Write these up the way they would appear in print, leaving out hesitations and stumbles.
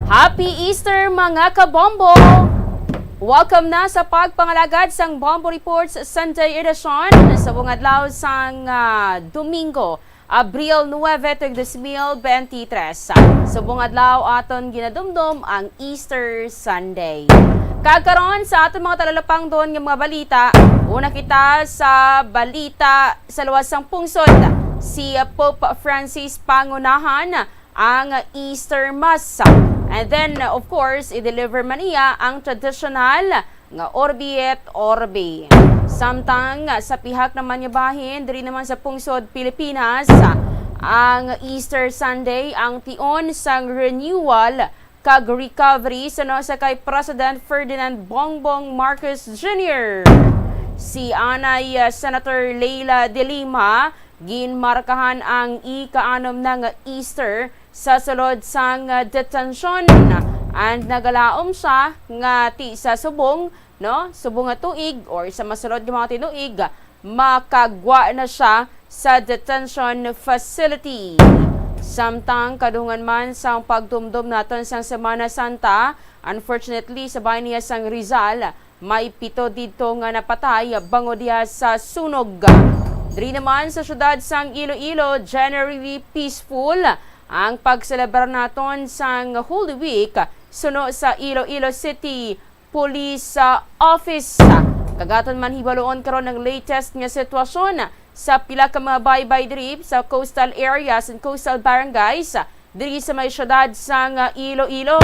Happy Easter mga kabombo! Welcome na sa pagpangalagad sang Bombo Reports Sunday edition sa bungadlaw sang Domingo, Abril 9, 2023. Sa bungadlaw aton ginadumdum ang Easter Sunday. Kagkaroon sa aton mga talalapang doon ng mga balita, una kita sa balita sa luwas sang pungsod. Si Pope Francis pangunahan ang Easter Mass. And then, of course, i-deliver man niya ang traditional nga Orbi et Orbi. Samtang sa pihak naman niya bahin, diri naman sa pungsod Pilipinas, ang Easter Sunday ang tion sang renewal kag recovery sa kay President Ferdinand Bongbong Marcos Jr. Si Anay Senator Leila de Lima ginmarkahan ang ika-6 ng Easter sa sulod sang detention and nagalaom siya nga ti sa subong subong nga tuig or sa masulod nga mga tinuig makagwa na siya sa detention facility. Samtang kadungan man sang pagdumdum naton sang Semana Santa, unfortunately sa bayan niya sang Rizal may 7 dito nga napatay bango diha sa sunog. Diri naman sa syudad sang Iloilo, generally peaceful ang pagselebrar naton sang Holy Week suno sa Iloilo City Police Office. Kagaton man hibaloon karon ng latest nga sitwasyon sa pila ka mga baybay diri sa coastal areas and coastal barangays diri sa may syudad sang Iloilo.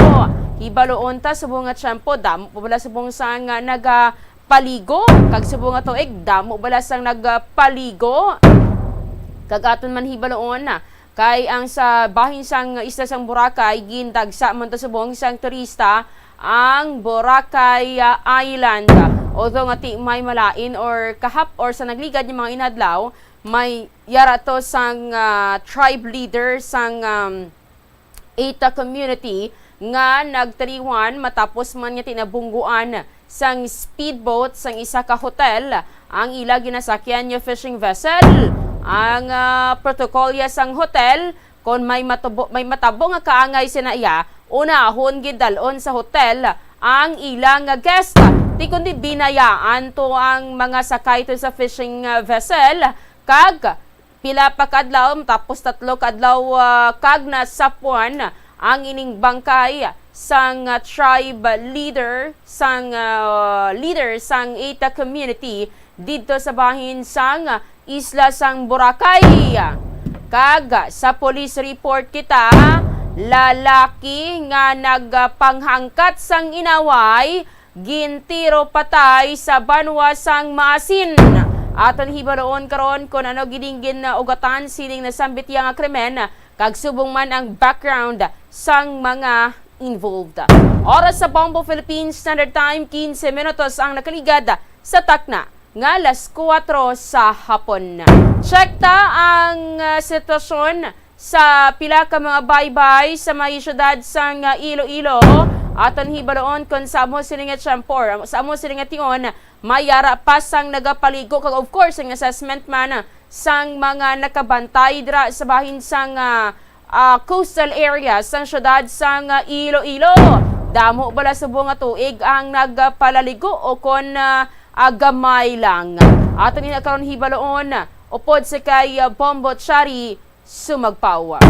Hibaloon ta sa bunga tiyempo damo pabala sa buong sang nagapaligo kag sa bunga tuig damo bala sang nagpaligo. Kagaton man hibaloon kay ang sa bahin sang isla sang Boracay gindagsa man to sa buong sang turista ang Boracay Island. Although nga ti may malain or kahap or sa nagligad yung mga inadlaw, may yara to sang tribe leader sang Eta community nga nagtariwan matapos man niya tinabungguan sang speedboat sang isa ka hotel ang ila ginasakyan niya fishing vessel. Ang protokolya sang hotel kon may matabo nga kaangay sinaiya unahon gidalon sa hotel ang ilang guest ti kundi binayaan to ang mga sakay to sa fishing vessel kag pila pa kadlaw tapos 3 kadlaw kag nasapuan ang ining bangkay sang tribe leader sang Eta community dito sa bahin sang isla sang Boracay. Kag sa police report kita, lalaki nga nagpanghangkat sang inaway gintiro patay sa banwa sang Maasin. Aton hibaloon karon kung ano gidinggin na ugatan sining nasambit yang krimen kag subong man ang background sang mga involved. Oras sa Bombo Philippines Standard Time 15 minutos ang nakaligad sa takna nga alas 4 sa hapon. Check ta ang sitwasyon sa pila ka mga baybay sa may syudad sang Iloilo. Aton hibaloon kon sa amo sini nga champor, sa amo sini nga tion mayara pa sang nagapaligo kag of course ang assessment man sang mga nakabantay dira sa bahin sang coastal area sang syudad sang Iloilo. Damo bala sa buong tuig ang nagpalaligo o kon gamay lang. Ato ni karon hibaloon upod sa kay Bombo Chari sumagpaw.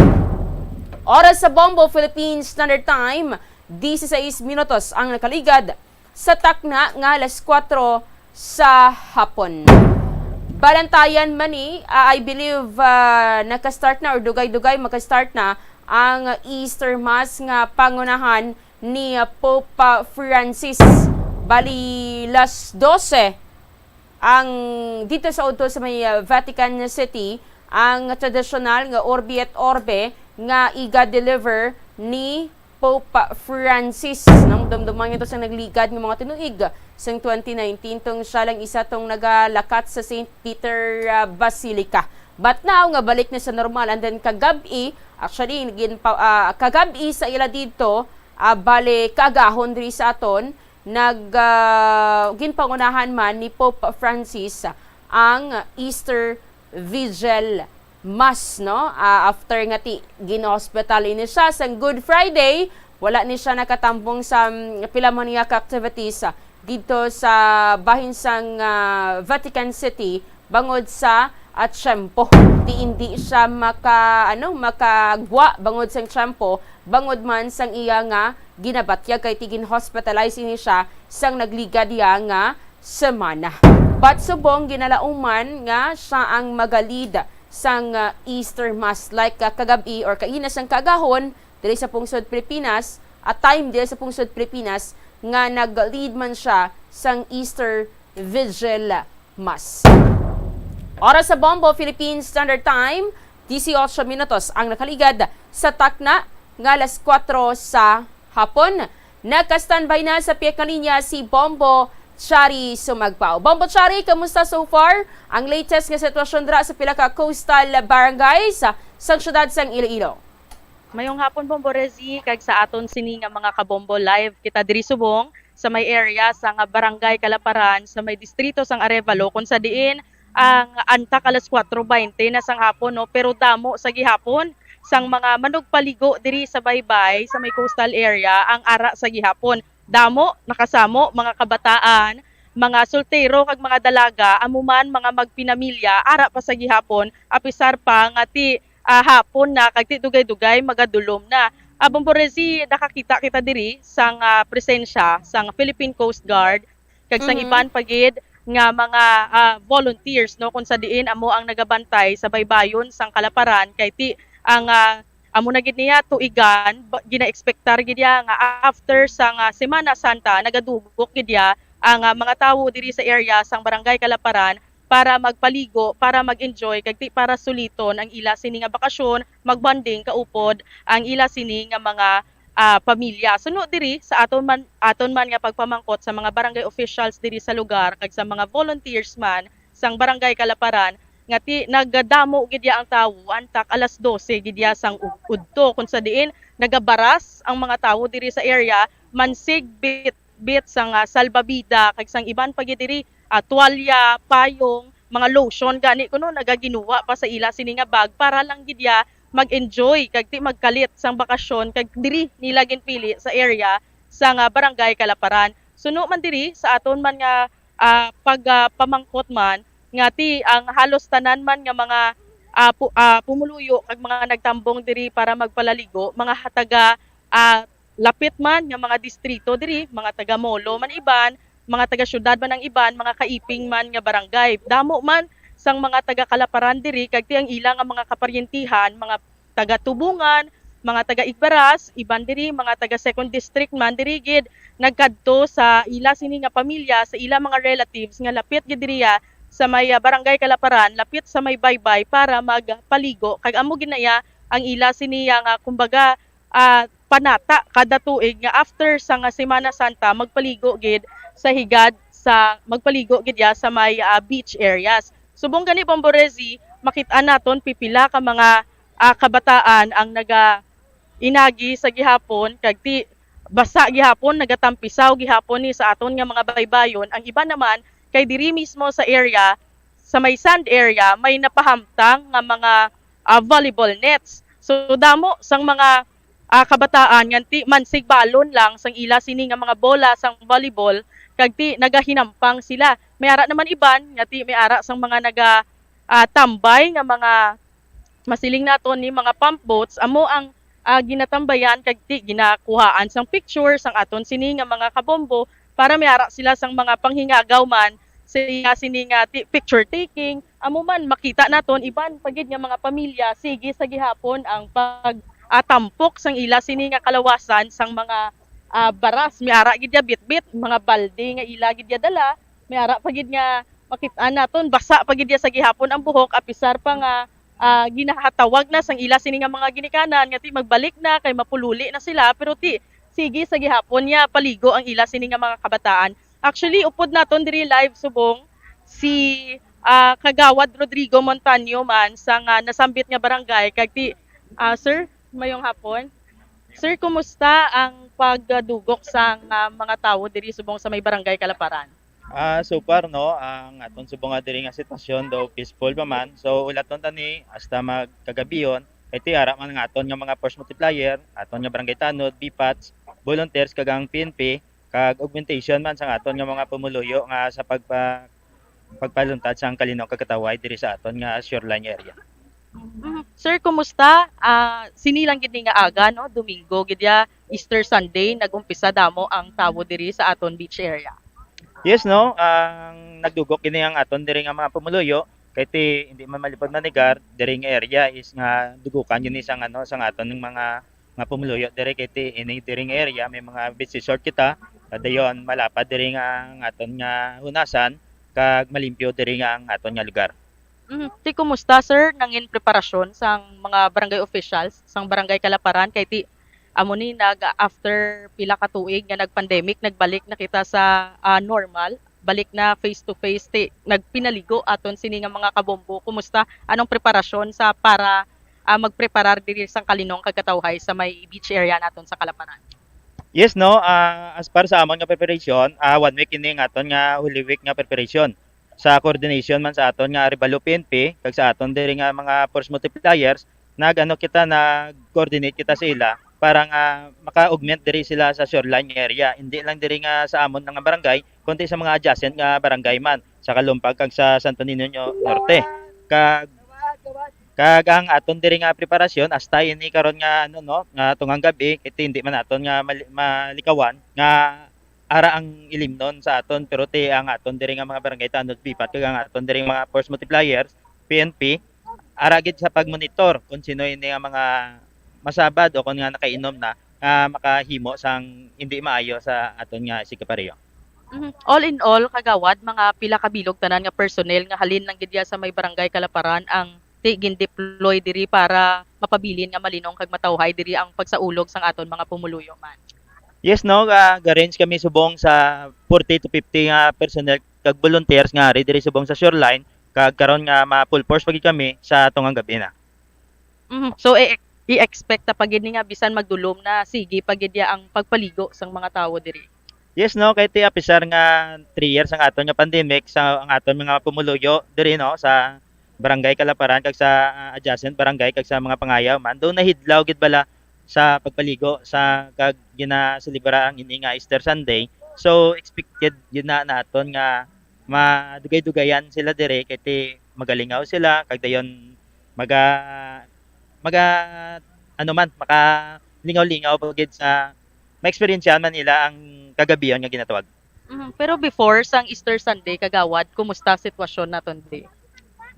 Oras sa Bombo Philippines Standard Time 16 minutos ang nakaligad sa takna nga alas 4 sa hapon. Balantayan man ni I believe naka-start na or dugay-dugay maka-start na ang Easter Mass nga pangunahan ni Pope Francis. Bali, las 12 ang dito sa udto sa may Vatican City ang traditional nga Orbi et Orbe nga iga-deliver ni Pope Francis. Nang dumduman ito sa nagligad ng mga tinuig sang 2019 tong siya lang isa tong nagalakat sa St. Peter Basilica. But now nga balik na sa normal and then kagabi actually kagabi sa ila dito bali kagahon diri sa aton ginpangunahan man ni Pope Francis ang Easter Vigil Mass, no? After nga ti gin-hospital ini siya sa Good Friday, wala ni siya nakatambong sa Philharmonic activities dito sa bahin sang Vatican City bangod sa tiyempo. Hindi siya makagwa bangod sang tiyempo, bangod man sang iya nga ginabatyag kay tigin hospitalize ini siya sang nagliga diya nga semana. But subong ginalauman nga siya ang magalid sang Easter Mass like kagabi or kaina sang kagahon diri sa pungsod Pilipinas at time diri sa pungsod Pilipinas nga nag-lead man siya sang Easter Vigil Mass. Oras sa Bombo, Philippine Standard Time, 18 minutos ang nakaligad sa takna nga alas 4 sa hapon. Naka-standby na sa piyek na linya si Bombo Chari Sumagpao. Bombo Chari, kamusta so far? Ang latest nga sitwasyon dra sa pila ka coastal barangays sa syudad sang Iloilo. Mayong hapon, Bombo Rezi, kag sa aton sini nga mga kabombo live kita diri subong sa may area sa nga barangay Kalaparan sa may distrito sang Arevalo kung sa diin ang antak alas 4:20 na sang hapon no, pero damo sa gihapon sang mga manugpaligo diri sa baybay sa may coastal area ang ara sa gihapon. Damo nakasamo mga kabataan, mga soltero kag mga dalaga, amuman mga magpinamilya ara pa sa gihapon apisar pa nga ti hapon na kag ti dugay-dugay magadulom na. Bombo Rezi, nakakita kita diri sang presensya sang Philippine Coast Guard kag sang iban pagid nga mga volunteers no kung sa diin amo ang nagabantay sa baybayon sang Kalaparan kay ti ang amo na gid niya tuigan gina-expectar gid niya nga after sang Semana Santa nagadugok gid niya ang mga tawo diri sa area sang Barangay Kalaparan para magpaligo, para mag-enjoy kag ti para suliton ang ila sini nga bakasyon, magbanding kaupod ang ila sini nga mga pamilya. Sunod diri sa aton man nga pagpamangkot sa mga barangay officials diri sa lugar kag sa mga volunteers man sang Barangay Kalaparan nga ti nagdamo gid ang tawo antak alas 12 gid sang udto kung sa diin nagabaras ang mga tawo diri sa area mansig bit sang salbabida kag sang iban pagid diri tuwalya, payong, mga lotion gani kuno nagaginuwa pa sa ila sini nga bag para lang gid mag-enjoy kag ti magkalit sang bakasyon kag diri nila ginpili sa area sa Barangay Kalaparan. Suno man diri sa aton man nga pagpamangkot man nga ti ang halos tanan man nga mga pumuluyo kag mga nagtambong diri para magpalaligo, mga taga lapit man nga mga distrito diri, mga taga Molo man iban, mga taga syudad man ang iban, mga kaiping man nga barangay. Damo man sang mga taga Kalaparan diri kag ti ang ilang nga mga kaparyentihan, mga taga Tubungan, mga taga Igbaras, iban diri mga taga Second District man diri gid nagkadto sa ila sini nga pamilya, sa ila mga relatives nga lapit gid diriya sa may Barangay Kalaparan, lapit sa may baybay para magpaligo kag amo ginaya ang ila sini nga kumbaga panata kada tuig nga after sa Semana Santa magpaligo gid sa higad sa magpaligo gid sa may beach areas. Subong gani Bombo Rezi, makita naton pipila ka mga kabataan ang inagi sa gihapon kag ti basa gihapon nagatampisaw gihapon ni sa aton nga mga baybayon. Ang iba naman kay diri mismo sa area sa may sand area may napahamtang nga mga volleyball nets. So damo sang mga kabataan nganti mansig balon lang sang ila sini nga mga bola sang volleyball kag ti nagahinampang sila. May ara naman iban nga ti may ara sang mga tambay nga mga masiling naton ni mga pump boats amo ang ginatambayan kag ti ginakuhaan sang picture sang aton sini nga mga kabombo para may ara sila sang mga panghingagaw man sa sini nga picture taking amo man makita naton iban pagid nga mga pamilya sige sa gihapon ang tampok sang ila sini nga kalawasan sang mga baras may ara gid bitbit mga balde nga ila gid dala may ara pagid nga makita naton basa pagid sa gihapon ang buhok apisar pa nga ginahatawag na sang ila sini nga mga ginikanan nga ti magbalik na kay mapululi na sila pero ti sige sa gihapon niya paligo ang ila sini nga mga kabataan. Actually upod naton diri live subong si Kagawad Rodrigo Montaño man sang nasambit nga barangay kag ti sir mayong hapon. Sir, kumusta ang pagdugok sa mga tawo diri subong sa may Barangay Kalaparan? So far no, ang aton subong nga diri nga sitwasyon daw peaceful pa man. So ulaton tani hasta magkagabiyon kay ti ara man nga aton nga mga force multiplier, aton nga barangay tanod, BPATS, volunteers kag ang PNP kag augmentation man sa aton nga mga pumuluyo nga sa pagpaluntad sa Kalinong Kagkataway diri sa aton nga shoreline area. Sir, kumusta? Sinilang gid ni nga aga no, Domingo gid ya Easter Sunday nagumpisa damo ang tawo diri sa aton beach area. Yes no, ang nagdugok kini ang aton diri nga mga pumuluyo kay ti hindi man malipod manigar diri nga area is nga dugukan yun isang sang aton ng mga pumuluyo diri kay ti ini diri nga area may mga beach resort kita dayon malapad diri nga ang aton nga hunasan kag malimpyo diri nga ang aton nga lugar. Ti kumusta sir nangin preparasyon sang mga barangay officials sang barangay Kalaparan kay ti amo ni nag after pila ka tuig nga nag-pandemic nagbalik na kita sa normal, balik na face to face ti nagpinaligo aton sini nga mga kabombo. Kumusta anong preparasyon sa para magpreparar diri sang Kalinong Kagkatawhay sa may beach area naton sa Kalaparan? Yes no, as para sa amon nga preparation, 1 week ini nga aton nga Holy Week nga preparation. Sa coordination man sa aton nga Arevalo PNP kag sa aton diri nga mga force multipliers, kita nag-coordinate kita sa ila para nga maka-augment diri sila sa shoreline area. Hindi lang diri nga sa amon nga barangay, kundi sa mga adjacent nga barangay man sa Kalumpag kag sa Santo Niño Norte. Kag ang aton diri nga preparasyon hasta ini karon nga nga tungang gabi iti hindi man aton nga malikawan nga ara ang ilimnon sa aton pero ti ang aton diri nga mga barangay tanod bipat kag ang aton diri mga force multipliers PNP ara gid sa pagmonitor kung sino ini nga mga masabad o kung nga nakainom na makahimo sang hindi maayo sa aton nga sikapareho. All in all, kagawad, mga pila kabilog tanan nga personnel nga halin lang gid ya sa may barangay Kalaparan ang gin-deploy diri para mapabilin nga malinong kag matawhay diri ang pagsaulog sang aton mga pumuluyo man. Yes no, ga-range kami subong sa 40 to 50 nga personnel kag volunteers nga diri subong sa shoreline kag karon nga ma-full force pagid kami sa tungang gabi na. So i-expect ta pagid ni nga bisan magdulom na sige pagid ya ang pagpaligo sang mga tawo diri. Yes no, kay ti apisar nga 3 years ang aton nga pandemic sa ang aton mga pumuluyo diri no sa barangay Kalaparan kag sa adjacent barangay kag sa mga pangayaw man do nahidlaw gid bala sa pagpaligo sa kag ginaselebra ang ini nga Easter Sunday. So expected yun na naton nga madugay-dugayan sila dire kay ti magalingaw sila kag dayon maga maka lingaw-lingaw pagid sa ma-experiencehan man nila ang kagabion nga ginatawag. Pero before sang Easter Sunday kagawad, kumusta sitwasyon naton diri?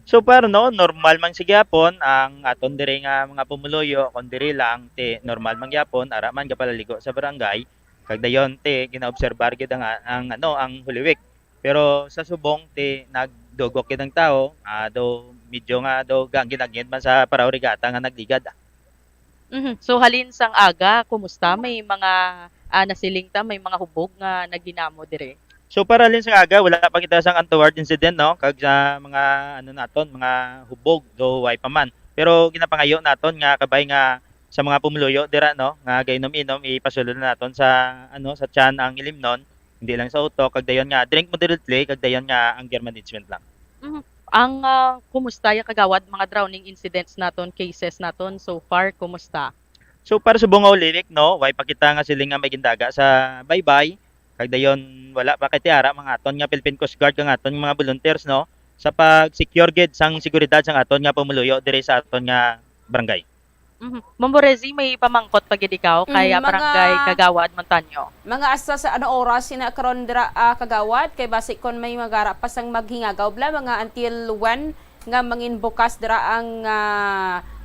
So para no, normal man sigyapon ang aton diri nga mga pumuluyo kun diri lang ti normal man gyapon ara man gapalaligo sa barangay kag dayon ti ginaobserbar gid ang Holy Week. Pero sa subong ti nagdugok gid ang tao, do medyo nga do ginagid man sa paraw regata nga nagligad. So halin sang aga, kumusta may mga nasiling ta may mga hubog nga naginamo dire? So para rin sa aga, wala pa kita sang untoward incident no kag sa mga naton, mga hubog do way pa man. Pero ginapangayo naton nga kabay nga sa mga pumuluyo dira no nga gainom-inom ipasulod na naton sa sa tiyan ang ilimnon, hindi lang sa utok kag dayon nga drink moderately kag dayon nga ang gear management lang. Ang kumusta ya kagawad mga drowning incidents naton, cases naton so far kumusta? So para sa Bungaw Lirik no, way pakita nga sila nga may gindaga sa baybay. Kag dayon wala pa kay tiara mga aton nga Philippine Coast Guard kag aton mga volunteers no sa pag-secure gid sang seguridad sang aton nga pumuluyo diri sa aton nga barangay. Mambo Rezi, may pamangkot pagid ikaw kaya barangay kagawad Montaño. Mga asa sa oras sina karon dira kagawad kay base kon may magara pa sang maghingagaw bla mga until when nga mangin bukas dira ang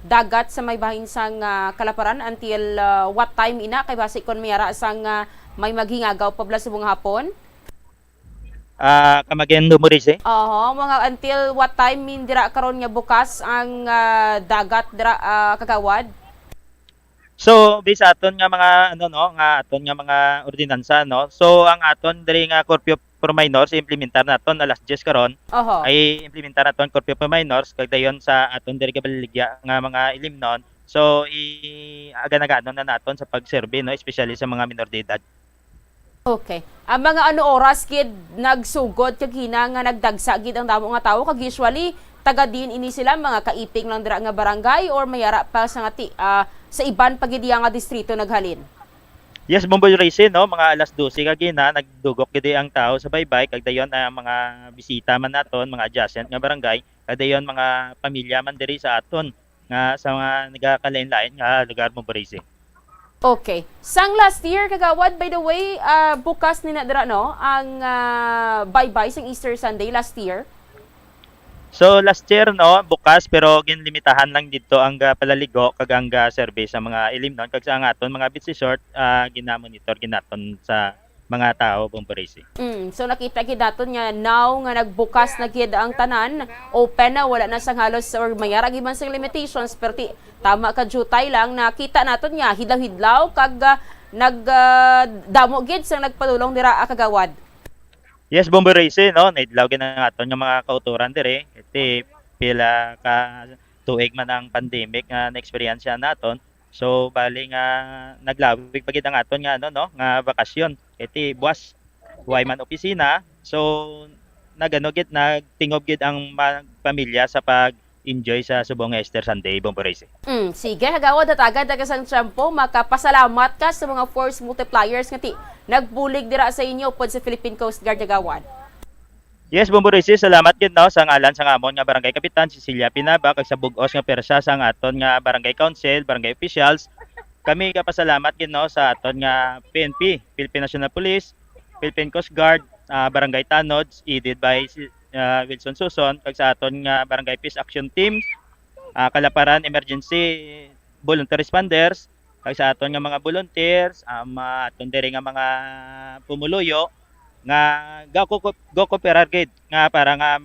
dagat sa may bahin sang Kalaparan until what time ina kay base kon may ara sang may maghingagaw pa bla subong hapon? Kamagyan Dumurize. Mga until what time min dira karon nga bukas ang dagat dira kagawad? So based aton nga mga nga aton nga mga ordinansa no. So ang aton diri nga curfew for minors implementar naton alas 10 karon. Ay implementar naton curfew for minors kag dayon sa aton diri nga baligya nga mga ilimnon. So aga-aganon na naton sa pagserbe no, especially sa mga minor de edad. Okay. Ang mga oras gid nagsugod kag hina nga nagdagsa gid ang damo nga tawo kag usually taga din ini sila mga kaiping lang dira nga barangay or mayara pa sa nga sa iban pagidi nga distrito naghalin? Yes, Bomboy Racing, no, mga alas 12 kagina nagdugok gid ang tao sa baybay kag dayon ang mga bisita man naton, mga adjacent nga barangay, kag dayon mga pamilya man diri sa aton nga sa mga nagakalain-lain nga lugar Bomboy Racing. Okay. Sang last year, kagawad, by the way, bukas ni na dira, no? Ang bye-bye sang Easter Sunday last year. So last year no, bukas pero ginlimitahan lang dito ang palaligo kag ang service sa mga ilimnon kag sa ang aton mga beach resort ginamonitor ginaton sa mga tao Bomboy Racing. So nakita gid naton nga now nga nagbukas na gid ang tanan, open na, wala na sang halos or mayara gid man sang limitations pero tama ka jutay lang nakita naton nga hidlaw-hidlaw kag damo gid sang nagpadulong dira kagawad. Yes, Bomboy Racing no, naidlaw gid ang aton nga mga kauturan dire. Iti pila ka tuig man ang pandemic nga na-experience naton. So bali nga naglawig pagid ang aton nga ano no, nga bakasyon. Iti buwas way man opisina. So nagano gid nagtingob gid ang pamilya sa pag-enjoy sa subong nga Easter Sunday Bomboy Racing. Sige, hagawad at agad sang tiyempo, makapasalamat ka sa mga force multipliers nga nagbulig dira sa inyo pod sa Philippine Coast Guard hagawad. Yes, Bomboy Racing, salamat gid no sa ngalan sa amon nga Barangay Kapitan Cecilia Pinaba kag sa bug-os nga persa sa aton nga Barangay Council, Barangay Officials. Kami kapasalamat gid no sa aton nga PNP, Philippine National Police, Philippine Coast Guard, Barangay Tanods, headed by Wilson Suson, kag sa aton nga Barangay Peace Action Team, Kalaparan Emergency Voluntary Responders, kag sa aton nga mga volunteers, aton diri nga mga pumuluyo nga go cooperar gid nga para nga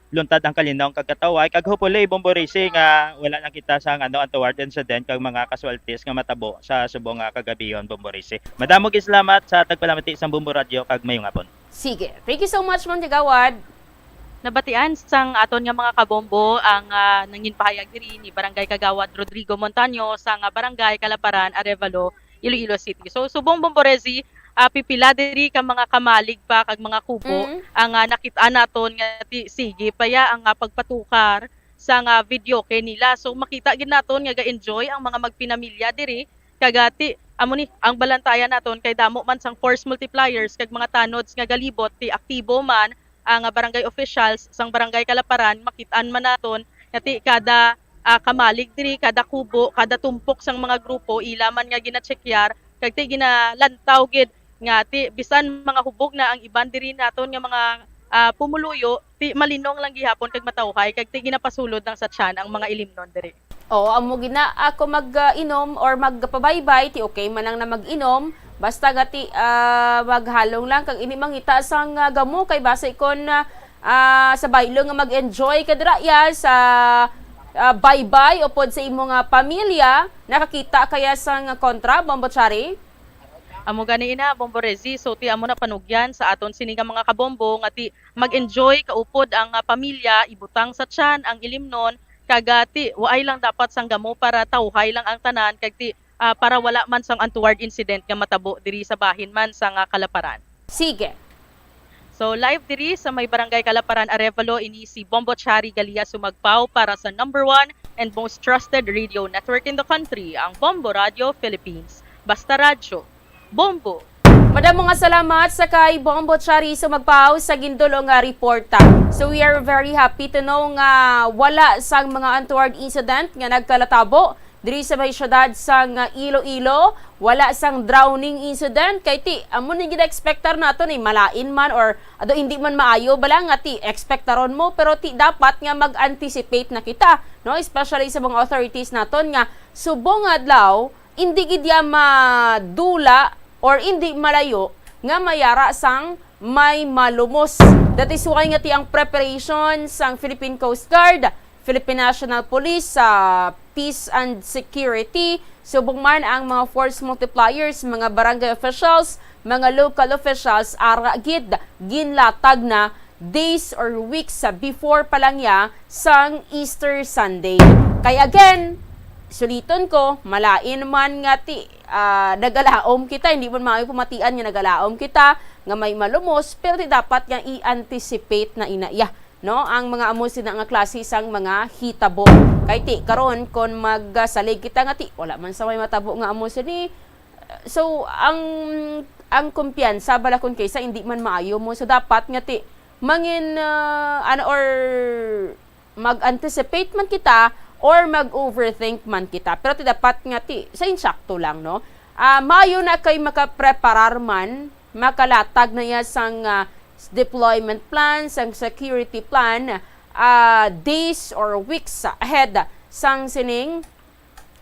luntad ang kalinaw kag kataway kag hopefully Bomboy Racing nga wala na kita sa ano untoward incident kag mga casualties nga matabo sa subong nga kagabiyon Bomboy Racing. Madamo gid salamat sa tagpalamati sa Bombo Radio kag mayong hapon. Sige. Thank you so much, Ma'am Jagawad. Nabatian sang aton nga mga kabombo ang nangin pahayag diri ni Barangay Kagawad Rodrigo Montaño sa nga Barangay Kalaparan, Arevalo, Iloilo City. So subong Bomborezi, pipila diri ka mga kamalig pa kag mga kubo ang nakita naton nga sige paya ang pagpatukar sa nga video kay nila. So makita gid naton nga ga-enjoy ang mga magpinamilya diri kagati amo ni ang balantayan naton kay damo man sang force multipliers kag mga tanods nga galibot ti aktibo man ang barangay officials sang Barangay Kalaparan makitaan man naton ngati kada kamalig diri kada kubo kada tumpok sang mga grupo ila man nga gina-checkyar kag ti ginalantaw gid nga ti bisan mga hubog na ang iban diri naton nga mga pumuluyo ti malinong lang gihapon kag matawhay kag ti ginapasulod ng sa tiyan ang mga ilimnon diri. Amo gina ako mag-inom or magpabaybay ti okay man lang na mag-inom basta gati maghalong lang kag ini mangita sang gamo kay base kon sa baylo nga mag-enjoy kadra ya sa baybay o pod sa imong pamilya nakakita kaya sang kontra Bombochari. Amo gani ina Bomborezi, so ti amo na panugyan sa aton sini nga mga kabombo nga ti mag-enjoy kaupod ang pamilya ibutang sa tiyan ang ilimnon kagati waay lang dapat sang gamo para tawhay lang ang tanan kag ti para wala man sang untoward incident nga matabo diri sa bahin man sa Kalaparan. Sige. So live diri sa may Barangay Kalaparan Arevalo ini si Bombochari Galia sumagpaw para sa #1 and most trusted radio network in the country, ang Bombo Radio Philippines. Basta radyo, Bombo. Madamo nga salamat sa kay Bombochari sumagpaw sa gindulo nga reporta. So we are very happy to know nga wala sang mga untoward incident nga nagkalatabo diri sa may syudad sang Iloilo, wala sang drowning incident kay ti amo ni gina-expectar nato ni malain man or ado hindi man maayo bala nga ti expectaron mo pero ti dapat nga mag-anticipate na kita no especially sa mga authorities naton nga subong adlaw hindi gid ya madula or hindi malayo nga mayara sang may malumos. That is why nga ti ang preparation sang Philippine Coast Guard, Philippine National Police, Peace and Security, subong man ang mga force multipliers, mga barangay officials, mga local officials, ara gid ginlatag na days or weeks before pa lang ya sang Easter Sunday. Kaya again, suliton ko, malain man nga ti nagalaom kita, hindi man maayo pumatian nga nagalaom kita, nga may malumos, pero ti dapat nga i-anticipate na inaya. no, ang mga amo sina nga klase sang mga hitabo. Kay ti karon kon magsalig kita nga ti wala man sa may matabo nga amo sini. So ang kumpiyansa balakon kaysa hindi man maayo mo, so dapat nga ti mangin or mag-anticipate man kita or mag-overthink man kita, pero ti dapat nga ti sa insakto lang, no. Maayo na kay makapreparar man, makalatag na ya sang deployment plan, sang security plan, days or weeks ahead sang sining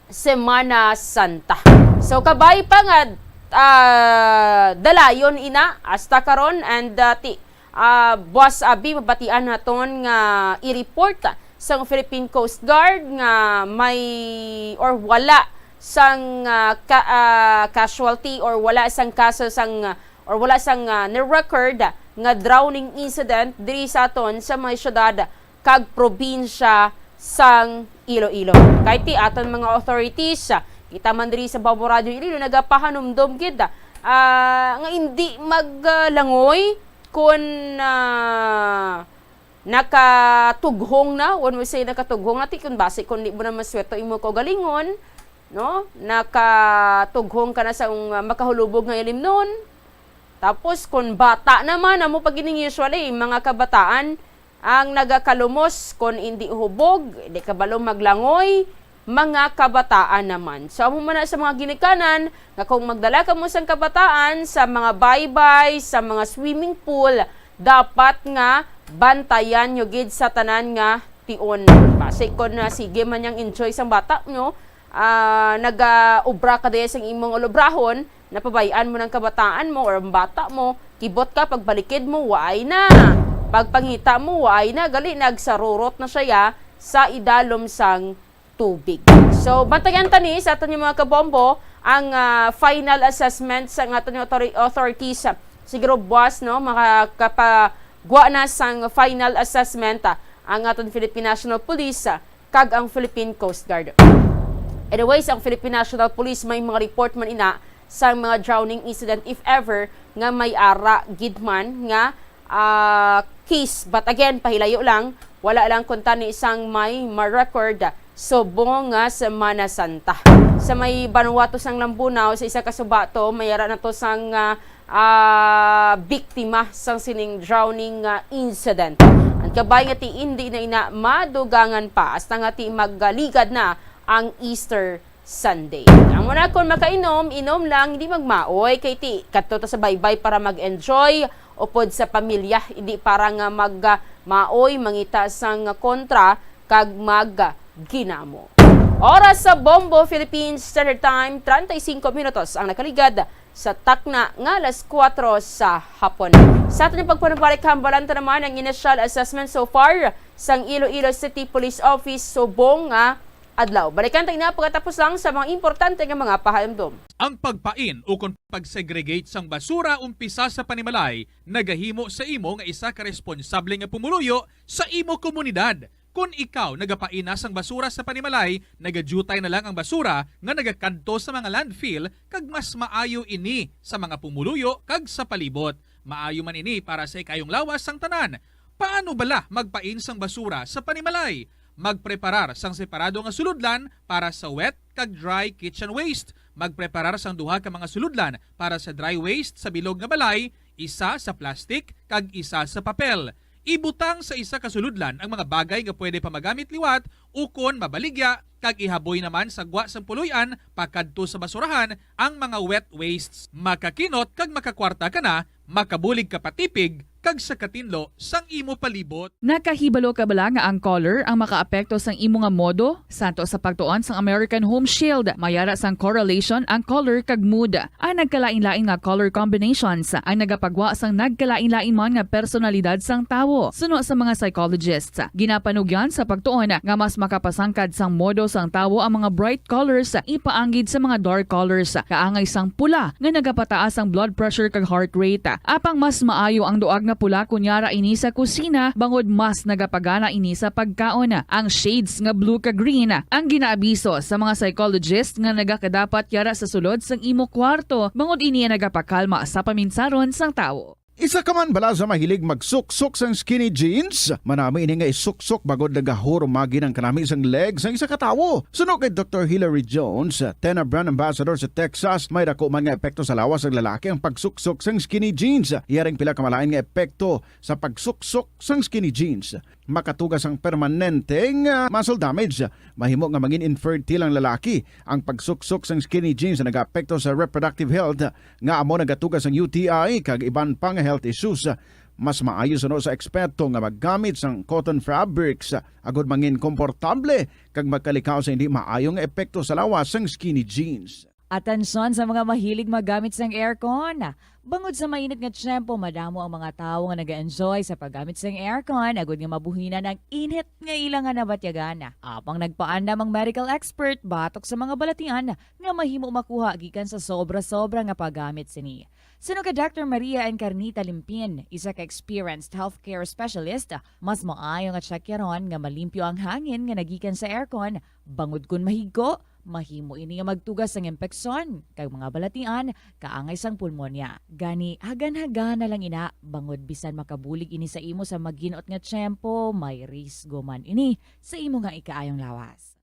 Semana Santa. So kabay pa nga dalayon ina hasta karon, and Boss Abi mabatian naton nga i-report sang Philippine Coast Guard nga may or wala sang casualty or wala sang kaso sang or wala sang ni-record nga drowning incident diri sa aton sa mga syudad kag probinsya sang Iloilo. Kahit ti aton mga authorities, kita man diri sa Babo Radio Iloilo nagapahanumdom gid nga hindi maglangoy kun nakatughong na, when we say nakatughong na ti kun base kun di mo na masweto imo ko galingon, no? Nakatughong ka na sa makahulubog nga ilim nun. Tapos kung bata naman, amo pag usually, mga kabataan ang nagakalumos kung hindi hubog, hindi kabalo maglangoy, mga kabataan naman. So amo man na sa mga ginikanan, nga kung magdala ka mo sa kabataan sa mga baybay, sa mga swimming pool, dapat nga bantayan nyo gid sa tanan nga tion. Base kung sige man yang enjoy sang bata nyo, nag-ubra ka dahil sa imong ulubrahon, napabayaan mo ng kabataan mo or bata mo, kibot ka, pagbalikid mo, waay na. Pagpangita mo, waay na. Gali, nagsarurot na siya sa idalom sang tubig. So, bantayan tani sa aton yung mga kabombo, ang final assessment sa aton yung authorities. Siguro, boss, no, makakapagwa na sang final assessment ang aton Philippine National Police kag ang Philippine Coast Guard. Anyways, ang Philippine National Police may mga report man ina sa mga drowning incident if ever nga may ara gidman nga case. But again, pahilayo lang, wala lang kunta ni isang may ma-record subong nga Semana Santa. Sa may Vanuatu sang Lambunaw, sa isa ka subato, may ara na to sang biktima sang sining drowning incident. Ang kabay nga ti hindi na ina madugangan pa hasta nga ti maggaligad na ang Easter Sunday. Ang muna kung makainom, inom lang, hindi magmaoy. Kay ti, kato sa baybay para mag-enjoy, upod sa pamilya, hindi para nga magmaoy, mangita sang kontra, kag magginamo. Oras sa Bombo, Philippines Standard Time, 35 minutos ang nakaligad sa takna nga alas 4 sa hapon. Sa atin yung pagpanabalik hambalanta naman ang initial assessment so far sang Iloilo City Police Office subong nga adlaw. Balikan tayo na pagkatapos lang sa mga importante nga mga pahalamdom. Ang pagpain o kung pagsegregate sang basura umpisa sa panimalay, nagahimo sa imo nga isa ka responsable nga pumuluyo sa imo komunidad. Kung ikaw nagapain na sang basura sa panimalay, nagadutay na lang ang basura nga nagakanto sa mga landfill kag mas maayo ini sa mga pumuluyo kag sa palibot. Maayo man ini para sa ikayong lawas sang tanan. Paano bala magpain sang basura sa panimalay? Magpreparar sang separado nga suludlan para sa wet kag dry kitchen waste. Magpreparar sang duha ka mga suludlan para sa dry waste sa bilog nga balay, isa sa plastic kag isa sa papel. Ibutang sa isa ka suludlan ang mga bagay nga pwede pa magamit liwat ukon mabaligya kag ihaboy naman sa gwa sang puluyan pakadto sa basurahan ang mga wet wastes. Makakinot kag makakwarta ka na, makabulig ka patipig kag sa katinlo sang imo palibot. Nakahibalo ka bala nga ang color ang makaapekto sang imo nga modo? Santo sa pagtuon sang American Home Shield, mayara sang correlation ang color kag mood. Ang nagkalain-lain nga color combinations ang nagapagwa sang nagkalain-lain man nga personalidad sang tawo. Suno sa mga psychologists, ginapanugyan sa pagtuon nga mas makapasangkad sang modo sang tawo ang mga bright colors ipaanggid sa mga dark colors. Kaangay sang pula nga nagapataas ang blood pressure kag heart rate. Apang mas maayo ang duag nga pula kunyara ini sa kusina bangod mas nagapagana ini sa pagkaon. Ang shades nga blue ka green ang ginaabiso sa mga psychologist nga nagakadapat yara sa sulod sang imo kwarto bangod ini nagapakalma sa paminsaron sang tawo. Isa ka man bala sa mahilig magsuksok sang skinny jeans? Manami ini nga isuksok bagod nagahurumagi ng kanami isang legs ng isa katawo. Sunog kay Dr. Hillary Jones, Tena Brand Ambassador sa Texas, may dako man nga epekto sa lawas ng lalaki ang pagsuksok sang skinny jeans. Iyaring pila kamalain nga epekto sa pagsuksok sang skinny jeans. Makatugas ang permanenteng muscle damage. Mahimo nga mangin infertile ang lalaki. Ang pagsuksok sang skinny jeans na nag-apekto sa reproductive health nga amo nagatugas ang UTI kag iban pang health issues. Mas maayo sa eksperto nga maggamit sang cotton fabrics agod mangin komportable kag magkalikaw sa hindi maayong epekto sa lawas sang skinny jeans. Atensyon sa mga mahilig magamit sang aircon. Bangod sa mainit nga tiyempo, madamo ang mga tao nga nag-enjoy sa paggamit sang aircon agud nga mabuhinan ang init nga ilang nga nabatyagan. Apang nagpaanda mang medical expert batok sa mga balatian nga mahimo makuha gikan sa sobra-sobra nga paggamit sini. Sino ka Dr. Maria Encarnita Limpin, isa ka experienced healthcare specialist, mas maayo nga tsakyaron nga malimpyo ang hangin nga nagikan sa aircon, bangod kun mahigko, mahimo ini nga magtugas ng impeksyon kay mga balatian kaangay sang pulmonya. Gani hagan-hagan na lang ina bangod bisan makabulig ini sa imo sa maginot nga tiyempo, may risgo man ini sa imo nga ikaayong lawas.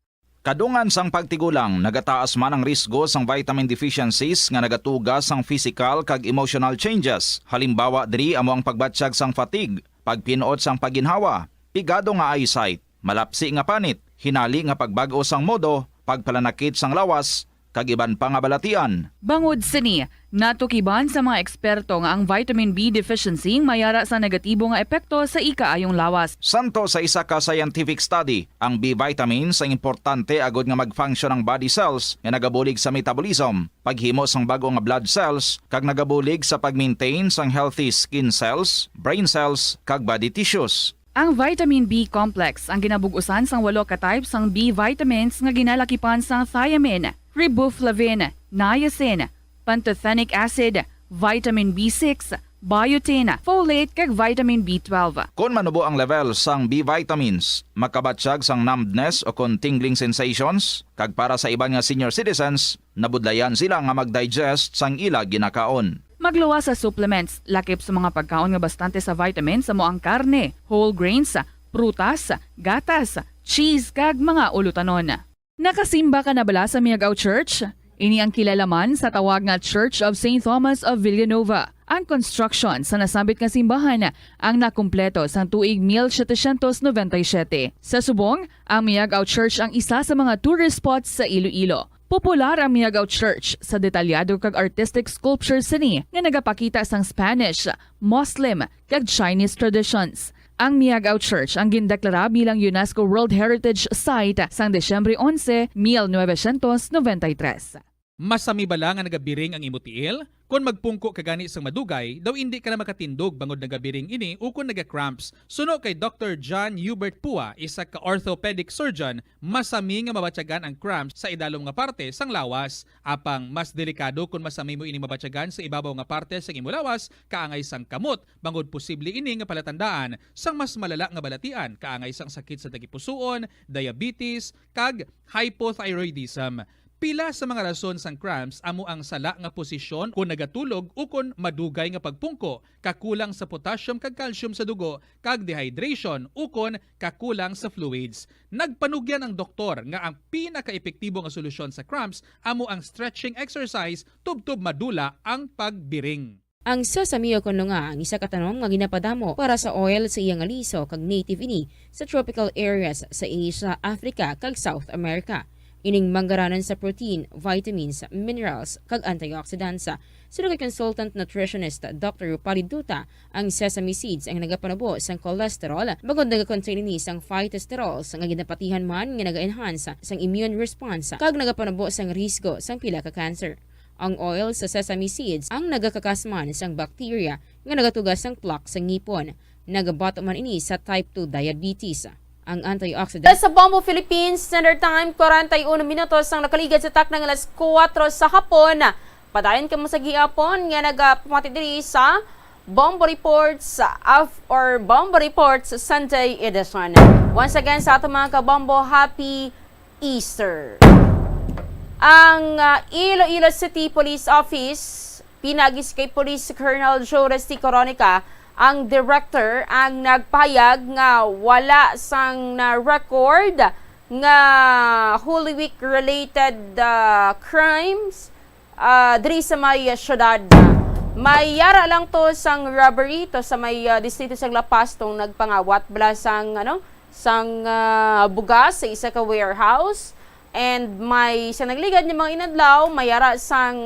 Kadungan sang pagtigulang, nagataas man ang risgo sang vitamin deficiencies nga nagatugas sang physical kag emotional changes. Halimbawa diri amo ang pagbatsyag sang fatigue, pagpinuot sang paginhawa, pigado nga eyesight, malapsi nga panit, hinali nga pagbag-o sang modo, pagpalanakit sang lawas, kag iban pa nga balatian. Bangod sini, natukiban sa mga eksperto nga ang vitamin B deficiency mayara sa negatibo nga epekto sa ikaayong lawas. Santo sa isa ka scientific study, ang B vitamins ang importante agod nga mag-function ang body cells nga nagabulig sa metabolism, paghimo sang bago nga blood cells, kag nagabulig sa pag-maintain sang healthy skin cells, brain cells, kag body tissues. Ang vitamin B complex ang ginabugusan sang 8 ka types sang B vitamins nga ginalakipan sang thiamine, riboflavin, niacin, pantothenic acid, vitamin B6, biotin, folate kag vitamin B12. Kung manubo ang level sang B vitamins, makabatsyag sang numbness o kung tingling sensations, kag para sa iban nga senior citizens, nabudlayan sila nga mag-digest sang ila ginakaon. Magluwa sa supplements, lakip sa mga pagkaon nga bastante sa vitamins sa moang karne, whole grains, prutas, gatas, cheese kag mga ulutanon. Nakasimba ka na bala sa Miagao Church? Ini ang kilalaman sa tawag nga Church of St. Thomas of Villanova. Ang construction sa nasabit nga simbahan ang nakumpleto sa tuig 1797. Sa subong, ang Miagao Church ang isa sa mga tourist spots sa Iloilo. Popular ang Miagao Church sa detalyado kag artistic sculpture sini nga nagapakita sang Spanish, Muslim kag Chinese traditions. Ang Miagao Church ang gindeklara bilang UNESCO World Heritage Site sang Desyembre 11, 1993. Masami bala nga nagabiring ang imutiil? Kung magpungko kagani sang madugay, daw hindi ka na makatindog bangod nagabiring ini o kung nagacramps. Suno kay Dr. John Hubert Pua, isa ka orthopedic surgeon, masami nga mabatyagan ang cramps sa idalom nga parte sang lawas. Apang mas delikado kung masami mo ini mabatyagan sa ibabaw nga parte sang imo lawas, kaangay sang kamot, bangod posible ini nga palatandaan sang mas malala nga balatian, kaangay sang sakit sa tagipusoon, diabetes, kag hypothyroidism. Pila sa mga rason sang cramps amo ang sala nga posisyon kung nagatulog o kung madugay nga pagpungko, kakulang sa potassium kag calcium sa dugo, kag dehydration o kung kakulang sa fluids. Nagpanugyan ang doktor nga ang pinaka-epektibo nga solusyon sa cramps amo ang stretching exercise tubtob madula ang pagbiring. Ang sesame kuno nga ang isa ka tanom nga ginapadamo para sa oil sa iyang aliso kag native ini sa tropical areas sa Asia, Africa kag South America. Ining manggaranan sa protein, vitamins, minerals, kag antioxidants. Sino kay consultant nutritionist Dr. Rupali Duta, ang sesame seeds ang nagapanabo sang cholesterol, bagod nagakontain ini sang phytosterols nga ginapatihan man nga naga-enhance sang immune response, kag nagapanabo sang risgo sang pila ka cancer. Ang oil sa sesame seeds ang nagakakasman sang bacteria nga nagatugas sang plaque sa ngipon. Nagabato man ini sa type 2 diabetes. Ang antioxidant. Sa Bombo Philippines Standard Time, 41 minutos ang nakaligad sa taknang alas 4 sa hapon. Padayon ka mo sa gihapon nga nagapamati diri sa Bombo Reports or Bombo Reports Sunday edition. Once again sa ato mga kabombo, Happy Easter. Ang Iloilo City Police Office pinagis kay Police Colonel Joe Resti Coronica, ang director ang nagpahayag nga wala sang na record nga Holy Week related crimes diri sa may syudad. May yara lang to sang robbery to sa may distrito sa La Paz tong nagpangawat bala sang bugas sa isa ka warehouse, and may sa nagligad ng mga inadlaw may yara sang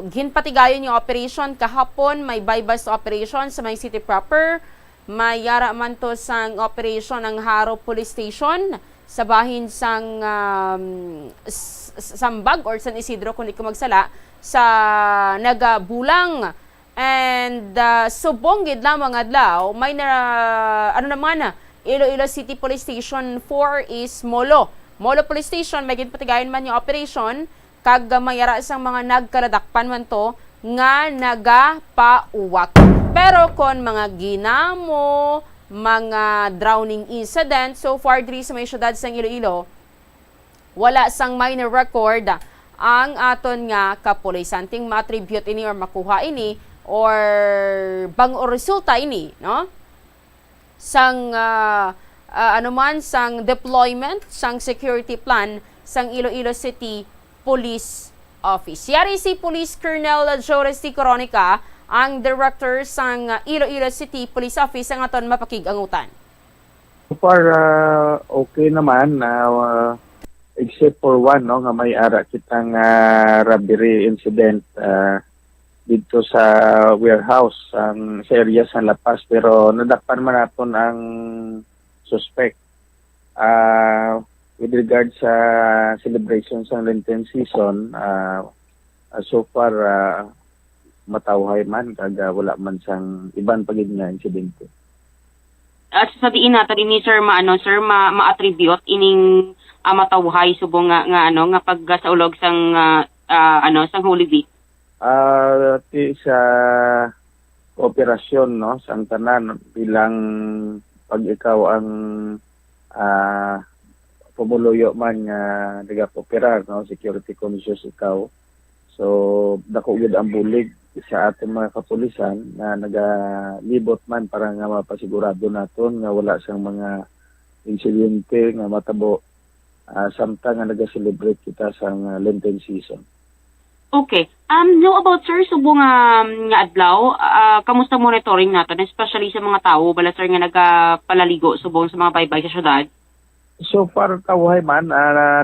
ginpatigayon yung operation kahapon. May bypass operation sa may city proper. May yara man to sang operation ng Haro Police Station sa bahin sang Sambag or San Isidro kung di ko magsala sa Nagabulang. And subong gid lamang adlaw may Iloilo City Police Station 4 is Molo Police Station. May ginpatigayon man yung operation kag mayara sang mga nagkaladakpan man to nga nagapauwak. Pero kon mga ginamo, mga drowning incident, so far diri sa may syudad sang Iloilo, wala sang minor record ang aton nga kapulisan. Ting ma-attribute ini or makuha ini or bang o resulta ini, no? Sang sang deployment sang security plan sang Iloilo City Police Office. Yari si Police Colonel Joe Resti Coronica, ang director sang Iloilo City Police Office, ang aton mapakig-angutan. So far, okay naman, except for one, no, nga may ara kitang robbery incident dito sa warehouse sa area sa La Paz, pero nadakpan man naton ang suspect. With regard sa celebration sa Lenten season, so far matawhay man kag wala man sang iban pagid nga insidente. Sabihin natin ini sir ma-attribute ining matawhay subong nga pag sa ulog sang sang Holy Week. Ti sa operasyon, no, sang tanan bilang pag ikaw ang pumuluyo man nga nagapopera, no, security conscious ikaw. So dako gyud ang bulig sa ating mga kapulisan na nagalibot man para nga mapasigurado naton nga wala sang mga insidente nga matabo samtang nga naga-celebrate kita sa Lenten season. Okay. Know about sir subong nga adlaw, kamusta monitoring naton especially sa mga tao bala sir nga nagapalaligo subong sa mga baybay sa syudad? So far, tawhay man,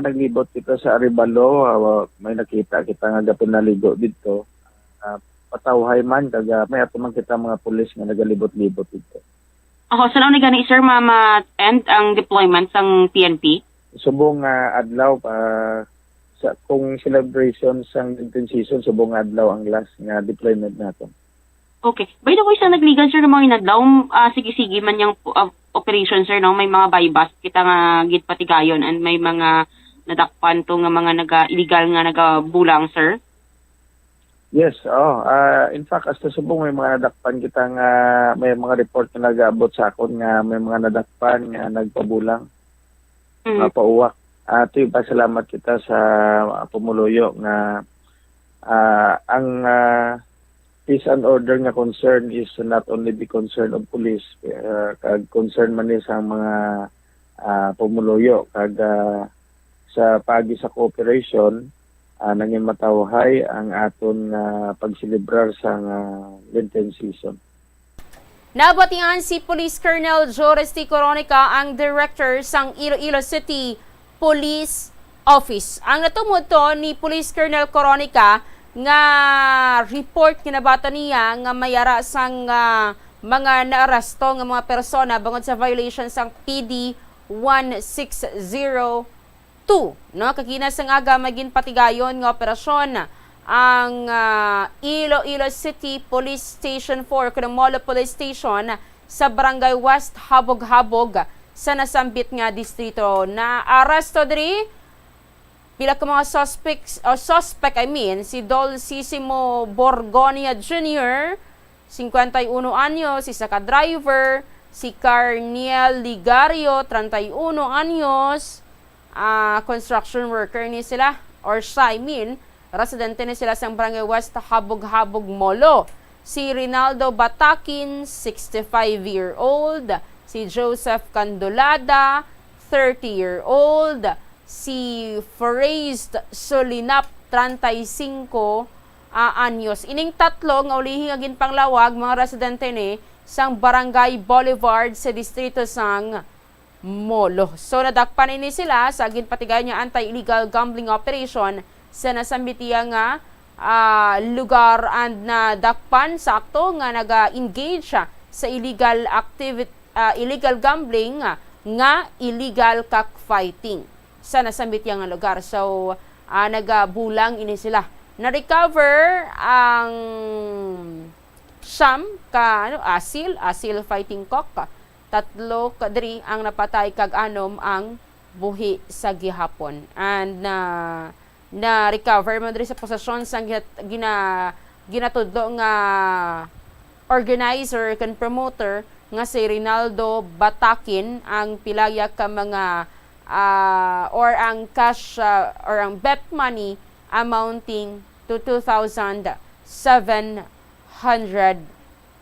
naglibot kita sa Arevalo, may nakita kita nga gapin naligo dito. Patawhay man, kaga may ato man kita mga pulis nga nagalibot-libot dito. Saan na gani sir ma-end ang deployment sang PNP? Subong adlaw, kung celebration sang Lenten season, subong adlaw ang last nga deployment natin. Okay. By the way, sa nagligan sir ng mga inadlaw, sige-sige man yung operation sir, no? May mga bypass kita nga gitpatigayon and may mga nadakpan to nga mga illegal nga nagabulang sir. Yes, in fact, as subong may mga nadakpan kita nga may mga report na nag-aabot sa akon nga may mga nadakpan nga nagpabulang, pauwak. Pasalamat kita sa pumuluyo nga ang peace and order nga concern is not only the concern of police, kag concern man ni sa mga pumuluyo kag sa pagi sa cooperation nangin matawhay ang aton pagselebrar sa Lenten season. Nabatian si Police Colonel Joe Resti Coronica, ang director sang Iloilo City Police Office. Ang natumod to ni Police Colonel Coronica nga report kinabata niya nga mayara sang mga naarasto nga mga persona bangod sa violation sang PD 1602, no, kakina sang aga magin patigayon nga operasyon ang Iloilo City Police Station 4 kuno Molo Police Station sa Barangay West Habog-Habog sa nasambit nga distrito. Na arasto diri pila ka mga suspect si Dolcissimo Borgonia Jr., 51 anyos, isa ka driver, si Carniel Ligario, 31 anyos, construction worker ni sila, or siya, residente ni sila sa Barangay West Habog-Habog Molo. Si Rinaldo Batakin, 65-year-old. Si Joseph Candolada, 30-year-old. Si Farazed Solinap, 35 anyos. Ining tatlo nga ulihi nga ginpanglawag mga residente ni sang Barangay Boulevard sa distrito sang Molo. So nadakpan ini sila sa ginpatigayon nga anti-illegal gambling operation sa nasambitiya nga lugar and na dakpan sakto nga naga-engage sa illegal illegal gambling nga illegal cockfighting sa nasambitiya nga lugar. So nagabulang ini sila. Na-recover ang siyam ka asil fighting cock. Tatlo kadri ang napatay kag anom ang buhi sa gihapon. And na-recover man diri sa posasyon sang ginatudlo nga organizer kan promoter nga si Rinaldo Batakin ang pilaya ka mga or ang cash or ang bet money amounting to 2,700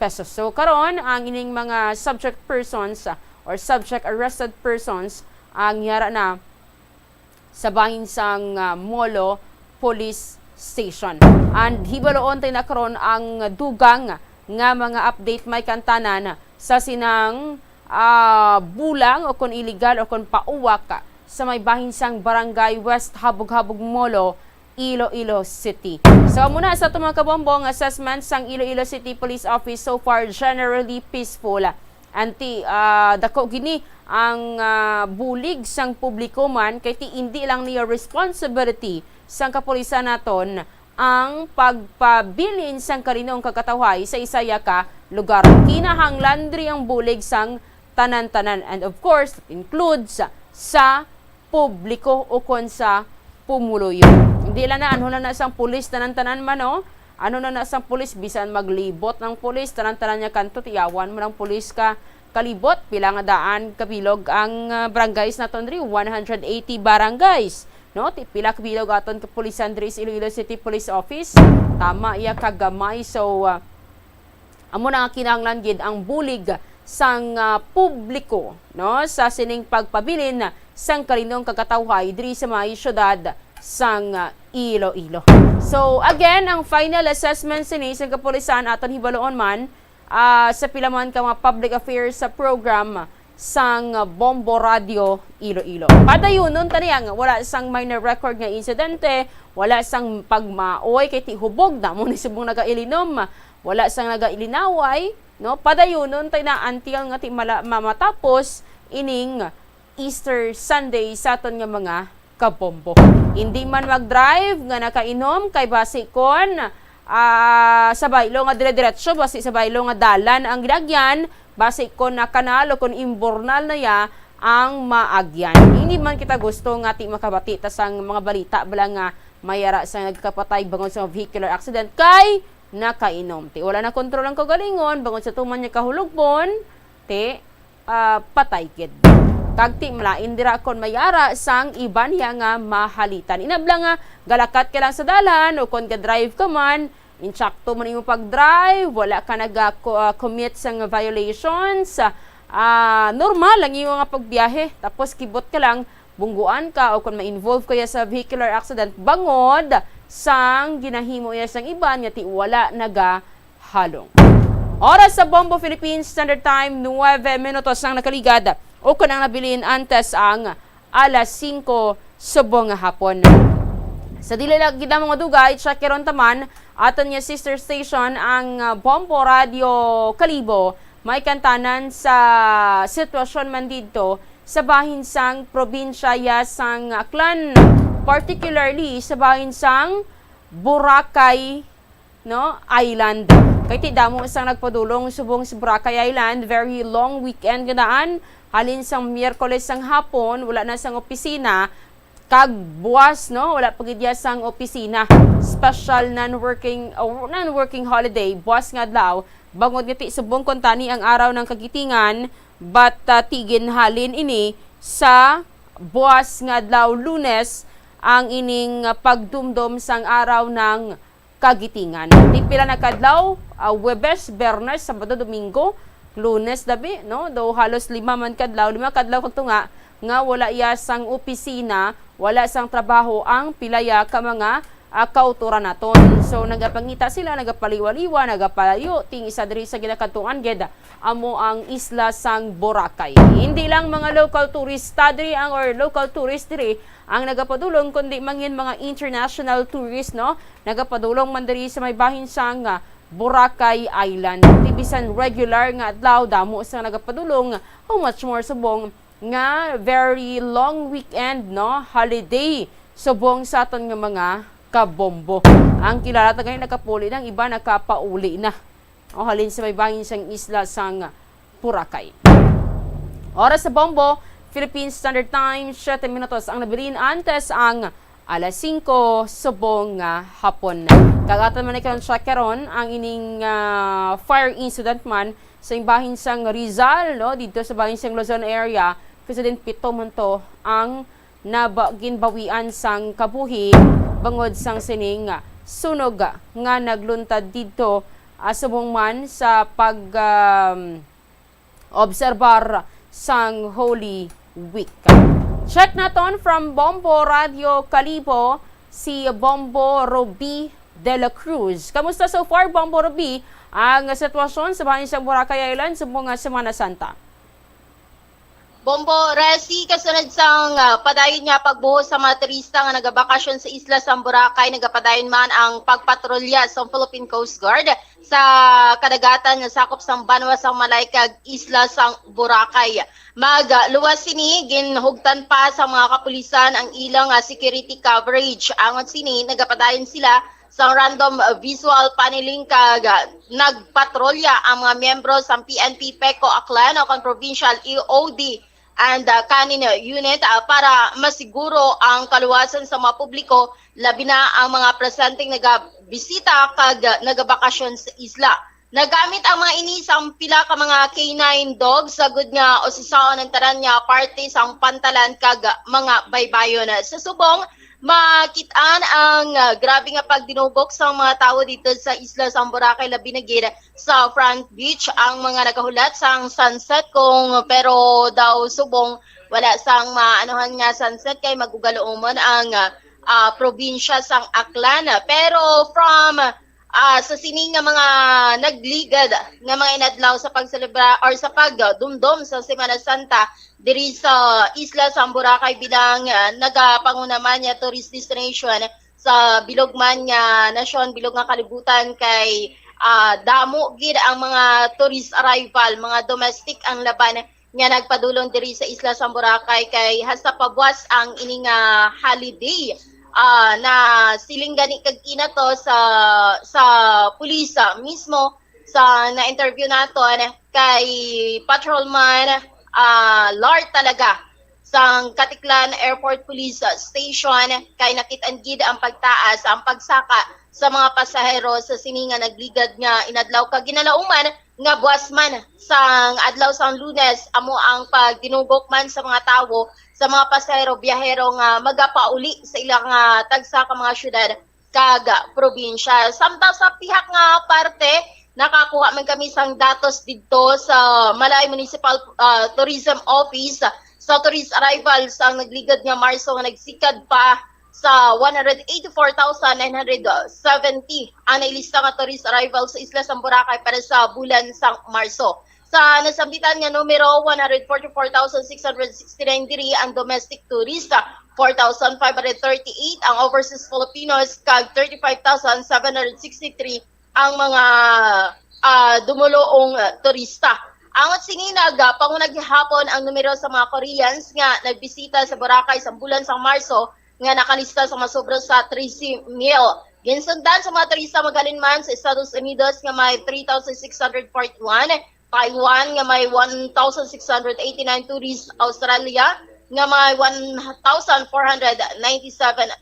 pesos. So karon ang ining mga subject persons or subject arrested persons ang yara na sa bahin sang Molo Police Station. And hibaloon tayo na karon ang dugang nga mga update may kantanan sa sinang bulang o kung illegal o kung pauwak sa may bahin sang Barangay West Habog-Habog Molo, Iloilo City. So muna sa itong mga kabombong assessment sang Iloilo City Police Office so far generally peaceful. Dako gini ang bulig sang publiko man kay ti hindi lang niya responsibility sang kapulisan naton ang pagpabilin sang karinong kakatawhay sa isaya ka lugar. Kinahanglan diri ang bulig sang tanan-tanan and of course includes sa publiko o kon sa pumuluyo. Hindi lang na, ano na sang pulis, tanan-tanan man, no? Ano na sang pulis, bisan maglibot ng pulis, tanan-tanan niya kanto, tiyawan mo ng pulis ka kalibot, pila nga daan kabilog ang barangays na tondri, 180 barangays, no? Pila kabilog aton kapulisan diri sa Iloilo City Police Office, tama iya kagamay, so amo na nga kinahanglan gid ang bulig sang publiko, no? Sa sining pagpabilin sang karinong kakatawhay diri sa mga syudad sang Iloilo. So again, ang final assessment sini sa kapulisan aton hibaloon man sa pilaman ka mga public affairs sa program sang Bombo Radio Iloilo. Padayunon taniya nga wala sang minor record nga insidente, wala sang pagmaoy kay ti hubog na mo ni subong nagailinom, wala sang nagailinaway, no? Padayunon tay na until nga ti mamatapos ining Easter Sunday sa aton nga mga kabombo. Hindi man mag-drive nga nakainom kay basi kon sa baylo nga dire-diretso, basi sa baylo nga dalan ang gidagyan, basi kon na kanal o kon imbornal na ya ang maagyan. Hindi man kita gusto nga ti makabati ta sang mga balita bala nga mayara sa nagkapatay bangon sa vehicular accident kay nakainom. Ti wala na kontrol ang kagalingon bangon sa tuman niya kahulugbon, ti patay kid. Kagti malain dira kon mayara sang iban niya nga mahalitan. Inabla nga galakat ka lang sa dalan o kon ga-drive ka man, insakto man imo pag-drive, wala ka nag-commit sang violations, normal lang imo nga pagbiyahe. Tapos kibot ka lang, bungguan ka o kon ma-involve ka ya sa vehicular accident, bangod sang ginahimo ya sang iban nga ti wala nagahalong. Oras sa Bombo Philippines Standard Time, 9 minutos ang nakaligad. O kunang nabilin antes ang alas 5 subong nga hapon. Sa dili lang gid mga dugay, Chakiron taman, aton nga sister station ang Bombo Radio Kalibo, may kantanan sa sitwasyon man dito sa bahin sang probinsya ya sang Aklan, particularly sa bahin sang Boracay, no, Island. Kay ti damo sang nagpadulong subong sa Boracay Island, very long weekend ganaan. Halin sang Miyerkules sang hapon, wala na sang opisina, kag buwas, no, wala pagidya sang opisina. Special non-working holiday, buwas nga adlaw, bangod nga ti subong kontani ang araw ng kagitingan, but tigin halin ini sa buwas nga adlaw Lunes, ang ining pagdumdum sang araw ng kagitingan. Tipila na kadlaw, Webes, Bernes, Sabado, Domingo, Lunes dabi, no? Do halos 5 kadlaw kagtunga nga wala iya sang opisina, wala sang trabaho ang pilaya ka mga kauturan naton. So nagapangita sila, nagapaliwaliwa, nagapalayo ting isa diri sa ginakatuan ged amo ang isla sang Boracay. Hindi lang mga local tourist diri ang or local tourist diri ang nagapadulong kundi mangin mga international tourist, no? Nagapadulong man diri sa may bahin sang Boracay Island. Tibisan regular nga adlaw damo sa nagapadulong, how much more subong nga very long weekend, no? Holiday subong sa aton nga mga kabombo. Ang kilala tagay nakapuli ng iba nakapauli na. O halin sa may bangin sang isla sang Boracay. Oras sa bombo, Philippine Standard Time, 7 minutos ang nabilin antes ang alas 5 subong hapon. Kagatan man ikaw sa karon ang ining fire incident man sa bahin sang Rizal, no? Dito sa bahin sang Luzon area, President Pito man to ang ginbawian sang kabuhi bangod sang sining sunog nga nagluntad dito subong man sa pag obserbar sang Holy Week. Check naton from Bombo Radio Calibo si Bombo Roby de la Cruz. Kamusta so far, Bombo Roby, ang sitwasyon sa bahin sang Boracay Island subong Semana Santa? Bombo, Resi, kasunod sang padayon niya pagbuhos sa mga turista nga nagabakasyon sa isla sa Boracay, nagapadayon man ang pagpatrolya sa Philippine Coast Guard sa kadagatan nga sakop sang Banwa sang Malaykag, isla sang Boracay. Magluwas sini, ginhugtan pa sa mga kapulisan ang ilang security coverage. Angon sini, nagapadayon sila sa random visual paneling kag nagpatrolya ang mga miyembro sa PNP PECO Aklan o Provincial EOD and kanin unit para masiguro ang kaluwasan sa mga publiko, labi na ang mga presenteng nagabisita kag nagabakasyon sa isla. Nagamit ang mga inisang pila ka mga K9 dogs sa good nga o sisaon ng taran nga parte sa pantalan kag mga baybayon. Sa subong, makitaan ang grabe nga pagdinubok sa mga tao dito sa isla sa Boracay, labi na gid sa Front Beach ang mga nakahulat sang sunset kung pero daw subong wala sang maanuhan nga sunset kay magugaloomon ang probinsya sang Aklan. Pero from sa sining nga mga nagligad nga mga inadlaw sa pagselebra or sa pagdumdum sa Semana Santa diri sa isla sa Boracay bilang nagapangunaman niya tourist destination sa bilog man nga nasyon, bilog nga kalibutan kay damo gid ang mga tourist arrival, mga domestic ang laban nga nagpadulong diri sa isla sa Boracay kay hasta pabuwas ang ining holiday. Na siling gani kag ina to sa pulisa mismo sa na-interview naton kay patrolman Lord talaga sa Katiklan Airport Police Station kay nakit-an gid ang pagtaas ang pagsaka sa mga pasahero sa sininga nagligad nga inadlaw kag ginalauman nga buwas man sang adlaw sang Lunes amo ang pagdinugok man sa mga tawo sa mga pasahero, biyahero nga magapauli sa ilang tagsa ka mga syudad kag probinsya. Samtang sa pihak nga parte, nakakuha man kami sang datos dito sa Malay Municipal Tourism Office sa tourist arrivals ang nagligad nga Marso nga nagsikad pa sa 184,970 ang nailista nga tourist arrivals sa isla sa Boracay para sa bulan sang Marso. Sa nasambitan nga numero 144,669 diri ang domestic tourist, 4,538 ang overseas Filipinos kag 35,763 ang mga dumuloong turista. Angot sininag pangunag gihapon ang numero sa mga Koreans nga nagbisita sa Boracay sa bulan sa Marso nga nakalista sa masobra sa 13,000. Ginsundan sa mga turista magalinman sa Estados Unidos nga may 3,641, Taiwan nga may 1,689 tourists, Australia nga may 1,497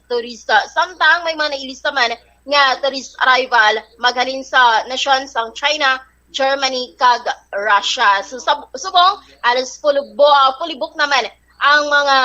turista. Samtang may mga nailista man nga tourist arrival maghalin sa nasyon sang China, Germany kag Russia. So subong alas fully book naman ang mga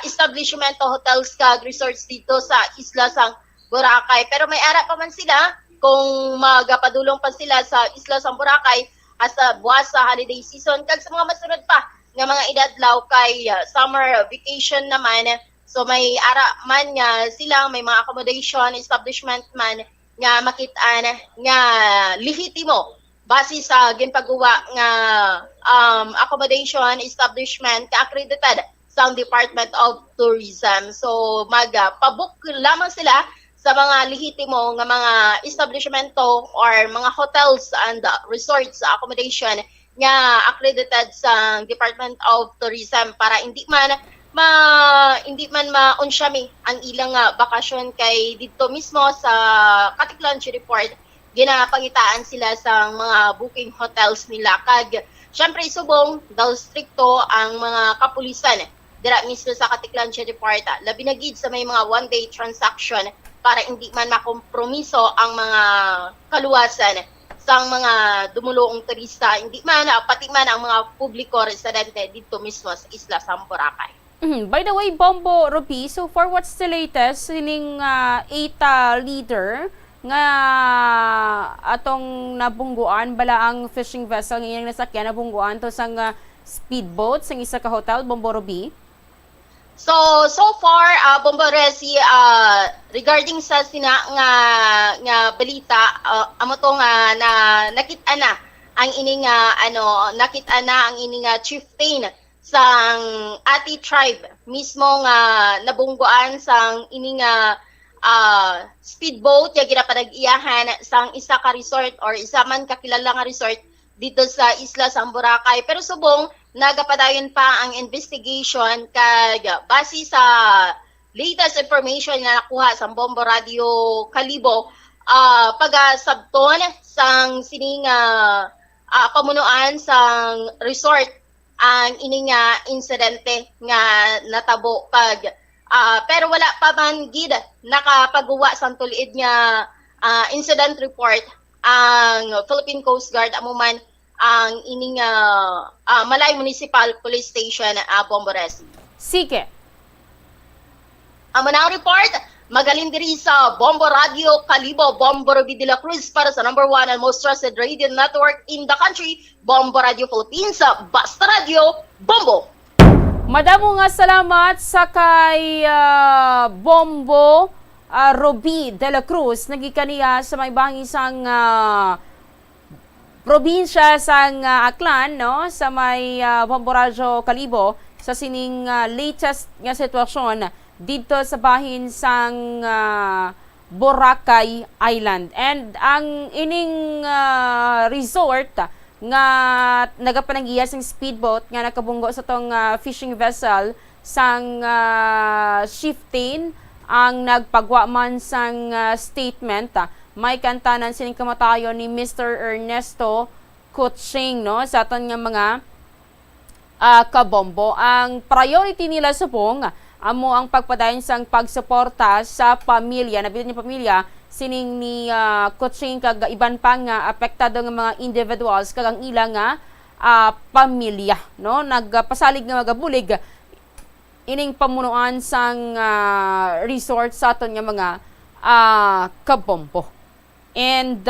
establishment o hotels kag resorts dito sa isla sang Boracay. Pero may ara pa man sila kung magapadulong pa sila sa isla sang Boracay sa buwas sa holiday season kag sa mga masunod pa nga mga idadlaw kay summer vacation naman. So may ara man nga sila, may mga accommodation establishment man nga makitaan nga lehitimo base sa ginpagawa nga accommodation establishment ka-accredited sa Department of Tourism. So magpabook lamang sila sa mga lehitimo nga mga establishmento or mga hotels and resorts accommodation nga accredited sa Department of Tourism para hindi man maunsyami ang ilang bakasyon kay dito mismo sa Katiklan Report ginapangitaan sila sa mga booking hotels nila kag syempre subong daw strikto ang mga kapulisan dira mismo sa Katiklan Report labi na gid sa may mga one-day transaction para hindi man makompromiso ang mga kaluwasan sa mga dumulong turista, hindi man pati man ang mga publiko residente dito mismo sa isla sa Boracay. By the way, Bombo Ruby, so far what's the latest sining 8 leader nga atong nabungguan bala ang fishing vessel nga nasakyan nabungguan to sang speedboat sang isa ka hotel, Bombo Ruby? So far, Bombo Resi, regarding sa sina nga balita, amo to nga na nakita na ang ining nakita na ang ining chieftain sang Ati tribe mismo nga nabungguan sang ining speedboat ya ginapanag-iyahan sang isa ka resort or isa man kakilala nga resort dito sa isla sa Boracay. Pero subong nagapadayon pa ang investigation kag base sa latest information na nakuha sa Bombo Radio Kalibo pag-sabton sang sining pamunuan sang resort ang ining insidente nga natabo kag pero wala pa man gid nakapagawa sang tuliid nga incident report ang Philippine Coast Guard amo man ang ining Malay Municipal Police Station Bombo Resi. Sige. Ang manang report magaling diri sa Bombo Radio Kalibo, Bombo Ruby de la Cruz para sa number 1 and most trusted radio network in the country, Bombo Radio Philippines, Basta Radio, Bombo! Madamo nga salamat sa kay Bombo Ruby de la Cruz nagikaniya sa may bangisang probinsya sang Aklan no sa may Bombo Radio Kalibo sa sining latest nga sitwasyon dito sa bahin sang Boracay Island. And ang ining resort nga nagapanag-iya sang speedboat nga nakabunggo sa tong fishing vessel sang chieftain ang nagpagwa man sang statement. May kantanan sining kamatayon ni Mr. Ernesto Kutsing no sa aton nga mga kabombo. Ang priority nila subong amo ang pagpadayon sang pagsuporta sa pamilya, nabitin ni pamilya sining ni Kutsing kag iban pa nga apektado nga mga individuals kag ang ilang nga pamilya no nagpasalig nga magabulig ining pamunuan sang resort sa aton nga mga kabombo. And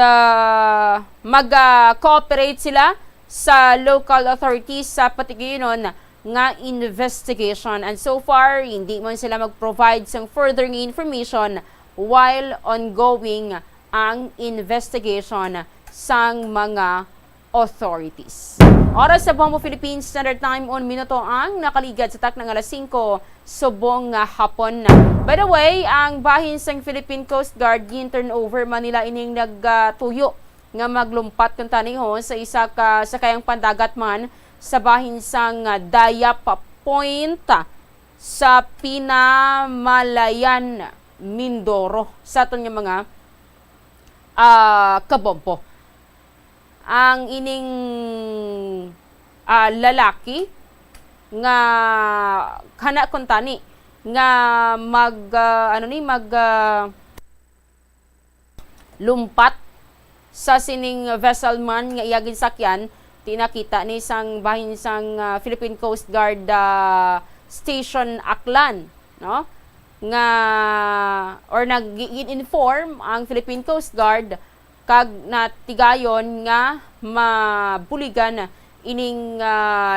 mag-cooperate sila sa local authorities sa patiginon nga investigation. And so far, hindi man sila mag-provide sang further information while ongoing ang investigation sang mga authorities. Oras sa Bombo Philippines Standard Time on minuto ang nakaligad sa tak ng alas 5 subong hapon. By the way, ang bahin sang Philippine Coast Guard yin turnover Manila ining nagtuyo nga maglumpat kun taniho sa isa ka sa kayang pandagat man sa bahin sang Dayap Point sa Pinamalayan, Mindoro sa aton nga mga kabombo. Ang ining lalaki nga kana kuntani nga lumpat sa sining vessel man nga iyagin sakyan tinakita ni sang bahin sang Philippine Coast Guard Station Aklan, no? Nga or nag-inform ang Philippine Coast Guard kag natigayon nga mabuligan ining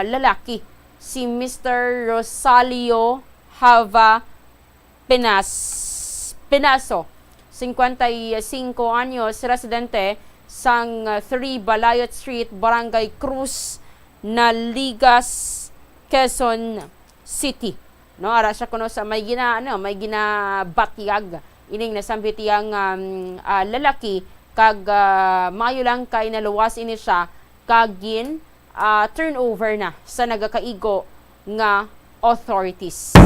lalaki si Mr. Rosalio Hava Penaso, 55 anyos, residente sang 3 Balayot Street, Barangay Cruz, Naligas, Quezon City. No, ara siya kuno sa may ginabatyag ining nasambitiyang lalaki kag mayo lang kay naluwas ini siya kagin turnover na sa nagakaigo nga authorities.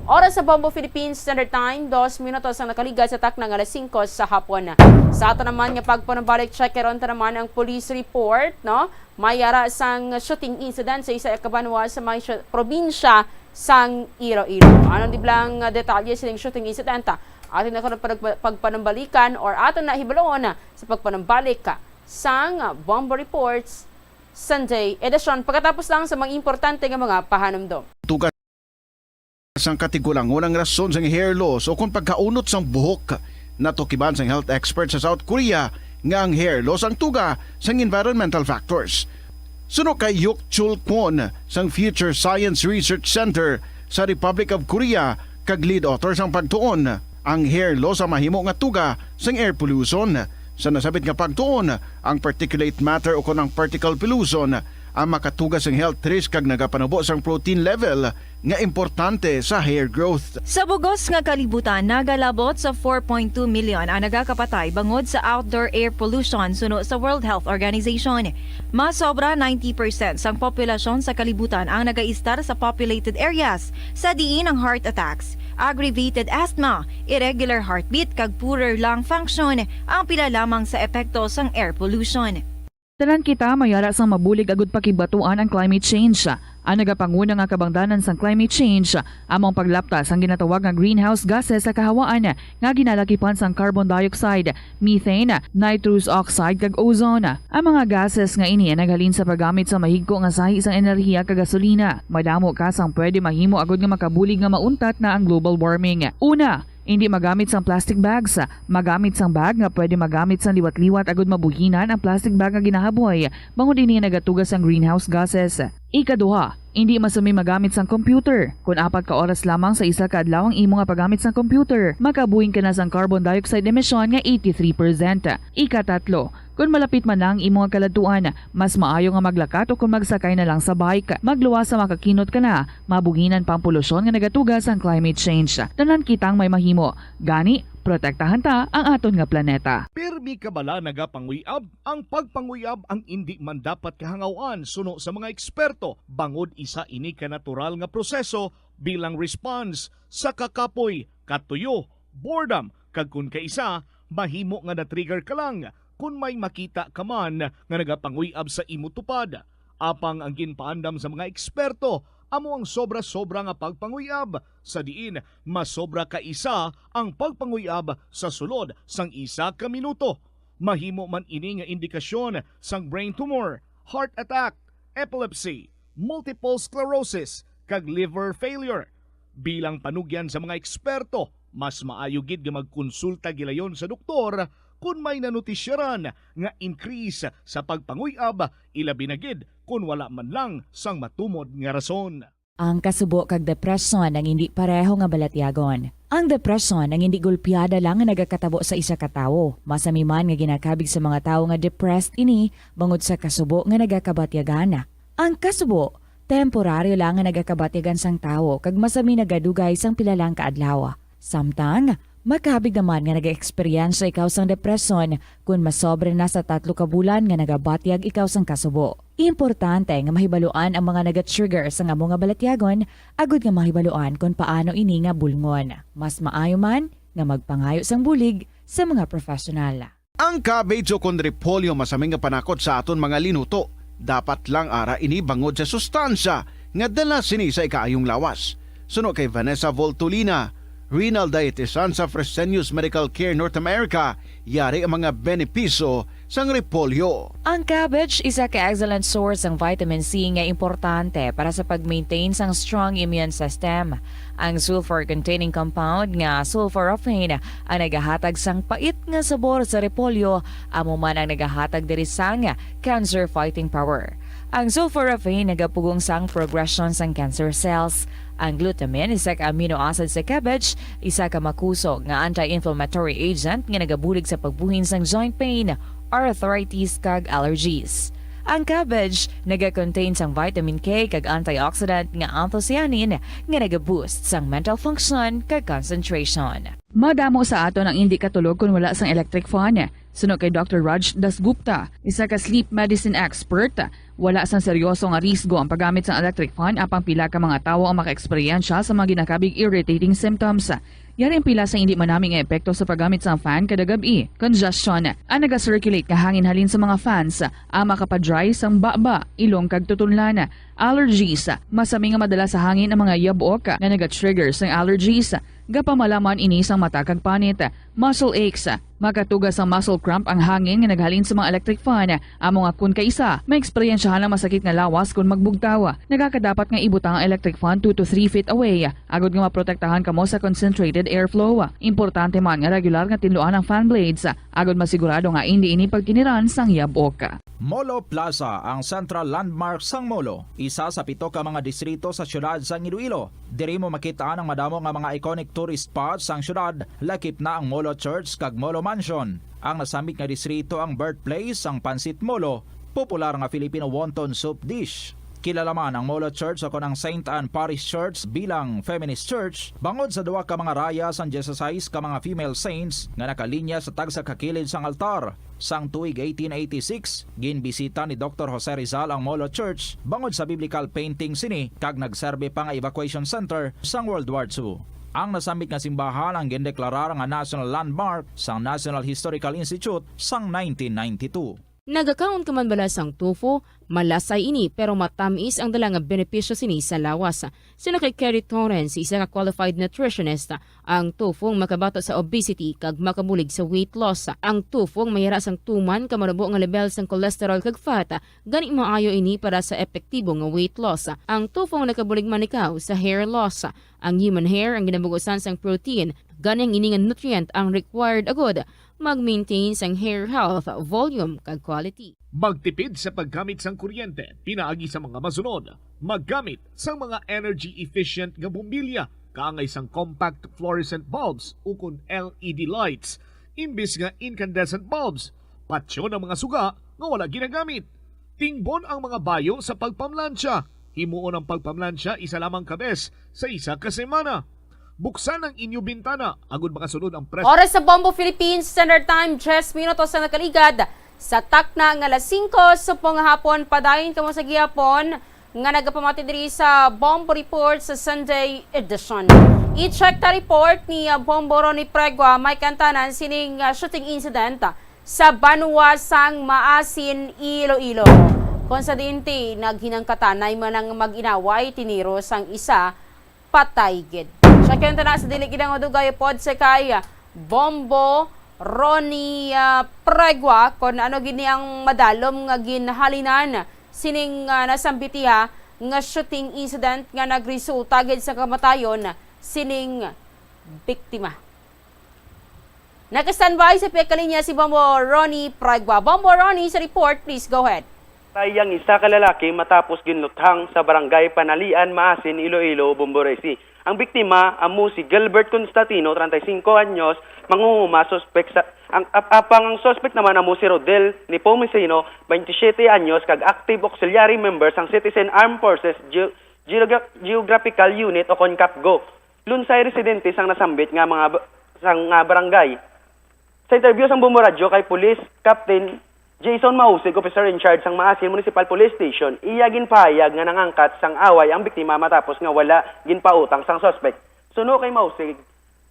Oras sa Bombo Philippines Standard Time, 2 minutos ang nakaligat sa taknang alas 5 sa hapon. Sa ato naman nga pagpanambalik checkeron ta naman ang police report, no? Mayara sang shooting incident sa isa ka banwa sa may probinsya sang Iloilo. Anong di blang detalye silang shooting incident? Atin na ko pagpanambalikan or aton na hibaloon sa pagpanambalik sang Bombo Reports Sunday edition. Pagkatapos lang sa mga importante nga mga pahanumdom. Tugas sang katigulang unang rason sang hair loss o kung pagkaunot sang buhok natukiban sang health expert sa South Korea nga ang hair loss ang tuga sang environmental factors. Suno kay Yuk Chul Kwon sang Future Science Research Center sa Republic of Korea kag lead author sang pagtuon ang hair loss ang mahimo nga tuga sang air pollution. Sa nasabit nga pagtuon ang particulate matter o kung ang particle pollution ang makatugas ang health risk kag nagapanubo sang protein level nga importante sa hair growth. Sa bugos nga kalibutan, nagalabot sa 4.2 million ang nagakapatay bangod sa outdoor air pollution suno sa World Health Organization. Mas sobra 90% sang populasyon sa kalibutan ang nagaistar sa populated areas, sa diin ang heart attacks, aggravated asthma, irregular heartbeat kag poorer lung function ang pila lamang sa epekto sang air pollution. Tanan kita mayara sang mabulig agud pakibatuan ang climate change. Ang nagapanguna nga kabangdanan sang climate change among paglaptas ang ginatawag nga greenhouse gases sa kahawaan nga ginalakipan sang carbon dioxide, methane, nitrous oxide kag ozone. Ang mga gases nga ini naghalin sa paggamit sa mahigko nga sahi sang enerhiya kag gasolina. Madamo ka sang pwede mahimo agud nga makabulig nga mauntat na ang global warming. Una, hindi magamit sang plastic bags. Magamit sang bag nga pwede magamit sang liwat-liwat agud mabuhinan ang plastic bag nga ginahaboy bangod ini nagatugas sang greenhouse gases. Ikaduha, hindi masumi magamit sang computer. Kung 4 ka oras lamang sa isa ka adlaw ang imo nga paggamit sang computer, makabuhing ka na sang carbon dioxide emission nga 83%. Ikatatlo, kung malapit man lang imo nga kaladuan, mas maayo nga maglakat o kung magsakay na lang sa bike. Magluwas sa makakinot ka na, mabuhinan pang polusyon nga nagatugas ang climate change. Tanan kitang may mahimo. Gani, protektahan ta ang aton nga planeta. Pirmi kabala nagapanguyab, ang pagpanguyab ang hindi man dapat kahangawan suno sa mga eksperto bangod isa ini ka natural nga proseso bilang response sa kakapoy, katuyo, boredom kag kun kaisa mahimo nga na-trigger ka lang kung may makita ka man nga nagapanguyab sa imo tupad. Apang ang ginpaandam sa mga eksperto amo ang sobra-sobra nga pagpanguyab sa diin mas sobra ka isa ang pagpanguyab sa sulod sang isa ka minuto. Mahimo man ini nga indikasyon sang brain tumor, heart attack, epilepsy, multiple sclerosis kag liver failure. Bilang panugyan sa mga eksperto, mas maayo gid nga magkonsulta gilayon sa doktor kung may nanutisyaran nga increase sa pagpanguyab, ilabi na gid kung wala man lang sang matumod nga rason. Ang kasubo kag depresyon ang hindi pareho nga balatyagon. Ang depresyon ang hindi gulpiyada lang nga nagakatabo sa isa ka tawo. Masami man nga ginakabig sa mga tawo nga depressed ini bangod sa kasubo nga nagakabatyagan. Ang kasubo temporaryo lang nga nagakabatyagan sang tawo kag masami nagadugay sang pila lang ka adlaw. Samtang makabig naman nga nag-experience ikaw sang depresyon kung masobre na sa 3 ka bulan nga nagabatyag ikaw sang kasubo. Importante nga mahibaluan ang mga naga-trigger sa nga mga balatyagon agud nga mahibaluan kung paano ini nga bulngon. Mas maayo man nga magpangayo sang bulig sa mga profesional. Ang cabbage o kung repolyo masaming nga panakot sa aton mga linuto. Dapat lang ara ini bangod sa sustansya nga dala sini sa ikaayong lawas. Suno kay Vanessa Voltolina, renal dietitian sa Fresenius Medical Care North America, yari ang mga benepisyo sang repolyo. Ang cabbage isa ka excellent source ng vitamin C nga importante para sa pag-maintain sang strong immune system. Ang sulfur-containing compound nga sulforaphane ang nagahatag sang pait nga sabor sa repolyo, amo man ang nagahatag diri sang cancer-fighting power. Ang sulforaphane nagapugong sang progression sang cancer cells. Ang glutamine, isa ka amino acid sa cabbage, isa ka makusog nga anti-inflammatory agent nga nagabulig sa pagbuhin sang joint pain, arthritis kag allergies. Ang cabbage naga-contain sang vitamin K kag antioxidant nga anthocyanin nga naga-boost sang mental function kag concentration. Madamo sa ato ang hindi katulog kung wala sang electric fan. Suno kay Dr. Raj Dasgupta, isa ka sleep medicine expert, wala sang seryoso nga risgo ang paggamit sa electric fan apang pila ka mga tawo ang maka-eksperyensya sa mga ginakabig irritating symptoms. Yari ang pila sa hindi manaming epekto sa paggamit sa fan kada gabi. Congestion, ang naga-circulate nga hangin halin sa mga fans, ang makapadry sang baba, ilong kag tutunlan. Allergies, masami nga madala sa hangin ang mga yabok nga naga-trigger sang allergies. Gapamalaman ini sang mata kag panit, muscle aches, makatugas ang muscle cramp ang hangin nga naghalin sa mga electric fan. Amo nga kun kaisa, may eksperyensyahan ang masakit nga lawas kung magbugtawa. Nagakadapat nga ibutang ang electric fan 2 to 3 feet away, agod nga maprotektahan kamo sa concentrated airflow. Importante man nga regular nga tinluan ang fan blades, agod masigurado nga hindi ini pagkiniran sang yabok. Molo Plaza ang central landmark sang Molo, isa sa 7 ka mga distrito sa syudad sang Iloilo. Diri mo makita ang madamo nga mga iconic tourist spots sang syudad, lakip na ang Molo Church kag Molo Mansion. Ang nasamit nga distrito ang birthplace sang Pansit Molo, popular nga Filipino wonton soup dish. Kilala man ang Molo Church o ang St. Anne Parish Church bilang feminist church, bangod sa duwa ka mga raya sang 16 ka mga female saints nga nakalinya sa tagsa kakilid sang altar. Sang tuig 1886, ginbisita ni Dr. Jose Rizal ang Molo Church bangod sa biblical painting sini kag nagserbe pa nga evacuation center sang World War II. Ang nasamit nga simbahan ang gindeklarar nga national landmark sang National Historical Institute sang 1992. Nagakaon ka man bala sang tofu, malasay ini pero matamis ang dala nga benepisyo sini sa lawas. Sino kay Kerry Torrens, isa ka qualified nutritionist, ang tofu makabato sa obesity kag makabulig sa weight loss. Ang tofu mayara sang tuman ka marubo nga level sang cholesterol kag fat, gani maayo ini para sa epektibo nga weight loss. Ang tofu nakabulig man ikaw sa hair loss. Ang human hair ang ginabugusan sang protein, gani ang ini nga nutrient ang required agod mag-maintain sang hair health, volume kag quality. Magtipid sa paggamit sang kuryente, pinaagi sa mga masunod. Maggamit sa mga energy-efficient nga bumbilya, kaangay sang compact fluorescent bulbs ukon LED lights, imbis nga incandescent bulbs. Patsyo ng mga suga nga wala ginagamit. Tingbon ang mga bayo sa pagpamlansya. Himuon ang pagpamlansya isa lamang kabes sa isa ka semana. Buksan ang inyo bintana, agud makasunod ang press. Oras sa Bombo Philippines Standard Time, 10 minutos sa nakaligad. Sa takna nga alas 5 sa hapon, padayon kamo sa gihapon nga nagapamati diri sa Bombo Report sa Sunday edition. I-check ta report ni Bombo Ronnie Pregua, may kantanan sining shooting incident sa Banwa sang Maasin, Iloilo. Kung sa dinti, naghinangkatanay man ang mag-inaway, tiniro sang isa, patay gid. Check yun na sa dilig idang odugay pod sa kaya Bombo Ronnie Pregua kung ano gini ang madalom nga ginhalinan sining nasambitiha nga shooting incident nga nagresulta gid sa kamatayon sining biktima. Naka-standby sa pekalinya si Bombo Ronnie Pregua. Bombo Ronnie, sa report, please go ahead. Tayang isa ka lalaki matapos ginluthang sa barangay Panalian, Maasin, Iloilo, Bomboresi. Ang biktima amo si Gilbert Constantino, 35 anyos, mangunguma suspek sa ang suspect naman amo si Rodel Nepomuceno, 27 anyos, kag active auxiliary member sang Citizen Armed Forces Geographical Unit o CONCAPGO. Lunsay residente sang nasambit nga mga sang barangay. Sa interview sang Bombo Radio kay Police Captain Jason Mausig, officer in charge sang Maasin Municipal Police Station, iya ginpahayag nga nangangkat sang away ang biktima matapos nga wala ginpautang sang suspect. Suno kay Mausig,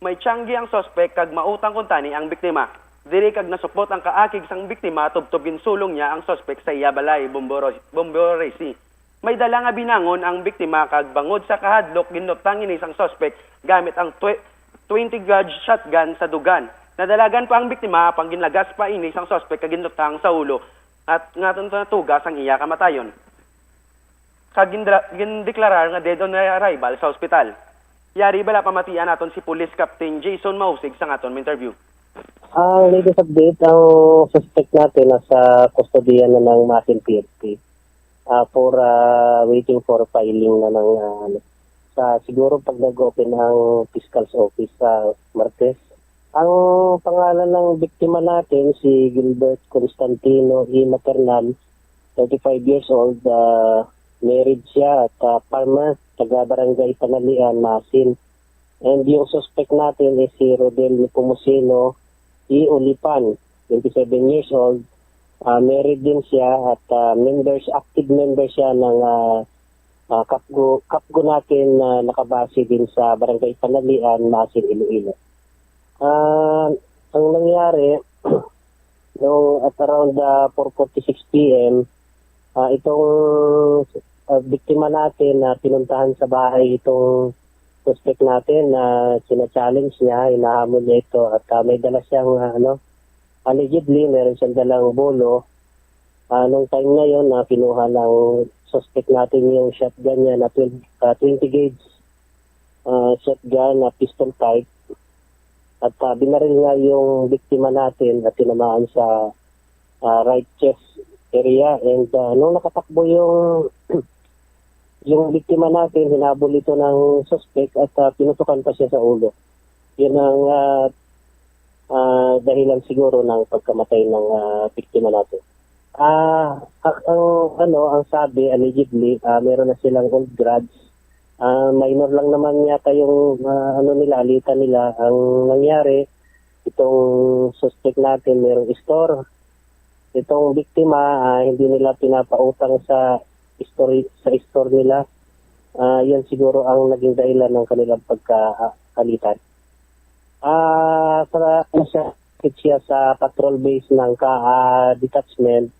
may tiyanggi ang suspect kag mautang kuntani ang biktima. Diri kag nasupot ang kaakig sang biktima tubtob ginsulong niya ang suspect sa iya balay Bomboresi. May dala nga binangon ang biktima kag bangod sa kahadlok ginuptang ini sang suspect gamit ang 20 gauge shotgun sa dugan. Nadalagan pa ang biktima pang ginlagas pa ini sang suspect kaginlutang sa ulo at ngaton natugas ang iya kamatayon. Gindeklarar nga dead on arrival sa ospital. Yari bala pamatian naton si Police Captain Jason Mausig sa aton interview. Ang latest update, ang suspect natin nasa kustodiyan na ng Masin PFP for waiting for filing na ng sa siguro pag nag-open ang fiscal's office sa Martes. Ang pangalan ng biktima natin si Gilbert Constantino E. Maternal, 35 years old, married siya at farmer, taga Barangay Panalian, Masin. And yung suspect natin is si Rodel Nepomuceno E. Ulipan, 27 years old, married din siya at active member siya ng kapgo natin na nakabase din sa Barangay Panalian, Masin, Iloilo. Ang nangyari, nung at around 4:46 p.m., itong biktima natin na pinuntahan sa bahay itong suspect natin na sina-challenge niya, hinahamon niya ito at may dala siyang allegedly meron siyang dalang bolo. Nung time na yon na pinuha ng suspect natin yung shotgun niya na 20 gauge shotgun na pistol type at binaril nga yung biktima natin at tinamaan sa right chest area and nung nakatakbo yung biktima natin, hinabol ito ng suspect at pinutukan pa siya sa ulo. Yun ang dahilan siguro ng pagkamatay ng biktima natin. Ang sabi, allegedly, meron na silang old grudge. Minor lang naman yata yung alitan nila. Ang nangyari, itong suspect natin, merong store. Itong biktima, hindi nila pinapautang sa store nila. Yan siguro ang naging dahilan ng kanilang pagkakalitan. Siya sa patrol base ng detachment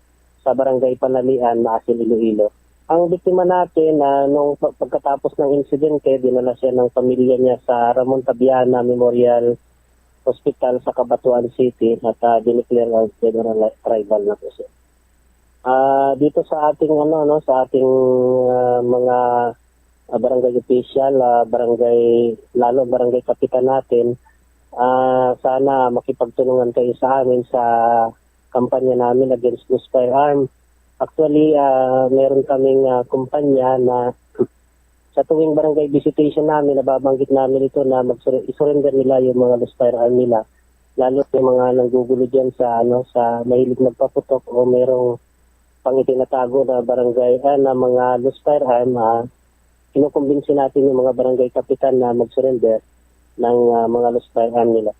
sa Barangay Panalian, Masin, Iloilo. Ang biktima natin, nung pagkatapos ng insidente, dinala siya ng pamilya niya sa Ramon Tabiana Memorial Hospital sa Cabanatuan City at dineclare as dead on arrival na po siya. Dito sa ating mga barangay official, barangay kapitan natin, sana makipagtulungan kayo sa amin sa kampanya namin against loose firearm. Actually, meron kaming kumpanya na sa tuwing barangay visitation namin, nababanggit namin ito na i-surrender nila yung mga loose firearm nila. Lalo yung mga nanggugulo dyan sa mahilig magpaputok o merong pang itinatago na barangay na mga loose firearm, kinukumbinsi natin yung mga barangay kapitan na mag-surrender ng mga loose firearm nila.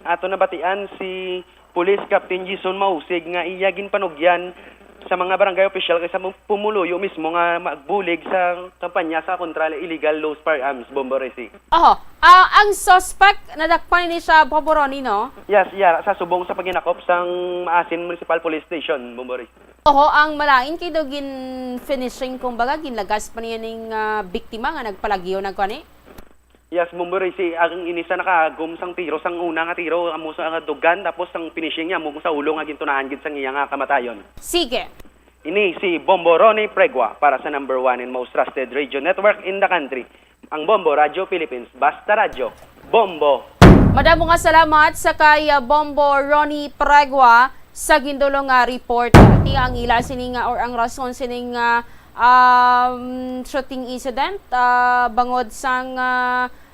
Ato nabatian si Police Captain Jason Mausig nga iyagin panugyan sa mga barangay official kaysa pumuluyo mismo nga magbulig sa kampanya sa kontra illegal loose firearms, Bomboresi. Ang suspect nadakpan ni siya Boboroni, no? Yes, sa subong sa paginakop sang Maasin Municipal Police Station, Bomboresi. Ang malain kay daw finishing kumbaga ginlagas pa niya ning biktima nga nagpalagyo nagkani. Yes, Bomboresi, ang inisa nakagum sang tiro sang una nga tiro amo sa dugan tapos sang finishing niya mo sa ulo nga gintunahan gid sang iya nga kamatayon. Sige. Ini si Bombo Ronnie Pregua para sa number 1 and most trusted radio network in the country. Ang Bombo Radio Philippines, basta radyo. Bombo. Madamo nga salamat sa kay Bombo Ronnie Pregua sa gindulong nga report. Ti ang ila sininga or ang rason sininga shooting incident bangod sang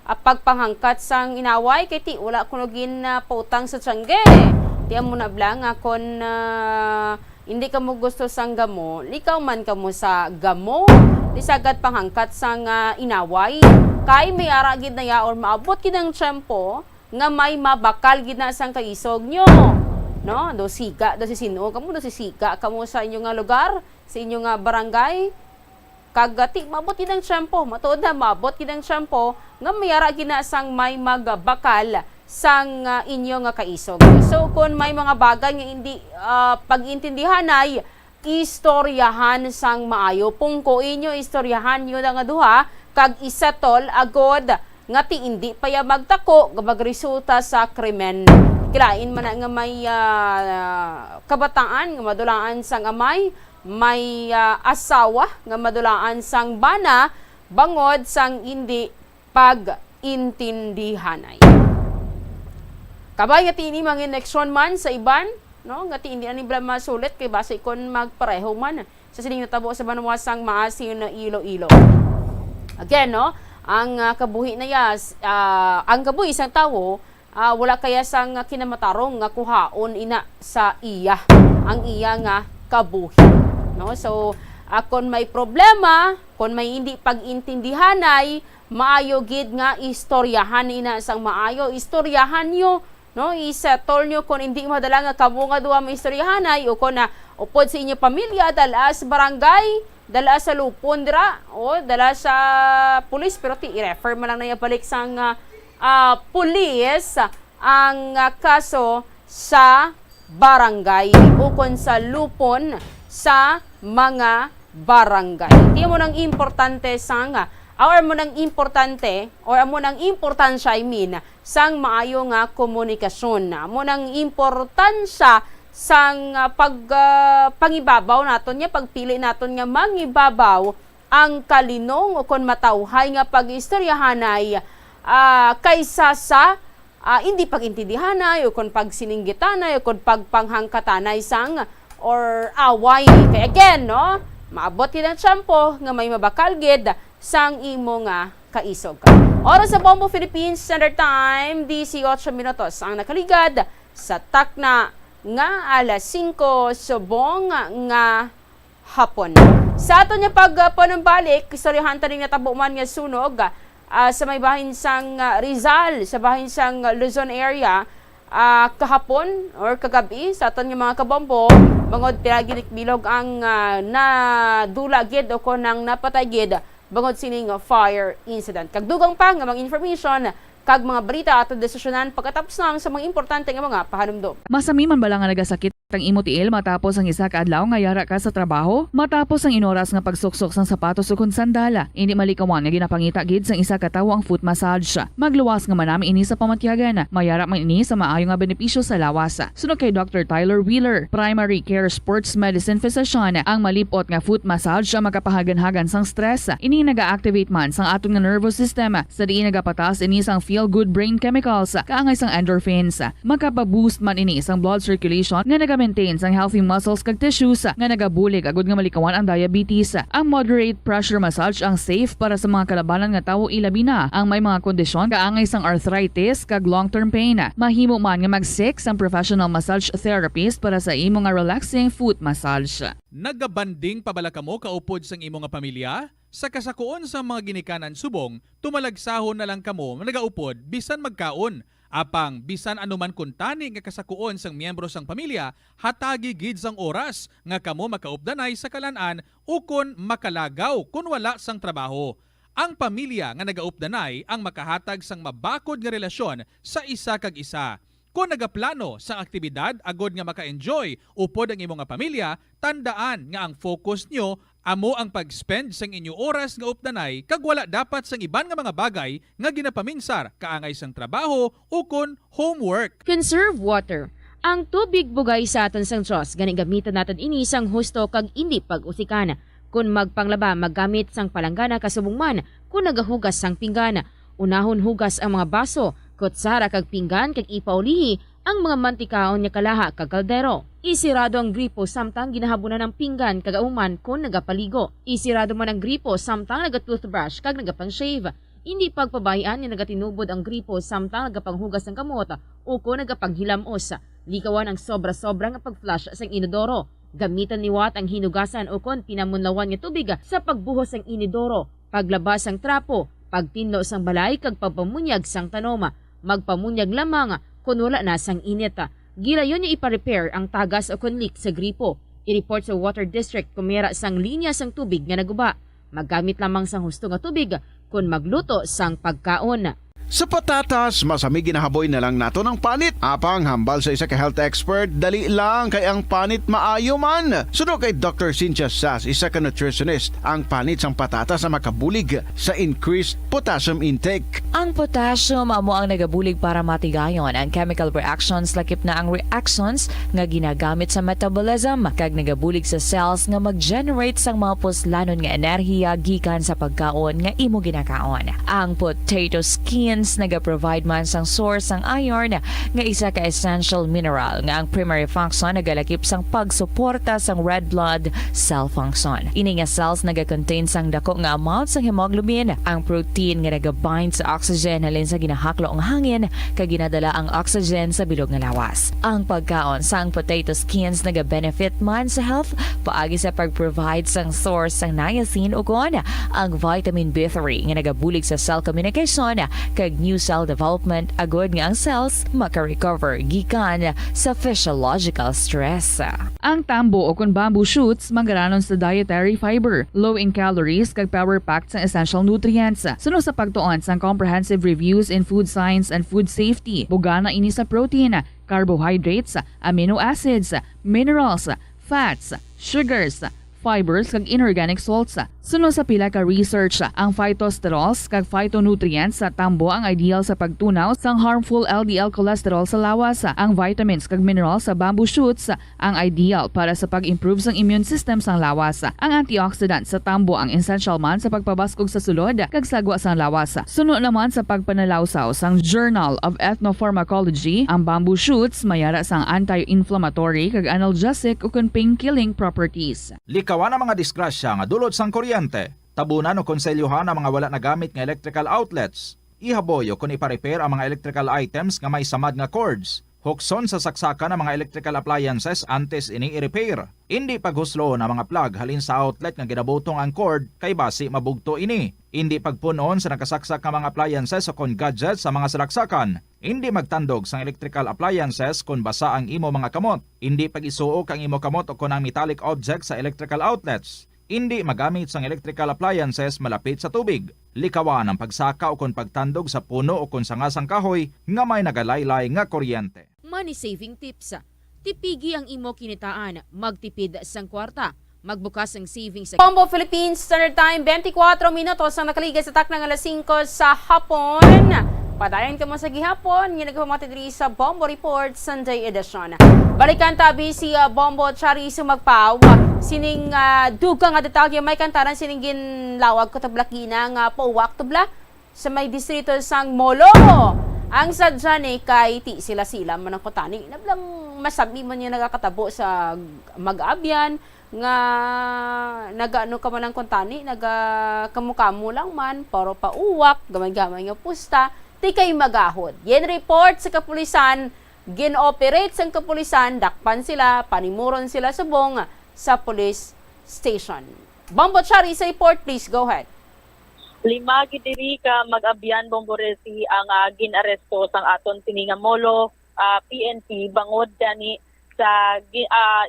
pagpanghangkat sang inaway kay ti wala kunogin pautang sa tiyangge. Ti mo na blang kon hindi ka mo gusto sang gamo, likaw man ka mo sa gamo, di sagad panghangkat sang inaway. Kay may ara gid na ya or maabot gid ang tiyempo nga may mabakal gid na sang kaisog nyo. No, do siga, do si sino, kamo do si siga kamo sa inyong nga lugar, sa inyong nga barangay. Kagati mabot gid ang tiyempo, matuod na mabot gid ang tiyempo nga mayara gid na sang may magbakal sang inyo nga kaisog. So kung may mga bagay nga hindi pag-intindihan ay istoryahan sang maayo. Pungko inyo istoryahan nyo nga duha kag isettle agod nga ti indi pa ya magtako nga magresulta sa krimen. Kilain man nga may kabataan nga madulaan sang amay, may asawa nga madulaan sang bana bangod sang indi pag-intindihanay. Kabay nga ti ini mga eleksyon man sa iban, no, nga ti indi ani bala masulit kay base kon magpareho man sa sining natabo sa banwasang maasin na Iloilo. Again, no, ang kabuhi na yas, ang kabuhi isang tawo, wala kaya sang kinamatarong nga kuhaon ina sa iya, ang iya nga kabuhi. No? So, kung may problema, kung may hindi pag-intindihanay, maayo gid nga istoryahan ina sang maayo, istoryahan nyo, no, isettle nyo kung hindi madala nga kamo nga duwa maistoryahanay o kung na upod sa inyo pamilya, dala sa barangay, dala sa lupon dira, o dala sa pulis, pero i-refer mo lang na balik sang pulis ang kaso sa barangay o kung sa lupon sa mga barangay. Di mo nang importante sang or mo nang importante or mo nang importansya sang maayo nga komunikasyon. Mo nang importansya sang pangibabaw naton nga pagpili naton nga mangibabaw ang kalinong o kon matawhay nga pag-istoryahanay kaysa sa hindi pag-intindihanay o kon pagsininggitanay o kon pagpanghangkatanay sang or away. Kaya again, no, maabot yun ang tiyempo nga may mabakal gid sang imo nga kaisog. Oras sa Bombo Philippines Standard Time, 18 minutos ang nakaligad sa takna nga alas 5 subong nga hapon. Sa ato niya pagpanumbalik, istoryahan ta rin natabo man nga sunog sa may bahin sang Rizal, sa bahin sang Luzon area, kahapon or kagabi sa aton nga mga kabombo, bangod piraginik bilog ang nadula gid o konang napatay gid bangod sining fire incident. Kagdugang pa nga mga information kag mga balita ato desisyonan pagkatapos lang sa mga importante nga mga pahanumdom. Masami man bala nga nagasakit ang imo tiil matapos ang isa ka adlaw nga yara ka sa trabaho, matapos ang inoras nga pagsuksok sang sapatos o kun sandala. Hindi malikawan nga ginapangita gid sang isa ka tawo ang foot massage. Magluwas nga manami ini sa pamatyagan. Mayara man ini sa maayo nga benepisyo sa lawas. Sunod kay Dr. Tyler Wheeler, Primary Care Sports Medicine Physician, ang malipot nga foot massage ang makapahagan-hagan sang stress. Ini naga-activate man sang aton nga nervous system sa diin nagapatas ini sang feel-good brain chemicals kaangay sang endorphins. Makapaboost man ini sang blood circulation nga naga-maintain sang healthy muscles kag tissues nga nagabulig agud nga malikawan ang diabetes. Ang moderate pressure massage ang safe para sa mga kalabanan nga tawo ilabi na ang may mga kondisyon kaangay sang arthritis kag long-term pain. Mahimo man nga mag-seek sang professional massage therapist para sa imo nga relaxing foot massage. Nagabanding pabala kamo kaupod sang imo nga pamilya? Sa kasakuon sa mga ginikanan subong, tumalagsahon na lang kamo nagaupod bisan magkaon. Apang bisan anuman kuntani nga kasakuon sang miyembro sang pamilya, hatagi gid sang oras nga kamo makaupdanay sa kalan-an ukon makalagaw kun wala sang trabaho. Ang pamilya nga nagaupdanay ang makahatag sang mabakod nga relasyon sa isa kag isa. Kung nagaplano sa aktibidad agod nga maka-enjoy upod ang imong nga pamilya, tandaan nga ang focus nyo amo ang pag-spend sang inyo oras nga updanay kag wala dapat sang iban nga mga bagay nga ginapaminsar kaangay sang trabaho ukon homework. Conserve water. Ang tubig bugay sa aton sang Diyos, gani gamitan natin ini sang husto kag indi pag-usikan. Kung magpanglaba, maggamit sang palanggana kasubong man, kung nagahugas sang pinggana, unahon hugas ang mga baso, kutsara kag pinggan kag ipaulihi ang mga mantikaon nya kalaha kag kaldero. Isirado ang gripo samtang ginahabunan ng pinggan kag auman kung nagapaligo. Isirado man ang gripo samtang nagatoothbrush kag nagapang-shave. Hindi pagpabayaan ni nagatinubod ang gripo samtang nagapanghugas ng kamot o kung nagapanghilamos. Likawan ang sobra-sobra nga pag-flush sa inodoro. Gamitan liwat ang hinugasan o kung pinamunlawan nga tubig sa pagbuhos ng inodoro, paglabas ang trapo, pagtinlo sang balay kag pagpamunyag sang tanoma, magpamunyag lamang kung wala na sang init. Gilayon niya ipa-repair ang tagas o kung leak sa gripo. I-report sa Water District kung mera sang linya sang tubig nga naguba. Maggamit lamang sang husto nga tubig kung magluto sang pagkaon. Sa patatas, masami ginahaboy na lang nato ng panit. Apang hambal sa isa ka health expert, dali lang kay ang panit maayo man. Suno kay Dr. Cynthia Sass, isa ka nutritionist, ang panit sang patatas na makabulig sa increased potassium intake. Ang potassium amo ang nagabulig para matigayon ang chemical reactions lakip na ang reactions nga ginagamit sa metabolism kag nagabulig sa cells nga mag-generate sang mga puslanon nga enerhiya gikan sa pagkaon nga imo ginakaon. Ang potato skins naga-provide man sang source sang iron nga isa ka essential mineral nga ang primary function nagalakip sang pagsuporta sang red blood cell function. Ini nga cells naga-contain sang dako nga amount sang hemoglobin, ang protein nga naga-bind sa oxygen halin sa ginahaklo ang hangin kag ginadala ang oxygen sa bilog nga lawas. Ang pagkaon sang potato skins naga-benefit man sa health paagi sa pag-provide sang source sang niacin ug ang vitamin B3 nga nagabulig sa cell communication kag new cell development agud nga ang cells maka-recover gikan sa physiological stress. Ang tambo o kun bamboo shoots manggaranon sa dietary fiber, low in calories kag power-packed sa essential nutrients. Suno sa pagtuon sang comprehensive reviews in food science and food safety, bugana ini sa protein, carbohydrates, amino acids, minerals, fats, sugars, fibers kag inorganic salts. Suno sa pila ka research, ang phytosterols kag phytonutrients sa tambo ang ideal sa pagtunaw sang harmful LDL cholesterol sa lawas. Ang vitamins kag minerals sa bamboo shoots ang ideal para sa pag-improve sang immune system sang lawas. Ang antioxidants sa tambo ang essential man sa pagpabaskog sa sulod kag sagwa sang lawas. Suno naman sa pagpanalawsaw sang Journal of Ethnopharmacology, ang bamboo shoots mayara sang anti-inflammatory kag analgesic ug pain-killing properties. Likawan ang mga disgrasya nga dulot sang kuryente. Tabunan o konselyuhan ang mga wala nagamit nga electrical outlets. Ihaboy o kung ipa-repair ang mga electrical items nga may samad nga cords. Hukson sa saksakan ng mga electrical appliances antes ini i-repair. Hindi paghuslo na mga plug halin sa outlet nga ginabutong ang cord kay basi mabugto ini. Hindi pagpunon sa nakasaksak nga mga appliances o kon gadgets sa mga salaksakan. Hindi magtandog sa electrical appliances kung basa ang imo mga kamot. Hindi pag-isuok ang imo kamot o kung ang metallic objects sa electrical outlets. Hindi magamit sang electrical appliances malapit sa tubig. Likawan ang pagsaka o kung pagtandog sa puno o kung sangasang kahoy nga may nagalaylay nga kuryente. Money saving tips. Tipigi ang imo kinitaan, magtipid sang kwarta. Magbukas ang savings sa Bombo Philippines Standard Time, 24 minutos ang nakaligay sa taknang alas 5 sa hapon. Padayon ka mo sa gihapon, yung nagpamatidri sa Bombo Report Sunday Edition. Balikan tabi si Bombo Chari sumagpaw. Sining duga nga detalye may kantaran sining ginlawag ko tablakina nga pauwak tubla sa may distrito sang Molo. Ang sadya ni kay ti sila man ang kutani. Nablang masabi man yung nagakatabo sa mag-abyan nga nagaano ka man ang kontani, nagakamukamo lang man, paro pauwak, gamay-gamay nga pusta, di kay magahod. Yen report sa kapulisan, gin-operate sa kapulisan, dakpan sila, panimuron sila subong sa police station. Bombo Chari sa report, please go ahead. 5 gidiri ka mag-abyan Bomboresi ang ginaresto sang aton sininga Molo PNP bangod gani sa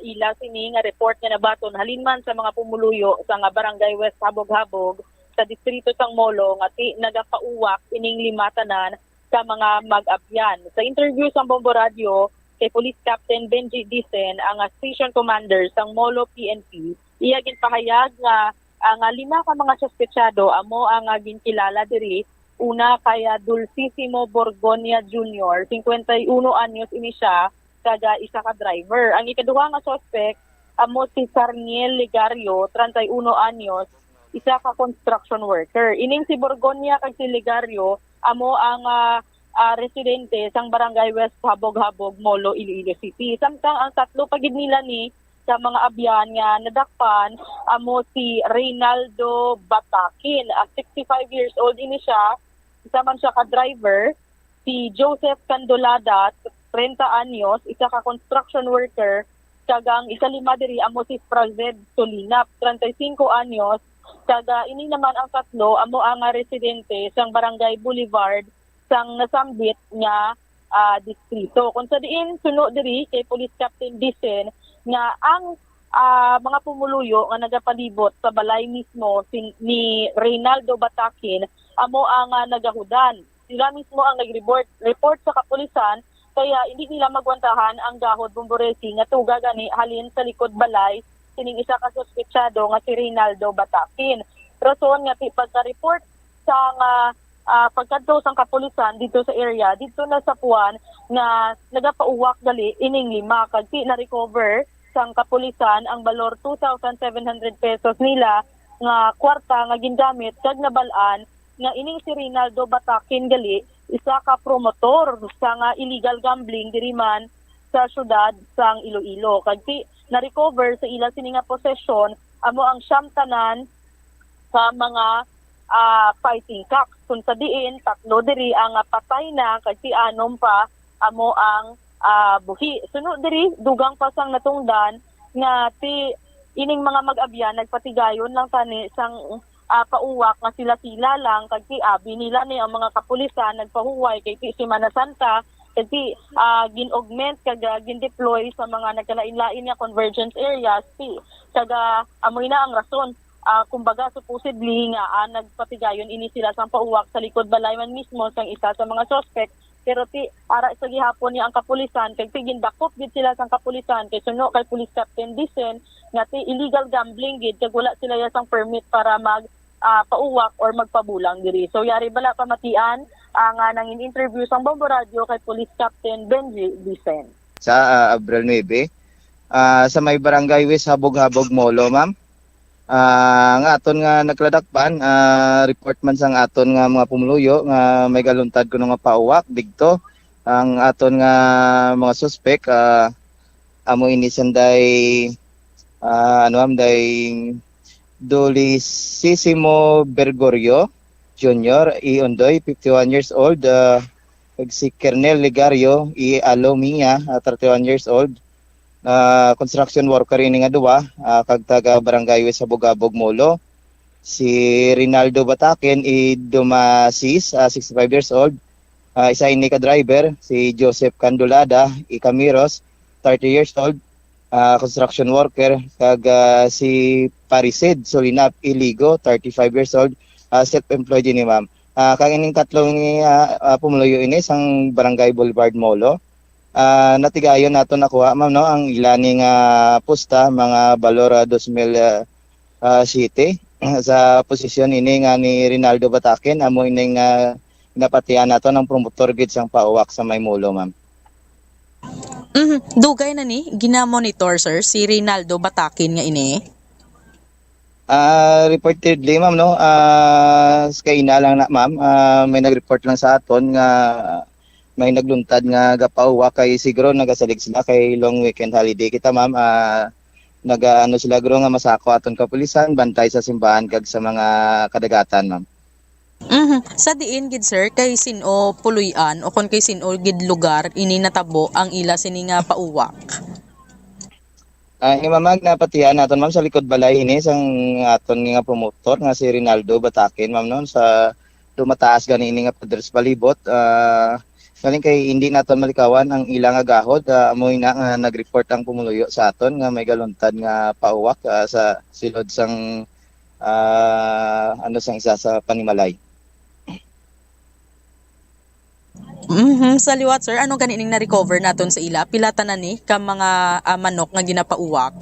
ila sini nga report nga nabaton halinman sa mga pumuluyo sa nga barangay West Habog-Habog sa distrito sang Molo nga nagapauwak ining 5 tanan sa mga mag-abyan. Sa interview sa Bombo Radio kay Police Captain Benji Dicen ang station commander sang Molo PNP, iya ginpahayag nga ang 5 ka mga suspetsado amo ang ginkilala diri. Una kaya Dulcisimo Borgonia Jr., 51 anyos ini siya, kada isa ka driver. Ang ikaduha nga suspect amo si Sarniel Ligario, 31 anyos, isa ka construction worker. Ining si Borgonia kag si Ligario amo ang residente sang Barangay West Habog-Habog, Molo, Iloilo City. Samtang ang tatlo pagid nila ni sa mga abyan nga nadakpan amo si Reynaldo Batakin, 65 years old ini siya, isa man siya ka driver. Si Joseph Candolada, 30 anyos, isa ka construction worker. Kagang isa lima diri amo si Frazed Solinap, 35 anyos. Kaga ini naman ang tatlo amo ang residente sang Barangay Boulevard sang nasambit nga distrito. Kung sa diin suno diri kay Police Captain Dicen nga ang mga pumuluyo nga nagapalibot sa balay mismo ni Reynaldo Batakin amo ang nagahudan sila mismo ang nag-report sa kapulisan, kaya hindi nila magwantahan ang gahod Bomboresi nga tuga gani halin sa likod balay sining isa ka suspetsado nga si Reynaldo Batakin. Rason nga pagka-report sa pagkadto sang kapulisan dito sa area, dito na sa Puan nga nagapauwak gali ining 5 kag na recover sang kapulisan ang balor 2,700 pesos nila nga kwarta nga gingamit kag nabalaan nga ining si Reynaldo Batakin gali isa ka promotor sa nga illegal gambling diri man sa syudad sang Iloilo. Kag na-recover sa ila sini nga possession amo ang siyam tanan sa mga fighting cocks. Kung sa diin, 3 diri ang patay na kag si anom pa amo ang buhi. Sunod diri dugang pasang natungdan nga ining mga mag-abyan nagpatigayon lang tani sang pauwak nga sila-sila lang kag abi nila ni ang mga kapulisan nagpahuway kay si Semana Santa kag gin-augment kag gin-deploy sa mga nagkalain-lain nga convergence areas kag amoy na ang rason kumbaga supposedly nga nagpatigayon ini sila sang pauwak sa likod balay man mismo sang isa sa mga suspect pero ara sa gihapon ni ang kapulisan kay gindakop gid sila sang kapulisan kay suno kay Police Captain Dicen nga illegal gambling gid kag wala sila sang permit para mag pauwak or magpabulang diri. So yari bala pamatian ang nangin interview sang Bombo Radio kay Police Captain Benji Dicen. Sa Abril 9 sa may barangay West Habog-Habog Molo, ma'am. Nga aton nga nagladakpan report man sang aton nga mga pumuluyo nga may galuntad kuno nga pauwak digto ang aton nga mga suspect amo ini sanday day Dolisissimo Bergorio Jr. Ondoy 51 years old kag si Kernel Ligario Alomia 31 years old construction worker ini nga duwa kag taga barangay West Habog-Habog Molo. Si Reynaldo Batakin Dumasis 65 years old. Isa ini ka driver si Joseph Candulada Camiros 30 years old. Construction worker kag si Parisid Solinap Iligo 35 years old self-employed ini ma'am. Kag ining tatlong pumuluyo ini sang barangay Boulevard Molo. Natigayon nato nakuha ma'am no ang ilani nga pusta mga balor 2000 city sa posisyon ini nga ni Reynaldo Batakin amo ining napatian nato ng promotor gid sang pauwak sa Maymulo ma'am. Dugay na ni gina-monitor sir si Reynaldo Batakin nga ini. Reportedly ma'am no kaina lang na ma'am may nag-report lang sa aton nga may nagluntad nga gapauwa kay siguro nagasalig sila kay long weekend holiday kita ma'am nagaano sila gro nga masako aton kapulisan bantay sa simbahan kag sa mga kadagatan ma'am. Sa diin gid sir kay sino puluyan o kon kay sino gid lugar ini natabo ang ila sini nga pauwak. Imamag na patihan naton ma'am sa likod balay ini sang aton nga promotor nga si Reynaldo Batakin ma'am no sa dumataas gani ini nga padres palibot galing kay hindi naton malikawan ang ilang nga gahod amoy na nga nag-report ang pumuluyo sa aton nga may galuntad nga pauwak sa silod sang sang isa sa Panimalay. Sa liwat sir, ano ganining na-recover naton sa ila? Pilata na ni ka mga manok nga ginapauwak?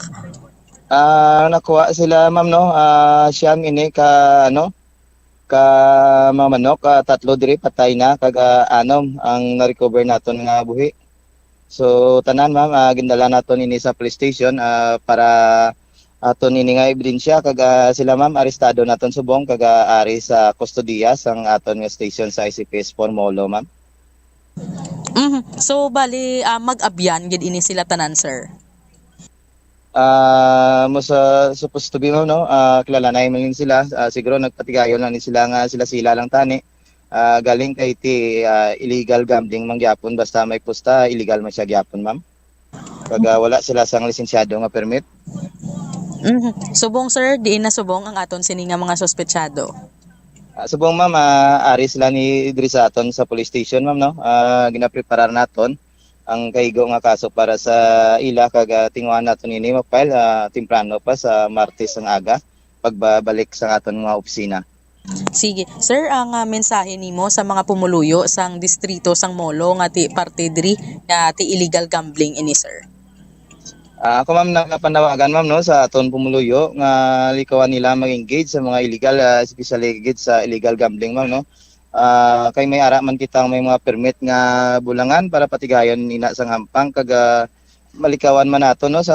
Nakuha sila ma'am no, siyam ini ka ka mga manok, 3 diri patay na kag anom ang na-recover naton nga buhi. So tanan ma'am, gindala naton ini sa police station para aton ini nga ebidensya kag sila ma'am arestado naton subong kag ari sa kustodiya sang aton nga station sa ICPS Molo ma'am. So bali mag-abyan gid ini sila tanan sir. Mo sa supposed to be ma'am no, kilala na man sila siguro nagpatigayon lang ni sila nga sila lang tani. Galing kay illegal gambling mangyapon basta may pusta illegal man siya gyapon ma'am. Kag wala sila sang lisensyado nga permit. Subong sir, diin na subong ang aton sini nga mga sospetsado. Subong ma'am, ari sila ni diri sa aton sa police station ma'am no. Ginapreparar naton ang kaigo nga kaso para sa ila kag tinguhan naton ini mapile temprano pa sa Martes ang aga pagbabalik sa aton mga opisina. Sige, sir, ang mensahe nimo sa mga pumuluyo sang distrito sang Molo nga ti parte diri nga ti illegal gambling ini, sir. Ako ma'am nakapanawagan ma'am no sa aton pumuluyo nga likawan nila mag-engage sa mga illegal especially gid sa illegal gambling ma'am no. Kay may ara man kitang may mga permit nga bulangan para patigayon nina sang hampang kag malikawan man nato no sa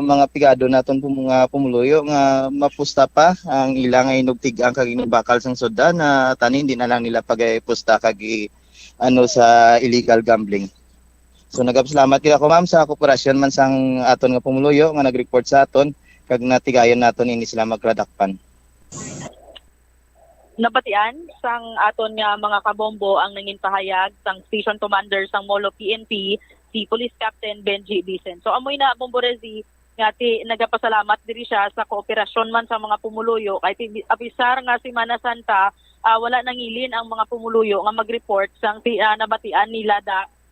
mga pigado naton mga pumuluyo nga mapusta pa ang ilang ay inugtigang kag inubakal sang soda na tani hindi na lang nila pagay-pusta kag sa illegal gambling. So nagapasalamat kita ko ma'am sa kooperasyon man sang aton nga pumuluyo nga nag-report sa aton kag natigayon naton ini sila magradakpan. Nabatian sang aton nga mga kabombo ang nangin pahayag sang station commander sang Molo PNP si Police Captain Benji Bisen. So amoy na Bombo Rezi nga ti nagapasalamat diri siya sa kooperasyon man sa mga pumuluyo kay ti abisar nga si Mana Santa wala nangilin ang mga pumuluyo nga mag-report sang nabatian nila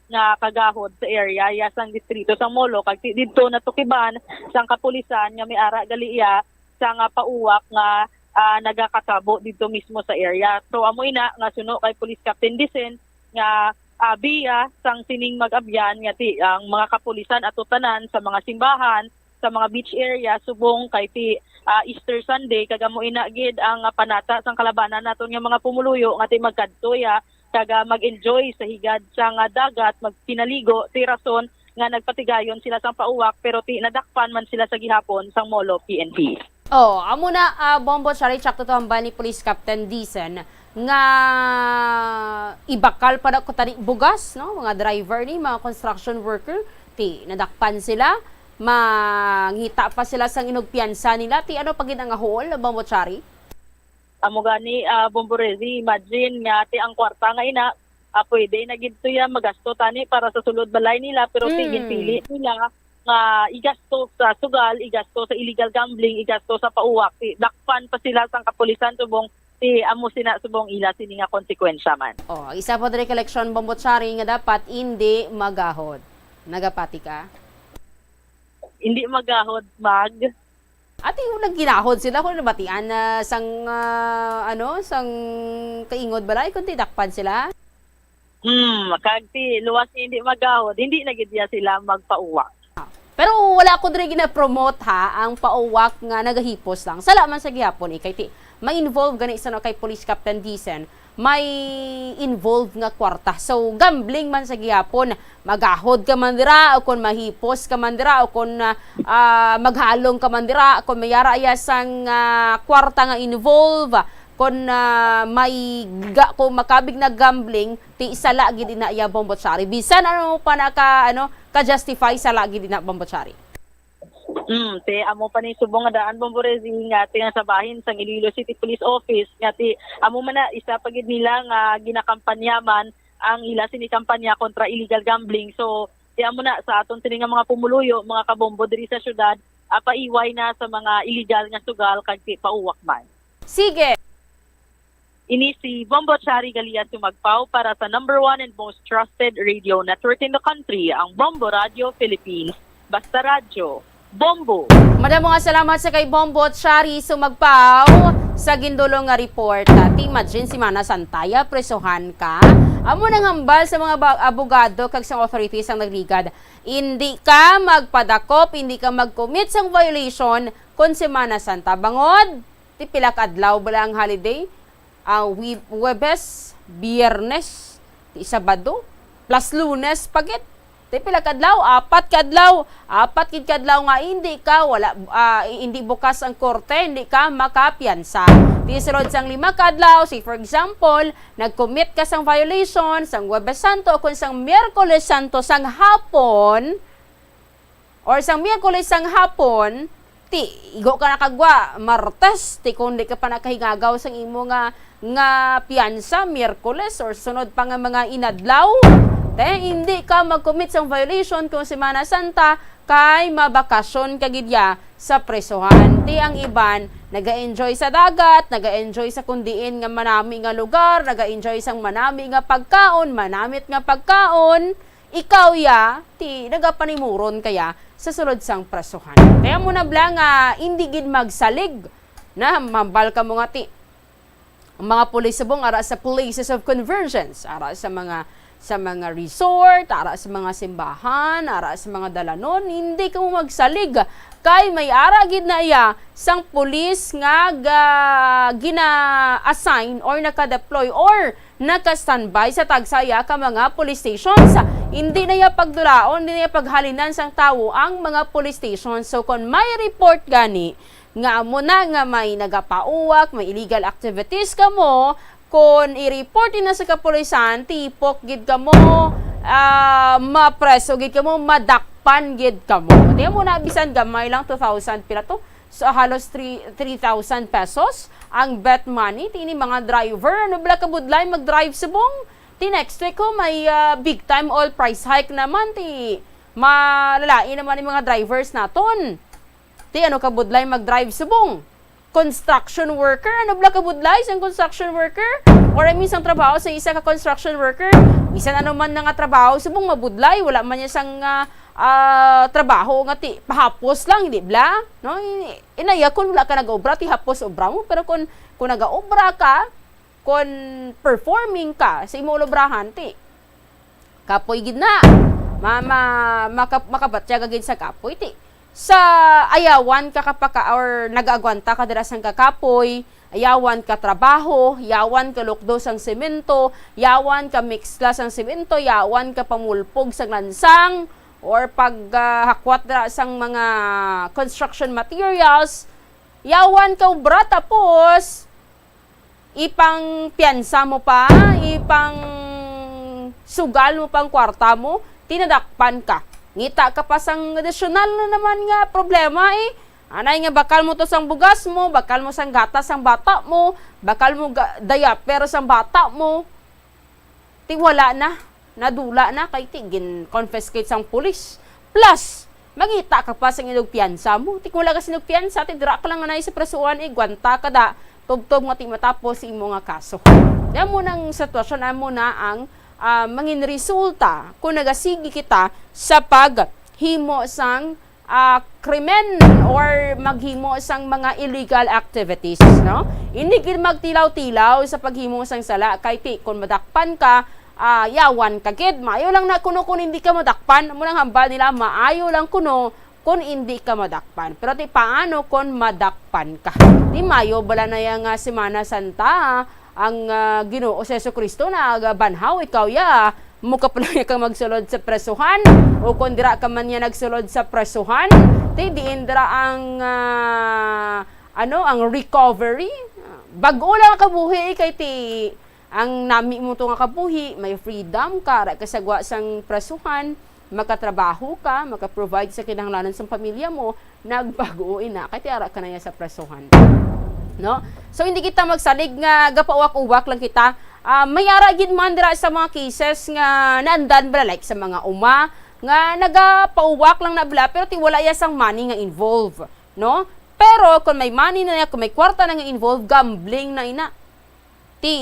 nga kagahod sa area ya sang distrito sang Molo kay didto natukiban sang kapulisan nga may ara galiya sang pauwak nga nagakatabo dito mismo sa area. So amoy na nga suno kay Police Captain Bisen nga biya sang sining mag-abyan nga ti ang mga kapulisan at tanan sa mga simbahan, sa mga beach area subong kay ti Easter Sunday kagamo ina gid ang panata sang kalabanan naton nga mga pumuluyo nga ti magkadtoya kaga mag-enjoy sa higad sang dagat, magpinaligo ti rason nga nagpatigayon sila sang pauwak pero ti nadakpan man sila sa gihapon sang Molo PNP. Amo na Bombo Shari chak to ni Police Captain Disen nga ibakal pa ko tani bugas no mga driver ni mga construction worker ti nadakpan sila mangita pa sila sang inugpiansa nila ti ano pagid ang hol Bombo Shari. Amo gani Bombo Rezi, imagine nga ti ang kwarta nga ina pwede na gid ya magasto tani para sa sulod balay nila pero tigil pili nila nga igasto sa sugal, igasto sa illegal gambling, igasto sa pauwak. Dakpan pa sila sang kapulisan subong ti amo sina subong ila sini nga konsekwensya man. Isa po diri collection Bombo Shari nga dapat hindi magahod. Nagapati ka? Hindi magahod Ati unang ginahod sila kung nabatian na sang sang kaingod balay kundi dakpan sila. Kag ti luwas hindi magahod, hindi na gid sila magpauwak. Pero wala ko diri gina-promote ang pauwak nga nagahipos lang. Sala man sa gihapon kay ti ma-involve gani sa kay Police Captain Disen, may involved nga kwarta. So gambling man sa gihapon, magahod ka man dira o kun mahipos ka man dira o kun maghalong ka man dira kung mayara sang kwarta nga involve kung kung makabig na gambling ti isala gid ina iya Bombo Shari bisan ano pa ka justify sa lagi din na Bombo Shari. Te amo pa ni subong nga daan Bombo Rezi nga ti nga sa bahin sang Iloilo City Police Office nga ti amo man na isa pagid nila nga ginakampanyaman ang ila sini kampanya kontra illegal gambling. So ti amo na sa aton sini nga mga pumuluyo, mga kabombo diri sa syudad, paiway na sa mga illegal nga sugal kag ti pauwak man. Sige. Ini si Bombo Shari Galias sumagpaw para sa #1 and most trusted radio network in the country, ang Bombo Radio Philippines. Basta radyo, Bombo. Madamo nga salamat sa kay Bombo Shari sumagpaw sa gindulong nga report. Ti imagine si Mana Santaya presohan ka. Amo nang hambal sa mga abogado kag sa authorities ang nagligad. Hindi ka magpadakop, hindi ka mag-commit sang violation kun si Mana Santa bangod. Ti pila ka adlaw bala ang holiday. Webes, Biyernes, Sabado, plus Lunes pagit. Ti pila kadlaw, 4 kadlaw. 4 kadlaw nga hindi ka hindi bukas ang korte, hindi ka makapiyansa. Ti sunod sang 5 kadlaw, say for example, nag-commit ka sang violation sang Webes Santo o kung sang Miyerkules Santo sang hapon or sang Miyerkules sang hapon, ti igo ka nakagwa Martes, ti kung di ka pa nakahingagaw sang imo nga piyansa Miyerkules or sunod pa nga mga inadlaw, hindi ka mag-commit sang violation kung Semana Santa kay mabakasyon kagidya sa presohan. Ti ang iban naga-enjoy sa dagat, naga-enjoy sa kundiin nga manami nga lugar, naga-enjoy sang manami nga pagkaon, manamit nga pagkaon. Ikaw ti nagapanimuron kaya sa sulod sang presohan. Kaya mo na blang hindi gid magsalig na mambal ka mo nga ti Ang mga pulis subong ara sa places of convergence, ara sa mga resort, ara sa mga simbahan, ara sa mga dalanon, hindi ka mo magsalig kay may ara gid na iya sang pulis nga gina-assign or naka-deploy or naka-standby sa tagsaya ka mga police stations. Hindi na iya pagdulaon, hindi na iya paghalinan sang tawo ang mga police stations. So kung may report gani nga amo na nga may nagapauwak, may illegal activities ka mo, kung i-report na sa kapulisan, tipok gid ka mo, mapreso gid ka mo, madakpan gid ka mo. Di mo na bisan gamay lang 2,000 pila to. So halos 3,000 pesos ang bet money tini mga driver. Ano bala kabudlay mag-drive subong? Ti next week ko may big time all price hike naman ti malalai naman yung mga drivers naton. Ti ano kabudlay mag-drive subong? Construction worker, ano bala kabudlay sang construction worker? Or I mean sang trabaho sa isa ka construction worker, bisan ano man nga trabaho subong mabudlay, wala man niya sang trabaho nga ti pahapos lang, hindi bla? No? Inaya kung wala ka nag-obra, ti hapos obra mo, pero kung nag-obra ka, kung performing ka sa imong obrahan, ti kapoy gid na. Makabatya gagid sa kapoy, ti. Sa ayawan ka kapaka or nag-agwanta ka dira sang kakapoy, ayawan ka trabaho, yawan ka lukdo sang semento, yawan ka mixla sang semento, yawan ka pamulpog sang lansang, or paghakwat dira sang mga construction materials, yawan ka ubra tapos ipang piyansa mo pa, ipang sugal mo pang kwarta mo, tinadakpan ka. Ngita ka pa sang additional na naman nga problema eh. Anay nga bakal mo to sang bugas mo, bakal mo sang gatas sang bata mo, bakal mo diaper sang bata mo. Ti wala na, nadula na kay ti gin-confiscate sang pulis. Plus, magita ka pa sang inog piyansa mo. Ti wala ka sinog piyansa, ti dira ka lang anay sa prasuan eh, gwanta ka da, tubtob nga ti matapos imo nga kaso. Yan mo nang sitwasyon, mo na ang mangin resulta kung nagasigi kita sa paghimo sang krimen or maghimo sang mga illegal activities, no? Hindi gid magtilaw-tilaw sa paghimo sang sala kay ti kung madakpan ka, yawan ka gid, maayo lang na kuno kung hindi ka madakpan, mo nang hambal nila maayo lang kuno kung hindi ka madakpan. Pero ti paano kung madakpan ka? Di mayo bala na yang Semana Santa ang Ginoo sa Jesucristo na banhaw ikaw ya mo ka pala kang magsulod sa presuhan o kung dira ka man ya nagsulod sa presuhan ti diin dira ang ang recovery bag-o lang kabuhi kay ti ang nami mo to nga kabuhi may freedom ka ra kasagwa sang presuhan makatrabaho ka maka-provide sa kinahanglanon sa pamilya mo nagbago ina kay ti ara ka na ya sa presuhan. No? So hindi kita magsalig nga gapauwak-uwak lang kita. Mayara gid man dira sa mga cases nga naandan bala like sa mga uma nga nagapauwak lang na bala pero ti wala ya sang money nga involve, no? Pero kung may money na ya, kung may kwarta na nga involve, gambling na ina. Ti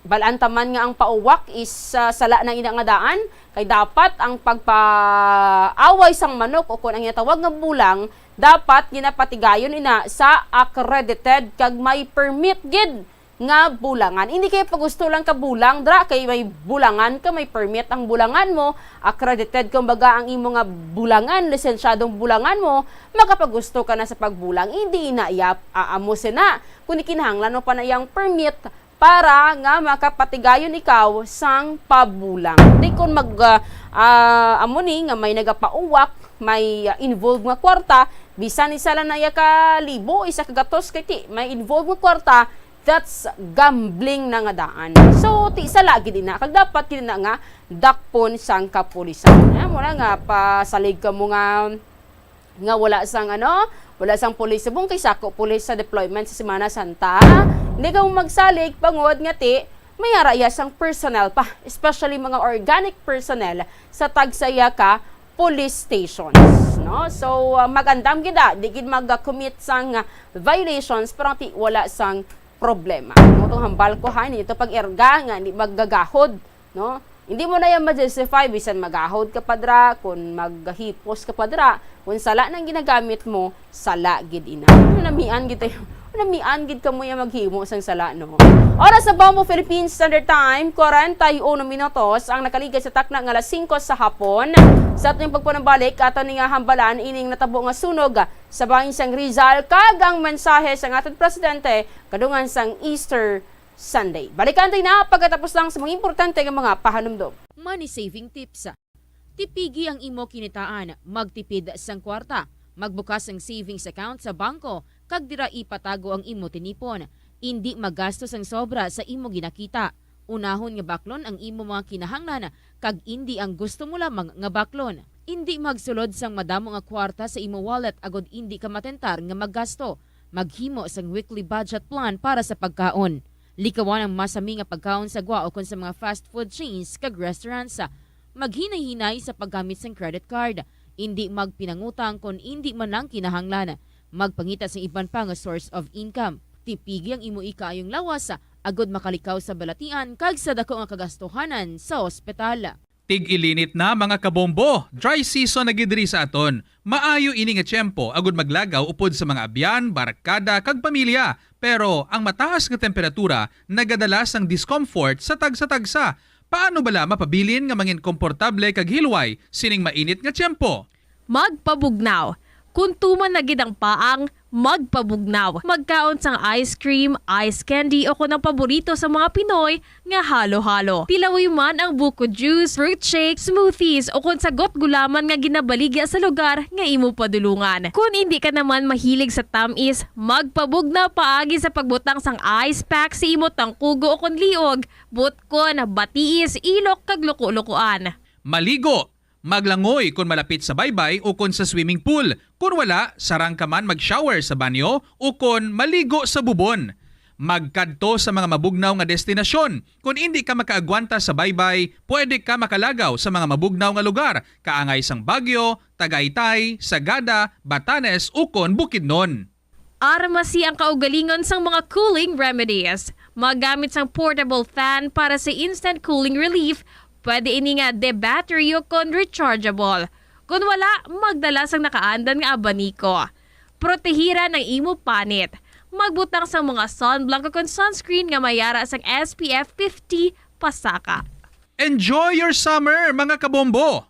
balaan taman nga ang pauwak is sala na ina nga daan kay dapat ang pagpaaway sang manok o kung ang tawag nga bulang dapat ginapatigayon ina sa accredited kag may permit gid nga bulangan. Hindi kay pagusto lang ka bulang dra kay may bulangan ka, may permit ang bulangan mo, accredited kumbaga ang imo nga bulangan, lisensyadong bulangan mo, makapagusto ka na sa pagbulang. Hindi na iya aamusin na. Kundi kinahanglan mo pa na iyang permit para nga makapatigayon ikaw sang pabulang. Di kung amuni nga may nagapauwak, may involved nga kwarta, bisan isa lang na iya ka libo, isa ka gatos kay ti, may involved nga kwarta, that's gambling na nga daan. So, ti isa lagi din na, kag dapat din na nga dakpon sang kapulisan. Mo na nga, pasalig ka mo nga wala sang wala sang pulis subong kay sako pulis sa deployment sa Semana Santa. Hindi ka magsalig pangod nga ti may araya sang personnel pa, especially mga organic personnel sa tagsaya ka police stations, no? So magandam gid di gid mag-commit sang violations pero ti wala sang problema. Mo tong hambal ko ito pag erga nga di maggagahod, no? Hindi mo na yan ma-justify, bisan magahod ka padra, kung maghipos ka padra, kung sala nang ginagamit mo, sala gid ina. Namian gito namian gid ka mo yung maghimo sang sala, no? Oras sa Bombo Philippines Standard Time, 41 minutos ang nakaligid sa takna nga alas 5 sa hapon. Sa ating pagpanambalik, ato ni nga hambalan ining natabo nga sunog sa bahin sang Rizal, kag ang mensahe sang ating presidente kadungan sang Easter Sunday. Balikan tayo na pagkatapos lang sa mga importante nga mga pahanumdom. Money saving tips. Tipigi ang imo kinitaan, magtipid sang kwarta, magbukas ang savings account sa bangko, kag dira ipatago ang imo tinipon. Hindi magastos ang sobra sa imo ginakita. Unahon nga baklon ang imo mga kinahanglan, kag hindi ang gusto mo lamang nga baklon. Hindi magsulod sang madamo nga kwarta sa imo wallet agod hindi ka matentar nga maggasto. Maghimo sang weekly budget plan para sa pagkaon. Likawan ang masami nga pagkaon sa gwa o kon sa mga fast food chains kag restaurants. Maghinay-hinay sa paggamit sang credit card. Hindi magpinangutang kon hindi man lang kinahanglan. Magpangita sa iban pa nga source of income. Tipigi ang imo ikaayong lawas agod makalikaw sa balatian kag sa dako nga kagastuhanan sa ospital. Tig-ilinit na mga kabombo, dry season na gidri sa aton. Maayo ini nga tiyempo agud maglagaw upod sa mga abyan, barkada kag pamilya. Pero ang mataas nga temperatura nagadala sang discomfort sa tagsa-tagsa. Paano bala mapabilin nga mangin komportable kag hilway sining mainit nga tiyempo? Magpabugnaw. Kung tuman na gid ang paang, magpabugnaw. Magkaon sang ice cream, ice candy o kung ang paborito sa mga Pinoy nga halo-halo. Tilawi man ang buko juice, fruit shake, smoothies o kung sagot gulaman nga ginabaligya sa lugar nga imo padulungan. Kung hindi ka naman mahilig sa tamis, magpabugnaw paagi sa pagbutang sang ice pack sa imo tangkugo o kung liog, butkon, batiis, ilok kag luko-lukoan. Maligo! Maglangoy kung malapit sa baybay o kung sa swimming pool. Kung wala, sarang ka man mag-shower sa banyo o kung maligo sa bubon. Magkadto sa mga mabugnaw nga destinasyon. Kung hindi ka makaagwanta sa baybay, pwede ka makalagaw sa mga mabugnaw nga lugar, kaangay sang Baguio, Tagaytay, Sagada, Batanes o kung Bukidnon. Armasi ang kaugalingon sang mga cooling remedies. Magamit sang portable fan para sa instant cooling relief. Pwede ini nga de-battery o kon rechargeable. Kung wala, magdala sang nakaandan nga abaniko. Protehira ng imo panit. Magbutang sa mga sunblock o kon sunscreen nga mayara sang SPF 50 pasaka. Enjoy your summer, mga kabombo!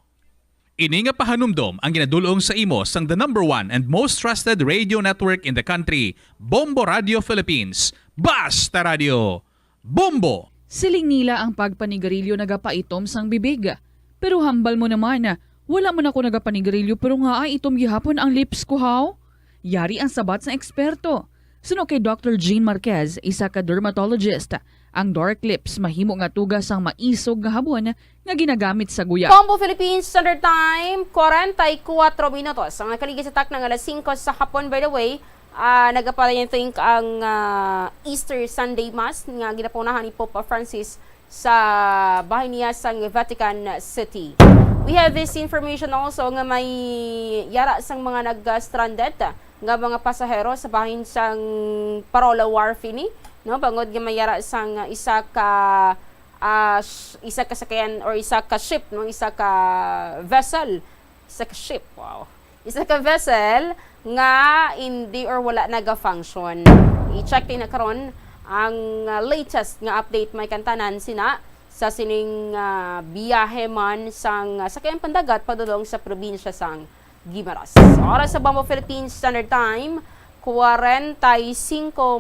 Ini nga pahanumdom ang ginadulong sa imo sang the #1 and most trusted radio network in the country, Bombo Radio Philippines. Basta Radio! Bombo! Siling nila ang pagpanigarilyo nagapaitom sang bibig. Pero hambal mo naman, wala mo na ako nagapanigarilyo pero nga ay itom gihapon ang lips ko how? Yari ang sabat sa eksperto. Suno kay Dr. Jean Marquez, isa ka dermatologist. Ang dark lips mahimo nga tugas ang maisog nga habon nga ginagamit sa guya. Bombo Philippines Standard Time, 44 minutos. Ang nakaligid sa takna ng alas 5 sa hapon, by the way. Nagapalay think ang Easter Sunday Mass nga ginapunahan ni Pope Francis sa bahay niya sa Vatican City. We have this information also nga may yara sang mga nag-stranded nga mga pasahero sa bahin sang Parola Wharfini, no? Bangod nga may yara sang isa ka sakayan or isa ka ship, no? Isa ka vessel, isa ka ship, wow. Isa ka vessel nga hindi or wala naga-function. I-check din na karon ang latest nga update may kantanan sina sa sining biyahe man sang sakayang pandagat padulong sa probinsya sang Guimaras. Oras sa Bombo Philippines Standard Time, 45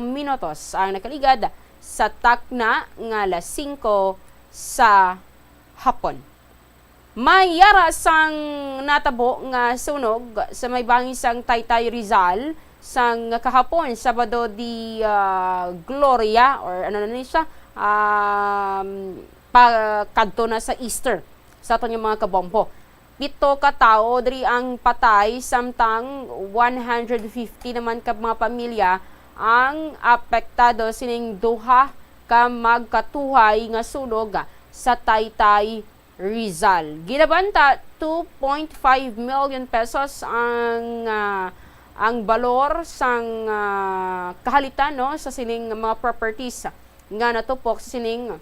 minutos ang nakaligad sa takna nga alas 5 sa hapon. May yara sang natabo nga sunog sa may bangin sang Taytay Rizal sang kahapon Sabado di Gloria or ano na siya pagkadto na sa Easter sa aton yung mga kabombo. 7 ka tao diri ang patay samtang 150 naman ka mga pamilya ang apektado sining duha ka magkatuhay nga sunog sa Taytay Rizal. Ginabanta 2.5 million pesos ang balor sang kahalitan, no, sa sining mga properties nga natupok sa sining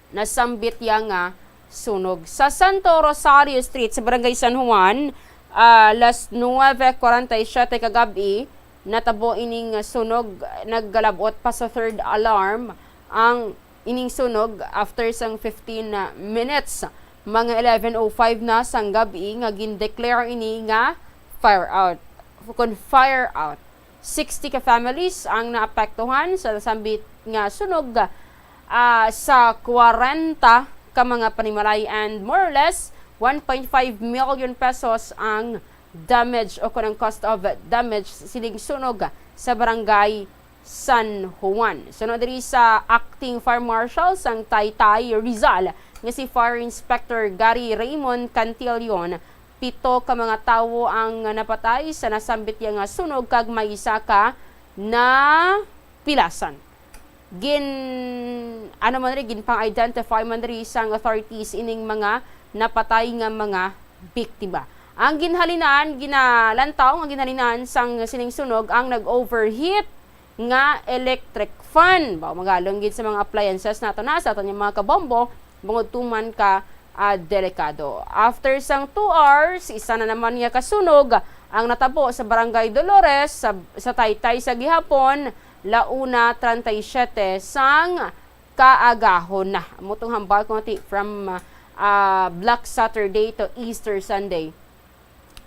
nasambit nga sunog. Sa Santo Rosario Street sa Barangay San Juan, alas 9:47 kagabi, natabo ining sunog, naggalabot pa sa third alarm ang ining sunog after sang 15 minutes. Mga 11:05 na sang gabi nga gin-declare ini nga fire out. Kung fire out, 60 ka families ang naapektuhan sa nasambit nga sunog sa 40 ka mga panimalay, and more or less 1.5 million pesos ang damage o kung ang cost of damage siling sunog sa barangay San Juan. Sunod diri sa acting fire marshal sang Taytay Rizal nga si Fire Inspector Gary Raymond Cantillon, 7 ka mga tawo ang napatay sa nasambit nga sunog kag may isa ka na pilasan. Ginpang-identify man rin isang authorities ining mga napatay nga mga biktima. Ang ginalantaw sang sining sunog ang nag-overheat nga electric fan. Magalong gid sa mga appliances nato na sa aton mga kabombo, bungod tuman ka delikado. After sang 2 hours, isa na naman nga kasunog ang natabo sa Barangay Dolores sa Taytay sa gihapon, 1:37 sang kaagahon na. Mutong hambal ko nati from Black Saturday to Easter Sunday.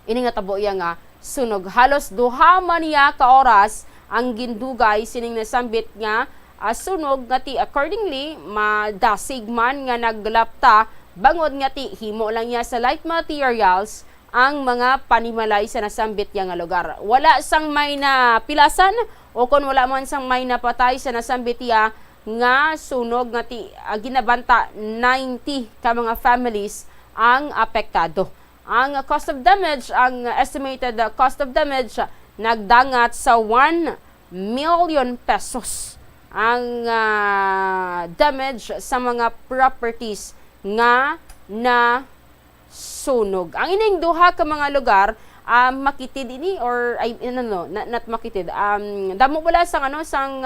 Ini nga tabo iya nga sunog. Halos duha man niya ka oras ang gindugay sining nasambit nga sunog nga ti accordingly madasig man nga naglapta bangod nga ti himo lang niya sa light materials ang mga panimalay sa nasambit nga lugar. Wala sang may na pilasan o kung wala man sang may napatay sa nasambit nga sunog nga ti ginabanta 90 ka mga families ang apektado. Ang cost of damage, ang estimated cost of damage nagdangat sa 1 million pesos ang damage sa mga properties nga na sunog. Ang ining duha ka mga lugar makitid ini or not makitid. Damo wala sang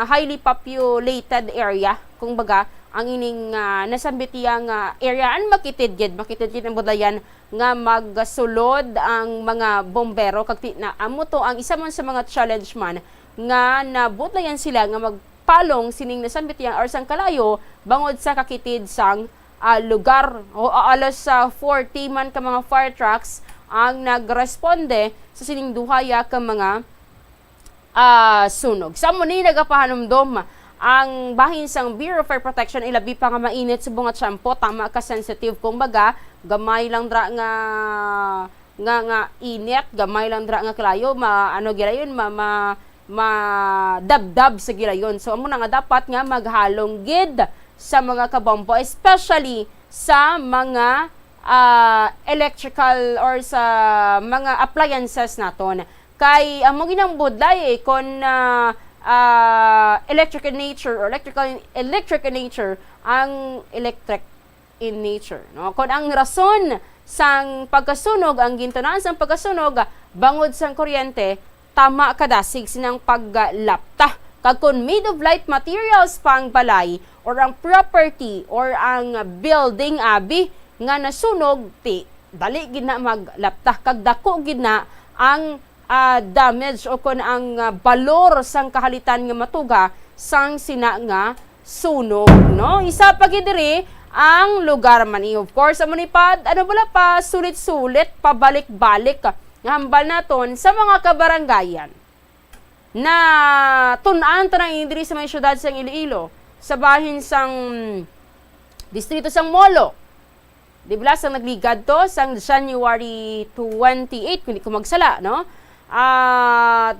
highly populated area kung baga ang ining nasambit nga area an makitid gid ang budayan nga magsulod ang mga bombero kag na amo to ang isa man sa mga challenge man nga nabudlayan sila nga magpalong sining nasambit or sang kalayo bangod sa kakitid sang lugar. O alas 40 man ka mga fire trucks ang nagresponde sa sining duhaya ka mga sunog. Sa muni nagapahanumdom ang bahin sang Bureau of Fire Protection ilabi pa nga mainit sa bunga tiyempo, tama ka sensitive kung baga gamay lang dra nga init, gamay lang dra nga kalayo gilayon dabdab sa gilayon. So amo na nga dapat nga maghalong gid sa mga kabombo, especially sa mga electrical or sa mga appliances naton. Kay amo ginang budlay kon electric in nature or electric in nature ang electric in nature, no? Kung ang rason sang pagkasunog, ang gintunaan sang pagkasunog bangod sang kuryente, tama kadasig sinang paglapta. Kag kung made of light materials pa ang balay or ang property or ang building nga nasunog, dali gid na maglapta kag dako gid na ang damage o kung ang balor sang kahalitan nga matuga sang sina nga sunog, no? Isa pa gid diri ang lugar man. Of course, amo ni pad bala pa sulit-sulit pabalik-balik nga hambal naton sa mga kabarangayan na tun-an tanang diri sa may syudad sang Iloilo, sa bahin sang distrito sang Molo. Di ba sang nagligad to sang January 28 kung di ko magsala, no?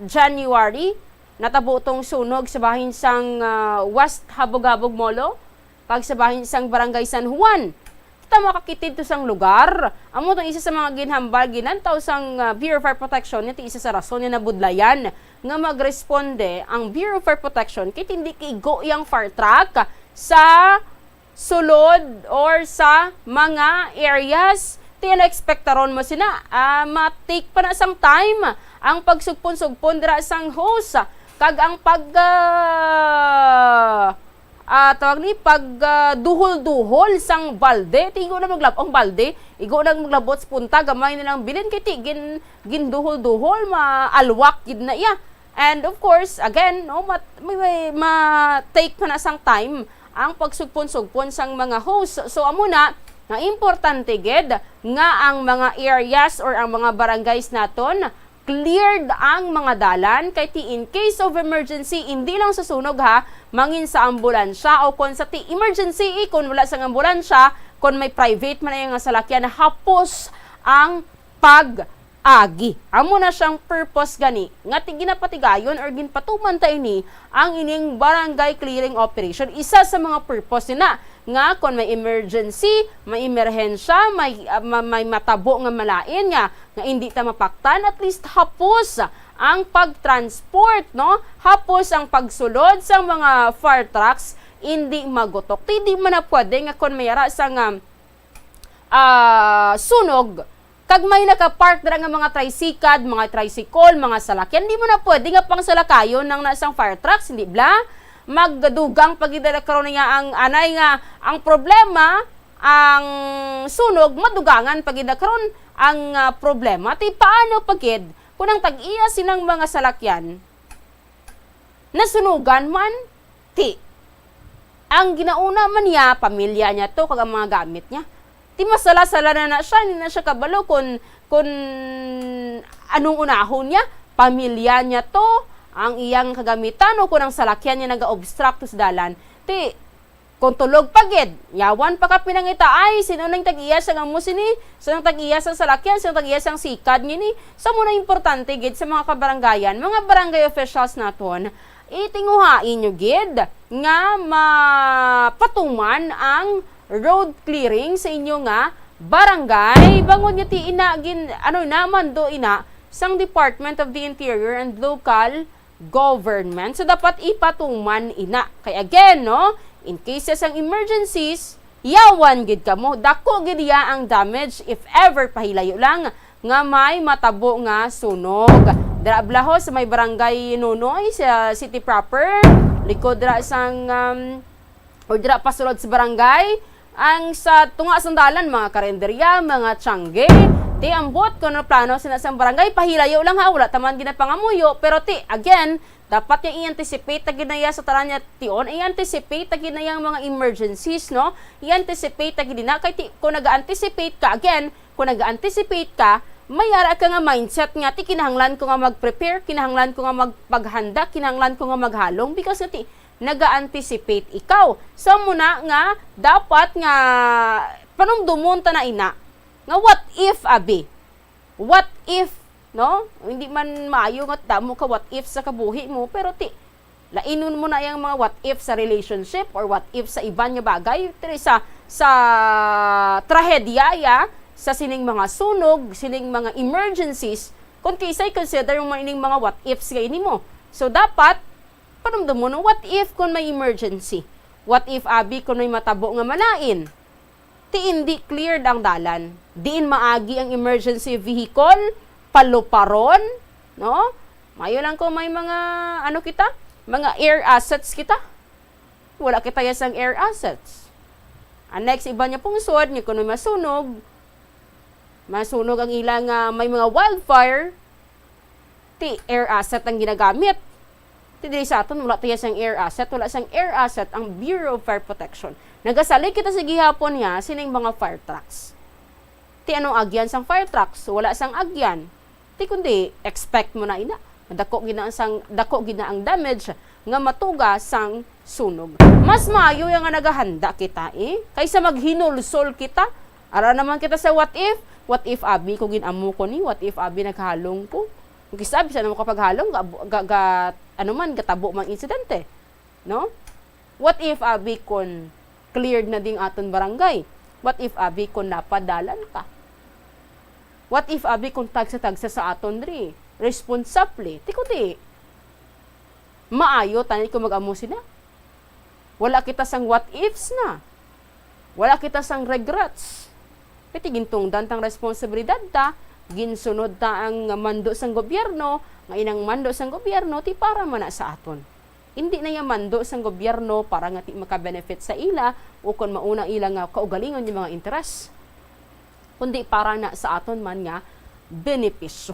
January natabo tong sunog sa bahin sang West Habog-Habog Molo kag sa bahin sang Barangay San Juan. Kita makakitid to sang lugar. Amo tong isa sa mga ginhambal ginantaw sang Bureau of Fire Protection, iti isa sa rason nga nabudlayan nga magresponde ang Bureau of Fire Protection kay hindi kigo yang fire truck sa sulod or sa mga areas. Tina-expectaron mo sina ma-take pa na sang time ang pagsugpon-sugpon dira sang hose kag ang tawag ni pag duhol-duhol sang balde, ti igo na maglabong balde, igo na maglabot sa punta, gamay nilang bilin kay ti ginduhol-duhol, maalwak gid na iya. And of course, again, no, may take pa na sang time ang pagsugpon-sugpon sang mga host. So amo na nga importante gid nga ang mga areas or ang mga barangays naton cleared ang mga dalan kay ti in case of emergency hindi lang sa sunog ha, mangin sa ambulansya o kon sa ti emergency kun wala sang ambulansya, kon may private man nga salakyan, hapos ang pag-agi. Amo na siyang purpose gani nga ti ginapatigayon or ginpatuman ta ini ang ining barangay clearing operation. Isa sa mga purpose na nga kung may emergency, may emerhensya, may matabo nga malain nga hindi ta mapaktan, at least hapos ang pagtransport, no? Hapos ang pagsulod sa mga fire trucks, hindi magutok. Hindi man na pwede nga kung mayara sa sunog, kag may nakapark dira nga mga tricycle, mga salakyan, hindi mo na pwede nga pang salakayon ng nasang fire trucks, hindi bla? Magdugang pagidala karon niya ang anay nga ang problema, ang sunog madugangan pagidala karon ang problema. Ti paano pagid kung ang tag-iya sinang mga salakyan nasunugan man, ti ang ginauna man niya pamilya niya to kag ang mga gamit niya. Ti masala-sala na siya, hindi na siya kabalo kung anong unahon niya, pamilya niya to, ang iyang kagamitan o kung ang salakyan niya nag-obstruct sa dalan, ti, kung tulog pagid, yawan pa ka pinangita, ay, sino nang tag-iya sa nga mo sini, sino nang tag-iya sa salakyan, sino tag-iya sa sikad niya ni, sa muna importante, gid, sa mga kabarangayan, mga barangay officials naton, itinguhain nyo, gid, nga mapatuman ang road clearing sa inyo nga barangay, bangon nyo ti ina, naman do ina, sang Department of the Interior and Local Government. So, dapat ipatuman ina. Kaya again, no, in cases ng emergencies, yawan gid ka mo. Dako gid ya ang damage if ever pahilayo lang nga may matabo nga sunog. Dira ablaho sa may barangay Nunoy sa city proper, likod dira sang or dira pasulod sa barangay, ang sa tunga sandalan mga karenderya, mga tiyangge, ti ambot ko na plano sa nasang barangay, pahilayo lang ha, wala taman ginapangamuyo, pero ti, again, dapat yung i-anticipate na ginaya sa taranya tion, i-anticipate na ginayang mga emergencies, no? I-anticipate na ginina, kaya ti, kung nag-anticipate ka, again, kung nag-anticipate ka, mayara ka nga mindset nga, ti kinahanglan ko nga mag-prepare, kinahanglan ko nga magpaghanda, kinahanglan ko nga maghalong, because nga ti, nag-anticipate ikaw. So, muna nga, dapat nga, panumdumon ta na ina, nga what if abi? What if, no? Hindi man maayo nga damo ka what if sa kabuhi mo, pero ti lainon mo na yung mga what if sa relationship or what if sa iban nga bagay, sa trahedya ya, sa sining mga sunog, sining mga emergencies, kung kisay consider yung ining mga what ifs kay nimo. So dapat panumdum mo no, what if kung may emergency? What if abi kung may matabo nga malain? Ti hindi cleared ang dalan, diin maagi ang emergency vehicle, paluparon, no? Mayo lang ko may mga, mga air assets kita. Wala kita yasang air assets. Ang next, iba niya pong suod, niya kuno masunog ang ilang may mga wildfire, ti air asset ang ginagamit. Tidiri sa aton, wala tayo sang air asset. Wala sang air asset ang Bureau of Fire Protection. Nagasalig kita sa gihapon niya, sining mga fire trucks. Ti anong agyan sang fire trucks? Wala sang agyan. Ti kundi, expect mo na ina. Dako gina ang damage nga matuga sang sunog. Mas maayo yung nga nagahanda kita kaysa maghinulsol kita. Ara naman kita sa what if abi ko ginamo ko ni, what if abi naghalong ko. Kung kisabi siya naman kapag halong, gatabo mang insidente. No? What if abi kon cleared na ding aton barangay? What if abi kon napadalan ka? What if abi kon tagsa-tagsa sa aton diri? Responsable. Tikuti. Maayo tani ko mag-amo sila. Wala kita sang what ifs na. Wala kita sang regrets. Piti gintungdan tang responsibilidad ta, ginsunod ta ang mando sang gobyerno, nga inang mando sang gobyerno ti para man sa aton. hindi na yan mando sa gobyerno para nga ti maka-benefit sa ila o kung mauna ila nga kaugalingon yung mga interes, kundi para na sa aton man nga benepisyo.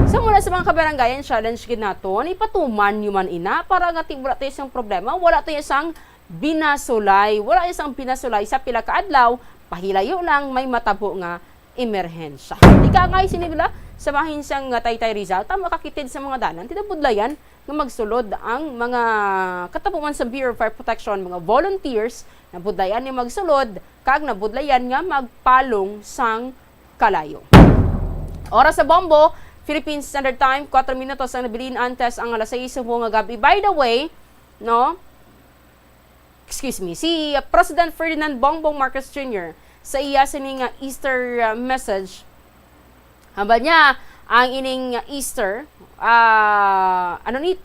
Sa mula sa mga kabaranggayan, challenge gid naton ipatuman yung man ina para nga wala tayo isang problema, wala tayo isang binasulay, wala isang binasulay sa pila ka adlaw, pahilayo lang may matabo nga emerhensya. Di ka nga sinigla sa mahinsang Taytay Rizal, tama kakitid sa mga danan, tinabudlayan nga magsulod ang mga katapuman sa Bureau of Fire Protection, mga volunteers, nabudlayan ni magsulod, kag nabudlayan nga magpalong sang kalayo. Oras sa Bombo, Philippine Standard Time, 4 minutos ang nabilin antes ang alas 6 nga gabi. By the way, si President Ferdinand Bongbong Marcos Jr. sa iya sining Easter message, haba niya ang ining Easter,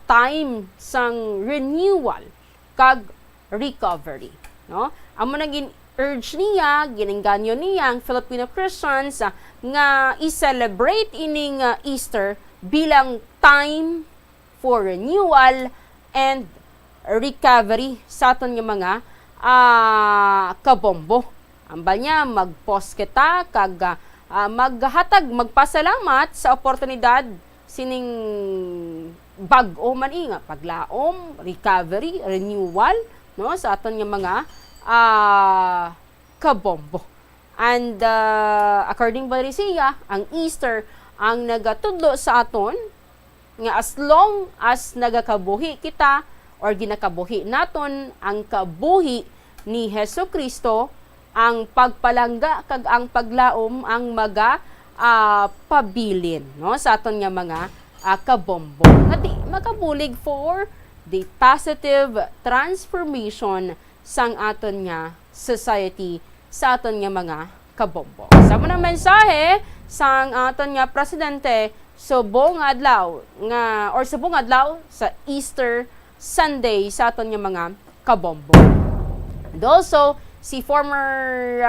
time sang renewal kag recovery. No? Amo naging urge niya, ginengganyo niya ang Filipino Christians nga i-celebrate ining Easter bilang time for renewal and recovery sa aton nga mga kabombo. Amba niya, mag-post kita, kag maghatag, magpasalamat sa oportunidad sining bag-o man nga, paglaom, recovery, renewal, no, sa aton nga mga kabombo. And according ba rin siya, ang Easter ang nagatudlo sa aton nga as long as nagakabuhi kita or ginakabuhi naton ang kabuhi ni Hesus Kristo, ang pagpalangga kag ang paglaom ang pabilin, no, sa aton nga mga kabombo. Ngati makabulig for the positive transformation sang aton nga society sa aton nga mga kabombo. Sa mga mensahe sang aton nga presidente subong adlaw sa Easter Sunday sa aton nga mga kabombo. And also si former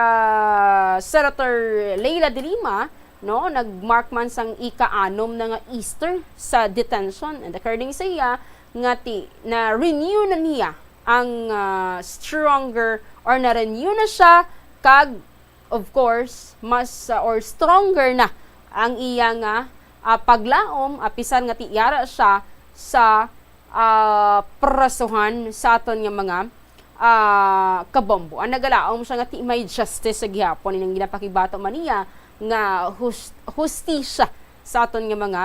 Senator Leila de Lima, no, nagmark man sang ika-6 na nga Easter sa detention, and according sa iya na renew na niya ang stronger or na-renew na siya kag of course mas or stronger na ang iya nga paglaom apisan nga tiyara siya sa prasuhan sa aton nga mga kabombo. Ang nagalaom siya nga may justice sa gihapon ining ginapakibato man niya nga hustisya sa aton nga mga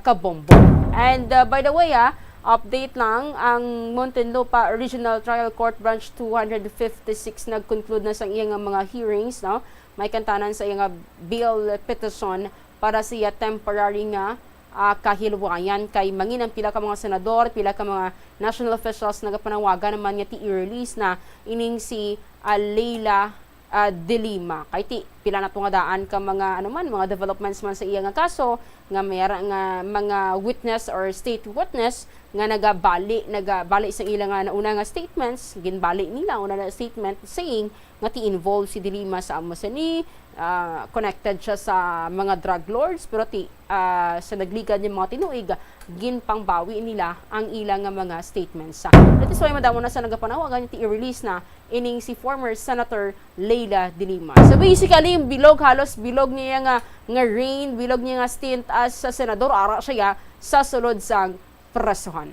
kabombo. And by the way, update lang, ang Muntinlupa Regional Trial Court Branch 256 nag-conclude na sa iyang mga hearings, no? May kantanan sa iyang bill petition para siya temporary nga kahilwayan kay mangin ang pila ka mga senador, pila ka mga national officials nagapanawagan naman nga i-release na ining si Leila de Lima. Kay ti pila na nga daan ka mga mga developments man sa iya nga kaso nga mayara nga mga witness or state witness nga nagabali sa ilang nga nauna nga statements, ginbali nila una na statement saying nga ti-involve si de Lima sa amo ni connected siya sa mga drug lords, pero sa nagligad yung mga tinuig, ginpangbawi nila ang ilang mga statements. That is why madamo na sa nagapanawagan yung i-release na ining si former Senator Leila de Lima. So basically, yung halos bilog niya nga reign, bilog niya nga stint as sa senador, ara siya sa sulod sang prasuhan.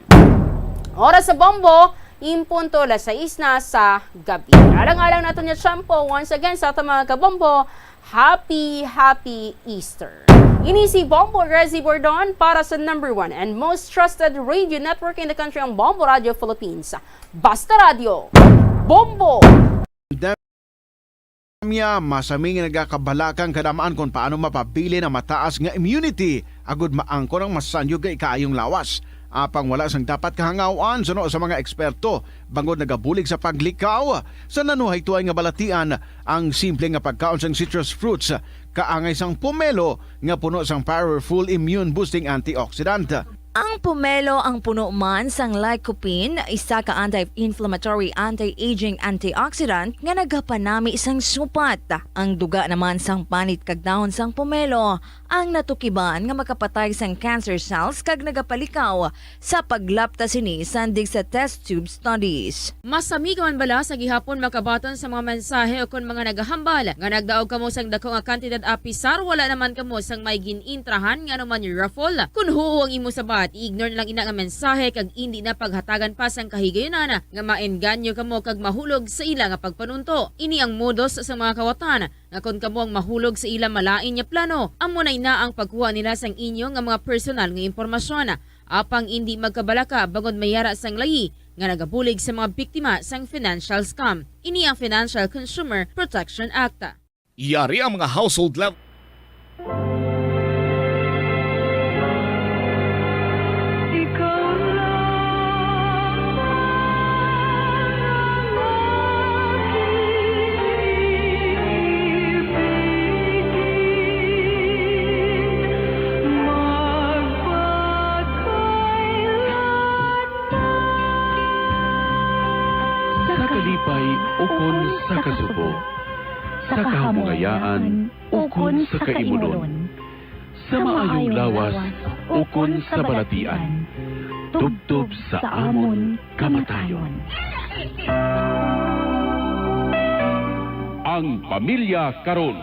Oras sa Bombo, impunto las 6 na sa gabi. Alang-alang nato niya shampoo once again sa ating mga kabombo. Happy Easter! Ini si Bombo Rezi Bordon para sa number 1 and most trusted radio network in the country, ang Bombo Radio Philippines. Basta Radio, Bombo! Masaming nagakabalakang kadamaan kung paano mapabili na mataas nga immunity agud maangkon ang masanyo ga ikaayong lawas. Apang wala sang dapat kahangawan suno sa mga eksperto bangod nagabulig sa paglikaw sa nanuhay tuay nga balatian ang simple nga pagkaon sang citrus fruits kaangay sang pomelo nga puno sang powerful immune boosting antioxidant. Ang pomelo ang puno man sang lycopene, isa ka anti-inflammatory, anti-aging antioxidant nga nagapanami sang supat. Ang duga naman sang panit kag dahon sang pomelo ang natukiban nga makapatay sang cancer cells kag nagapalikaw sa paglapta sini sandig sa test tube studies. Masami ka man bala sa gihapon makabaton sa mga mensahe o kon mga nagahambal nga nagdaog kamo sang dako nga kantidad apisar wala naman kamo sang may ginintrahan nga naman yung raffle. Kun huo ang imo sabat, i-ignore na lang ina nga mensahe kag hindi na paghatagan pa sang kahigayonan nga maengganyo kamo kag mahulog sa ila nga pagpanunto. Ini ang modus sa mga kawatan nga kon kamo ang mahulog sa ila malain nya plano, amo na ang pagkuha nila sang inyo nga mga personal nga impormasyon. Apang hindi magkabalaka bangod mayara sang layi nga nagabulig sa mga biktima sang financial scam. Ini ang Financial Consumer Protection Act. Yari ang mga household level. Ukon sa kasubo, sa kahamungayaan, ukon sa kaimulon, sa maayong lawas, ukon sa balatian, tubtob sa amon kamatayon. Ang pamilya karon.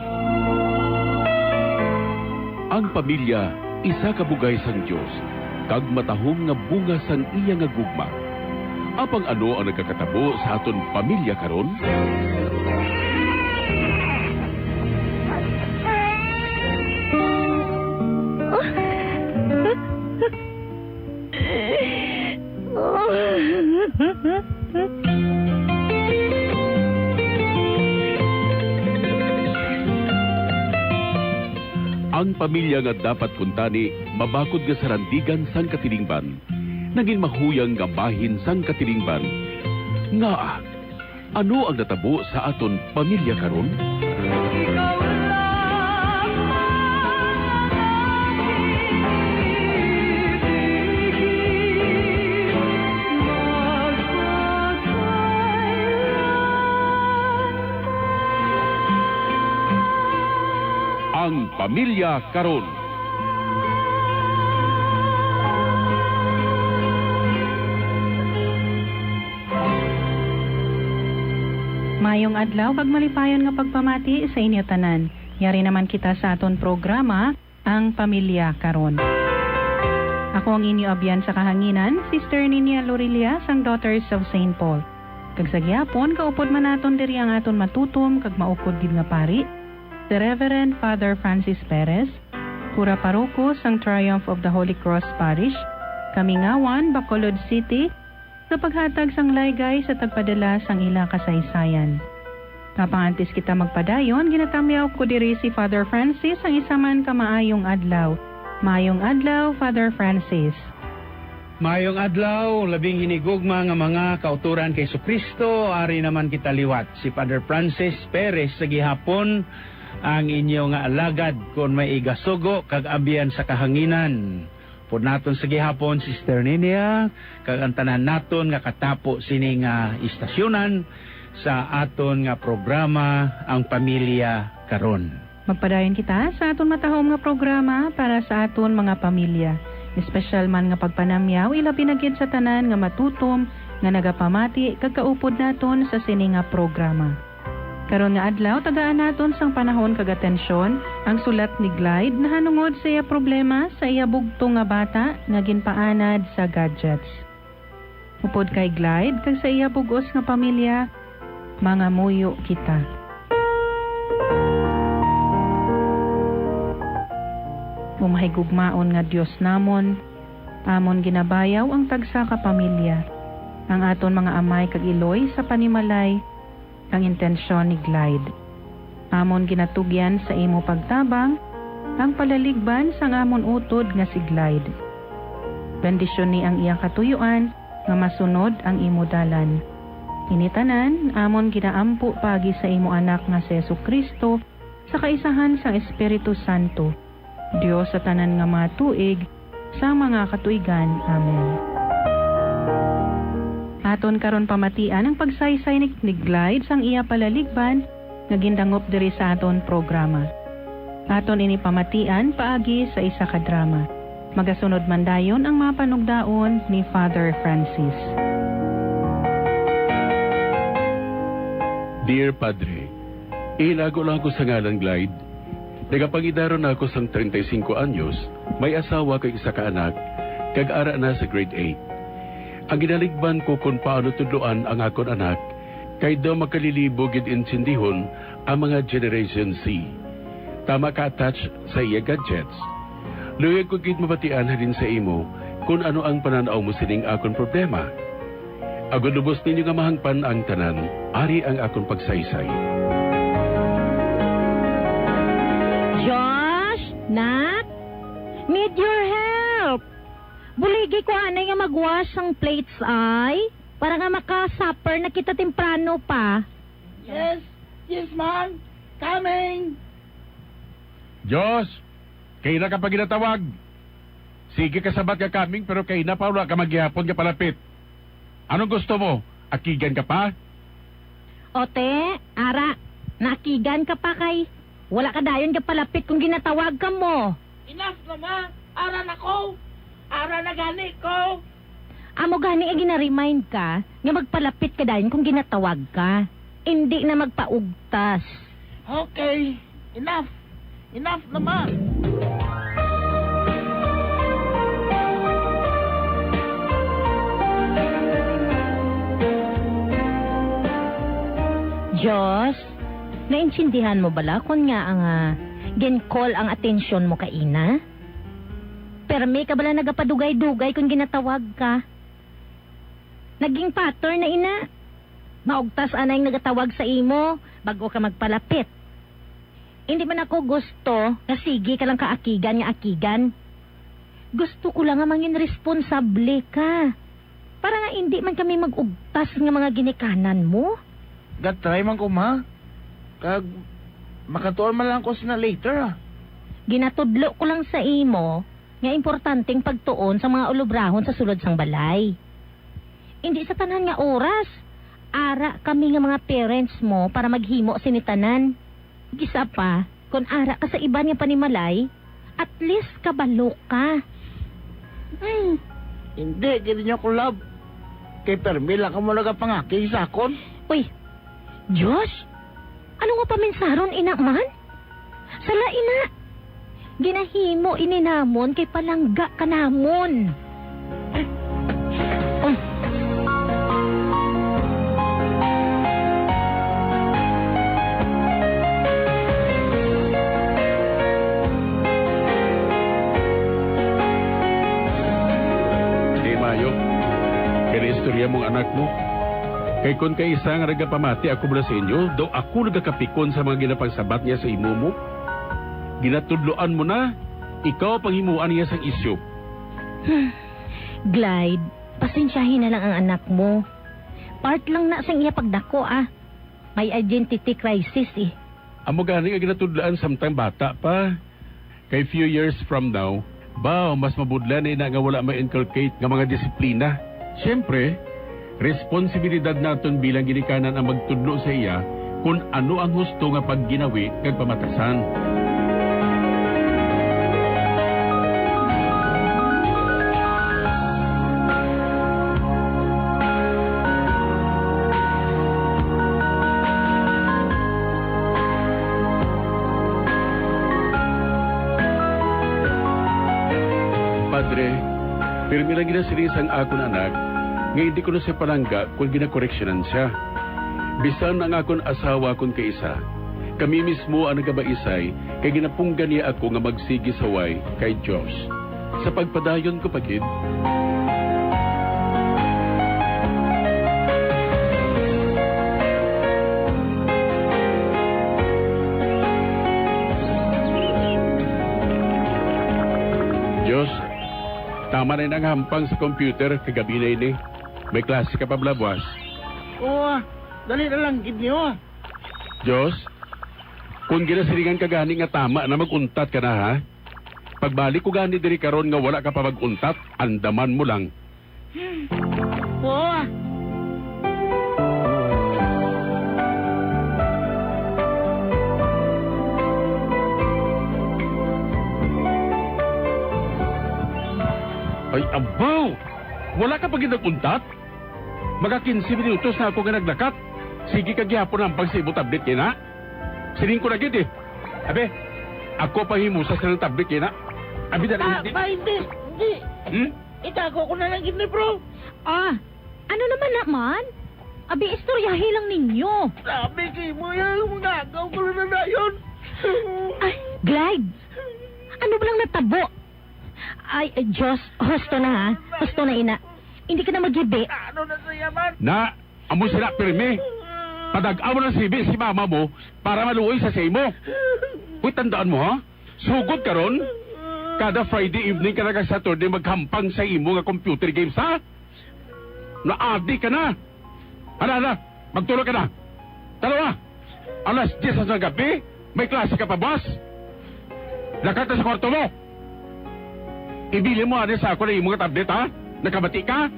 Ang pamilya isa ka bugay sang Dios, kag matahom nga bunga sang iya nga gugma. Apang ano ang nagkakatabo sa aton pamilya karon? Ang pamilya nga dapat kuntani mabakod nga sarandigan sang katilingban. Naging mahuyang nga bahin sang katilingban. Nga, ano ang natabo sa aton pamilya karon? Ang pamilya karon. Mayong adlaw kag malipayon nga pagpamati sa inyo tanan. Yari naman kita sa aton programa, Ang Pamilya Karon. Ako ang inyo abyan sa kahanginan, Sister Ninia Lorelia sang Daughters of St. Paul. Kag sa gihapon, kaupod man naton diri ang aton matutom kag maupod gid nga pari, the Reverend Father Francis Perez, Pura Paroko sang Triumph of the Holy Cross Parish, Kamingawan, Bacolod City, sa paghatag sang laygay sa tagpadala sang ila kasaysayan. Kapangantis kita magpadayon, ginatamyaw ko diri si Father Francis ang isa man ka maayong adlaw. Maayong adlaw, Father Francis. Maayong adlaw, labing hinigugma nga mga kauturan kay Kristo, ari naman kita liwat. Si Father Francis Perez sa gihapon ang inyo nga alagad kung may igasugo kag abyan sa kahanginan. Po naton sa gihapon, Sister Ninia, kag ang tanan naton nga katapo sini nga istasyonan sa aton nga programa Ang Pamilya Karon. Magpadayon kita sa aton matahom nga programa para sa aton mga pamilya. Espesyal man nga pagpanamyaw, ilabi na gid sa tanan nga matutom nga nagapamati kag kaupod naton sa sini nga programa. Karon nga adlaw, tagaan naton sang panahon kag atensyon ang sulat ni Glide na hanungod sa iya problema sa iya bugto nga bata nga ginpaanad sa gadgets. Upod kay Glide kag sa iya bugos nga pamilya, mga muyo kita. Umahigugmaon nga Dios namon, amon ginabayaw ang tagsa ka pamilya, ang aton mga amay kag iloy sa panimalay, ang intensyon ni Glide. Amon ginatugyan sa imo pagtabang, ang palaligban sang amon utod nga si Glide. Bendisyon ni ang iyang katuyuan, nga masunod ang imo dalan. Initanan, amon ginaampo pagi sa imo anak nga si Jesucristo, sa kaisahan sang Espiritu Santo, Dios sa tanan nga mga tuig, sa mga katuigan. Amen. Aton karon pamatian ang pagsaysay ni Glide sang iya palaligban nga gindangop diri sa aton programa. Aton ini pamatian paagi sa isa ka drama. Magasunod man dayon ang mga panugdaon ni Father Francis. Dear Padre, ilago lang ako sa ngalan Glide. Nagapangidaron na ako sang 35 anyos, may asawa kay isa ka anak, kag-ara na sa grade 8. Ang ginaligban ko kung paano tudloan ang akon anak, kay daw makalilibo gid insindihon ang mga Generation Z. Tama ka-attach sa iya gadgets. Luyag ko gid mabatian halin sa imo kung ano ang pananaw mo sining akon problema. Agad lubos ninyo nga mahangpan ang tanan, ari ang akon pagsaysay. Josh, Nak, need your help. Buligi ko anay nga magwash ang plates ay para nga makasupper na kita temprano pa. Yes, ma'am. Coming. Diyos, kay na ka pa ginatawag. Sige kasabat ka kaming pero kay na pa wala ka maghihapon ka palapit. Anong gusto mo? Akigan ka pa? Ote, ara, nakigan ka pa kay wala ka dayon ka palapit kung ginatawag ka mo. Enough na, ma. Aran ako. Ara na gani ko. Amo gani ay gina-remind ka nga magpalapit ka dayon kung ginatawag ka. Hindi na magpaugtas. Okay. Enough. Enough na, ma. Diyos, naintindihan mo bala kung nga ang gen-call ang atensyon mo ka ina? Pero may ka bala nagapadugay-dugay kung ginatawag ka? Naging pattern na ina. Maugtas anay nagatawag sa imo bago ka magpalapit. Hindi man ako gusto na sige ka lang kaakigan nga akigan. Gusto ko lang nga mangin responsable ka. Para nga hindi man kami magugtas nga mga ginikanan mo. Gatry man ko, ma. Kag makatuon man lang ko na later. Ginatudlo ko lang sa imo nga importanteng pagtuon sa mga ulubrahon sa sulod sang balay. Hindi sa tanan nga oras. Ara kami nga mga parents mo para maghimo sinitanan. Gisa pa, kung ara ka sa iban nga panimalay, at least kabalo ka. Hindi, gini niyo ko love. Kay permi lang ka mo nagapangaki sa akon. Uy, Josh, ano nga paminsaron ina man? Sala ina, ginahimo ininamon kay palangga ka namon. Istorya mong anak mo. Kay kun kay isa nga nagapamati ako mula sa inyo, daw ako nagakapikon sa mga ginapagsabat niya sa imo mo. Ginatudloan mo na, ikaw panghimuan niya sa isyu. Glide, pasensyahin na lang ang anak mo. Part lang na sang iya pagdako May identity crisis Amo gani nga ginatudlaan samtang bata pa. Kay few years from now, mas mabudlan na nga wala ma-inculcate nga mga disiplina. Siyempre, responsibilidad naton bilang ginikanan ang magtudlo sa iya kung ano ang husto nga pagginawi kag pamatasan. Padre, pirmi lang ginasiris ang akon anak, nga hindi ko na siya palangga kung ginakoreksyonan siya. Bisan ang akon asawa kung kaisa, kami mismo ang nagabaisay, kay ginapunggan niya ako nga magsigi saway kay Diyos. Sa pagpadayon ko pagid, Diyos, tama na yung hampang sa computer kagabi na ini. May klase ka pa blabwas. Oo, dali na lang gid niyo. Diyos, kung ginasiringan ka gani nga tama na maguntat ka na ha, Pagbalik ko gani diri karon nga wala ka pa mag-untat, andaman mo lang. Oo. Ay, abaw! Wala ka pa ginag-untat? Mga 15 minutos na ako nga naglakat. Sige ka gihapon ang pagsibo tablet kina. Sining ko na gid eh. Abe, ako pa himusas ng tablet kina. Abi dali. Hindi. Itago ko na lang gid ni bro. Ano naman? Abi, istoryahe lang ninyo. Sabi kay mo yan, mga agaw ko na yun. Ay, Glide! Ano ba lang natabo? Ay, Diyos, husto na ha. Husto na, ina. Hindi ka na magibi. Ano na sa yaman? Na, amo sila pirmi. Padag-amo ng sibi si mama mo para maluoy sa say mo. Uy, tandaan mo ha? Sugod ka ron? Kada Friday evening ka na Saturday maghampang sa imo nga computer games ha? Na-addict ka na. Ana, magtulog ka na. Dalawa, alas 10 sa gabi, may klase ka pa, boss. Lakat na sa kwarto mo. Ibili mo ano sa ako na imo nga tablet ha? Nakabati ka?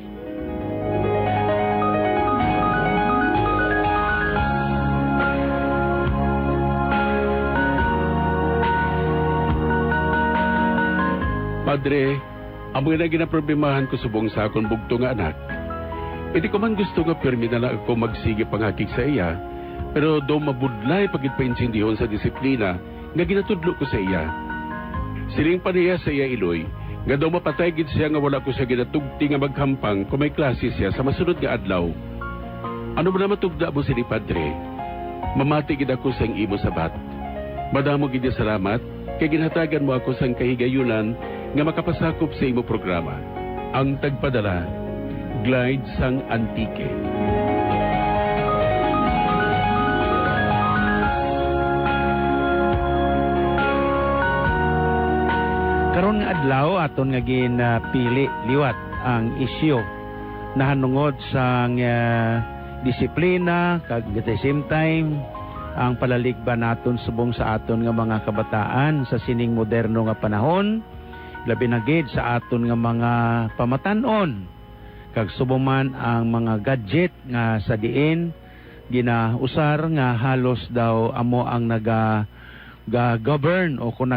Padre, amo na ginaproblemahan ko subong sa akong bugto nga anak. Hindi ko man gusto nga permi na lang ako magsige pangakik sa iya, pero do mabudlay pagit paintsindihon sa disiplina nga ginatudlo ko sa iya. Siling pa niya sa iya iloy, nga daw mapatay gid siya nga wala ko siya ginatugti nga maghampang kung may klase siya sa masunod nga adlaw. Ano ba na matugda mo sini Padre? Mamati gid ako sang imo sabat. Madamo gid salamat kay ginhatagan mo ako sang kahigayunan nga makapasakop sa imo programa. Ang tagpadala, Glide sang Antique. Karon nga adlaw aton nga ginapili liwat ang isyu nahanungod sa disiplina kag at the same time ang palaligban naton subong sa aton nga mga kabataan sa sining moderno nga panahon, labi na gid sa aton nga mga pamatan-on kag subong man ang mga gadget nga sa diin ginausar nga halos daw amo ang govern o kung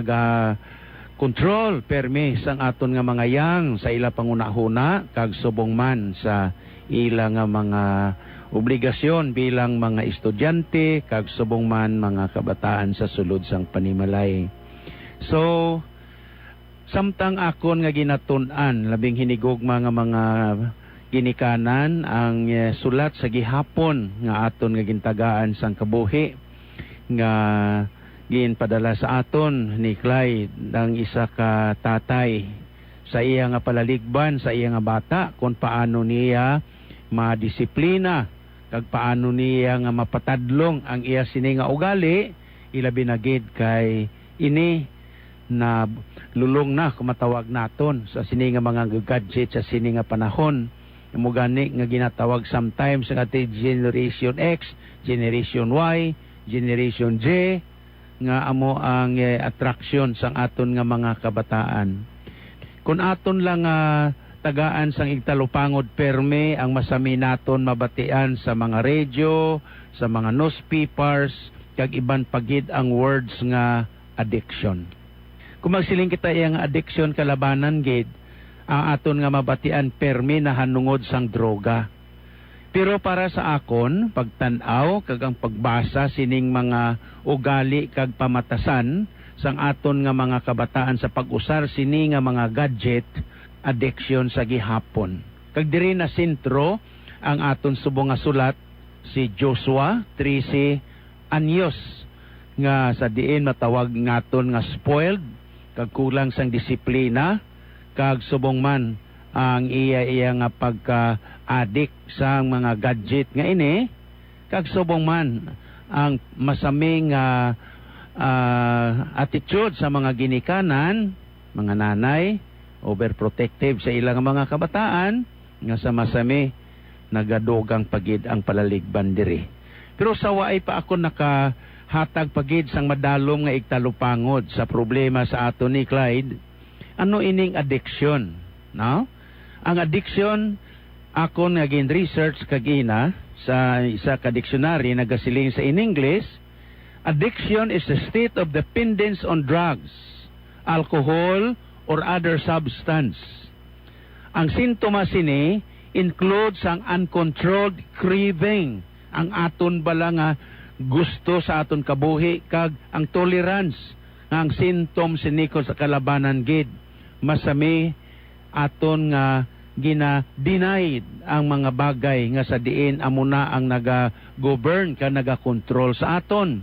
control permi sang aton nga mga yang sa ila pangunahuna kag subong man sa ila nga mga obligasyon bilang mga estudyante kag subong man mga kabataan sa sulod sang panimalay. So samtang akon nga ginatun-an labing hinigugma nga mga ginikanan ang sulat sa gihapon nga aton nga gintagaan sang kabuhi nga ginpadala sa aton ni Clyde ang isa ka tatay sa iya nga palaligban sa iya nga bata kung paano niya madisiplina kag paano niya nga mapatadlong ang iya sini nga ugali ilabi na gid kay ini na lulong na kumatawag naton sa sini nga mga gadget sa sini nga panahon mo gani nga ginatawag sometimes nga Generation X, Generation Y, Generation Z nga amo ang attraction sang aton nga mga kabataan. Kung aton lang tagaan sang igtalupangod perme ang masami naton mabatian sa mga radio, sa mga newspapers, kag iban pagid ang words nga addiction. Kung magsiling kita iyang addiction kalabanan gid, ang aton nga mabatian perme na hanungod sang droga. Pero para sa akon, pagtanaw kag ang pagbasa sining mga ugali kag pamatasan sang aton nga mga kabataan sa pag-usar sini nga mga gadget, addiction sa gihapon. Kag diri na sentro ang aton subong nga sulat si Joshua 13 anyos nga sa diin matawag ngaton nga spoiled kag kulang sang disiplina kag subong man ang iya nga pagka-addict sa mga gadget nga ini kag subong man ang masaming attitude sa mga ginikanan, mga nanay overprotective sa ilang mga kabataan nga sa masami nagadugang pagid ang palaligban diri. Pero sa waay pa ako nakahatag pagid sang madalom nga igtalupangod sa problema sa aton ni Clyde ano ining addiction, no? Ang addiction, ako naging research kagina sa isa ka dictionary nagasiling sa in English, addiction is a state of dependence on drugs, alcohol, or other substance. Ang sintomas sini includes ang uncontrolled craving, ang aton bala nga gusto sa aton kabuhi, kag ang tolerance, ang symptoms sini ko sa kalabanan gid. Masami aton nga gina-denied ang mga bagay nga sa diin amo na ang naga-govern ka naga-control sa aton.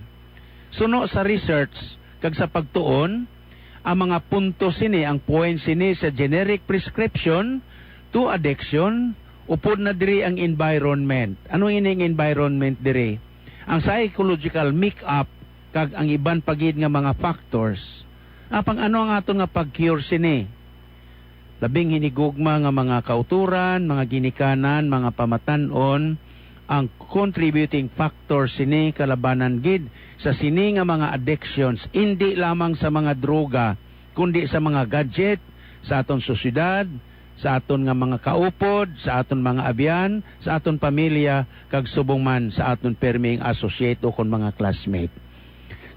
Suno sa research kag sa pagtuon, ang mga punto sini, ang point sini sa generic prescription to addiction, upod na diri ang environment. Ano ining environment diri? Ang psychological make-up kag ang iban pagid nga mga factors. Apang ano ang aton nga pag-cure sini? Labing hinigugma nga mga kauturan, mga ginikanan, mga pamatanon, ang contributing factor sini kalabanan gid sa sini nga mga addictions, hindi lamang sa mga droga, kundi sa mga gadget, sa aton sosyedad, sa aton nga mga kaupod, sa aton mga abyan, sa aton pamilya, kag subong man sa aton perming associate o kon mga classmate.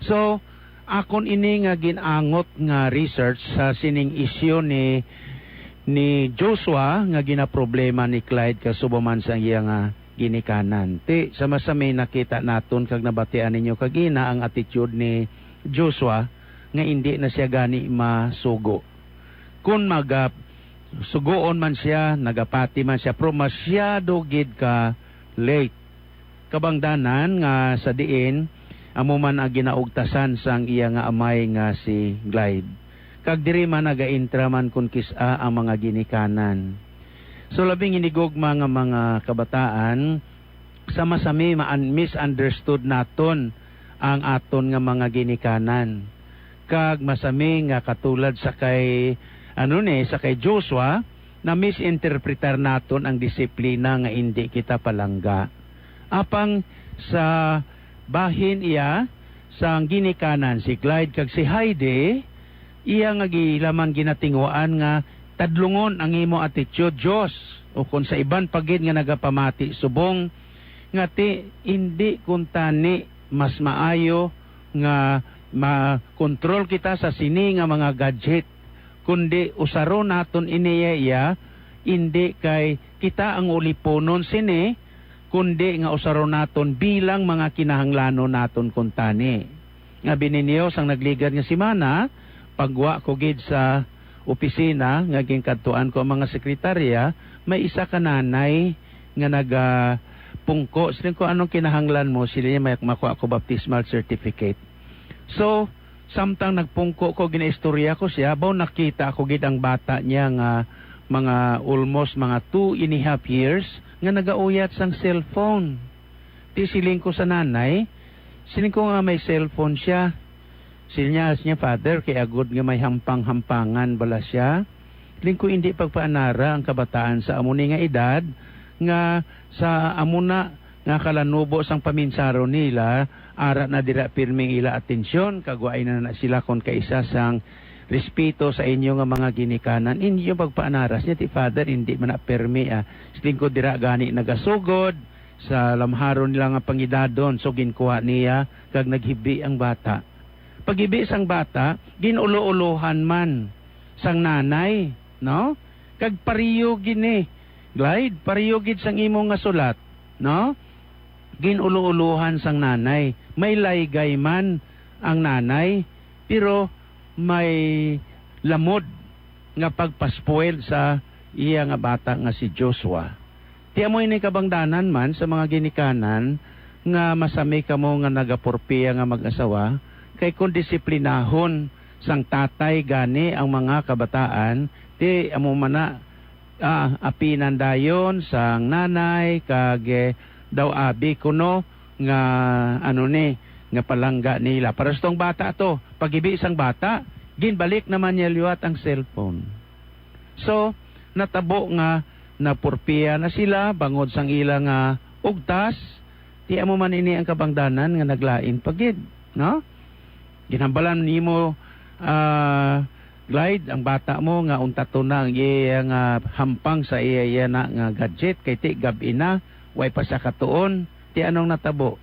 So, akon ini nga ginangot nga research sa sining isyu ni Joshua nga ginaproblema ni Clyde kasubong man sa iya nga ginikanan. Ti sa masami nakita naton kag nabatian ninyo kagina ang attitude ni Joshua nga hindi na siya gani masugo. Kung sugoon man siya, nagapati man siya, pero masyado gid ka late. Kabangdanan nga sa diin amo man ang ginaugtasan sang iya nga amay nga si Clyde. Kag diri man nagaintra man kun kisa ang mga ginikanan. So labing hinigugma nga mga kabataan, sama-sami misunderstood naton ang aton nga mga ginikanan. Kag masami nga katulad sa kay sa kay Joshua na misinterpretar naton ang disiplina nga hindi kita palangga. Apang sa bahin iya sa ginikanan si Clyde kag si Heidi, iya nga gilaman ginatinguan nga tadlungon ang imo attitude Diyos o kung sa iban pagid nga nagapamati subong nga hindi kuntani mas maayo nga ma-control kita sa sini nga mga gadget kundi usaro naton iniya hindi kay kita ang uliponon sini kundi nga usaro naton bilang mga kinahanglanon naton kuntani nga bininyo sang nagligad nga simana pagwa ko gid sa opisina nga ginkadtuan ko ang mga sekretarya, may isa ka nanay nga nagapungko. Sila ko anong kinahanglan mo, sila niya may makuha ko baptismal certificate. So, samtang nagpungko ko, ginaistorya ko siya, baw nakita ko gid ang bata niya nga mga almost mga 2.5 years nga nagauyat sang cellphone. Tisiling ko sa nanay, siling ko nga may cellphone siya. Sinya father, kaya agod nga may hampang-hampangan bala siya. Lingko hindi pagpaanara ang kabataan sa amuni nga edad, nga sa amuna nga kalanubo sang paminsaro nila, ara na dira pirming ila atensyon, kagwain na sila kon kaisa sang respeto sa inyo nga mga ginikanan. Inyo pagpaanaras niya ti father, hindi man na permi. Lingko dira gani nagasugod, sa lamharon nila nga pangidadon, so ginkuha niya, kag naghibi ang bata. Pag-ibi sang bata, ginulo-ulohan man sang nanay, no? Kag pariyo gini, Clyde, pariyo gid sang imo nga sulat, no? Ginulo-ulohan sang nanay. May laygay man ang nanay, pero may lamod nga pagpaspoil sa iya nga bata nga si Joshua. Tiya mo ini kabangdanan man sa mga ginikanan nga masami kamo nga nagapurpiya nga mag-asawa, kay kung disiplinahon sang tatay gani ang mga kabataan, ti amo mana apinan dayon sang nanay kag daw abi kuno nga nga palangga nila. Para sa tong bata to, pag-ibi sang bata, ginbalik naman niya liwat ang cellphone. So, natabo nga napurpiya na sila bangod sang ila nga ugtas, ti amo man ini ang kabangdanan nga naglain pagid, no? Ginambalan nimo Glide, ang bata mo nga untato na ang iya nga hampang sa iya na nga gadget kay ti gabi na way pa sa katuon ti anong natabo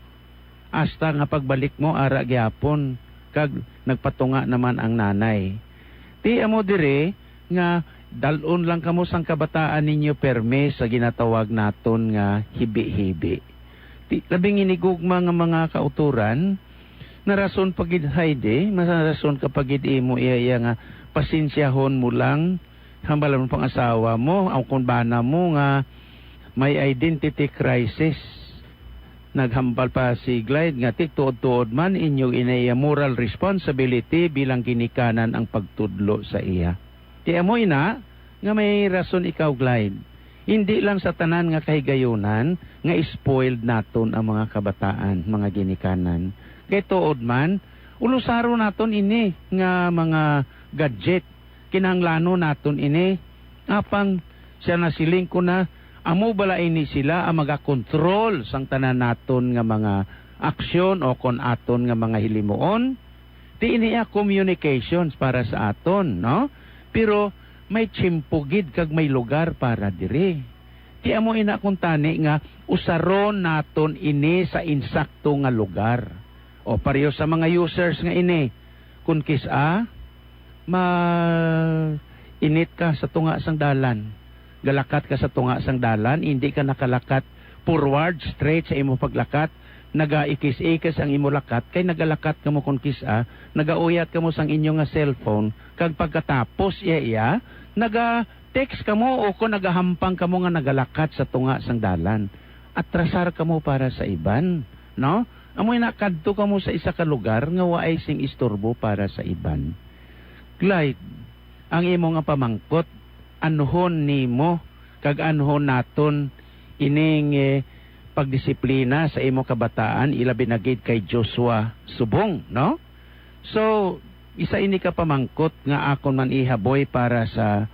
hasta nga pagbalik mo ara gyapon kag nagpatunga naman ang nanay ti amo dire nga dalon lang kamo sang kabataan ninyo perme sa ginatawag naton nga hibi-hibi ti labing inigugma nga mga kauturan na rason pagid hayde masarason kapag imo iya nga pasensyahon mo lang hambalan mo pang asawa mo ang kunbana mo nga may identity crisis naghambal pa si Glide nga tuod-tuod man inyong inaya moral responsibility bilang ginikanan ang pagtudlo sa iya ti amo ina nga may rason ikaw Glide hindi lang sa tanan nga kahigayunan nga spoiled naton ang mga kabataan mga ginikanan kay tuod man ulusaro naton ini nga mga gadget kinanglano naton ini apang siya nasiling ko na amo bala ini sila ang magakontrol sang tanan naton nga mga aksyon o kon aton nga mga hilimuon ti ini communications para sa aton no pero may chimpugid kag may lugar para dire ti amo ina kun tani nga usaron naton ini sa insakto nga lugar o pareho sa mga users nga ini kun kisa init ka sa tunga sang dalan galakat ka sa tunga sang dalan hindi ka nakalakat forward straight sa imo paglakat nagaikis-ikis ang imo lakat kay nagalakat kamo kun kisa nagauyat kamo sang inyo nga cellphone kag pagkatapos iya naga-text kamo o kung nagahampang kamo nga nagalakat sa tunga sang dalan atrasar kamo para sa iban no amoy nakadto kamo sa isa ka lugar nga waay sing istorbo para sa iban Glide, ang imo nga pamangkot, anuhon nimo, kag anuhon naton ining pagdisiplina sa imo kabataan, ilabi na gid kay Joshua Subong, no? So, isa ini ka pamangkot nga akon man ihaboy para sa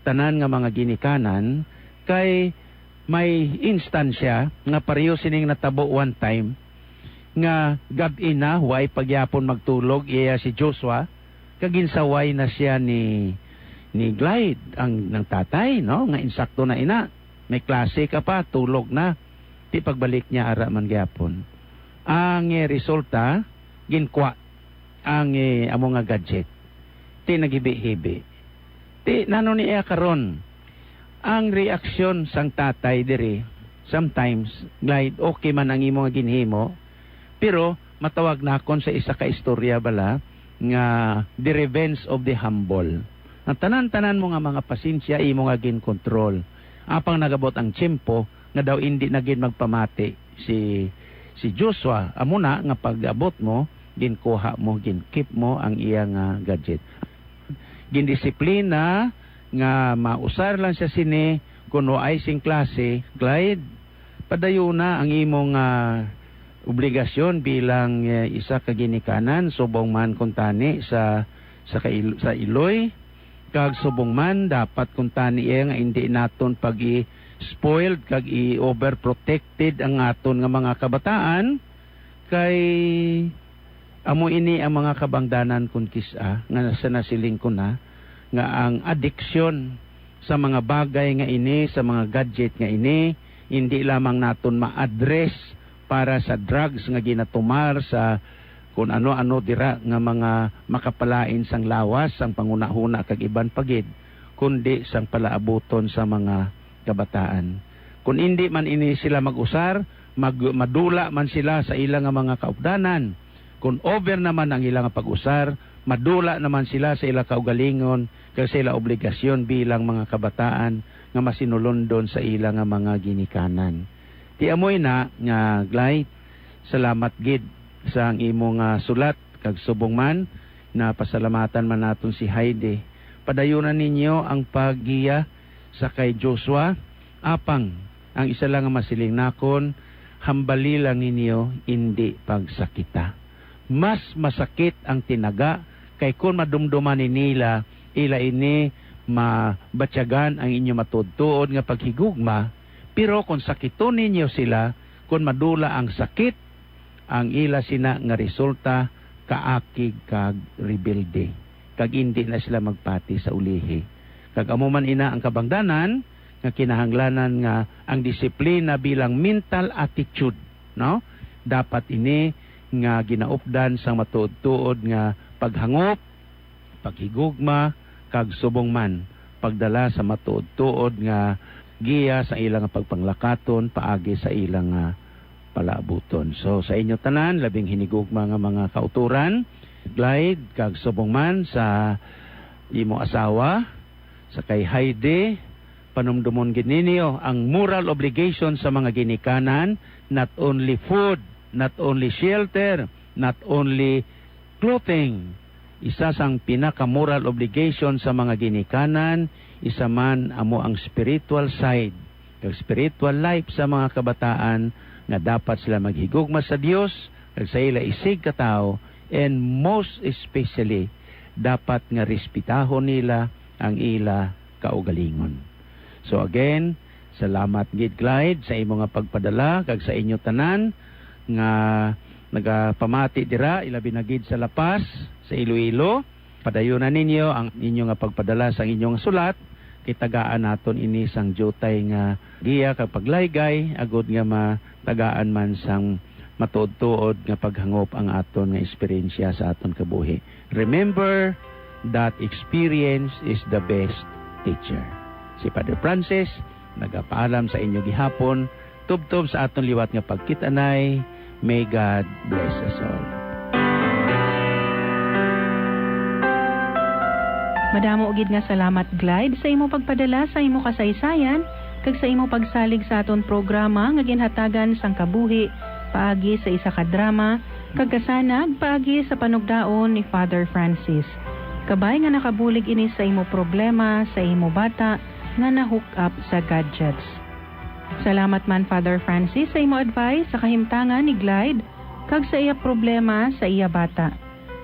tanan nga mga ginikanan, kay may instansya nga pareho sining natabo one time, nga gabi na, huwag pagyapon magtulog, iya si Joshua, kaginsaway na siya ni Glide ang ng tatay no nga insakto na ina may klase ka pa tulog na ti pagbalik niya ara man gyapon ang resulta ginkwa ang amo nga gadget ti nagibi-hibi ti nano ni karon ang reaksyon sang tatay diri sometimes Glide okay man ang imo nga ginhimo pero matawag na kon sa isa ka istorya bala nga the revenge of the humble. Ang tanan-tanan mo nga mga pasensya imo nga gin control. Apang nagabot ang tiyempo nga daw hindi na gin magpamati si Joshua. Amo na nga pag-abot mo ginkuha mo ginkip mo ang iya nga gadget. Gindisiplina nga mausar lang siya sini kuno ay sing klase Glide padayon na ang imong obligasyon bilang isa ka ginikanan subong man kuntani sa iloy kag subong man dapat kuntani nga hindi naton spoiled kag overprotected ang aton nga mga kabataan kay amo ini ang mga kabangdanan kun kisa nga nasiling ko na nga ang addiction sa mga bagay nga ini sa mga gadget nga ini hindi lamang naton ma-address para sa drugs nga ginatumar sa kung ano-ano dira nga mga makapalain sang lawas sang pangunahuna kag iban pagid kundi sang palaabuton sa mga kabataan. Kung hindi man ini sila mag-usar, madula man sila sa ilang mga kaupdanan. Kung over naman ang ilang pag-usar, madula naman sila sa ilang kaugalingon kag sa ilang obligasyon bilang mga kabataan nga masinulundon sa ilang mga ginikanan. Ti amoy na nga Glide, salamat gid sa ang imo nga sulat kag subong man na pasalamatan man naton si Heidi. Padayunan ninyo ang paggiya sa kay Joshua apang ang isa lang nga masiling nakon hambali lang ninyo hindi pagsakita. Mas masakit ang tinaga kay kun madumduman nila ila ini mabatyagan ang inyo matudtuod nga paghigugma. Pero kung sakiton ninyo sila, kung madula ang sakit, ang ila sina nga resulta kaakig kag rebelde. kag hindi na sila magpati sa ulihi. Kag amo man ina ang kabangdanan nga kinahanglanan nga ang disiplina bilang mental attitude, no? Dapat ini nga ginaupdan sa matuod-tuod nga paghangop, paghigugma, kag subong man pagdala sa matuod-tuod nga giya sa ilang pagpanglakaton paagi sa ilang palaabuton. So sa inyo tanan labing hinigugma nga mga kauturan, Glide kag subong man sa imo asawa, sa kay Heidi, panumdumon gid ninyo ang moral obligation sa mga ginikanan, not only food, not only shelter, not only clothing. Isa sang pinaka-moral obligation sa mga ginikanan, isa man amo ang spiritual side, ang spiritual life sa mga kabataan nga dapat sila maghigugma sa Dios, kag sa ila isig katao, and most especially dapat nga respetahon nila ang ila kaugalingon. So again, salamat gid Clyde sa imo nga pagpadala kag sa inyo tanan nga nagapamati dira ilabi na gid sa Lapas, sa Iloilo. Padayunan ninyo ang inyo nga pagpadala sa inyong sulat kay tagaan naton ini sang jutay nga giya kag paglaygay agud nga matagaan man sang matuod-tuod nga paghangop ang aton nga eksperyensya sa aton kabuhi. Remember that experience is the best teacher. Si Father Francis nagapaalam sa inyo gihapon tubtob sa aton liwat nga pagkitanay. May God bless us all. Madamo gid nga salamat Glide sa imo pagpadala sa imo kasaysayan kag sa imo pagsalig sa aton programa nga ginhatagan sang kabuhi paagi sa isa ka drama kag kasanag paagi sa panugdaon ni Father Francis. Kabay nga nakabulig ini sa imo problema sa imo bata nga na-hook up sa gadgets. Salamat man Father Francis sa imo advice sa kahimtangan ni Glide kag sa iya problema sa iya bata.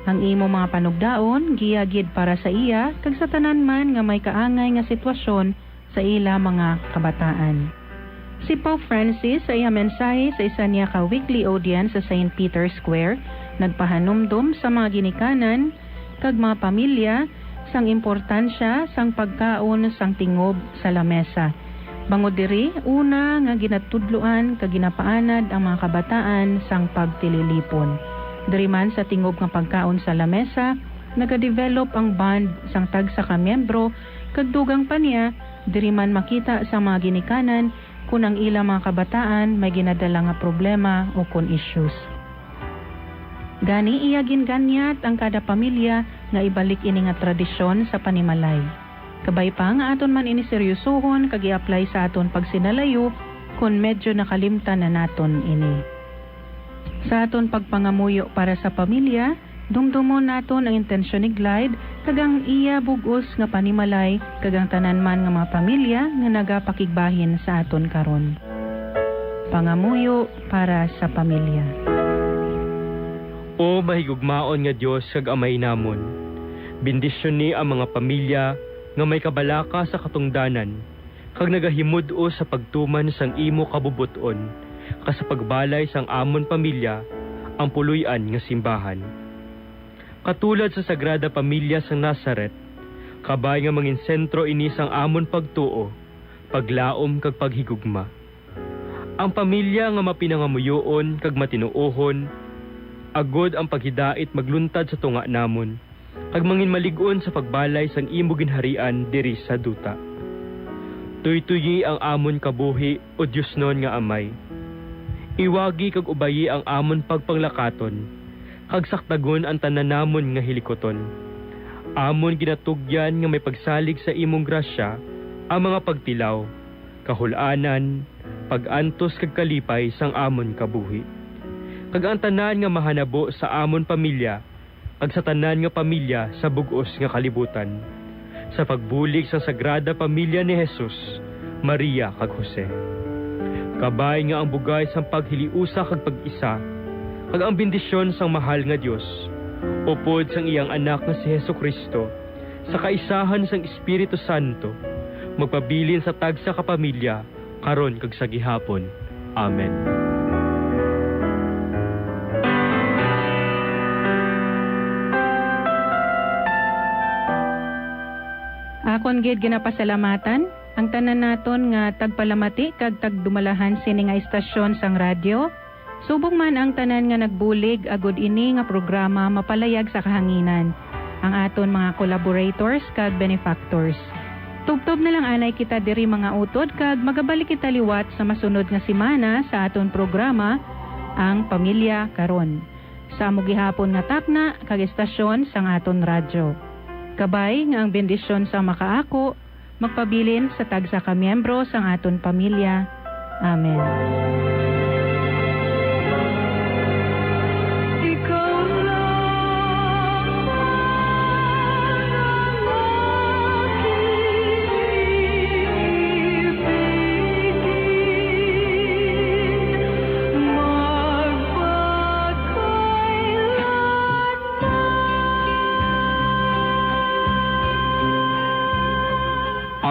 Ang imo mga panugdaon giyagid para sa iya kag sa tanan man nga may kaangay nga sitwasyon sa ila mga kabataan. Si Pope Francis sa iya mensahe sa isa niya ka weekly audience sa St. Peter's Square nagpahanumdum sa mga ginikanan kag mga pamilya sang importansya sang pagkaon sang tingob sa lamesa. Bangod diri, una nga ginatudloan kag ginapaanad ang mga kabataan sang pagtililipon. Diri man sa tingob nga pagkaon sa lamesa, nagadevelop ang bond sang tagsa ka miyembro kag dugang pa niya, diri man makita sa mga ginikanan kung ang ilang mga kabataan may ginadala nga problema o kun issues. Gani iya ginganyat ang kada pamilya nga ibalik ini nga tradisyon sa panimalay. Kabay pa nga aton man ini seryosohon kag i-apply sa aton pagsinalayo kung medyo nakalimtan na naton ini. Sa aton pagpangamuyo para sa pamilya, dumdumon naton ang intensyon ni Glide kag ang iya bugos nga panimalay kag ang tanan man nga mga pamilya nga nagapakigbahin sa aton karon. Pangamuyo para sa pamilya. O mahigugmaon nga Dios kag amay namon. Bendisyon ni ang mga pamilya nga may kabalaka sa katungdanan kag nagahimud-o sa pagtuman sang imo kabubuton kas sa pagbalay sang amon pamilya ang puloy-an nga simbahan. Katulad sa Sagrada Pamilya sang Nazaret, kabay nga mangin sentro ini sang amon pagtuo, paglaom kag paghigugma. Ang pamilya nga mapinangamuyoon kag matinuohon, agod ang paghidait magluntad sa tunga namon, kag mangin malig-on sa pagbalay sang imo ginharian diri sa duta. Tuytuyi ang amon kabuhi o Diosnon nga amay. Iwagi kag ubayi ang amon pagpanglakaton, kag saktagon ang tanan namon nga hilikoton. Amon ginatugyan nga may pagsalig sa imong grasya ang mga pagtilaw, kahul-anan, pag-antos kag kalipay sang amon kabuhi. Kag ang tanan nga mahanabo sa amon pamilya, kag sa tanan nga pamilya sa bug-os nga kalibutan, sa pagbulig sa Sagrada Pamilya ni Jesus, Maria kag Jose. Kabay nga ang bugay sang paghiliusa kag pag-isa, kag ang bendisyon sang mahal nga Dios, upod sang iyang anak nga si Jesucristo, sa kaisahan sang Espiritu Santo, magpabilin sa tagsa ka pamilya, karon kag sa gihapon. Amen. aton gid ginapasalamatan ang tanan naton nga tagpalamati kag tagdumalahan sini nga istasyon sang radyo. Subong man ang tanan nga nagbulig agud ini nga programa mapalayag sa kahanginan. Ang aton mga collaborators kag benefactors. Tubtob na lang anay kita diri mga utod kag magabalik kita liwat sa masunod nga semana sa aton programa ang Pamilya Karon. Sa amo gihapon nga takna kag istasyon sang aton radyo. Kabay nga ang bendisyon sa makaako magpabilin sa tagsa ka miyembro sang aton pamilya. Amen.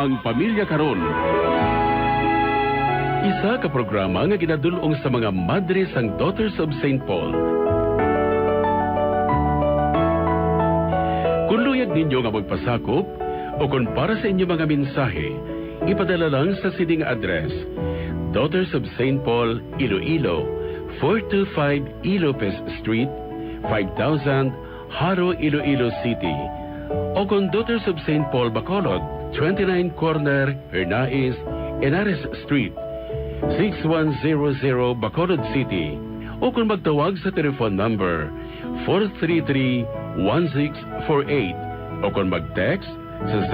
Ang Pamilya Karon. Isa ka programa nga ginadulong sa mga madre sang Daughters of St. Paul. Kung luyag ninyo nga magpasakop o kung para sa inyo mga mensahe, ipadala lang sa sining address: Daughters of St. Paul, Iloilo, 425 Ilopez Street, 5000 Haro, Iloilo City. O kung Daughters of St. Paul, Bacolod, 29 Corner, Hernais, Henares Street, 6100 Bacolod City. O kung magtawag sa telephone number 433-1648. O kung mag-text sa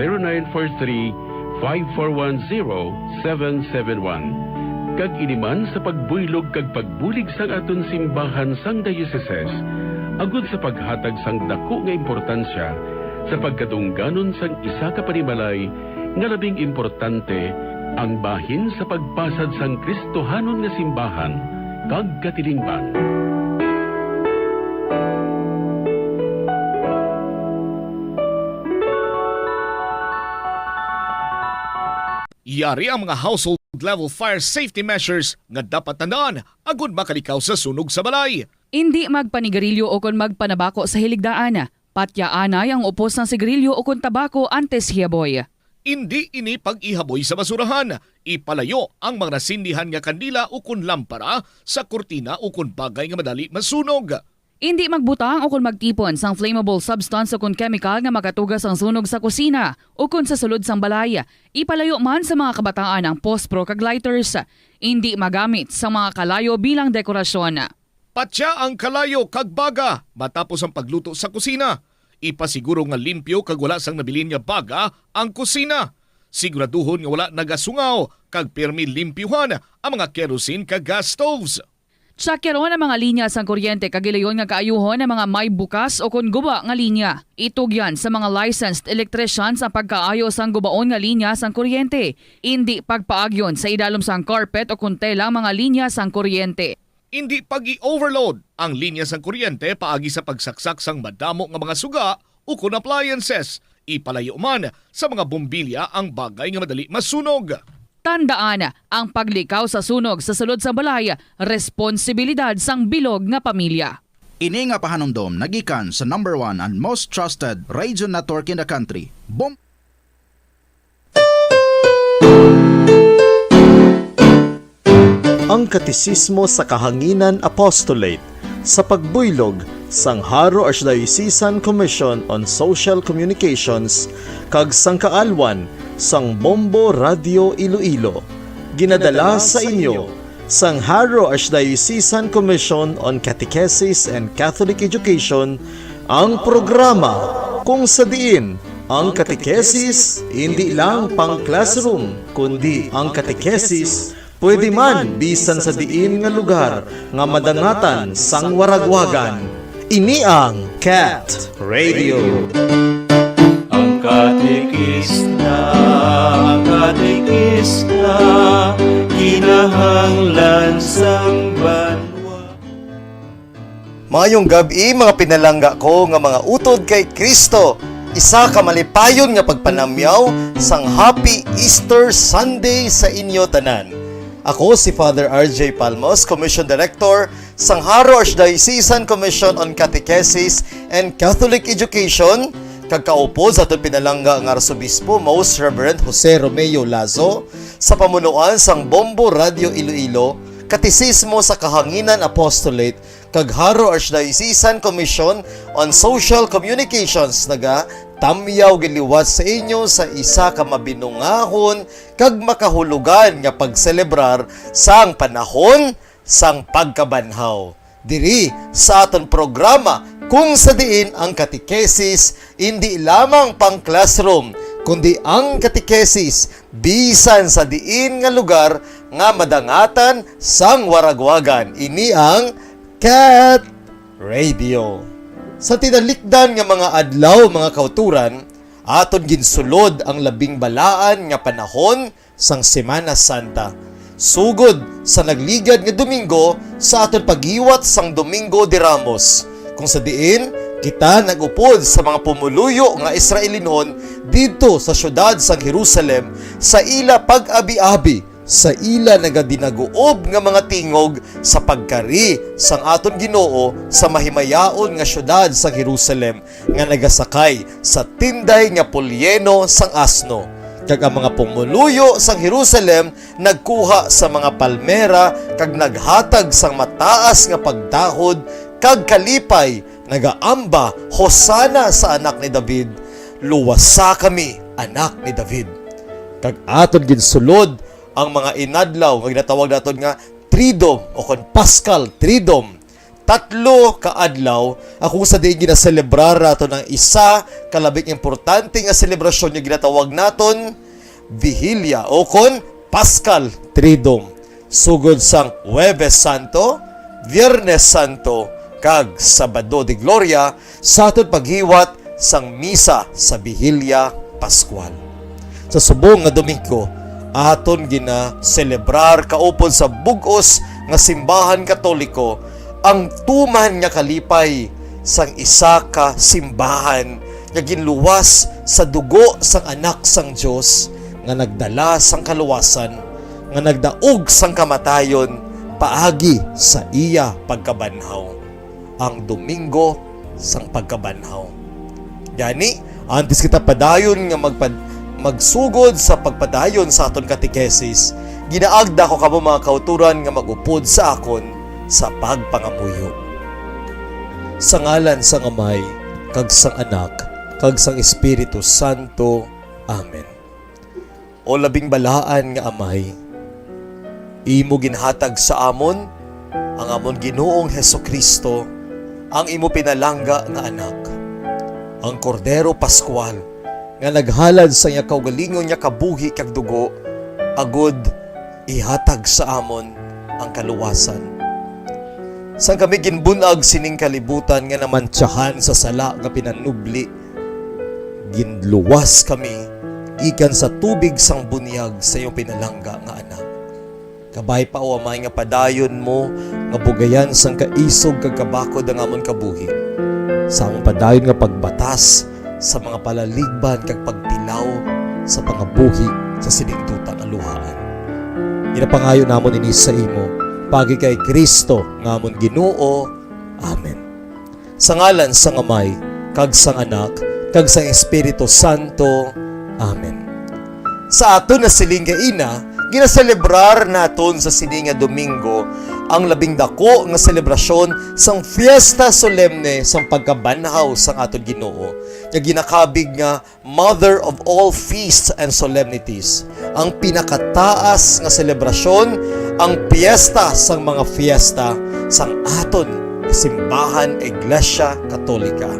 0943-5410-771. Kag iniman sa pagbuylog kag pagbulig sang aton simbahan sang dioceses, agud sa paghatag sang dako nga importansya sa pagkatungganon sang isa ka panimalay nga labing importante ang bahin sa pagpasad sang Kristohanon nga simbahan kag katilingban. Yari ang mga household level fire safety measures nga dapat tandaan agud makalikaw sa sunog sa balay. Hindi magpanigarilyo o kung magpanabako sa hiligdaan. Patyaanay ang upos ng sigarilyo o kung tabako antes hiyaboy. Hindi ini pag-ihaboy sa basurahan. Ipalayo ang mga nasindihan nga kandila o kung lampara sa kurtina o kung bagay nga madali masunog. Hindi magbutang o kung magtipon sang flammable substance o kung chemical nga makatugas ang sunog sa kusina o kung sa sulod sang balay. Ipalayo man sa mga kabataan ang pospro kag lighters. Hindi magamit sa mga kalayo bilang dekorasyon. Patya ang kalayo kag baga matapos ang pagluto sa kusina. Ipasiguro nga limpyo kag wala sang nabilin nga baga ang kusina. Siguraduhon nga wala nagasungaw kag pirmi limpyuhan ang mga kerosene kag gas stoves. Tsakyaron ang mga linya sang kuryente kag ilayon nga kaayuhon ang mga may bukas o kun guba nga linya. Itugyan sa mga licensed electricians ang pagkaayo sang gubaon nga linya sang kuryente. Hindi pagpaagyon sa idalom sang carpet o kun tela mga linya sang kuryente. Hindi pag-i-overload ang linya sang kuryente paagi sa pagsaksak sang madamo nga mga suga o kun appliances. Ipalayo man sa mga bombilya ang bagay nga madali masunog. Tandaan, ang paglikaw sa sunog sa sulod sa balay, responsibilidad sang bilog nga pamilya. Ini nga pahanumdom nagikan sa number 1 and most trusted radio network in the country. Ang Katisismo sa Kahanginan Apostolate sa pagbuylog sang Haro Archdiocesan Commission on Social Communications kag sang kaalwan sang Bombo Radio Iloilo. Ginadala sa inyo sang Haro Archdiocesan Commission on Catechesis and Catholic Education ang programa kung sa diin ang catechesis hindi lang pang classroom kundi ang catechesis pwede man bisan sa diin nga lugar nga madangatan sang waragwagan. Ini ang CAT Radio. Ang katekista, kinahanglan sang banwa. Mayong gabi mga pinalangga ko nga mga utod kay Kristo. Isa ka malipayon nga pagpanamyaw sang Happy Easter Sunday sa inyo tanan. Ako si Father RJ Palmos, Commission Director sang Haro Archdiocesan Commission on Catechesis and Catholic Education, Kagkaupo sa aton pinalangga nga Arsobispo Most Reverend Jose Romeo Lazo sa pamunuan sang Bombo Radio Iloilo, Katisismo sa Kahanginan Apostolate kag Haro Archdiocesan Commission on Social Communications naga tamyaw giliwat sa inyo sa isa ka mabinungahon kag makahulugan nga pagselebrar sang panahon sang pagkabanhaw. Diri sa aton programa kung sa diin ang katikesis hindi lamang pang classroom kundi ang katikesis bisan sa diin nga lugar nga madangatan sang waragwagan. Ini ang Cat Radio. Sa tinalikdan nga mga adlaw mga kauturan, aton ginsulod ang labing balaan nga panahon sang Semana Santa. Sugod sa nagligad nga Domingo sa aton pagiwat sang Domingo de Ramos, kung sa diin kita nagupod sa mga pumuluyo nga Israelinon dito sa syudad sang Jerusalem sa ila pag-abi-abi, sa ila nagadinaguob nga mga tingog sa pagkari sang aton Ginoo sa mahimayaon nga syudad sang Jerusalem nga nagasakay sa tinday nga polyeno sang asno. Kag ang mga pumuluyo sang Jerusalem nagkuha sa mga palmera kag naghatag sang mataas nga pagdahod kag kalipay nagaamba, Hosana sa anak ni David, luwasa kami anak ni David. Kag aton ginsulod ang mga inadlaw nga ginatawag naton nga Tridom o kon Paschal Tridom. 3 ka adlaw ako sa diin ginaselebrar naton ang isa kalabing importante nga selebrasyon nga ginatawag naton Vigilia o kon Paschal Tridom. Sugod sang Huwebes Santo, Viernes Santo kag Sabado de Gloria sa aton paghiwat sang misa sa Vigilia Pascual. Sa subong nga Domingo aton gina-celebrar kaupod sa bug-os nga simbahan Katoliko ang tuman nga kalipay sang isa ka simbahan nga ginluwas sa dugo sang anak sang Dios nga nagdala sang kaluwasan nga nagdaog sang kamatayon paagi sa iya pagkabanhaw, ang Domingo sang pagkabanhaw. Gani antes kita padayon nga magsugod sa pagpadayon sa aton katikesis, ginaagda ko kamo mga kauturan nga magupod sa akon sa pagpangamuyo. Sa ngalan sang Amay, kag sang Anak, kag sang Espiritu Santo. Amen. O labing balaan nga Amay, imo ginhatag sa amon ang amon Ginoong Hesukristo, ang imo pinalangga nga anak, ang Kordero Pascual nga naghalad sa iya kaugalingon niya kabuhi kag dugo, agud ihatag sa amon ang kaluwasan. Sang kami ginbunag sining kalibutan nga namantsahan sa sala nga pinanubli, ginluwas kami ikan sa tubig sang bunyag sa iyong pinalangga nga anak. Kabay pa o Amay nga padayon mo nga bugayan sang kaisog kag kabakod ang amon kabuhi. Sa amon padayon nga pagbatas sa mga palaligban kag pagtilaw sa pangabuhi sa sinigdutang aluhaan. Ginapangayo namon ini sa imo pagi kay Kristo nga amon Ginoo. Amen. Sa ngalan sang Amay, kag sang Anak, kag sang Espiritu Santo. Amen. Sa aton na siling nga ina, ginaselebrar naton sa sining nga Domingo ang labing dako nga selebrasyon sang Fiesta Solemne sang pagkabanhaw sang aton Ginoo, nga ginakabig nga Mother of all feasts and solemnities, ang pinakataas nga selebrasyon, ang piyesta sang mga fiesta sang aton simbahan Iglesia Katolika.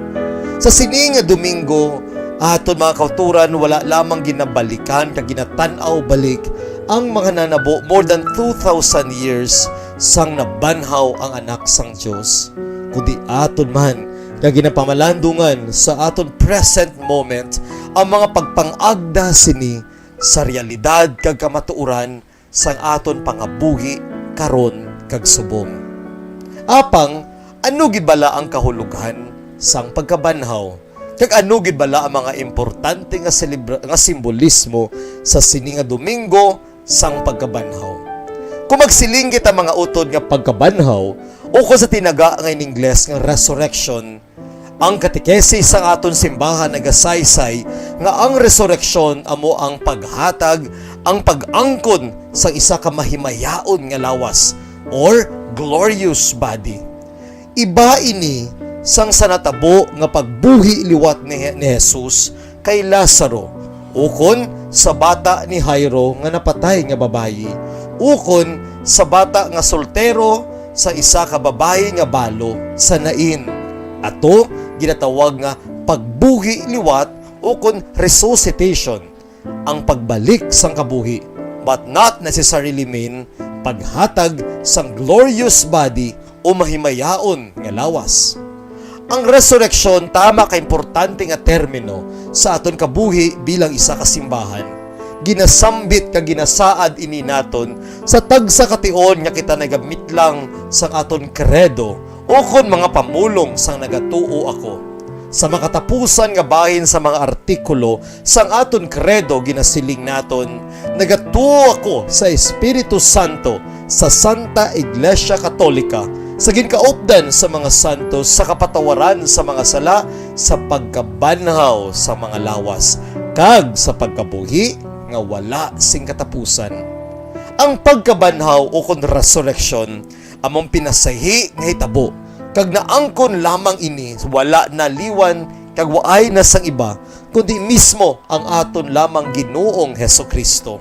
Sa sining nga Domingo aton mga kauturan wala lamang ginabalikan kag ginatan-aw balik ang mga nanabo more than 2,000 years sang nabanhaw ang anak sang Dios, kundi aton man nga ginapamalandungan sa aton present moment ang mga pagpangagda sini sa realidad kag kamatuoran sang aton pangabuhi karon kag subong. Apang ano gid bala ang kahulugan sang pagkabanhaw? Kag ano gid bala ang mga importante nga simbolismo sa sini nga Domingo sang pagkabanhaw? Kung magsiling kita mga utod nga pagkabanhaw o kung sa tinaga nga in Ingles nga resurrection, Ang katekesis sa aton simbahan nagasaysay nga ang resurreksyon amo ang paghatag, ang pag-angkon sa isa ka mahimayaon nga lawas or glorious body. Iba ini sang sanatabo nga pagbuhi liwat ni Jesus kay Lazaro, ukon sa bata ni Jairo nga napatay nga babayi, ukon sa bata nga soltero sa isa ka babayi nga balo sa Nain. Ato ginatawag nga pagbuhi liwat ukon resuscitation, ang pagbalik sang kabuhi, but not necessarily mean paghatag sang glorious body o mahimayaon nga lawas. Ang resurrection tama ka importante nga termino sa aton kabuhi bilang isa ka simbahan. Ginasambit ka ginasaad ini naton sa tagsa kation nga kita nagamitlang sang aton kredo o kon mga pamulong sang nagatuo ako. Sa makatapusan nga bahin sa mga artikulo sang aton kredo ginasiling naton, nagatuo ako sa Espiritu Santo sa Santa Iglesia Katolika, sa ginkaupdan sa mga santos, sa kapatawaran sa mga sala, sa pagkabanhaw sa mga lawas, kag sa pagkabuhi nga wala sing katapusan. Ang pagkabanhaw o kon resurrection among pinasahi nga hitabo, kag naangkon lamang ini wala na liwan kag waay na sang iba kundi mismo ang aton lamang Ginoong Hesukristo.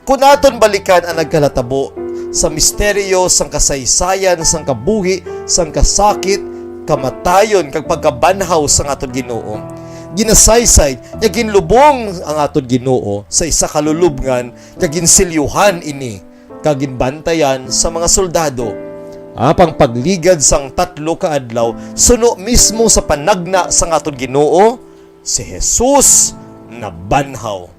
Kung aton balikan ang nagkalatabo sa misteryo sang kasaysayan sang kabuhi sang kasakit, kamatayon kag pagkabanhaw sang aton Ginoo, ginasaysay nga ginlubong ang aton Ginoo sa isa ka lulubngan kag ginsilyuhan ini kag ginbantayan sa mga soldado. Apang pagligad sang 3 ka adlaw suno mismo sa panagna sang aton Ginoo, si Jesus nabanhaw.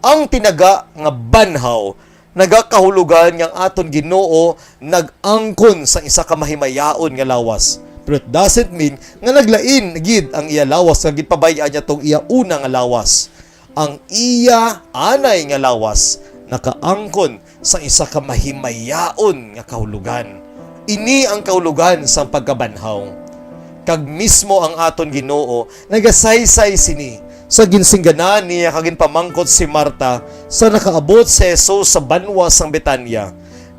Ang tinaga nga banhaw nagakahulugan nga aton Ginoo nag-angkon sa isa ka mahimayaon nga lawas. Pero it doesn't mean nga naglain gid ang iya lawas nga gipabayaan niya tong iya una nga lawas. Ang iya anay nga lawas nakaangkon sa isa ka mahimayaon nga kahulugan. Ini ang kahulugan sa pagkabanhaw. Kag mismo ang aton Ginoo nagasaysay sini sa ginsingganan niya kag ginpamangkot si Marta sa nakaabot si Jesus sa banwa sang Betania.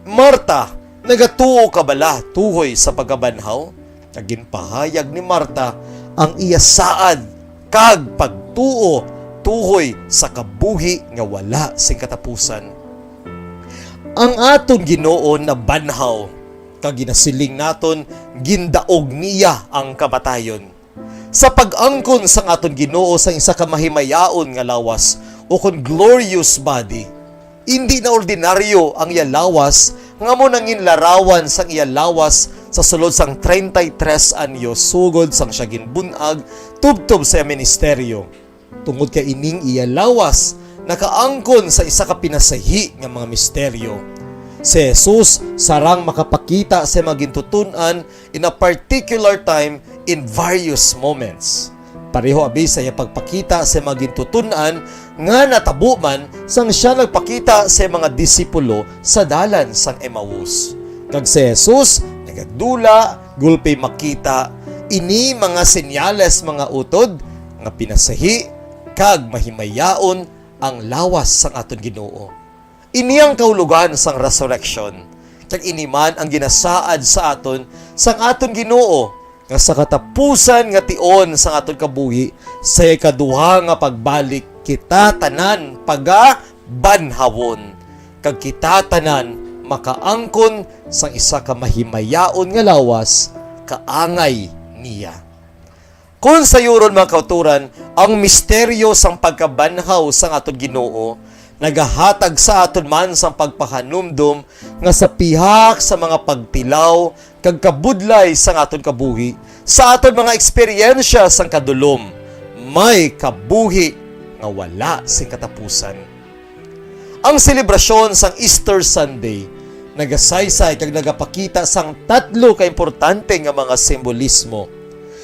Marta, nagatuo ka bala tuhoy sa pagkabanhaw? Kag ginpahayag ni Marta ang iya saad kag pagtuo tuhoy sa kabuhi nga wala sing katapusan. Ang aton Ginoo na banhaw kag ginasiling naton gindaog niya ang kamatayon. Sa pag-angkon sang aton Ginoo sa isa ka mahimayaon nga lawas o kon glorious body, hindi na ordinaryo ang iya lawas nga mo nangin larawan sang iya lawas sa sulod sang 33 anyos sugod sang siya ginbunag tubtob sa ministeryo. Tungod kay ining iya lawas nakaangkon sa isa ka pinasahi nga mga misteryo. Si Jesus sarang makapakita sa magintutunan in a particular time in various moments. Pareho abi sa iya pagpakita sa magintutunan nga natabo man sang siya nagpakita sa mga disipulo sa dalan sang Emmaus. Kag si Jesus nagadula, gulpay makita, ini mga senyales mga utod nga pinasahi kag mahimayaon ang lawas sang aton Ginoo. Ini ang kahulugan sang resurrection. Kag ini man ang ginasaad sa aton sang aton Ginoo nga sa katapusan nga tion sang aton kabuhi sa ikaduha nga pagbalik kita tanan pagabanhawon kag kita tanan makaangkon sang isa ka mahimayaon nga lawas kaangay niya. Kung sayuron mga kauturan, ang misteryo sang pagkabanhaw sang aton Ginoo nagahatag sa aton man sang pagpakanumdum nga sa pihak sa mga pagtilaw kag kabudlay sang aton kabuhi sa aton mga eksperyensya sang kadulom may kabuhi nga wala sing katapusan. Ang selebrasyon sang Easter Sunday nagasaysay kag nagapakita sang 3 ka importante nga mga simbolismo.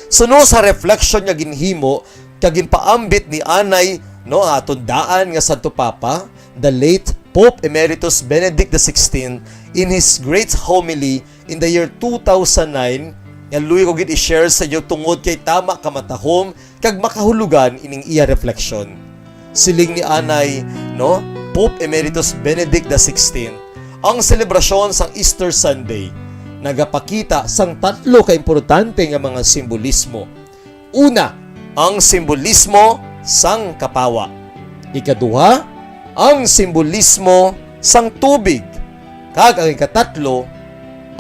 Suno sa reflection nga ginhimo kag ginpaambit ni anay no aton daan nga Santo Papa, the late Pope Emeritus Benedict XVI in his great homily in the year 2009 Yan luwi ko gid i-share sa inyo tungod kay tama kamatahom kag makahulugan ining iya reflection. Siling ni Anay, no, Pope Emeritus Benedict XVI, ang selebrasyon sang Easter Sunday nagapakita sang tatlo ka importante nga mga simbolismo. Una, ang simbolismo sang kapawa. Ikaduha, ang simbolismo sang tubig. Kag ang ikatatlo,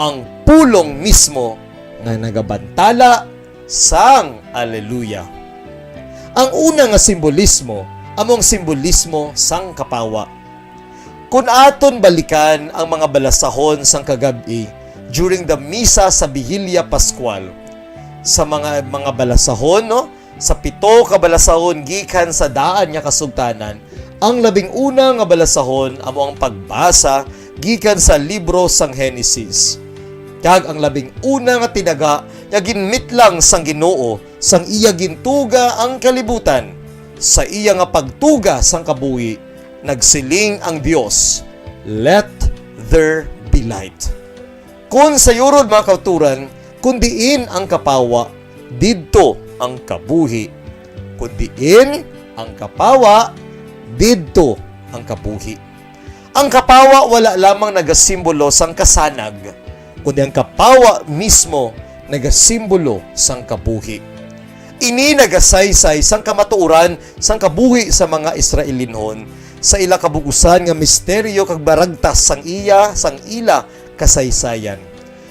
ang pulong mismo nga nagabantala sang Alleluia. Ang una nga simbolismo, among simbolismo sang kapawa. Kung aton balikan ang mga balasahon sang kagabi during the misa sa Bihilya Pascual, sa mga balasahon, no? Sa 7 ka balasahon gikan sa daan nga kasugtanan, ang 11 nga balasahon amo ang pagbasa gikan sa libro sang Genesis. Kag ang 11 nga tinaga nga ginmitlang sang Ginoo sang iya gintuga ang kalibutan. Sa iya nga pagtuga sang kabuhi, nagsiling ang Dios, "Let there be light." Kung sa yurod mga kauturan, kung diin ang kapawa, didto ang kabuhi. Kung diin ang kapawa, didto ang kabuhi. Ang kapawa wala lamang nagasimbolo sang kasanag, kundi ang kapawa mismo nagasimbolo sang kabuhi. Ini nagasaysay sang kamatuoran sang kabuhi sa mga Israelinhon sa ila kabugusan nga misteryo kag baragtas sang ila kasaysayan.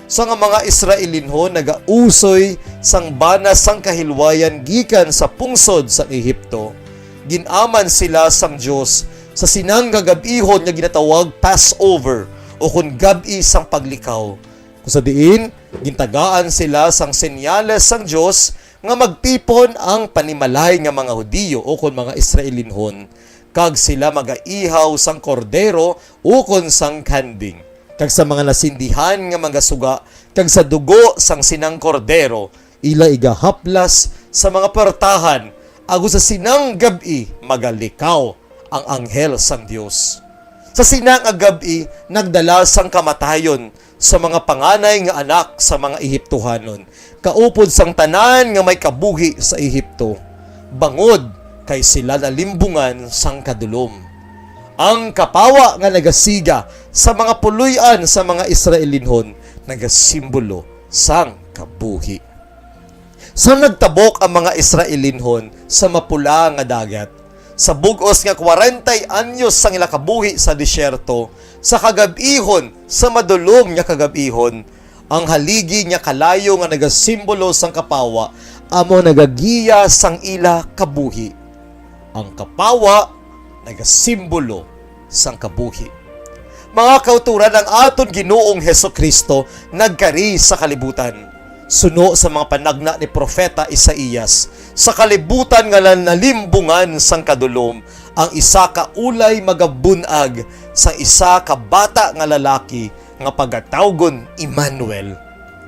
So nga mga Israelinhon nagausoy sang banas sang kahilwayan gikan sa pungsod sa Ehipto. Ginaman sila sang Dios sa sinang gagabihon nga ginatawag Passover o kun gabi sang paglikaw. Kung sa diin, gintagaan sila sang senyales sang Dios nga magtipon ang panimalay nga mga Hudiyo o kun mga Israelinhon, kag sila magaihaw sang kordero o kun sang kanding. Kag sa mga nasindihan nga mga suga, kag sa dugo sang sinang kordero, ila igahaplas sa mga portahan, ago sa sinang gabi magalikaw ang anghel sang Dios. Sa sinang gabi nagdala sang kamatayon sa mga panganay nga anak sa mga Ehiptohanon, kaupod sang tanan nga may kabuhi sa Ehipto, bangod kay sila nalimbungan sang kadulom. Ang kapawa nga nagasiga sa mga puluyan sa mga Israelinhon, nagasimbolo sang kabuhi. Sa nagtabok ang mga Israelinhon sa mapula nga dagat, sa bugos nga 40 anyos sang ila kabuhi sa disyerto, sa kagabihon, sa madulom nga kagabihon, ang haligi nga kalayo nga nagasimbolo sang kapawa, amo nagagiya sang ila kabuhi. Ang kapawa nagasimbolo sang kabuhi. Mga kauturan, ang aton Ginoong Hesukristo nagkari sa kalibutan. Suno sa mga panagna ni Propeta Isaías, sa kalibutan nga nalimbungan sang kadulom, ang isa ka ulay magabunag sa isa ka bata nga lalaki nga pagatawgon Emmanuel.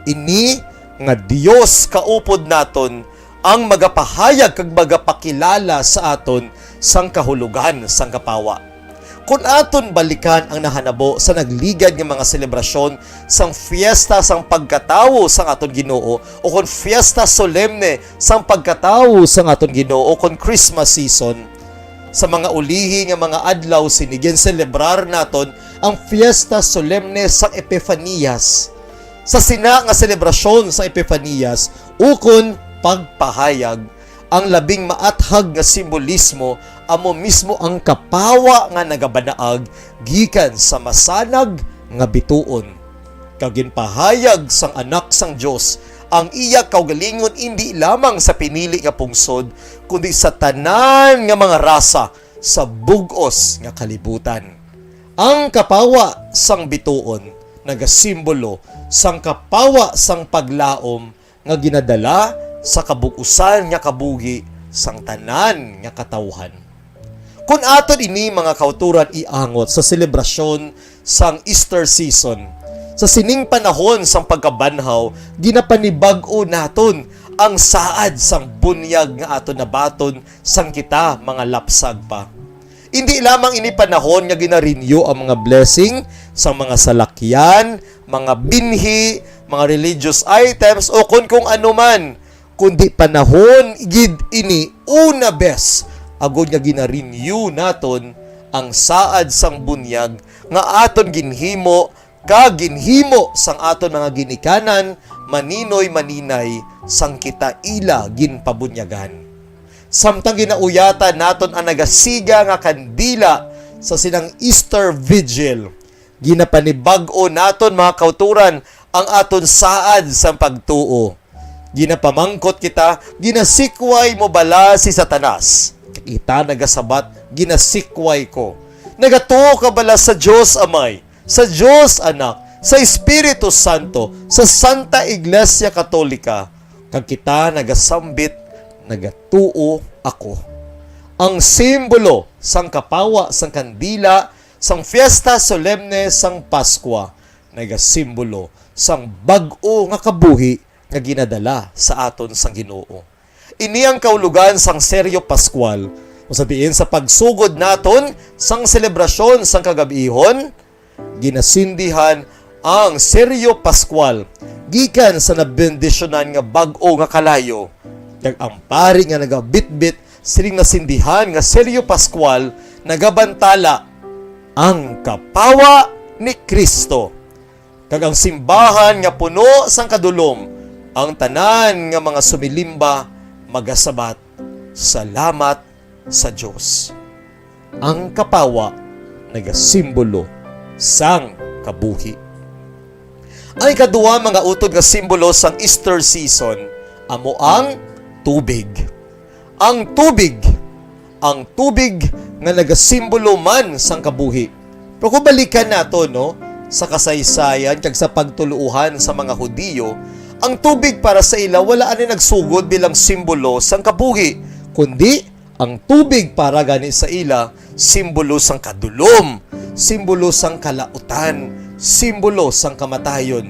Ini nga Dios kaupod naton ang magapahayag kag magapakilala sa aton sang kahulugan sang kapawa. Kung aton balikan ang nahanabo sa nagligad ng mga selebrasyon sang fiesta sang pagkatawo sang aton Ginoo o kung fiesta solemne sang pagkatawo sang aton Ginoo o kung Christmas season, sa mga ulihi nga mga adlaw sinigin celebrar naton ang fiesta solemne sang Epifanias. Sa sina nga selebrasyon sa Epifanias ukon pagpahayag, ang labing maathag nga simbolismo amo mismo ang kapawa nga nagabanaag gikan sa masanag nga bituon. Kaginpahayag sang anak sang Dios ang iya kaugalingon hindi lamang sa pinili nga pungsod kundi sa tanan nga mga rasa sa bugos nga kalibutan. Ang kapawa sang bituon nagasimbolo sang kapawa sang paglaom nga ginadala sa kabukusan nga kabuhi sang tanan nga katawhan. Kung aton ini mga kauturan iangot sa selebrasyon sang Easter season, sa sining panahon sang pagkabanhaw, ginapanibag-o naton ang saad sang bunyag nga aton nabaton sang kita mga lapsag pa. Hindi lamang ini panahon nga ginarenew ang mga blessing sang mga salakyan, mga binhi, mga religious items o kung ano man, kundi panahon gid ini una bes agud nga gina-renew naton ang saad sang bunyag nga aton ginhimo ginhimo sang aton mga ginikanan maninoy maninay sang kita ila ginpabunyagan. Samtang ginauyatan naton ang nagasiga nga kandila sa sinang Easter Vigil, ginapanibag-o naton mga kauturan ang aton saad sa pagtuo. Ginapamangkot kita, ginasikway mo bala si Satanas. Kita nagasabat, ginasikway ko. Nagatuo ka bala sa Diyos Amay, sa Diyos Anak, sa Espiritu Santo, sa Santa Iglesia Katolika. Kag kita nagasambit, nagatuo ako. Ang simbolo sang kapawa, sang kandila, sang fiesta solemne, sang Paskwa, nagasimbolo sang bag-o nga kabuhi nga ginadala sa aton sang Ginoo. Ini ang kaulugan sang seryo Paskwal. Kung sabihin sa pagsugod naton sang selebrasyon sang kagabihon, ginasindihan ang seryo Paskwal gikan sa nabendisyonan nga bag-o nga kalayo. Kag ang pari nga nagabitbit siling nasindihan nga seryo Paskwal nagabantala ang kapawa ni Kristo. Kag ang simbahan nga puno sang kadulom, ang tanan nga mga sumilimba magasabat, salamat sa Diyos. Ang kapawa nagasimbolo sang kabuhi. Ang ikaduha mga utod nga simbolo sang Easter season amo ang tubig. Ang tubig nga nagasimbolo man sang kabuhi. Pero kung balikan nato sa kasaysayan kag sa pagtuluhan sa mga Hudiyo, ang tubig para sa ila wala ani nagsugod bilang simbolo sang kabuhi, kundi ang tubig para gani sa ila simbolo sang kadulom, simbolo sang kalautan, simbolo sang kamatayon.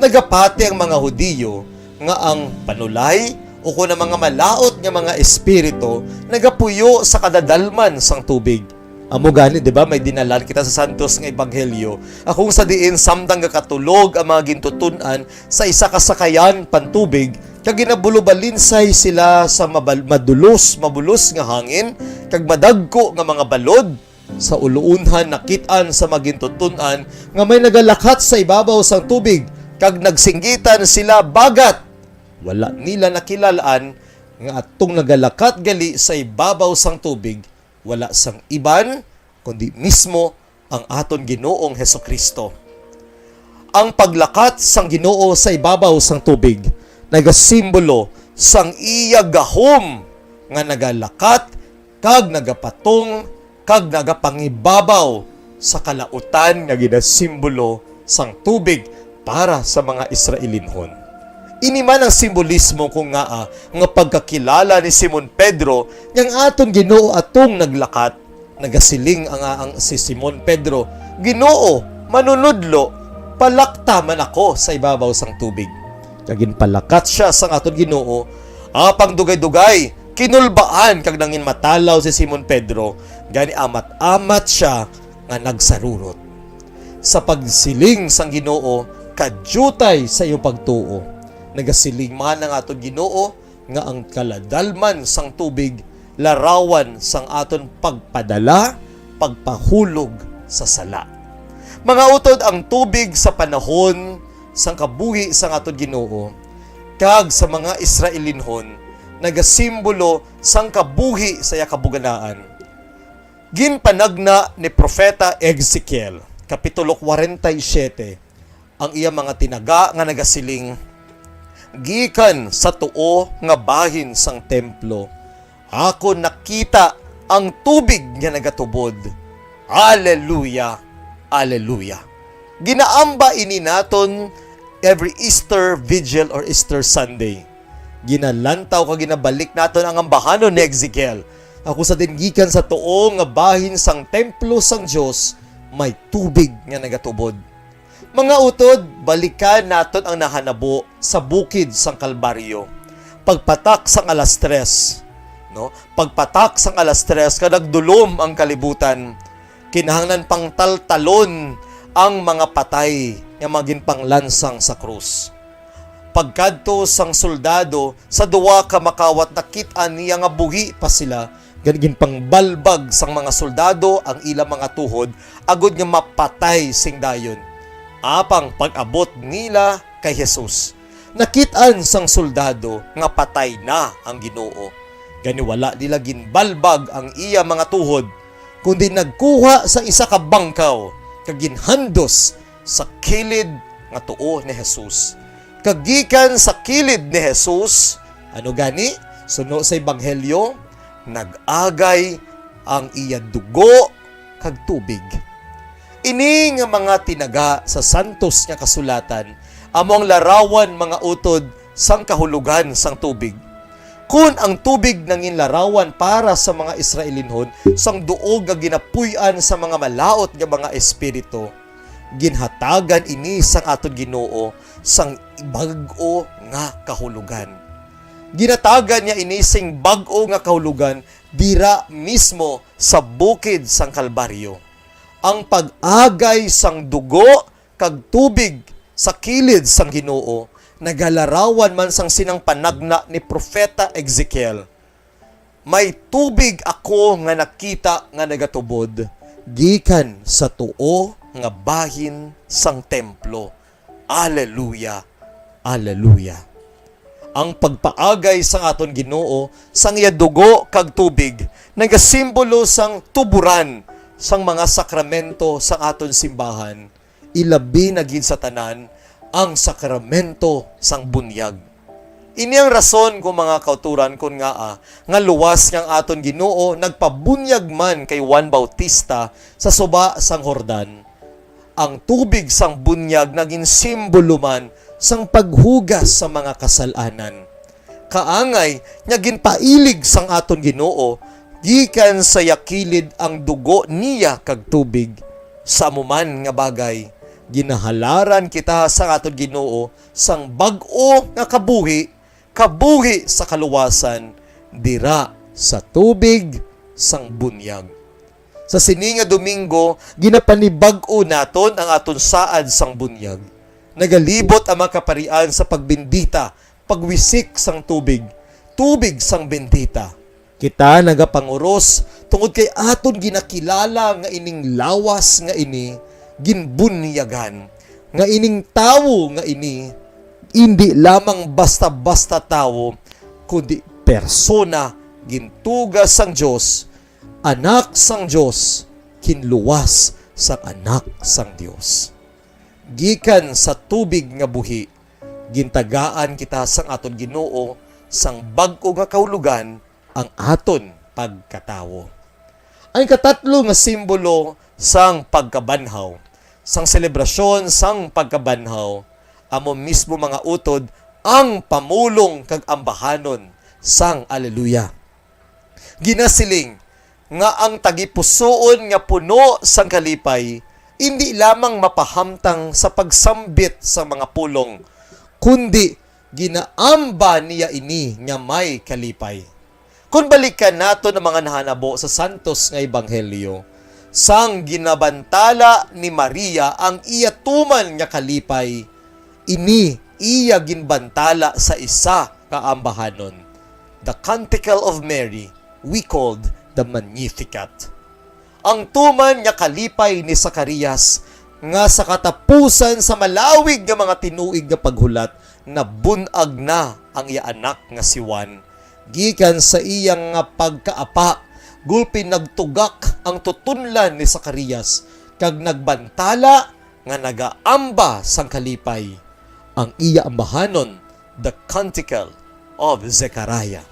Nagapati ang mga Hudiyo nga ang panulay o kung ang mga malaot nga mga espiritu nagapuyo sa kadadalman sang tubig. Amo gani, di ba, may dinalan kita sa Santos nga Ebanghelyo. Akong sa diin samtang kakatulog ang mga gintutunan sa isa kasakayan pantubig, kag ginabulubalinsay sila sa mabulos nga hangin, kag madagko nga mga balod. Sa uluunhan nakitaan sa magintutunan nga may nagalakat sa ibabaw sang tubig, kag nagsinggitan sila bagat. Wala nila nakilalaan nga atong nagalakat gali sa ibabaw sang tubig, wala sang iban, kundi mismo ang aton Ginoong Hesukristo. Ang paglakat sang Ginoo sa ibabaw sang tubig, nagasimbolo sang iya gahom nga nagalakat, kag nagapatong, kag nagapangibabaw sa kalautan nga ginasimbolo sang tubig para sa mga Israelinhon. Ini man ang simbolismo kung nga pagkakilala ni Simon Pedro yang aton Ginoo atong naglakat. Nagasiling ang si Simon Pedro, Ginoo, manunudlo, palakta man ako sa ibabaw sang tubig. Kagin palakat siya sang aton Ginoo, apang dugay-dugay, kinulbaan kag nangin matalaw si Simon Pedro, gani amat-amat siya nga nagsarurot. Sa pagsiling sang Ginoo, kadyutay sa iyong pagtuo. Nagasiling man ang aton Ginoo nga ang kaladalman sang tubig larawan sang aton pagpadala, pagpahulog sa sala. Mga utod, ang tubig sa panahon sang kabuhi sang aton Ginoo kag sa mga Israelinhon nagasimbolo sang kabuhi sa iya kabuganaan. Ginpanagna ni Propeta Ezekiel, Kapitulo 47, ang iya mga tinaga nga nagasiling, gikan sa tuo nga bahin sang templo, ako nakita ang tubig nga nagatubod. Alleluia, alleluia. Ginaamba ini naton every Easter Vigil or Easter Sunday. Ginalantaw ka ginabalik naton ang ambahanon ni Ezekiel. Ako sa din gikan sa tuo nga bahin sang templo sang Dios, may tubig nga nagatubod. Mga utod, balikan naton ang nahanabo sa bukid sang Kalbaryo. Pagpatak sang alas 3, Pagpatak sang alas 3, kadagdulom ang kalibutan. Kinahanglan pang taltalon ang mga patay nga maging panglansang sa krus. Pagkadto sang soldado sa duwa ka makawat nakit-an niya nga buhi pa sila, ganigin pang balbag sang mga soldado ang ilang mga tuhod agod nga mapatay sing dayon. Apang pag-abot nila kay Jesus, nakit-an sang soldado nga patay na ang Ginoo. Gani wala nila ginbalbag ang iya mga tuhod, kundi nagkuha sa isa ka bangkaw kag ginhandos sa kilid nga tuo ni Jesus. Kagikan sa kilid ni Jesus, ano gani? Suno sa Ebanghelyo, nag-agay ang iya dugo kag tubig. Ini nga mga tinaga sa santos nga kasulatan, among larawan mga utod sang kahulugan sang tubig. Kung ang tubig nangin larawan para sa mga Israelinhon, sang duog nga ginapuy-an sa mga malaot nga mga espiritu, ginhatagan ini sang aton Ginoo sang bag-o nga kahulugan. Ginatagan niya ini sing bag-o nga kahulugan dira mismo sa bukid sang Kalbaryo. Ang pag-agay sang dugo kag tubig sa kilid sang Ginoo nagalarawan man sang sinang panagna ni Propeta Ezekiel. May tubig ako nga nakita nga nagatubod gikan sa tuo nga bahin sang templo. Alleluia. Alleluia. Ang pagpaagay sang aton Ginoo sang iya dugo kag tubig nagasimbolo sang tuburan sang mga sakramento sang aton simbahan. Ilabi na gid sa tanan ang sakramento sang bunyag. Ini ang rason kung mga kauturan kun nga luwas ngang aton Ginoo nagpabunyag man kay Juan Bautista sa suba sang Jordan. Ang tubig sang bunyag naging simbolo man sang paghugas sa mga kasalanan. Kaangay nya ginpailig sang aton Ginoo gikan sa yakilid ang dugo niya kag tubig. Sa amuman nga bagay, ginahalaran kita sa aton Ginoo sang bag-o nga kabuhi sa kaluwasan dira sa tubig sang bunyag. Sa sini nga Domingo, ginapanibag-o naton ang aton saad sang bunyag. Nagalibot ang makaparian sa pagbindita, pagwisik sang tubig sang bendita. Kita nagapanguros tungod kay aton ginakilala nga ining lawas nga ini ginbunyagan, nga ining tawo nga ini hindi lamang basta-basta tawo kundi persona gintugas sang Dios, anak sang Dios, kinluwas sang anak sang Dios. Gikan sa tubig nga buhi, gintagaan kita sang aton Ginoo sang bag-o nga kahulugan ang aton pagkatawo. Ang katatlo nga simbolo sang pagkabanhaw, sang selebrasyon sang pagkabanhaw, amo mismo mga utod ang pamulong kag ambahanon sang Alleluia. Ginasiling nga ang tagipusoon nga puno sang kalipay hindi lamang mapahamtang sa pagsambit sa mga pulong, kundi ginaamba niya ini nga may kalipay. Kung balikan nato ng mga nahanabo sa santos nga Ebanghelyo, sang ginabantala ni Maria ang iya tuman nga kalipay, ini iya ginbantala sa isa kaambahanon. The Canticle of Mary, we called the Magnificat. Ang tuman nga kalipay ni Zacarias nga sa katapusan sa malawig nga mga tinuig nga paghulat, nabunag na ang iya anak nga si Juan. Gikan sa iyang nga pagkaapa, gulpi nagtugak ang tutunlan ni Zacarias kag nagbantala nga nagaamba sang kalipay. Ang iya ambahanon, the Canticle of Zechariah.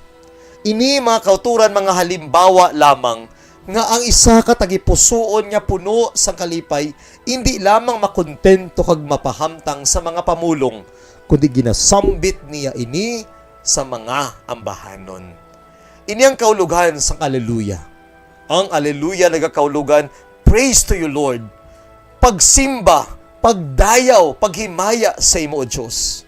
Ini mga kauturan mga halimbawa lamang nga ang isa ka tagipusoon nga puno sang kalipay hindi lamang makontento kag mapahamtang sa mga pamulong, kundi ginasambit niya ini sa mga ambahanon. Ini ang kaulugan sang Alleluia. Ang Alleluia nagakaulugan, praise to you Lord. Pagsimba, pagdayaw, paghimaya sa imo o Diyos.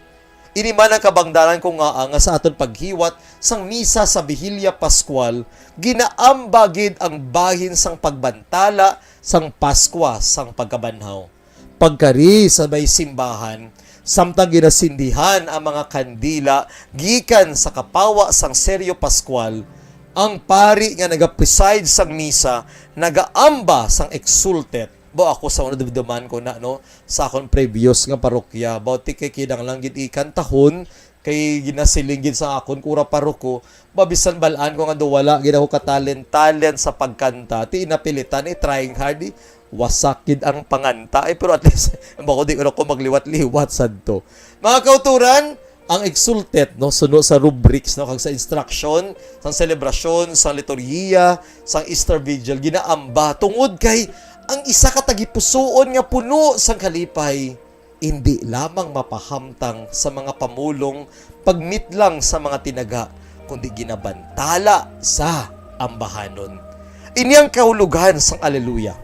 Ini man ang kabangdaran ko nga sa aton paghiwat sang misa sa Bihilya Pascual, ginaambagid ang bahin sang pagbantala sang Paskwa sang pagkabanhaw. Pagkari sa may simbahan, Samtang ginasindihan ang mga kandila gikan sa kapawa sang Seryo Pascual, ang pari nga nagapreside sang misa nagaamba sang exultet. Bo ako sa una dumduman ko na no sa akon previous nga parokya, bauti kay kidang lang gid ikan tahon kay ginasilinggid sa akon kura paroko, babisan balaan ko nga do wala gid ako talent sa pagkanta, ti inapilitan trying hard wasakid ang panganta pero at least bako di ko magliwat-liwat sadto. Mga kauturan, ang exultet no suno sa rubrics no kag sa instruction sa selebrasyon sa liturhiya sa Easter Vigil ginaamba tungod kay ang isa ka tagipusoon nga puno sang kalipay hindi lamang mapahamtang sa mga pamulong pagmitlang sa mga tinaga kundi ginabantala sa ambahanon. Ini ang kahulugan sang Alleluia.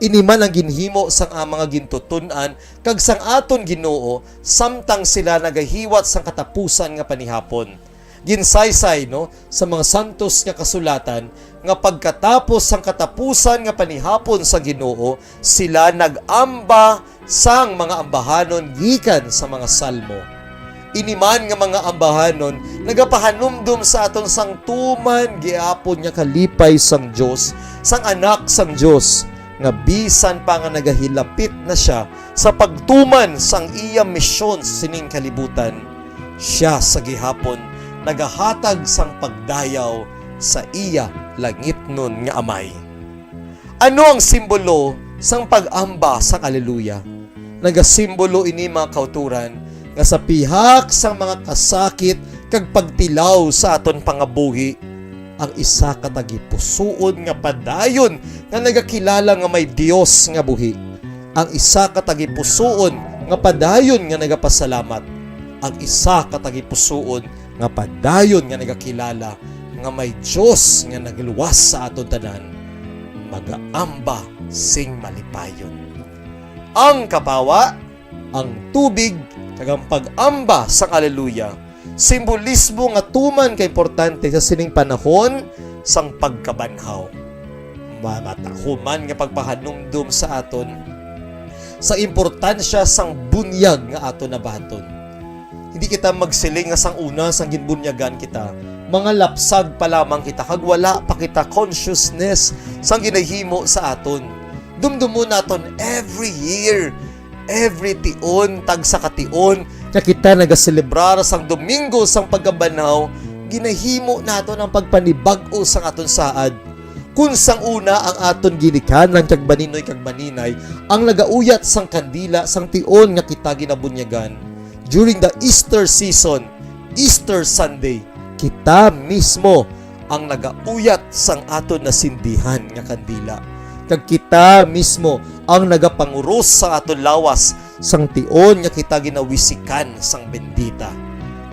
Ini man ang ginhimo sang mga gintutunan kag sang aton Ginoo samtang sila nagahiwat sang katapusan nga panihapon. Ginsaysay no sa mga santos nga kasulatan nga pagkatapos sang katapusan nga panihapon sa Ginoo sila nagamba sang mga ambahanon gikan sa mga salmo. Iniman nga mga ambahanon nagapahanumdum sa aton sang tuman giapon nga kalipay sang Dios, sang anak sang Dios nga bisan pa nga nagahilapit na siya sa pagtuman sang iya misyon sining kalibutan, siya sa gihapon nagahatag sang pagdayaw sa iya langitnon nga amay. Ano ang simbolo sang pag-amba sang Alleluia? Nagasimbolo ini mga kauturan nga sa pihak sang mga kasakit kag pagtilaw sa aton pangabuhi, ang isa ka tagipusoon nga padayon nga nagakilala nga may Dios nga buhi. Ang isa ka tagipusoon nga padayon nga nagapasalamat. Ang isa ka tagipusoon nga padayon nga nagakilala nga may Dios nga nagluwas sa aton tanan. Magaamba sing malipayon. Ang kapawa, ang tubig, kag ang pag-amba sang Alleluia, simbolismo nga tuman kay importante sa sining panahon sang pagkabanhaw. Matahuman nga pagpahanumdum sa aton sa importansya sang bunyag nga aton nabaton. Hindi kita magsiling nga sang una sang ginbunyagan kita, mga lapsag pa lamang kita kag wala pa kita consciousness sang ginahimo sa aton. Dumdumo naton every year, every tion, tag sa kation, nga kita nagaselebrar sang Domingo sang pagkabanhaw, ginahimo naton ang pagpanibag-o sang aton saad. Kung sang una ang aton ginikanan kag baninoy kag baninay, ang nagauyat sang kandila sang tion nga kita ginabunyagan. During the Easter season, Easter Sunday, kita mismo ang nagauyat sang aton nasindihan nga kandila. Kag kita mismo ang nagapanguros sa aton lawas sang tion nga kita ginawisikan sang bendita.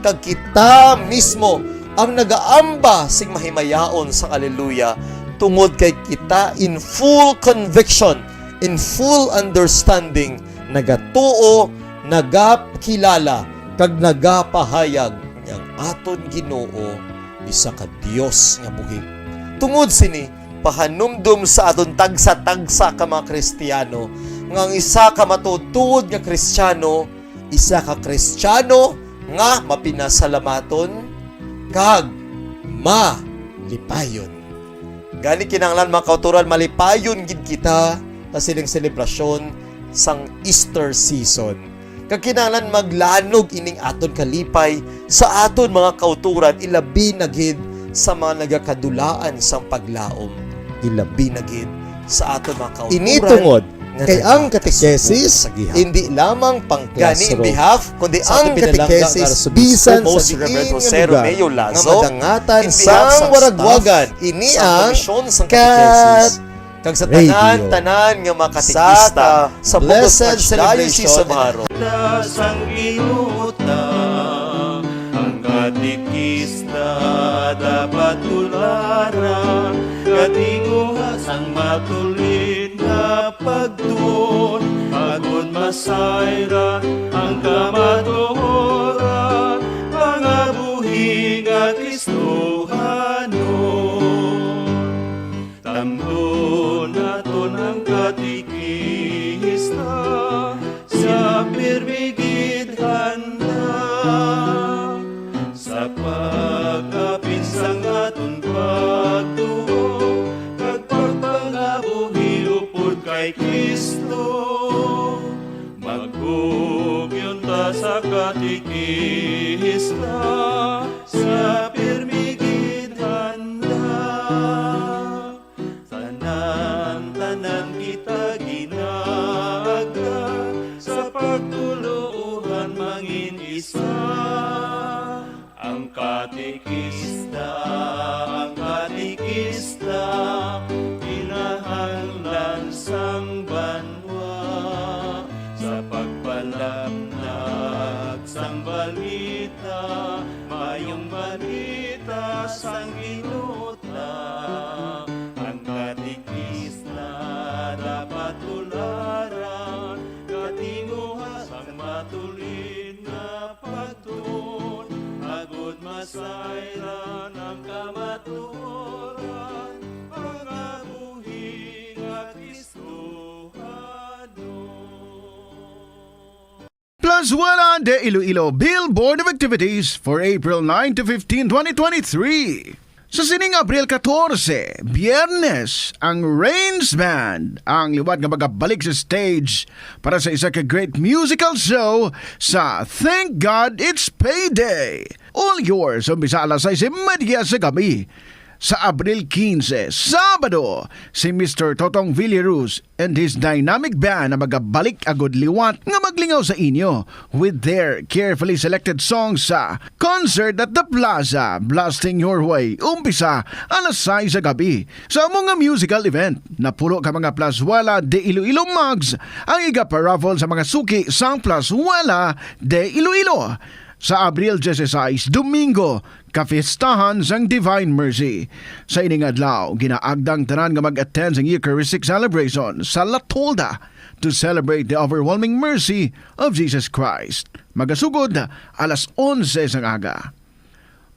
Kag kita mismo ang nagaamba sing mahimayaon sang Alleluia tungod kay kita in full conviction, in full understanding, nagatuo, nagakilala, kag nagapahayag ng aton Ginoo isa ka Dios nga buhi. Tungod sini, pahanumdum sa aton tagsa-tagsa ka mga Kristiyano, nga ang isa ka matutuod nga Kristiyano, isa ka Kristiyano nga mapinasalamaton, kag malipayon. Gani kinahanglan mga kauturan, malipayon gid kita sa sining selebrasyon sang Easter season. Kag kinahanglan maglanog ining aton kalipay sa aton mga kauturan, ilabi na gid sa mga nagakadulaan sang paglaom. Ilabi na gid sa aton mga kauturan. Ini tungod kay ang katekesis hindi lamang pang gani in behalf kundi ang katekesis bisan sa diin nga lugar nga madangatan sang waragwagan. Ini ang katekesis kag sa tanan nga mga katekista sa blessed celebration sang ginuta ang katekista dapat tulara katinguha sang matulid na pagtuon agud masayra ang kamatuora mga buhi nga Kristohano. Tamdo naton ang katekista sa pirmigid Magbugyon ta sa katikista, sa pirmigid handa. Tanan kita ginagda, sa pagtuluhan mangin isa. Ang katikista, kinahanglan sang banwa, sa pagpalamnag sang balita, mayong balita sang ginuta. Ang katikista dapat tularan, katinguha sang matulin na pagtuon, agud masayran ang kamatuoran, pangabuhi nga Kristohano. Plazuela de Iloilo Billboard of Activities for April 9 to 15, 2023. Sa sining Abril 14, Biyernes, ang Rains Band ang liwat nga magabalik sa stage para sa isa ka great musical show sa Thank God It's Payday. All yours umpisa alas 6:30 sa gabi. Sa Abril 15, Sabado, si Mr. Totong Villaruz and his dynamic band na magabalik agud liwat nga maglingaw sa inyo with their carefully selected songs sa Concert at the Plaza, Blasting Your Way, umpisa alas 6 sa gabi. Sa among nga musical event, napulo ka mga Plazuela de Iloilo mugs ang iga-paraffle sa mga suki sang Plazuela de Iloilo. Sa Abril 16, Domingo, kafistahan sang Divine Mercy. Sa ining adlaw, ginaagdang tanan nga mag-attend sang Eucharistic celebration sa La Tolda to celebrate the overwhelming mercy of Jesus Christ. Magasugod, alas 11 sang aga.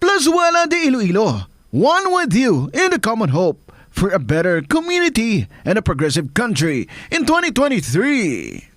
Plazuela de Iloilo, one with you in the common hope for a better community and a progressive country in 2023.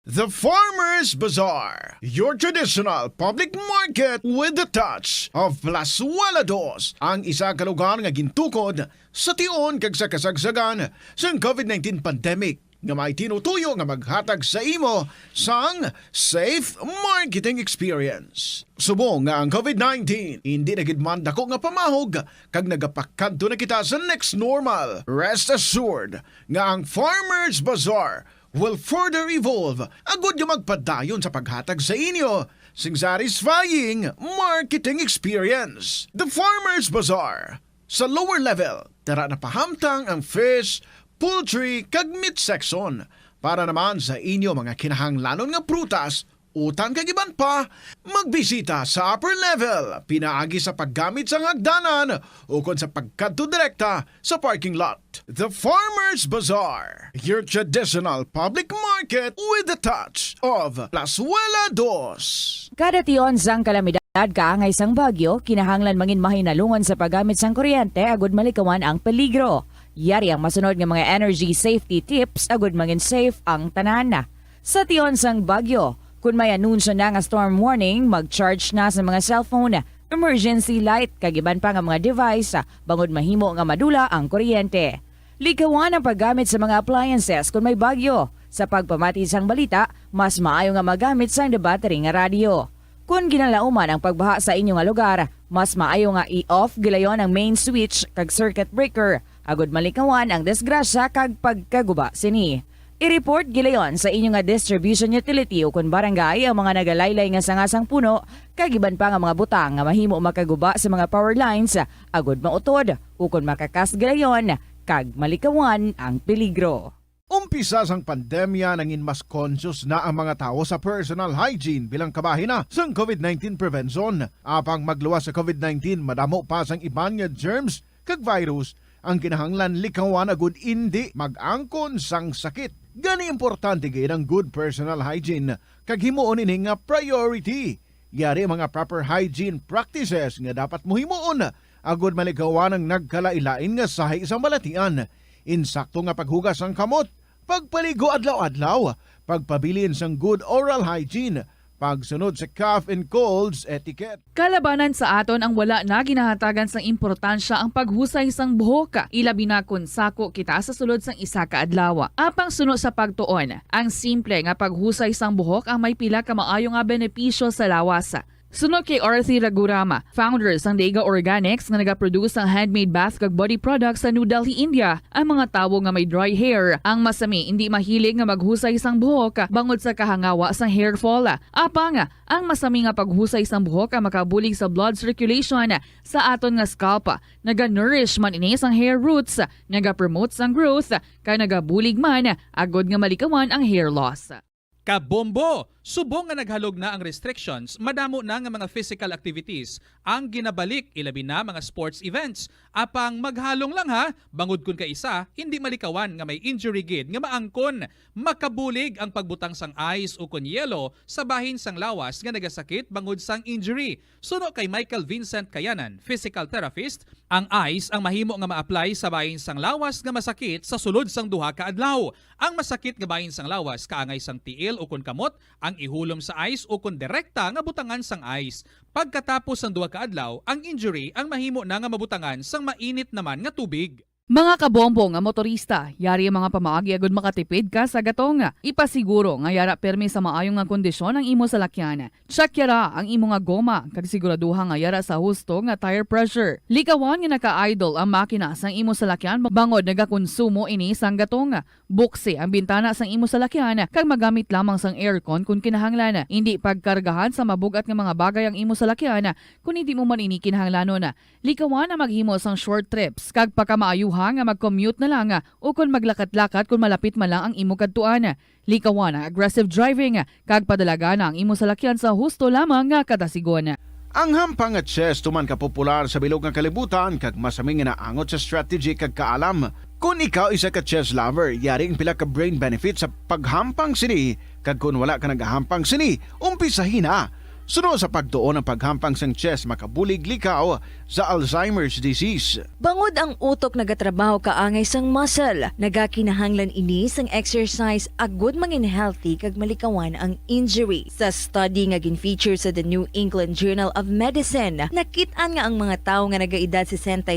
The Farmers Bazaar, your traditional public market with the touch of Plazuela Dos, ang isa ka lugar nga gintukod sa tion kag sa kasagsagan sa COVID-19 pandemic nga may tinutuyo nga maghatag sa imo sang safe marketing experience. Subong nga ang COVID-19 hindi na gid man dako nga pamahog kag nagapakadto na kita sa next normal. Rest assured nga ang Farmers Bazaar will further evolve agud yung magpadayon sa paghatag sa inyo sing satisfying marketing experience. The Farmers Bazaar. Sa lower level, tara na pahamtang ang fish, poultry, kag meat section para naman sa inyo mga kinahanglanon nga prutas, utan kag iban pa, magbisita sa upper level, pinaagi sa paggamit sa hagdanan ukon sa pagkadto direkta sa parking lot. The Farmers Bazaar, your traditional public market with the touch of Plazuela Dos. Kada tion sang kalamidad kaangay sang bagyo, kinahanglan mangin mahinalungon sa paggamit sang kuryente agud malikawan ang peligro. Yari ang masunod nga mga energy safety tips agud mangin safe ang tanan. Sa tion sang bagyo, kung may anunsyo na nga storm warning, mag-charge na sa mga cellphone, emergency light, kagiban pa nga mga device, bangod mahimo nga madula ang kuryente. Likawan ang paggamit sa mga appliances kung may bagyo. Sa pagpamati sang balita, mas maayo nga magamit sang debattery nga radio. Kung ginalauman ang pagbaha sa inyong nga lugar, mas maayo nga i-off gilayon ang main switch kag circuit breaker, agud malikawan ang disgrasya kag pagkaguba sini. I-report gilayon sa inyong nga distribution utility o kun barangay ang mga nagalaylay nga sangasang puno, kagiban pa nga mga butang nga mahimo makaguba sa mga power lines, agud mautod o kun makakas gilayon, kag malikawan ang peligro. Umpisa sang pandemya nangin mas conscious na ang mga tao sa personal hygiene bilang kabahina sang COVID-19 prevention. Apang magluwas sa COVID-19, madamo pa sang iban nga germs kag virus ang kinahanglan likawan agud indi mag-angkon sang sakit. Gani importante gid ang good personal hygiene kag himuon ini nga priority. Yari mga proper hygiene practices nga dapat mohimuon agud malikawan ang nagkalailain nga sahi sa malatian. Insakto nga paghugas ang kamot, pagpaligo adlaw-adlaw, pagpabilin sang good oral hygiene, pagsunod sa cough and colds etiquette. Kalabanan sa aton ang wala na ginahatagan sang importansya ang paghusay sang buhok, ilabi na kun sako kita sa sulod sang isa ka adlaw. Apang suno sa pagtuon, ang simple nga paghusay sang buhok ang may pila ka maayo nga benepisyo sa lawas. Sunod kay Arthi Ragurama, founder sang Dega Organics nga nagaproduce ng handmade bath kag body products sa New Delhi, India. Ang mga tawo nga may dry hair, ang masami hindi mahilig nga maghusay sang buhok bangod sa kahangawa sang hair fall. Apang ang masami nga paghusay sang buhok ang makabulig sa blood circulation sa aton nga scalp. Naga-nourish man ini sang hair roots, naga-promote sang growth, kay nagabulig man agod nga malikawan ang hair loss. Kabombo! Subong nga naghalog na ang restrictions, madamo na nga mga physical activities ang ginabalik, ilabi na mga sports events. Apang maghalong lang ha, bangod kun ka isa, hindi malikawan nga may injury gid nga maangkon. Makabulig ang pagbutang sang ice o kun yelo sa bahin sang lawas nga nagasakit bangod sang injury. Suno kay Michael Vincent Kayanan, physical therapist, ang ice ang mahimo nga ma-apply sa bahin sang lawas nga masakit sa sulod sang duha ka adlaw. Ang masakit nga bahin sang lawas kaangay sang tiil o kun kamot, ang ihulom sa ice o kun direkta nga butangan sang ice. Pagkatapos sang duha ka adlaw, ang injury ang mahimo na nga mabutangan sang mainit naman nga tubig. Mga kabombo nga motorista, yari ang mga pamaagi agad makatipid ka sa gatong. Ipasiguro nga yara permi sa maayong nga kondisyon ang imo salakyan. Check yara ang imo nga goma, kag siguraduha nga yara sa husto nga tire pressure. Likawan nga naka-idle ang makina sang imo salakyan bangod nagakonsumo ini sang gatong. Buksi ang bintana sang imo salakyan kag magamit lamang sang aircon kung kinahanglan. Hindi pagkargahan sa mabugat nga mga bagay ang imo salakyan kung hindi mo man ini kinahanglanon. Likawan ang maghimo sang short trips kag pagkamaayo nga mag-commute na lang o kung maglakat-lakat kung malapit man lang ang imo kadtuan. Likawan ang aggressive driving kag padalaga na ang imo salakyan sa husto lamang nga kadasigon. Ang hampang at chess tuman ka popular sa bilog nga kalibutan kag masami nga naangot sa strategy kag kaalam. Kung ikaw isa ka chess lover, yaring pila ka brain benefit sa paghampang sini kag kung wala ka nagahampang sini, umpisahin na. Suno sa pagtuon ng paghampang sang chess makabulig likaw sa Alzheimer's disease. Bangod ang utok nagatrabaho kaangay sang muscle, nagakinahanglan ini sang exercise agud mangin healthy kag malikawan ang injury. Sa study nga gin-feature sa The New England Journal of Medicine, nakit-an nga ang mga tawo nga nagaedad 65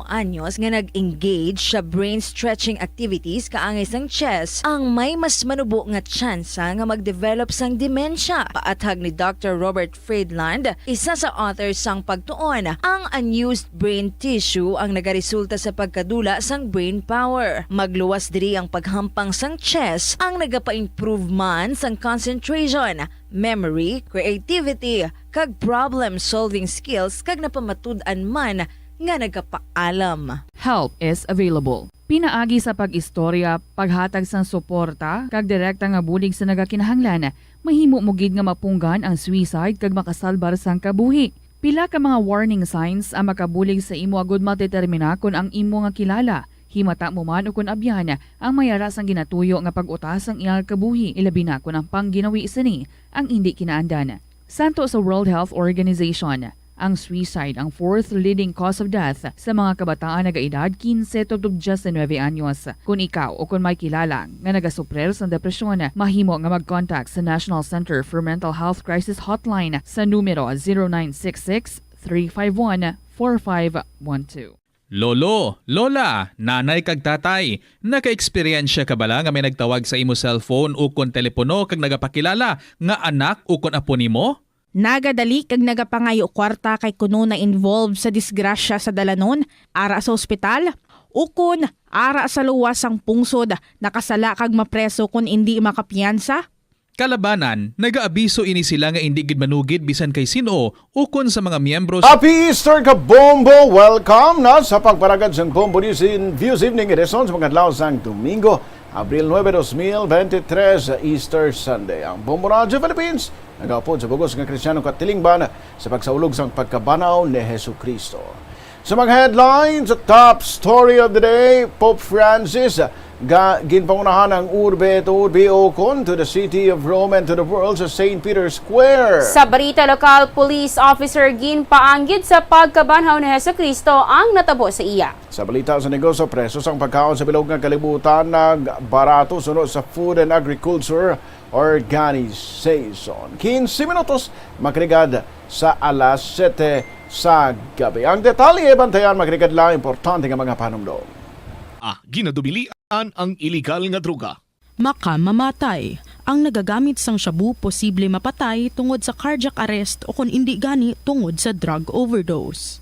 anyos nga nag-engage sa brain stretching activities kaangay sang chess ang may mas manubo nga tsansa nga mag-develop sang dementia. Paathag ni Dr. Robert Friedland, isa sa authors sang pagtuon, ang unused brain tissue ang nagaresulta sa pagkadula sang brain power. Magluwas diri ang paghampang sang chess ang nagapa-improve man sang concentration, memory, creativity, kag problem-solving skills kag napamatud-an man nga nagapaalam. Help is available. Pinaagi sa pag-istorya, paghatag sang suporta, kag direkta nga bulig sa nagakinahanglan, mahimo mo gid nga mapunggan ang suicide kag makasalbar sang kabuhi. Pila ka mga warning signs ang makabulig sa imo agud matetermina kung ang imo nga kilala. Himata mo man o kung abyan ang mayara sang ginatuyo nga pag-utas ang iyang kabuhi, ilabi na kung ang pangginawi sini ang hindi kinaandan. Santo sa World Health Organization, ang suicide ang fourth leading cause of death sa mga kabataan nagaedad 15 to 19 anyos. Kung ikaw o kung may kilala nga nagasuprer sa depresyon, mahimo nga mag-contact sa National Center for Mental Health Crisis Hotline sa numero 0966-351-4512. Lolo, lola, nanay kag tatay, naka-eksperyensya ka bala nga may nagtawag sa imo cellphone o kon telepono kag nagapakilala nga anak o kon apo nimo? Nagadali kag nagapangayo kwarta kay kuno na involved sa disgrasya sa dalanon, ara sa ospital, ukon ara sa luwas sang pungsod, nakasala kag mapreso kun hindi makapiyansa. Kalabanan, nagaabiso ini sila nga hindi gid manugid bisan kay sino ukon sa mga miyembro. Happy Easter ka Bombo! Welcome na sa pagparagad sang Bombo News in Views Evening Edition sa mga adlaw sang Domingo, Abril 9, 2023, Easter Sunday. Ang Bombo Radio Philippines nagaupod sa bugos nga Kristiyano katilingban sa pagsaulog sang pagkabanaw ni Jesucristo. Sa mga headlines, the top story of the day, Pope Francis ginpangunahan ang urbe at urbe okon to the city of Rome and to the world sa St. Peter's Square. Sa balita lokal, police officer ginpaanggid sa pagkabanhaw ni Jesucristo ang natabo sa iya. Sa balita sa negosyo, presos ang pagkaon sa bilog ng kalibutan nagbarato sunod sa Food and Agriculture Organization. 15 minutos makrigad sa alas 7 sa gabi. Ang detalye, bantayan makrigad lang importante nga mga panumdom. Ginadubilian ang iligal nga droga. Makamamatay. Ang nagagamit sang shabu posible mapatay tungod sa cardiac arrest o kung hindi gani tungod sa drug overdose.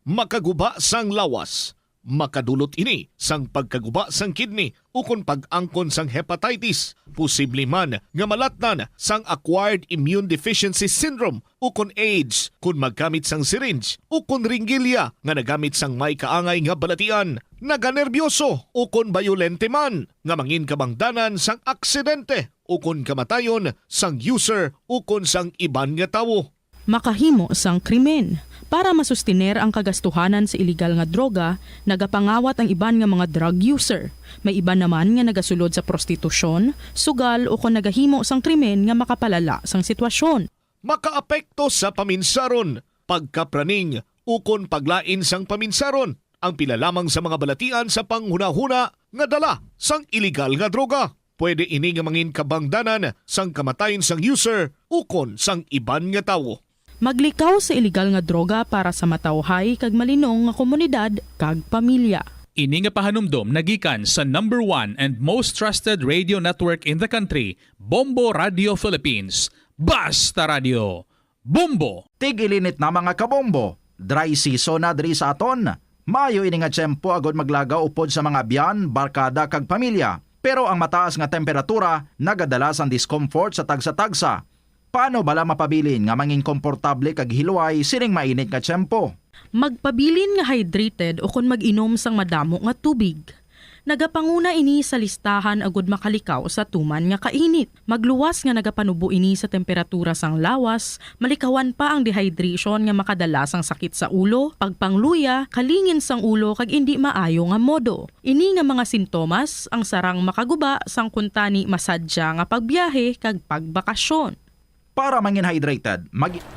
Makaguba sang lawas. Makadulot ini sang pagkaguba sang kidney ukon pag-angkon sang hepatitis. Posible man nga malatnan sang acquired immune deficiency syndrome ukon AIDS kung maggamit sang syringe ukon ringilya nga nagamit sang may kaangay nga balatian. Naganerbiyoso ukon bayolente man nga mangin kabangdanan sang aksidente ukon kamatayon sang user ukon sang iban nga tawo. Makahimo sang krimen. Para masustiner ang kagastuhanan sa iligal nga droga, nagapangawat ang iban nga mga drug user. May iba naman nga nagasulod sa prostitusyon, sugal o kung nagahimo sang krimen nga makapalala sang sitwasyon. Makaapekto sa paminsaron, pagkapraning ukon paglain sang paminsaron, ang pilalamang sa mga balatian sa panghuna-huna nga dala sang iligal nga droga. Pwede ini nga mangin kabangdanan sang kamatayin sang user ukon sang iban nga tawo. Maglikaw sa iligal nga droga para sa matawhay kag malinong nga komunidad kag pamilya. Ini nga pahanumdom nagikan sa number 1 and most trusted radio network in the country, Bombo Radio Philippines. Basta Radio. Bombo! Tig-ilinit na mga kabombo. Dry season na diri sa aton. Mayo ini nga tiyempo agod maglagaw upod sa mga biyan, barkada kag pamilya. Pero ang mataas nga temperatura nagadala sang discomfort sa tagsa-tagsa. Paano bala mapabilin nga manging komportable kag hiluay sining mainit nga tiyempo? Magpabilin nga hydrated o kung mag-inom sang madamo nga tubig. Nagapanguna ini sa listahan agud makalikaw sa tuman nga kainit. Magluwas nga nagapanubo ini sa temperatura sang lawas, malikawan pa ang dehydration nga makadala sang sakit sa ulo, pagpangluya, kalingin sang ulo kag indi maayo nga modo. Ini nga mga sintomas ang sarang makaguba sang kuntani masadya nga pagbiyahe kag pagbakasyon. Para mangin hydrated, 17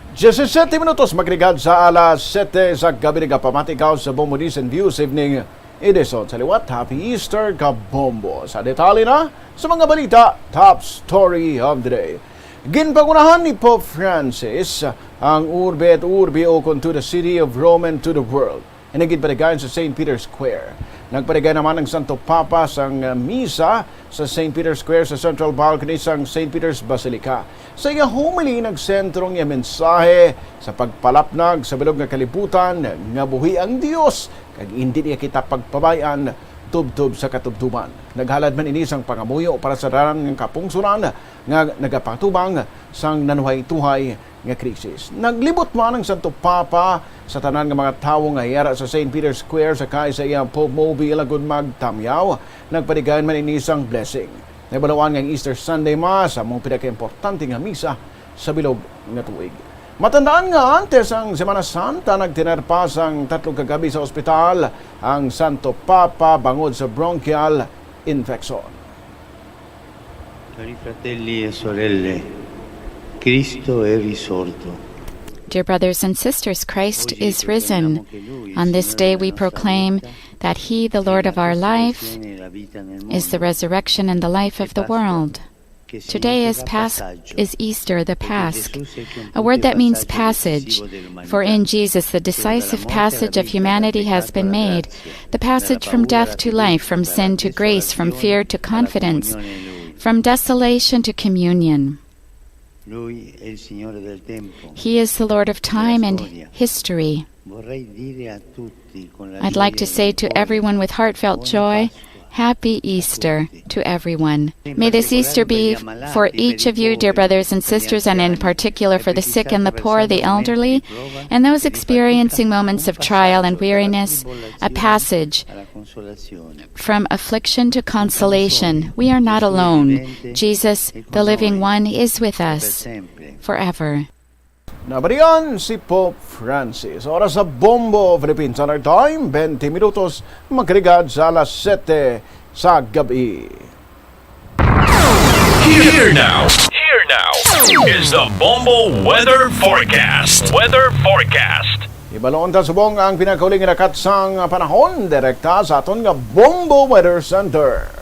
minutos magrigad sa alas 7 sa gabi ng kapamatikaw sa Bombo News and Views Evening Edison. Sa liwat, Happy Easter Kabombo. Sa detalye na sa mga balita, top story of the day. Ginpangunahan ni Pope Francis ang urbe at urbe okon to the city of Rome and to the world. Inagid paligayan sa St. Peter's Square. Nagpaligay naman ng Santo Papa sang misa sa St. Peter's Square sa central balcony sang St. Peter's Basilica. Sa iya homily, nagsentrong niya mensahe sa pagpalapnag sa bilog nga kalibutan nga buhi ang Dios kag hindi niya kita pagpabayan tubtub sa katubtuban. Naghalad man ini sang pangamuyo para sa daran ng kapungsuran nga nagapatubang sang nanuhay-tuhay nga krisis. Naglibot man ang Santo Papa sa tanan nga mga tawo nga hiyara sa St. Peter's Square sa sa iyang Pope Mobile agud magtamyaw. Nagpadigayon man ini sang blessing. Nabalawan nga Easter Sunday Mass among pinaka-importante nga misa sa bilog nga tuig. Matandaan nga antes ang Semana Santa nagtinerpa sang 3 kagabi sa ospital ang Santo Papa bangod sa bronchial infection. Cari fratelli e sorelle, Cristo è risorto. Dear brothers and sisters, Christ is risen. On this day we proclaim that He, the Lord of our life, is the resurrection and the life of the world. Today is Easter, the Pasch, a word that means passage. For in Jesus the decisive passage of humanity has been made, the passage from death to life, from sin to grace, from fear to confidence, from desolation to communion. He is the Lord of time and history. I'd like to say to everyone with heartfelt joy, Happy Easter to everyone. May this Easter be for each of you, dear brothers and sisters, and in particular for the sick and the poor, the elderly, and those experiencing moments of trial and weariness, a passage from affliction to consolation. We are not alone. Jesus, the living one, is with us forever. Nabariyan si Pope Francis. Oras sa Bombo, Philippines Standard Time, 20 minutos, magrigad sa alas 7 sa gabi. Here now is the Bombo Weather Forecast. Weather Forecast. Ibaloon ta subong ang pinakahuling rakat sang panahon direkta sa aton nga Bombo Weather Center.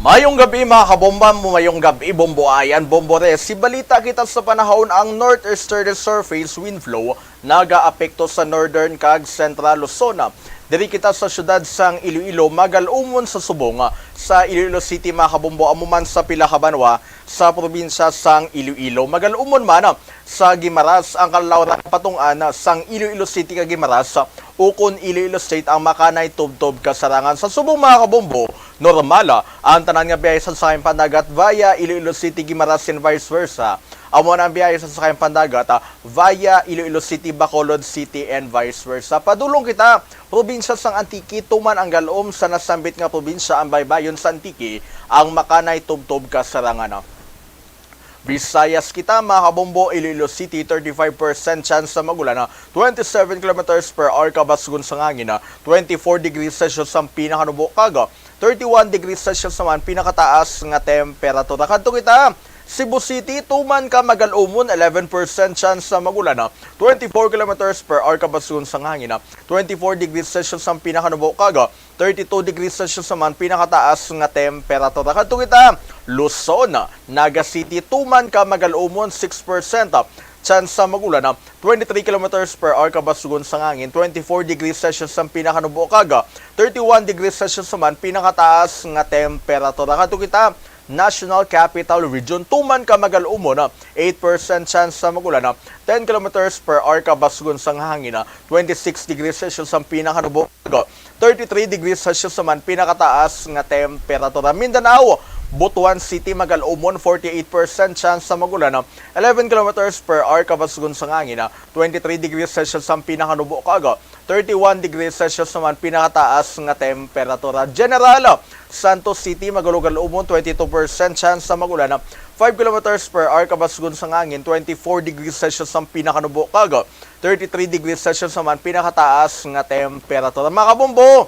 Mayong gabi mga kabomba, mayong gabi bomboayan, bombores. Si balita kita sa panahon ang northeasterly surface wind flow naga-apekto sa northern kag central Luzon. Diri kita sa syudad sang Iloilo, magalumon sa subong sa Iloilo City mga kabombo, amuman sa Pilakabanwa sa probinsya sang Iloilo. Magalumon man sa Guimaras ang kalawran patungan sang Iloilo City kag Guimaras ukon Iloilo State ang makanay tubtob kasarangan. Sa subong mga kabombo, normal ang tanan nga biyahe sa sakayang pandagat via Iloilo City, Guimaras and vice versa. Amo ang biyahe sa sakayang pandagat via Iloilo City, Bacolod City and vice versa. Padulong kita, probinsya sang Antique, tuman ang galom sa nasambit nga probinsya ang baybayon sa Antique ang makanay tubtob kasarangan. Visayas kita mga kabombo, Iloilo City, 35% chance sa magulan, 27 km per hour kabasgun sa ngangin, 24 degrees Celsius ang pinakanubo kaga, 31 degrees Celsius naman pinakataas nga temperatura. Kadto kita, Cebu City, tuman ka magalumon, 11% chance sa magulan, 24 km per hour kabasgun sa ngangin, 24 degrees Celsius ang pinakanubo kaga, 32 degrees Celsius naman pinakataas nga temperatura. Kadto kita, Luzon, Naga City, tuman ka magalumon, 6% chance sa magulan, 23 km per hour kabasgun sa ngangin, 24 degrees Celsius ang pinakanubo kaga, 31 degrees Celsius naman pinakataas nga temperatura. Kadto kita, National Capital Region, tuman ka magalumon, 8% chance sa magulan, 10 km per hour kabasgun sa hangin, 26 degrees Celsius ang pinakanubo, 33 degrees Celsius naman pinakataas nga temperatura. Mindanao, Butuan City, magalumon, 48% chance sa magulan, 11 km per hour kabasgun sa hangin, 23 degrees Celsius ang pinakanubo kaga, 31 degrees Celsius naman pinakataas nga temperatura. General Santos City, magalumon, 22% chance sa magulan, 5 km per hour kabasgun sa hangin, 24 degrees Celsius ang pinakanubo kaga, 33 degrees Celsius naman pinakataas nga temperatura. Mga kabombo,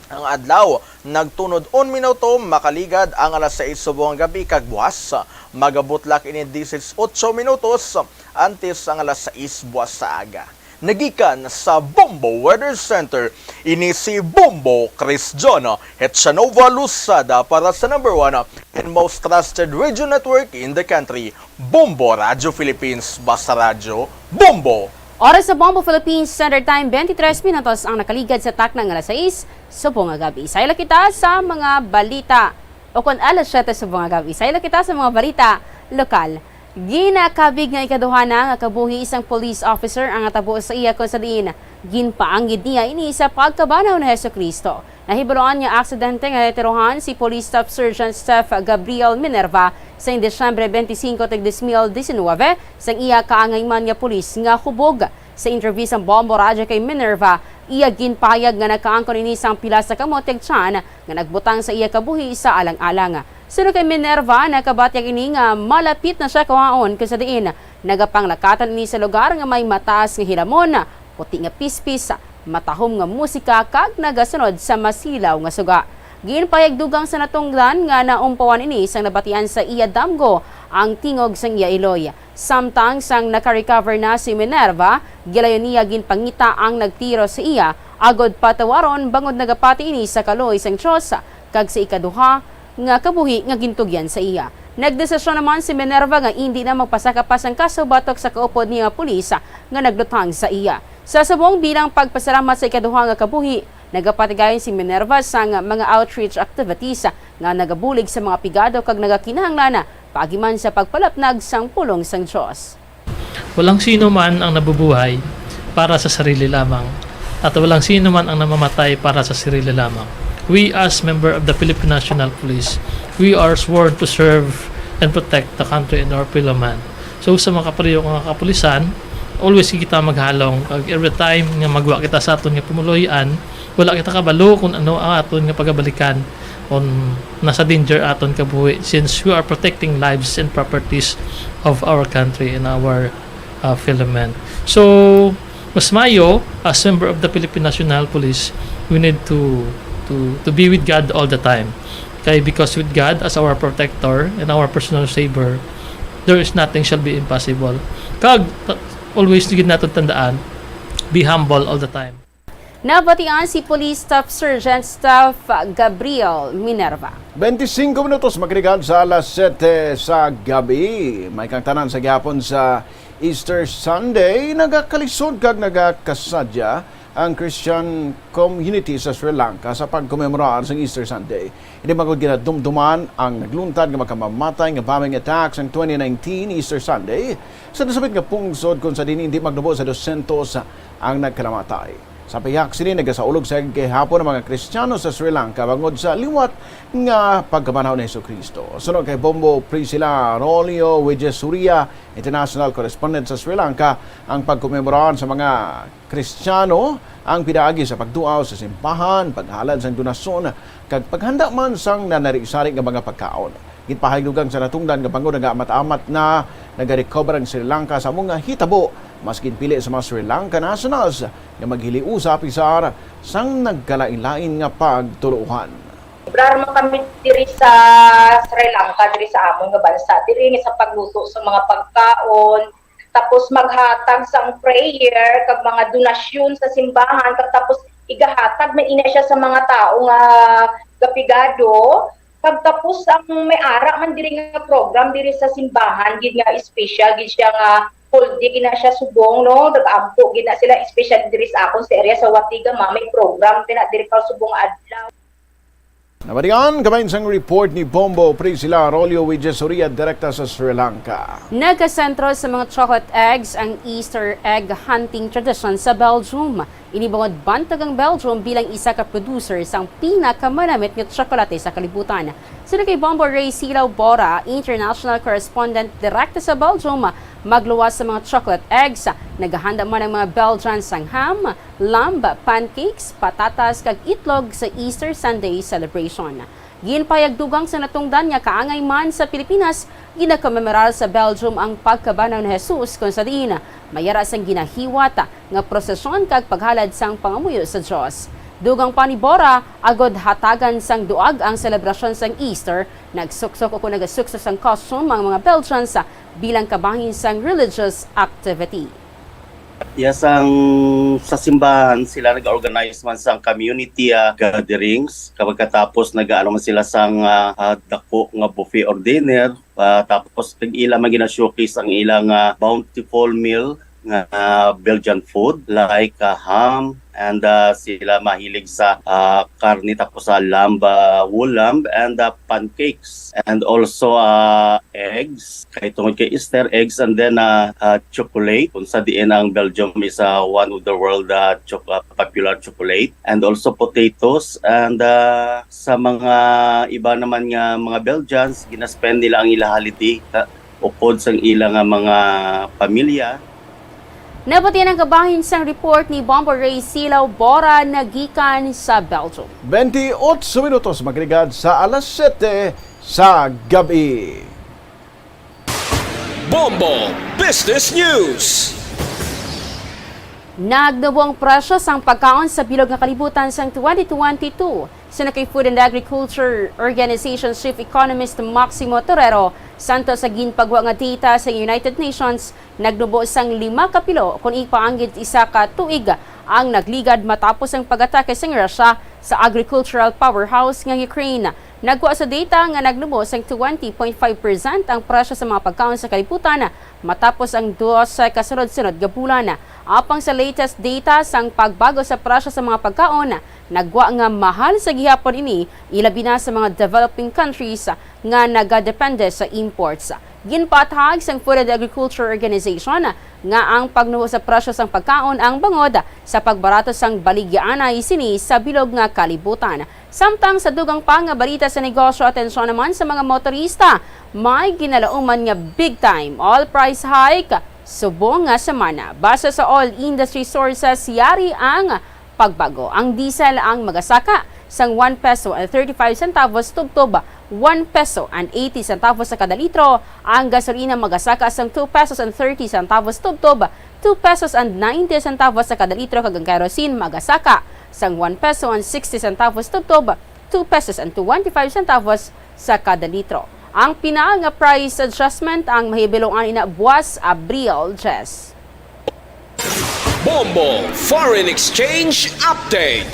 ang adlaw nagtunod 1 minuto makaligad ang alas 6 subong gabi kag buwas magabutlak ini 18 minutos antes ang alas 6 buwas sa aga. Nagikan sa Bombo Weather Center, ini si Bombo Chris John Hetchanova Lusada para sa number 1 and most trusted radio network in the country, Bombo Radio Philippines. Basta Radio Bombo. Oras sa Bombo Philippines Standard Time, 23 minutos ang nakaligad sa taknang alas 6 sa buong gabi. Sayla kita sa mga balita o kung alas 7 sa buong gabi. Sayla kita sa mga balita lokal. Ginakabig nga ikaduha na nga kabuhi isang police officer ang natabo sa iya kung sa diin ginpaanggid niya ini sa pagkabanaw na Jesucristo. Nahibaluan niya aksidente nga natiruhan si Police Staff Sergeant Steph Gabriel Minerva sa Desyembre 25, 2019 sang iya kaangay man nga pulis nga hubog. Sa interview sa Bombo Radio kay Minerva, iya ginpayag nga nakaangkon ini sang pila sa kamoteg tiyan nga nagbutang sa iya kabuhi sa alang-alang. Sunod kay Minerva, nakabatyag ini nga malapit na siya kawaon kung sa diin nagapanglakatan ini sa lugar nga may mataas nga hilamon, puti nga pispis, matahom nga musika kag nagasunod sa masilaw nga suga. Ginpayag dugang sa natungdan nga naumpawan ini sang nabatian sa iya damgo ang tingog sang iya iloy. Samtang sang naka-recover na si Minerva, gilayon niya ginpangita ang nagtiro sa iya agod patawaron bangod nagapati ini sa kaloy sang Diyos kag sa ikaduha nga kabuhi nga gintugyan sa iya. Nagdesisyon naman si Minerva nga hindi na magpasaka pa sang kaso batok sa kaupod niya pulis nga naglutang sa iya. Sa subong bilang pagpasalamat sa ikaduha nga kabuhi, nagapatigayon si Minerva sang mga outreach activities nga nagabulig sa mga pigado kag nagakinahanglan pagiman sa pagpalapnag sang pulong sang Diyos. Walang sino man ang nabubuhay para sa sarili lamang at walang sino man ang namamatay para sa sarili lamang. We as member of the Philippine National Police, we are sworn to serve and protect the country and our fellow man. So sa mga kapareho nga kapulisan, always kita maghalong kag every time nga magwa kita sa aton nga pumuloyan, wala kita kabalo kung ano ang aton nga pagabalikan on nasa danger aton kabuhi since we are protecting lives and properties of our country and our fellow men. So mas mayo as member of the Philippine National Police, we need to to be with God all the time. Okay, because with God as our protector and our personal savior, there is nothing shall be impossible. Kag always gid naton tandaan, be humble all the time. Nabatian si Police Staff Sergeant Staff Gabriel Minerva. 25 minutos magregad sa alas 7 sa gabi. May kang tanan sa gihapon sa Easter Sunday. Nagakalisod kag nagakasadya ang Christian community sa Sri Lanka sa pagkomemorar sa Easter Sunday. Hindi magod ginadumduman ang nagluntad nga makamamatay nga bombing attacks ang 2019 Easter Sunday. Sa nasabit nga pungsod kung sa din hindi magnubo sa 200 ang nagkalamatay. Sa payak sini nagasaulog sa gihapon ng mga Kristiyano sa Sri Lanka bangod sa liwat nga pagkamanaw ni Jesucristo. Sunod kay Bombo Priscilla Rolio Wijesuria, international correspondent sa Sri Lanka, ang pagkomemorar sa mga Kristiyano ang pinaagi sa pagduaw sa simbahan, paghalad sa donasyon, kag paghanda man sang nanari-sari nga mga pagkaon. Gitpahaylugang sa natungdan nga bangod nga amat-amat na nagarecover ang Sri Lanka sa mga hitabo maskin pili sa mga Sri Lanka nationals nga maghiliusap isar sang nagkalain-lain nga pagtuluhan. Brar man kami diri sa Sri Lanka, diri sa among nga bansa, diri sa pagluto sa mga pagkaon, tapos maghatag sang prayer kag mga donasyon sa simbahan, kag tapos igahatag man ina siya sa mga tao nga gapigado. Kag tapos ang may ara man diri nga program diri sa simbahan, gid nga special gid siya nga full day gina siya subong no, dag-ampo gina sila special diri sa akon sa area sa Watiga may program tina diri ka subong adlaw. Nabarian, kabayin sang report ni Bombo Priscilla Rolio Wijesuria, direkta sa Sri Lanka. Nagkasentro sa mga chocolate eggs ang Easter egg hunting tradition sa Belgium. Inibangod bantag ang Belgium bilang isa ka producer sang pinakamanamit ng tsokolate sa kalibutan. Sino kay Bombo Ray Silaw Bora, international correspondent direkta sa Belgium, magluwas sa mga chocolate eggs. Naghahanda man ang mga Belgians sang ham, lamb, pancakes, patatas kag itlog sa Easter Sunday celebration. Ginpayagdugang sa natungdan nga kaangay man sa Pilipinas, ginakomemorar sa Belgium ang pagkabanaw ni Jesus kung sa diin mayara sang ginahiwata nga prosesyon kag paghalad sang pangamuyo sa Dios. Dugang pa ni Bora, agod hatagan sang duag ang selebrasyon sang Easter, nagsuksok o nagasuksok sang costume ang mga Belgians bilang kabahin sang religious activity. Yes, sa simbahan sila nag-organize man sa community gatherings. Kapag katapos nag-ano man sila sang dako nga buffet or dinner, tapos ila man gina-showcase ang ilang bountiful meal nga Belgian food like ham, and sila mahilig sa karne tapos sa lamb, wool lamb, and pancakes, and also eggs kay tungod kay Easter eggs, and then chocolate kung sa diin ang Belgium is one of the world popular chocolate, and also potatoes, and sa mga iba naman nga mga Belgians ginaspend nila ang ila holiday upod sang ilang mga pamilya. Nabatian ang kabahin sang report ni Bombo Ray Silaw Bora nagikan sa Belgium. 28 minutos magregad sa alas 7 sa gabi. Bombo Business News. Nagdabuang presyo sang pagkaon sa bilog nga kalibutan sang 2022. Sina kay Food and Agriculture Organization Chief Economist Maximo Torero, santo sa ginpagwa nga data sa United Nations, nagnubo sang 5 kapilo kung ipaanggit isa ka tuig ang nagligad matapos ang pag-atake sa Russia sa agricultural powerhouse nga Ukraine. Nagkuha sa data nga nagnubo sang 20.5% ang presyo sa mga pagkaon sa kalibutan matapos ang 2 kasunod-sunod nga bulan. Apang sa latest data sang pagbago sa presyo sa mga pagkaon, nagwa nga mahal sa gihapon ini ilabi na sa mga developing countries nga nagadepende sa imports. Ginpatahag sang Food and Agriculture Organization nga ang pagnuho sa presyo sang pagkaon ang bangod sa pagbarato sang baligyaanay sini sa bilog nga kalibutan. Samtang sa dugang pa nga balita sa negosyo, atensyon naman sa mga motorista, may ginalauman nga big time all price hike subong nga semana. Base sa all industry sources, yari ang pagbago. Ang diesel ang magasaka sang 1 peso and 35 centavos tubtob 1 peso and 80 centavos sa kada litro. Ang gasolina magasaka sang 2 pesos and 30 centavos tubtob, 2 pesos and 90 centavos sa kada litro. Kag ang kerosene magasaka sang 1 peso and 60 centavos tubtob, 2 pesos and 25 centavos sa kada litro. Ang pinaang nga price adjustment ang mahibilongan ina buwas Abril, Jess. Bombo Foreign Exchange Update.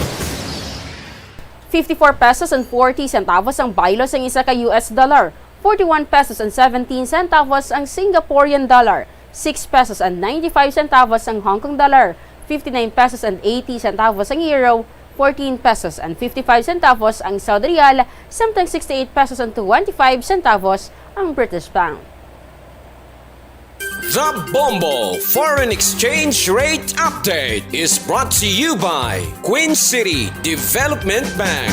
54 pesos and 40 centavos ang baylo sa isa ka US dollar, 41 pesos and 17 centavos ang Singaporean dollar, 6 pesos and 95 centavos ang Hong Kong dollar, 59 pesos and 80 centavos ang euro, 14 pesos and 55 centavos ang Saudi Riyal, samtang 68 pesos and 25 centavos ang British pound. The Bombo Foreign Exchange Rate Update is brought to you by Queen City Development Bank.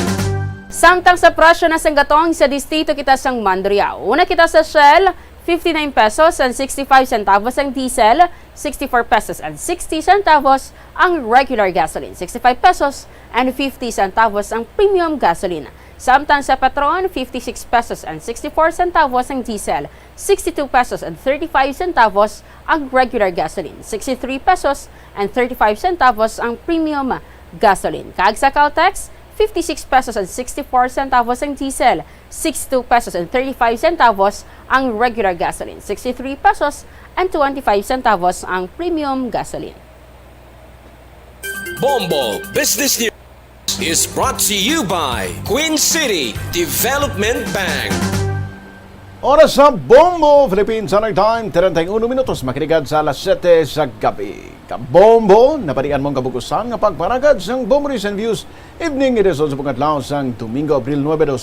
Samtang sa presyo na sang gatong sa distrito kita sang Mandurriao. Una kita sa Shell, 59 pesos and 65 centavos ang diesel, 64 pesos and 60 centavos ang regular gasoline, 65 pesos and 50 centavos ang premium gasoline. Samtang sa Petron, 56 pesos and 64 centavos ang diesel, 62 pesos and 35 centavos ang regular gasoline, 63 pesos and 35 centavos ang premium gasoline. Kag sa Caltex, 56 pesos and 64 centavos ang diesel, 62 pesos and 35 centavos ang regular gasoline, 63 pesos and 25 centavos ang premium gasoline. Bombo Business News is brought to you by Queen City Development Bank. Oras sa Bombo, Philippines Summer Time, 31 minutos, makiligad sa alas 7 sa gabi. Kabombo, naparian mong kabukusan nga pagparagad sang Bombo News and Views Evening Edition sa pungatlaw sang Domingo, Abril 9,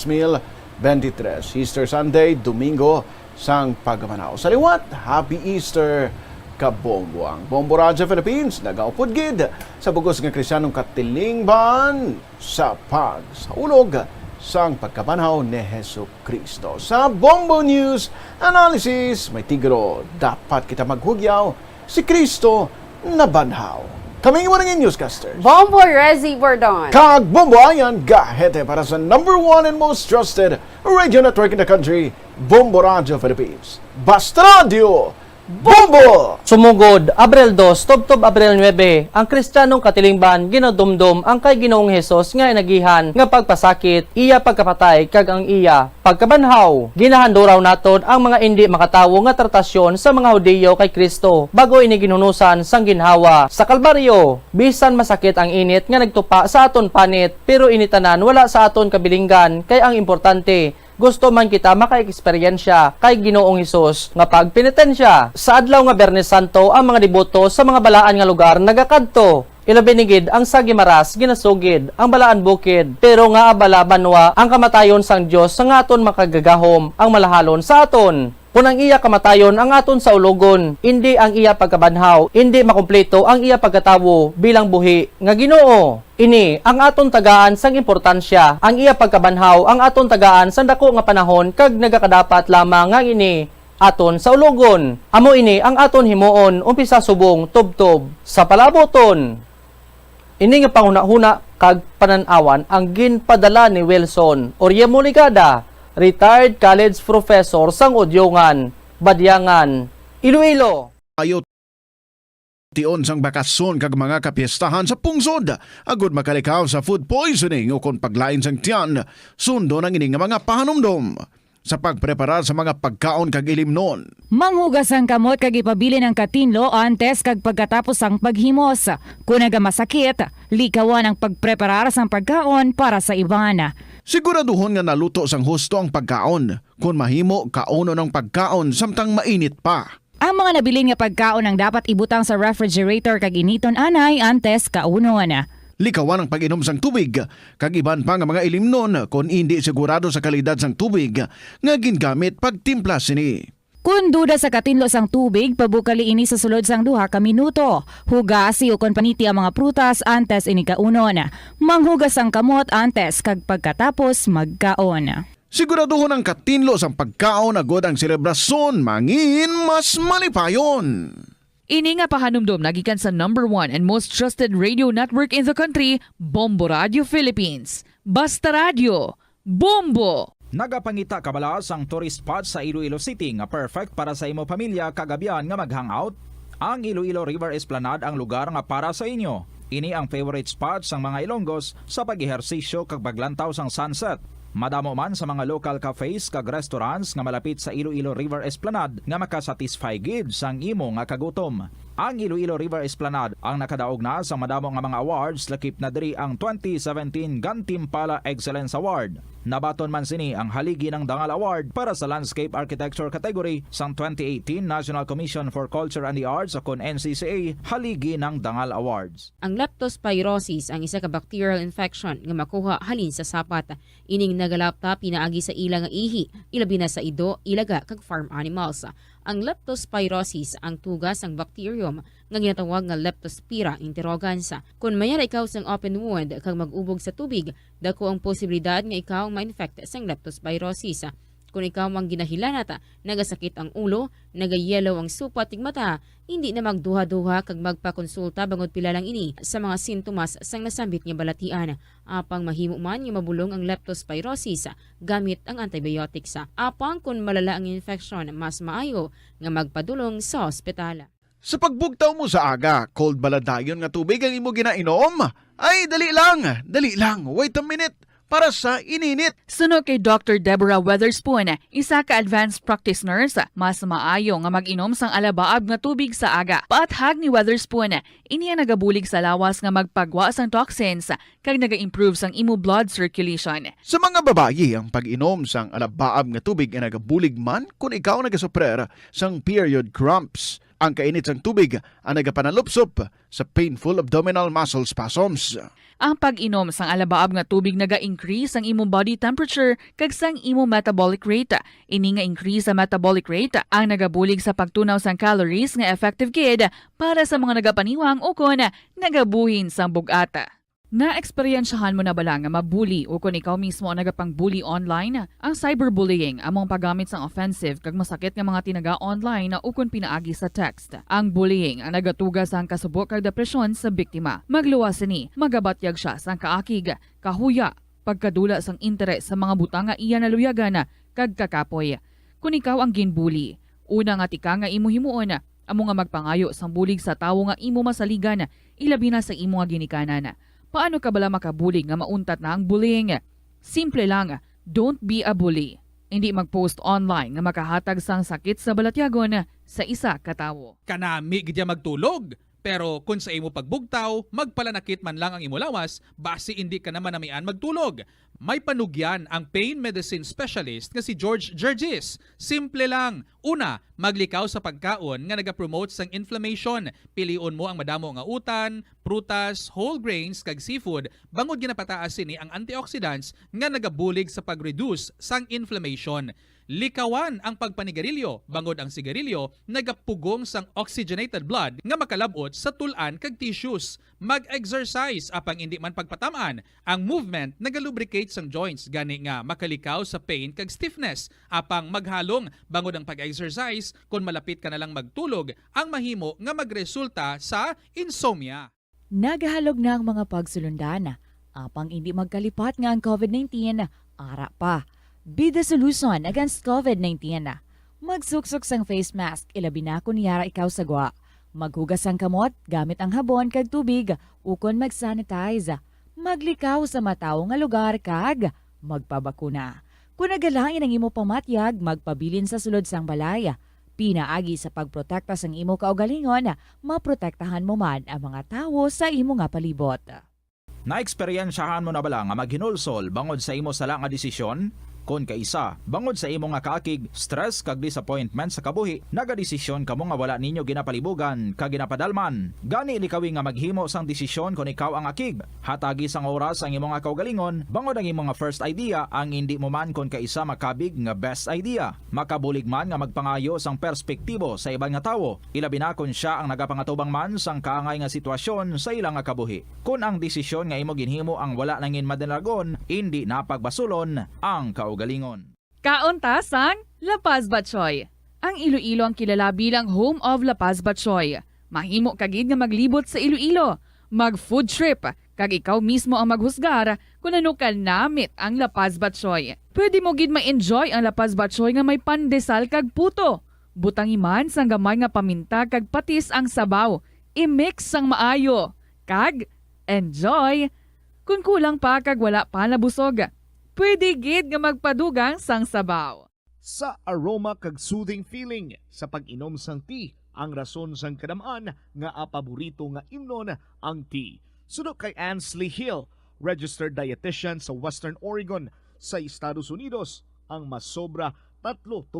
2023. Easter Sunday, Domingo, sang pagmanaw. Sa liwat, Happy Easter, kabombo. Ang Bombo Radyo Philippines nagaupod gid sa bugos nga Kristiyanong katilingban sa pagsaulog sang pagkabanhaw ni Hesus Kristo. Sa Bombo News Analysis, may tigro, dapat kita maghugyaw si Kristo na banhaw. Kaming iwanang newscasters. Bombo Rezi Bordon. Kag Bombo Ayan, gahete para sa #1 and most trusted radio network in the country, Bombo Radyo Philippines. Basta Radio Bombo! Sumugod, Abril 2, tubtob Abril 9, ang Kristiyanong katilingban ginadumdum ang kay Ginoong Hesus nga inagihan nga pagpasakit, iya pagkapatay kag ang iya pagkabanhaw. Ginahando raw naton ang mga indi makatawo nga tratasyon sa mga Hudiyo kay Kristo bago ini ginunusan sang ginhawa sa Kalbaryo. Bisan masakit ang init nga nagtupa sa aton panit, pero initanan wala sa aton kabilinggan kay ang importante gusto man kita maka-eksperyensya kay Ginoong Hesus nga pagpenitensya. Sa adlaw nga Biyernes Santo, ang mga deboto sa mga balaan nga lugar nagakadto. Ilabinigid ang sa Gimaras, ginasugid ang balaan bukid. Pero nga abala banwa ang kamatayon sang Dios sa nga aton makagagahom ang malahalon sa aton. Punang iya kamatayon ang aton sa ulogon, hindi ang iya pagkabanhaw, hindi makumpleto ang iya pagkatawo bilang buhi nga Ginoo. Ini ang aton tagaan sang importansya, ang iya pagkabanhaw, ang aton tagaan sa dako nga panahon kag nagakadapat lamang nga ini aton sa ulogon. Amo ini ang aton himuon umpisa subong tubtob sa palaboton. Ini nga panghuna-huna kag pananawan ang ginpadala ni Wilson Oryemo Ligada, retired college professor sang Udyongan, Badyangan, Iloilo. Ayot tion sang bakasyon kag mga kapiestahan sa pungsod agud makalikaw sa food poisoning o kon paglain sang tiyan sundo ng ining mga pahanumdom sa pagpreparar sa mga pagkaon kag ilimnon. Manghugas ang kamot kag ipabili ng katinlo antes kag pagkatapos ang paghimos. Kung nagamasakit, likawan ang pagpreparar sang pagkaon para sa iban. Siguraduhon nga naluto sang husto ang pagkaon. Kung mahimo, kauno ng pagkaon samtang mainit pa. Ang mga nabilin nga pagkaon ang dapat ibutang sa refrigerator kag initon anay antes kaunon. Likawan ang pag-inom sang tubig, kag iban pa nga mga ilimnon kung hindi sigurado sa kalidad sang tubig nga gingamit pagtimpla sini. Kung duda sa katinlo sang tubig, pabukali ini sa sulod sang 2 ka minuto. Hugasi o kon paniti ang mga prutas antes ini kaunon. Manghugas ang kamot antes kag pagkatapos magkaon. Siguraduhon ang katinlo sang pagkaon agod ang selebrasyon mangin mas malipayon. Ini nga pahanumdom nagikan sa #1 and most trusted radio network in the country, Bombo Radio Philippines. Basta Radio, Bombo! Nagapangita kabala ang tourist spot sa Iloilo City nga perfect para sa imo pamilya kagabihan nga mag-hangout? Ang Iloilo River Esplanade ang lugar nga para sa inyo. Ini ang favorite spot sang mga Ilonggos sa pag-ehersisyo kag paglantaw sang sunset. Madamo man sa mga local cafes kag restaurants nga malapit sa Iloilo River Esplanade nga makasatisfy gid sang imo nga kagutom. Ang Iloilo River Esplanade ang nakadaog na sa madamo nga mga awards lakip na diri ang 2017 Gantimpala Excellence Award. Nabaton man sini ang haligi ng Dangal Award para sa Landscape Architecture category sang 2018 National Commission for Culture and the Arts o NCCA haligi ng Dangal Awards. Ang leptospirosis ang isa ka bacterial infection nga makuha halin sa sapat. Ining nagalapta pinaagi sa ila nga ihi, ilabi na sa ido, ilaga kag farm animals. Ang leptospirosis ang tugas ng bacterium nga ginatawag nga Leptospira interrogans. Kung mayara ikaw sang open wound kag mag-ubog sa tubig, dako ang posibilidad nga ikaw ma-infect sang leptospirosis. Kung ikaw mang ginahilanata, nagasakit ang ulo, nagayelo ang supat tig mata, hindi na magduha-duha kag magpakonsulta bangod pila lang ini sa mga sintomas sang nasambit nga balatian. Apang mahimo man nga mabulong ang leptospirosis gamit ang antibiotics. Apang kung malala ang infection, mas maayo nga magpadulong sa ospital. Sa pagbugtaw mo sa aga, cold baladayon nga tubig ang imo ginainom? Ay, dali lang, wait a minute. Para sa ininit. Suno kay Dr. Deborah Weatherspoon, isa ka advanced practice nurse, mas maayo nga mag-inom sang alabaab nga tubig sa aga. Paathag ni Weatherspoon, iniya nagabulig sa lawas nga magpagwa sang toxins kag naga-improve sang imo blood circulation. Sa mga babayi, ang pag-inom sang alabaab nga tubig ay nagabulig man kung ikaw nagasuprer sang period cramps. Ang kainit sang tubig ang nagapanalupsop sa painful abdominal muscle spasms. Ang pag-inom sang alabaab nga tubig naga-increase ang imong body temperature kag sang imong metabolic rate. Ini nga increase sa metabolic rate ang nagabulig sa pagtunaw sang calories nga effective gid para sa mga nagapaniwang o kon nagabuhin sang bugata. Na-eksperyensyahan mo na bala nga mabuli o kung ikaw mismo ang nagapang-bully online? Ang cyberbullying among paggamit sang offensive kag masakit nga mga tinaga online na ukon pinaagi sa text. Ang bullying ang nagatugas sang kasubok kag depresyon sa biktima. Magluwas ni, magabatyag siya sang kaakig, kahuya, pagkadula sang interes sa mga butang nga iya naluyagan kag kakapoy. Kung ikaw ang ginbully, una nga tika nga imo himuon, amo nga magpangayo sang bulig sa tawo nga imo masaligan, ilabi na sa imo nga ginikanan. Paano ka bala makabulig nga mauntat na ang bullying? Simple lang, don't be a bully. Hindi mag-post online nga makahatag sang sakit sa balatyagon sa isa ka tawo. Kanami gidya magtulog. Pero kung sa imo pagbugtaw, magpalanakit man lang ang imo lawas, basi hindi ka naman namian magtulog. May panugyan ang pain medicine specialist nga si George Gergis. Simple lang. Una, maglikaw sa pagkaon nga nagapromote sang inflammation. Pilion mo ang madamo nga utan, prutas, whole grains kag seafood bangod ginapataas sini ang antioxidants nga nagabulig sa pag-reduce sang inflammation. Likawan ang pagpanigarilyo, bangod ang sigarilyo nagapugong sang oxygenated blood nga makalabot sa tulan kag tissues. Mag-exercise apang hindi man pagpatamaan. Ang movement nagalubricate sang joints gani nga makalikaw sa pain kag stiffness. Apang maghalong bangod ang pag-exercise kung malapit ka na lang magtulog ang mahimo nga magresulta sa insomnia. Nagahalog na ang mga pagsulundan. Apang hindi magkalipat nga ang COVID-19, ara pa. Be the solution against COVID-19. Magsuksok sang face mask, ilabi na kung yara ikaw sagwa. Maghugas ang kamot, gamit ang habon kag tubig, ukon mag-sanitize. Maglikaw sa mataw nga lugar kag magpabakuna. Kung nagalain ang imo pamatyag, magpabilin sa sulod sang balay. Pinaagi sa pagprotekta sang imo kaugalingon, maprotektahan mo man ang mga tawo sa imo nga palibot. Na-eksperyensyahan mo na bala nga maghinulsol bangod sa imo sala nga desisyon? Kon kaisa, bangod sa imo nga kaakig, stress kag disappointment sa kabuhi, nagadesisyon kamo nga wala ninyo ginapalibugan kag ginapadalman. Gani likawi nga maghimo sang desisyon kon ikaw ang akig. Hatagi sang oras ang imo nga kaugalingon, bangod ang imo nga first idea ang hindi mo man kon kaisa makabig nga best idea. Makabulig man nga magpangayo sang perspektibo sa ibang nga tawo, ilabi na kon siya ang nagapangatubang man sang kaangay nga sitwasyon sa ilang nga kabuhi. Kun ang desisyon nga imo ginhimo ang wala nangin madalagon, hindi napagbasulon ang kaugalingon. Kaunta sang La Paz Batchoy. Ang Iloilo ang kilala bilang home of La Paz Batchoy. Mahimo kagid nga maglibot sa Iloilo, mag-food trip, kag ikaw mismo ang maghusgar kung ano ka namit ang lapas batsoy. Pwede mo gid ma-enjoy ang lapas batsoy nga may pandesal kag puto. Butang iman sang gamay nga paminta kag patis ang sabaw. I-mix sang maayo. Kag enjoy. Kung kulang pa kag wala pa nabusog, pwede gid nga magpadugang sang sabaw. Sa aroma kag soothing feeling sa pag-inom sang tea, ang rason sang kadamaan nga paborito nga imnon ang tea. Sunod kay Ansley Hill, registered dietitian sa Western Oregon sa Estados Unidos, ang masobra 3-4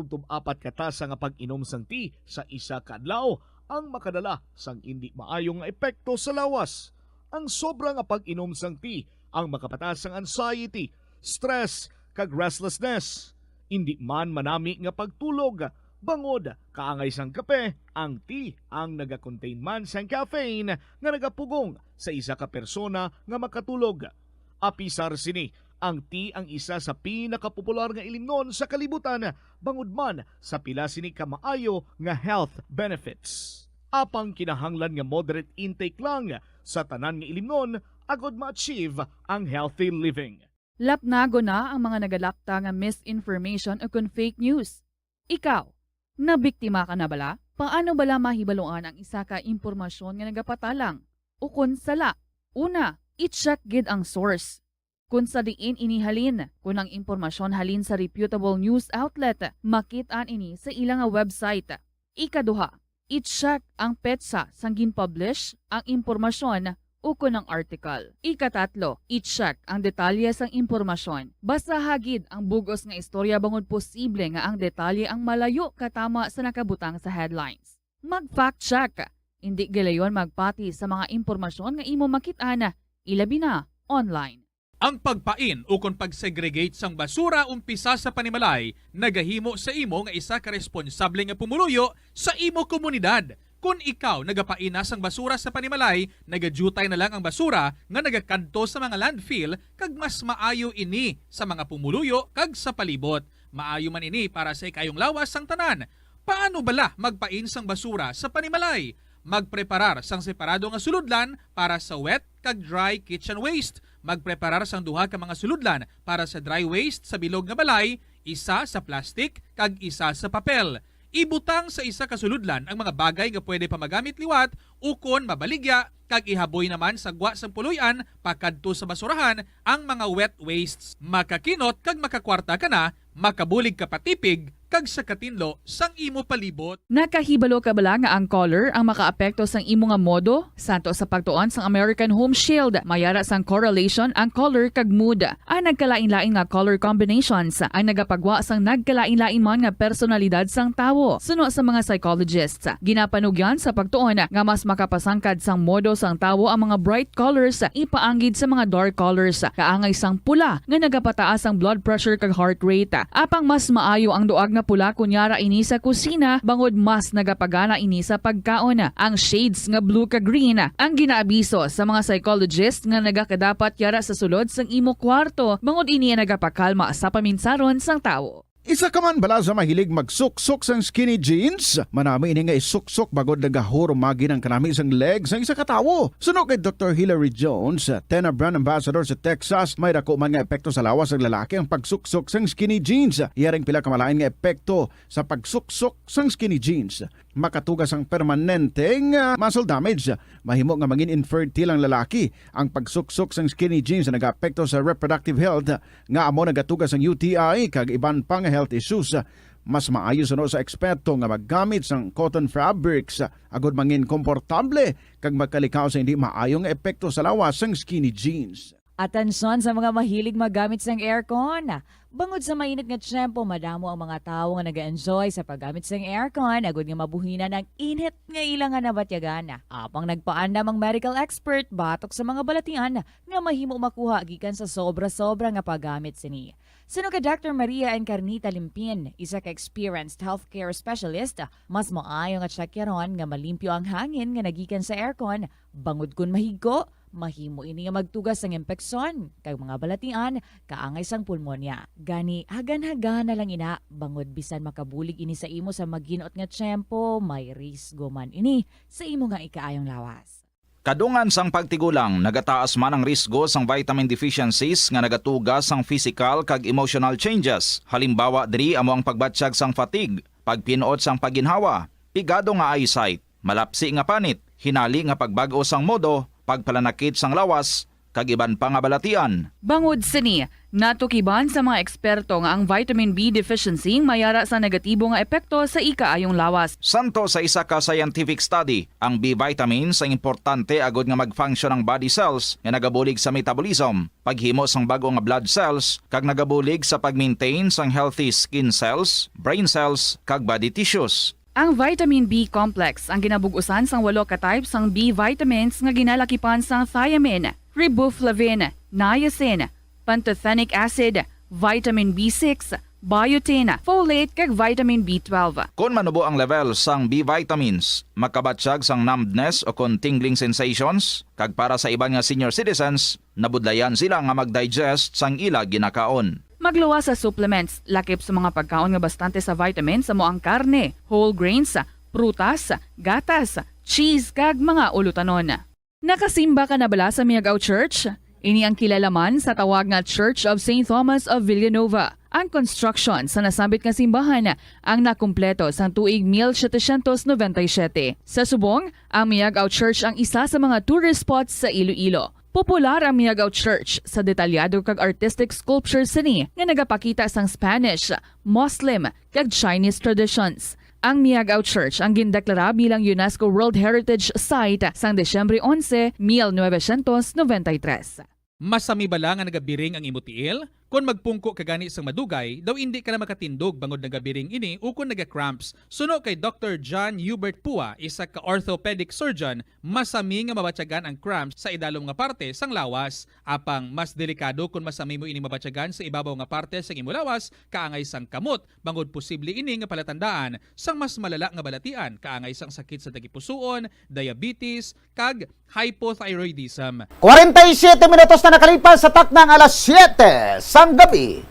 katasa nga pag-inom sang tea sa isa ka adlaw ang makadala sang hindi maayong epekto sa lawas. Ang sobra nga pag-inom sang tea ang makapatas sang anxiety, stress, kag restlessness. Hindi man manami nga pagtulog, bangod kaangay sang kape, ang tea ang naga-contain man sang caffeine nga nagapugong sa isa ka persona nga makatulog. Apisar sini, ang tea ang isa sa pinakapopular nga ilimnon sa kalibutan, bangod man sa pila sini ka maayo nga health benefits. Apang kinahanglan nga moderate intake lang sa tanan nga ilimnon agod ma-achieve ang healthy living. Lapnago na ang mga nagalakta nga misinformation o kung fake news. Ikaw, nabiktima ka na bala? Paano bala mahibaloan ang isa ka impormasyon nga nagapatalang? O kung sala? Una, i-check gid ang source. Kung sa diin inihalin, kung ang impormasyon halin sa reputable news outlet, makit-an ini sa ilang website. Ikaduha, i-check ang petsa sang gin-publish ang impormasyon o kung ang article. Ikatatlo, i-check ang detalye sang impormasyon. Basta hagid ang bugos nga istorya bangod posible nga ang detalye ang malayo katama sa nakabutang sa headlines. Mag-fact check. Hindi gilayon magpati sa mga impormasyon nga imo makit-ana, ilabi na online. Ang pagpain o kung pagsegregate sang basura umpisa sa panimalay, nagahimo sa imo nga isa ka responsable nga pumuluyo sa imo komunidad. Kung ikaw nagapaina sang basura sa panimalay, nagadutay na lang ang basura nga nagakanto sa mga landfill kag mas maayo ini sa mga pumuluyo kag sa palibot. Maayo man ini para sa ikayong lawas sang tanan. Paano bala magpain sang basura sa panimalay? Magpreparar sang separado nga suludlan para sa wet kag dry kitchen waste. Magpreparar sang duha ka mga suludlan para sa dry waste sa bilog nga balay, isa sa plastic kag isa sa papel. Ibutang sa isa ka suludlan ang mga bagay nga pwede pa magamit liwat ukon mabaligya kag ihaboy naman sa gwa sang puluyan pakadto sa basurahan ang mga wet wastes. Makakinot kag makakwarta ka na, makabulig ka patipig kag sa katinlo sang imo palibot. Nakahibalo ka bala nga ang color ang makaapekto sang imo nga modo? Santo sa pagtuon sang American Home Shield, mayara sang correlation ang color kag mood. Ang nagkalain-lain nga color combinations ang nagapagwa sang nagkalain-lain man nga personalidad sang tawo. Suno sa mga psychologists, ginapanugyan sa pagtuon nga mas makapasangkad sang modo sang tawo ang mga bright colors ipaanggid sa mga dark colors. Kaangay sang pula nga nagapataas ang blood pressure kag heart rate. Apang mas maayo ang duag nga pula kunyara ini sa kusina bangod mas nagapagana ini sa pagkaon. Ang shades nga blue kag green ang ginaabiso sa mga psychologist nga nagakadapat yara sa sulod sang imo kwarto bangod ini nagapakalma sa paminsaron sang tawo. Isa ka man bala sa mahilig magsuksok sang skinny jeans? Manami ini nga isuksok bagod nagahurumagi ng kanami sang legs sang isa katawo. Suno kay Dr. Hilary Jones, 10 brand ambassador sa Texas, may dako man nga epekto sa lawas ng lalaki ang pagsuksok sang skinny jeans. Iyaring pila kamalain nga epekto sa pagsuksok sang skinny jeans. Makatugas ang permanenteng muscle damage. Mahimo nga mangin infertile ang lalaki. Ang pagsuksok sang skinny jeans na nag-apekto sa reproductive health nga amo nagatugas ang UTI kag iban pang health issues. Mas maayo suno sa eksperto nga maggamit sang cotton fabrics agud mangin komportable kag magkalikaw sa hindi maayong epekto sa lawas sang skinny jeans. Atensyon sa mga mahilig magamit sang aircon. Bangod sa mainit nga tiyempo, madamo ang mga tao nga nag-enjoy sa paggamit sang aircon agud nga mabuhinan ang init nga ilangan na batyagana. Apang nagpaandam ang medical expert batok sa mga balatian nga mahimo makuha gikan sa sobra-sobra nga paggamit sini. Sino ka Dr. Maria Encarnita Limpin, isa ka experienced healthcare specialist, mas maayo nga tsakyaron nga malimpyo ang hangin nga nagikan sa aircon bangod kun mahigko. Mahimo ini nga magtugas sang impeksyon kag mga balatian kaangay sang pulmonya. Gani hagan-hagana lang ina bangod bisan makabulig ini sa imo sa maginot nga tiyempo, may risgo man ini sa imo nga ikaayong lawas. Kadungan sang pagtigulang, nagataas man ang risgo sang vitamin deficiencies nga nagatuga sang physical kag emotional changes. Halimbawa diri amo ang pagbatsyag sang fatigue, pagpinuot sang paginhawa, pigado nga eyesight, malapsi nga panit, hinali nga pagbag-o sang modo, pagpalanakit sang lawas, kag iban pa nga balatian. Bangod sini, natukiban sa mga eksperto nga ang vitamin B deficiency mayara sa negatibo nga epekto sa ikaayong lawas. Santo sa isa ka scientific study, ang B vitamins ang importante agod nga mag-function ang body cells nga nagabulig sa metabolism, paghimo sang bago nga blood cells, kag nagabulig sa pag-maintain sang healthy skin cells, brain cells, kag body tissues. Ang vitamin B complex ang ginabugusan sang 8 ka types sang B vitamins nga ginalakipan sang thiamine, riboflavin, niacin, pantothenic acid, vitamin B6, biotin, folate kag vitamin B12. Kung manubo ang level sang B vitamins, makabatsyag sang numbness o kung tingling sensations, kag para sa iban nga senior citizens, nabudlayan sila nga mag-digest sang ila ginakaon. Magluwa sa supplements, lakip sa mga pagkaon nga bastante sa vitamins sa moang karne, whole grains, prutas, gatas, cheese kag mga ulutanon. Nakasimba ka na bala sa Miagao Church? Ini ang kilalaman sa tawag nga Church of St. Thomas of Villanova. Ang construction sa nasabit nga simbahan ang nakumpleto sa tuig 1797. Sa subong, ang Miagao Church ang isa sa mga tourist spots sa Iloilo. Popular ang Miagao Church sa detalyado kag artistic sculptures sini nga nagapakita sang Spanish, Muslim kag Chinese traditions. Ang Miagao Church ang gindeklara bilang UNESCO World Heritage Site sang Desyembre 11, 1993. Masami bala nga nagabiring ang imutiil? Kung magpungko ka gani sang madugay, daw hindi ka na makatindog bangod nagabiring ini o kung naga-cramps. Suno kay Dr. John Hubert Pua, isa ka orthopedic surgeon, masami nga mabatyagan ang cramps sa idalom nga parte sang lawas. Apang mas delikado kung masami mo ini mabatyagan sa ibabaw nga parte sang imo lawas, kaangay sang kamot, bangod posible ini nga palatandaan sang mas malala nga balatian, kaangay sang sakit sa tagipusoon, diabetes, kag hypothyroidism. 47 minutos na nakalipas sa taknang alas 7 sang gabi.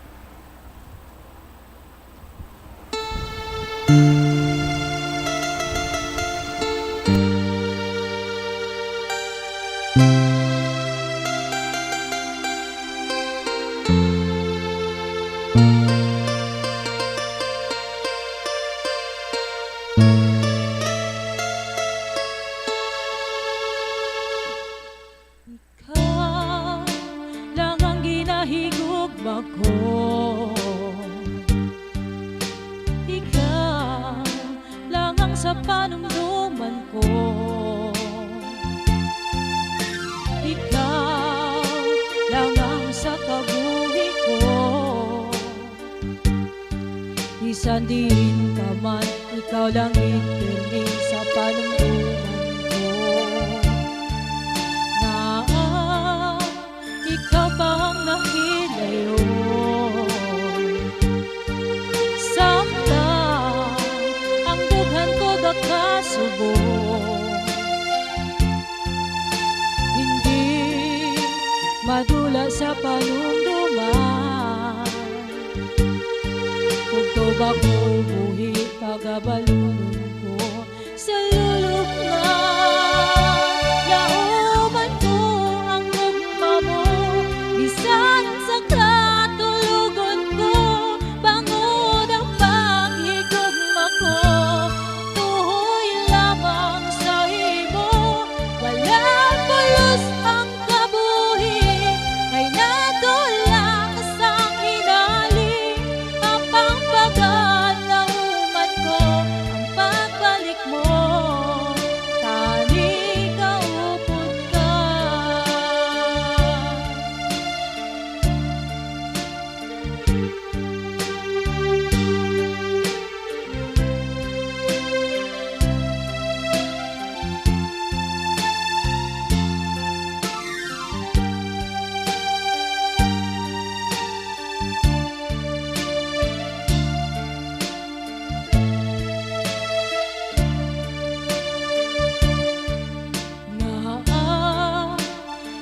Sa panumduman ko, ikaw lang ang sa kabuhi ko. Isan din ka man, ikaw lang itirmi sa panumduman ko. Na ikaw pa ang nakilayo. Hindi madula sa panumduman. Tugtog ako buhi pagabalunod ko sa lulok nga. Yauman ko ang ugma mo, bisan sa katulugon ko, bangod ang paghigugma ko.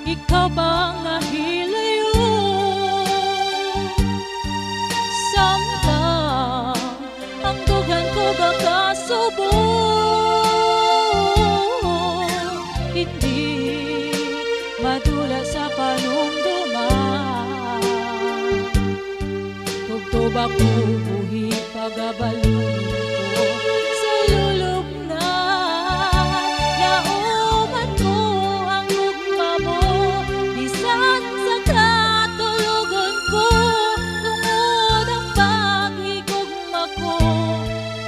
Ikaw bang nahilayo? Samtang ang dugan ko baka subo. Hindi mapubuhi pagabalungin ko sa lulubnan. Nauman ko ang lugma mo, bisan sa katulugon ko, tungod ang paghigugma ko.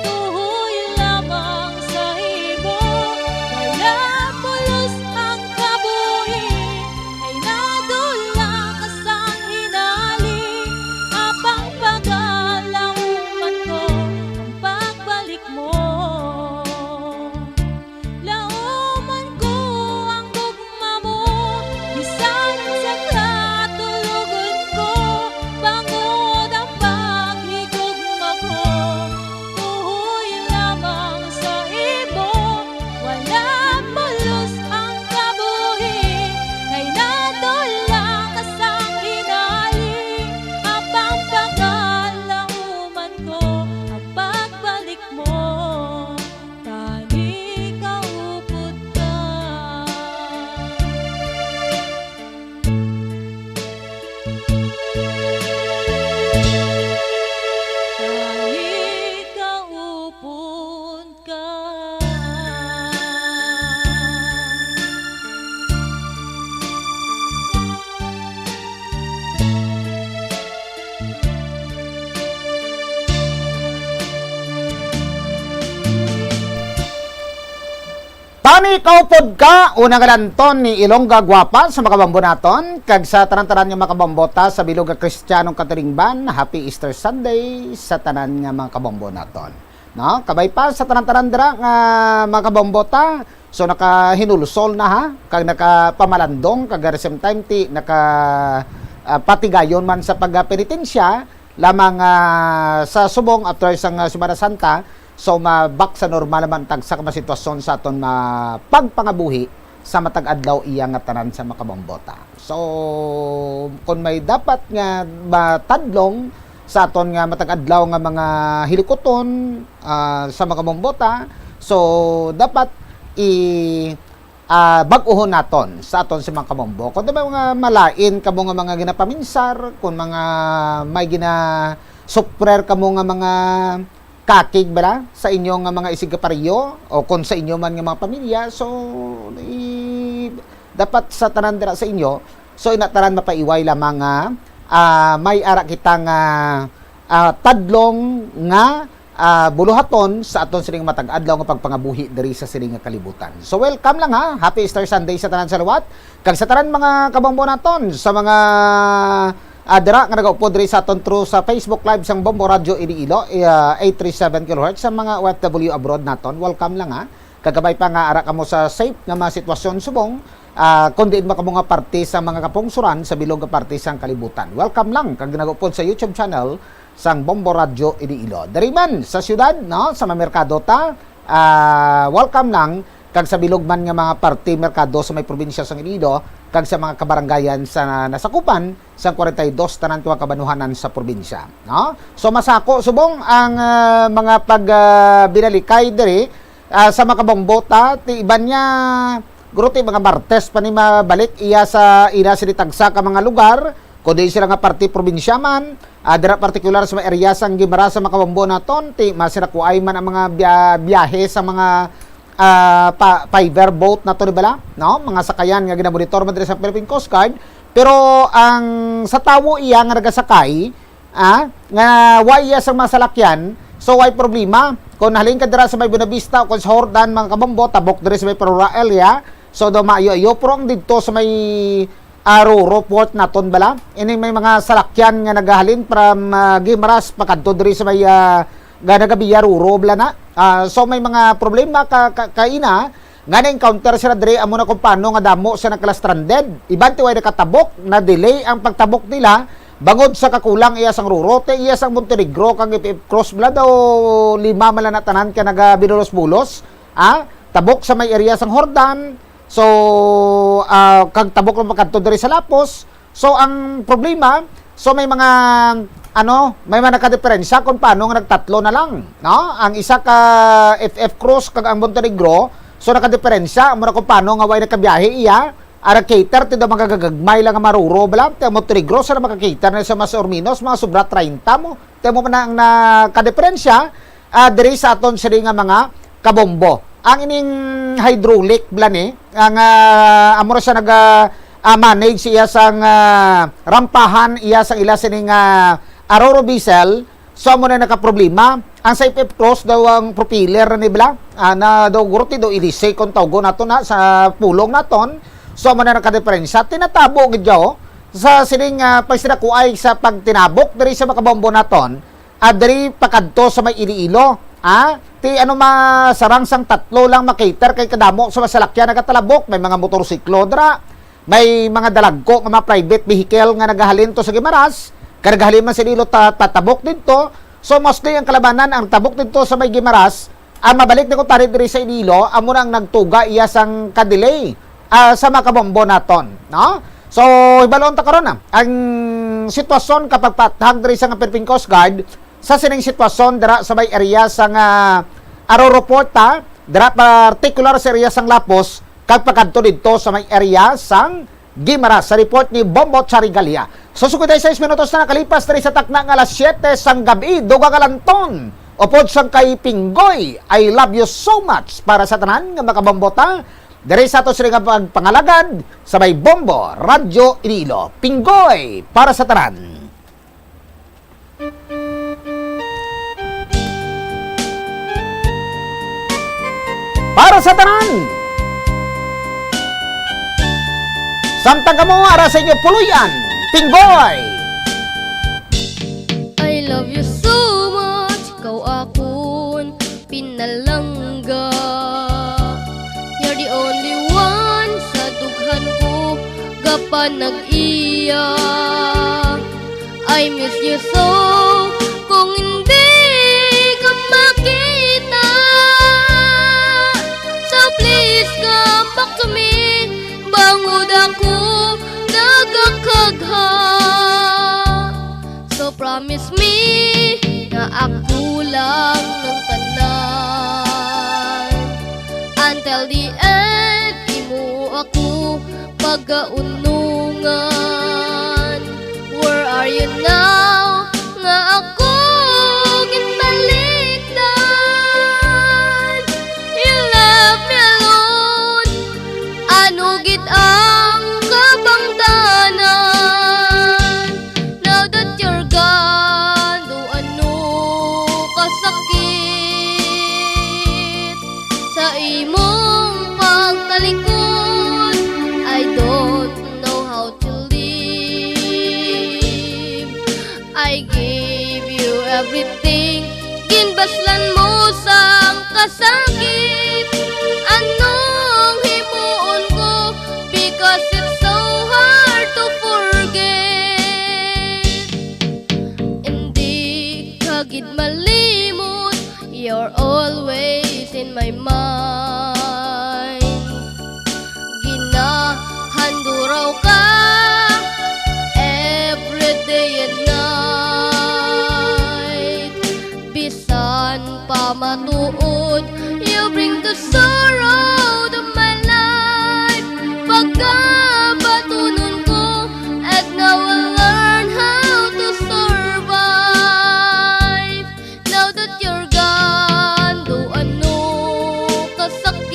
Tuhoy lamang sa ibo, wala pulos ang kabuhi, ay nadula ka sang hinali. Apang pagalauman ko, ang pagbalik mo. Lauman ko ang gugma mo, bisan sa katulugon ko, bangod ang paghigugma ko. Tuhoy lamang sa ibo, wala pulos ang kabuhi, ay nadula ka sang hinali. Apang pagalauman ko, ang pagbalik mo, tani kaupod ka. Tani kaupod ka. Tani kaupod ka, unang galanton ni Ilongga Guapa sa makabambo naton, kag sa tanan-tanan nga makabambota sa bilog nga Kristiyanong Katilingban, Happy Easter Sunday sa tanan nga mga kabambo naton. No, kabay pa sa tanan-tanan dira nga mga kabambota, so nakahinulusol na ha, kag nakapamalandong, kag at the same time ti patigayon man sa pagpenitensya lamang sa subong after isang Semana Santa. So mabak sa normal naman tag sa sitwasyon sa aton pagpangabuhi sa matag adlaw iya nga tanan sa makabambota. So kung may dapat nga matadlong sa aton nga matag adlaw nga mga hilikoton sa makabambota, so dapat bag-uhon naton sa aton si mga kabombo. Kung diba mga malain kamo nga mga ginapaminsar, kung mga may suprer kamo nga mga kakig bala sa inyo nga mga isigaparyo o kung sa inyo man nga mga pamilya, so dapat sa tanan dira sa inyo, so inataran mapaiway lamang nga may ara kita nga tadlong nga buluhaton sa aton sining matag adlaw nga pagpangabuhi diri sa sining nga kalibutan. So welcome lang ha, Happy Easter Sunday sa tanan sa luwat, kag sa tanan mga kabombo naton sa mga dira nga nagaupo diri sa aton through sa Facebook Live sang Bombo Radio Iloilo 837 kHz. Sa mga OFW abroad naton, welcome lang ha. Kagabay pa nga ara kamo sa safe nga mga sitwasyon subong, kundi ba kamo nga parte sa mga kapungsuran sa bilog nga parte sang kalibutan. Welcome lang kag nagaupo sa YouTube channel sang Bombo Radio Iloilo. Dari man sa syudad no, sa mga merkado ta, welcome lang kag sa bilog man nga mga parte merkado sa may probinsya sang Iloilo, kag sa mga kabarangayan sa nasakupan sa 42 tanan tuwa kabanuhanan sa probinsya, no? So masako subong ang mga pagbinalikay diri sa makabongbota ti iban niya gruti mga Martes pa ni mabalik iya sa ina sinitagsa ka mga lugar kundi sila nga parte probinsya man, dira particular sa mga area sang Gimara sa makabombo naton ti masirakuay man ang mga biyahe sa mga fiber boat na to bala, no? Mga sakayan nga ginamonitor man diri sa Philippine Coast Guard, pero ang sa tawo iya nga nagasakay nga way iya sa masalakyan, so way problema kung halin ka dira sa may Buenavista o kung sa Hordan mga kabombo tabok diri sa may Parura area, so do maayo pero ang didto sa may Aruro port naton bala ini may mga salakyan nga nagahalin from Guimaras pakadto diri sa may ganagabiya Ruro bala na. So may mga problema kaina nga na-encounter sila diri amo na kung paano nga damo sa nakala-stranded. Iban ti way nakatabok na delay ang pagtabok nila bangod sa kakulang iya sang Ruro te iya sang Montenegro kang cross bala daw 5 man na tanan ka nagabinulos-bulos. Tabok sa may area sang Hordan. So kag tabok lang makadto diri sa Lapos. So ang problema, so may mga may mga nakadiferensya kung paano nga nagtatlo na lang, no? Ang isa ka FF Cruz kag ang Montenegro, so nakadiferensya mo na kung paano nga way nakabiyahe iya ara cater ti do magagagagmay lang nga maruro bala te mo trigros na makakater na sa mas or minus mga sobra 30 mo te mo na ang nakadeferensya diri sa aton siri nga mga kabombo ang ining hydraulic blani ang amo sa manage siya sang rampahan iya sang ila sining Aroro Diesel so amo na nakaproblema ang sa ipipros daw ang propeller ni bla na daw gurti daw ilisay kung tawgo nato na sa pulong naton so amo na nakadeferensya tinatabo gidyo sa sining pagsinakuay sa pagtinabok diri sa makabombo naton diri pakadto sa may Iloilo ti ano masarang sang tatlo lang makater kay kadamo sa masalakyan nagatalabok may mga motorsiklo dra may mga dalagko nga mga private vehicle nga nagahalin to sa Gimaras kargahalin man sa Iloilo tatabok dito so mostly ang kalabanan ang tabok dito sa may Gimaras ang mabalik na ko tarid diri sa Iloilo amo na ang nagtuga iya sang kadelay sa makabombo naton no so ibalon ta karon ang sitwasyon kapag pathag diri sa Philippine Coast Guard sa sining sitwasyon dira sa may area sang Aroro Porta dira particular sa area sang Lapos kag pakadto didto sa may area sang Gimaras sa report ni Bombo Charigalia. So 56 minutos na nakalipas diri sa takna nga alas 7 sang gabi duga ka lanton. Upod sang kay Pinggoy, I love you so much para sa tanan nga makabombota diri sa ato sila nga pangalagad sa may Bombo Radyo Iloilo. Pinggoy para sa tanan. Para sa tanan. Samtang mo ara sa inyo puluyan, Pinggoy! I love you so much, ikaw akon pinalangga. You're the only one sa dughan ko, gapan nag-iya. I miss you so, kung hindi ka makita. So please come back to me, bangod ako nagakagha. So promise me na ako lang ng tanan. Until the end, imo ako pagaunungan. Where are you now? Nga ako ginbalikdan. You left me alone. Ano gid ang kabangdanan? Now that you're gone, do ano kasakit sa imong pagtalikod? I don't know how to live. I gave you everything, ginbaslan mo sang kasakit. Anong himuon ko? Because it's so hard to forget. Hindi ka gid malimot, you're always in my mind. Ginahanduraw ka every day and night. Bisan pa matuod, you bring the sorrow to my life. Pagkabatunon ko, and now I learn how to survive. Now that you're gone, do ano kasakit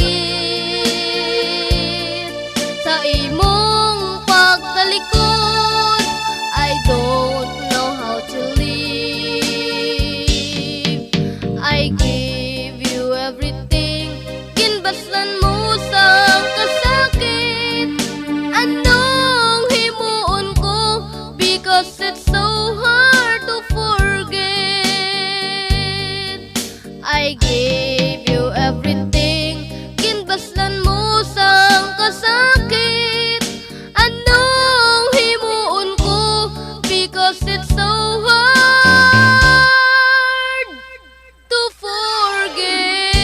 sa imong pagtalikod? I don't know how to live. I gave you everything, ginbaslan mo sang kasakit. Anong himuon ko? Because it's so hard to forget. I gave you everything, ginbaslan mo sang kasakit. Anong himuon ko? Because it's so hard to forget.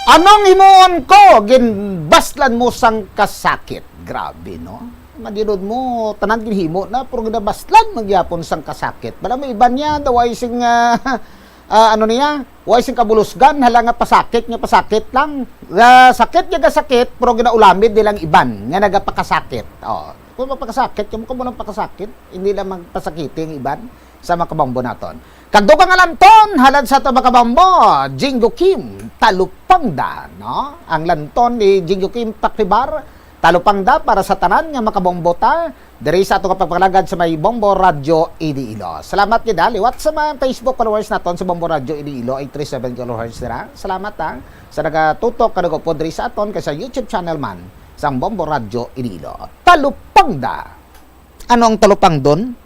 Anong himuon ko? Ginbaslan mo sang kasakit. Grabe, no? madinod mo tanan ginhimo na pero ginabaslan magyapon sang kasakit. Bala may iban niya daw ay sing ano niya, way sing kabulusgan hala nga pasakit lang. Sakit niya sakit pero ginaulamid nilang iban nga nagapakasakit. Oh, kung mapakasakit kamo mo nang pakasakit, hindi lang magpasakiti ang iban sa makabambo naton. Kagdugang alanton halad sa to makabambo, Jingo Kim Talupangda, no? Ang lanton ni Jingo Kim Pakribar Talupangda para sa tanan nga makabombota diri sa ato kapagpalagad sa may Bombo Radio Iloilo. Salamat gid liwat sa mga Facebook followers naton sa Bombo Radio Iloilo ay 37 kHz dira. Salamat sa nagatutok kadugog pod diri sa aton kay sa YouTube channel man sa Bombo Radio Iloilo. Talupangda. Ano ang talupang don?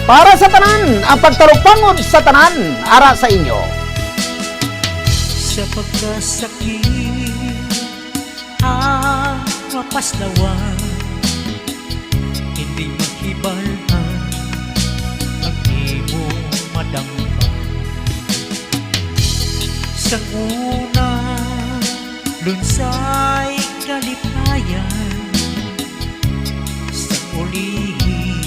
Para sa tanan, ang pagtalupangod sa tanan, ara sa inyo. Sa pagkasakit, ang mapaslawan, hindi mahibalan, ang imo madangpa. Sa una, lunsay kalipayan, sa ulihin,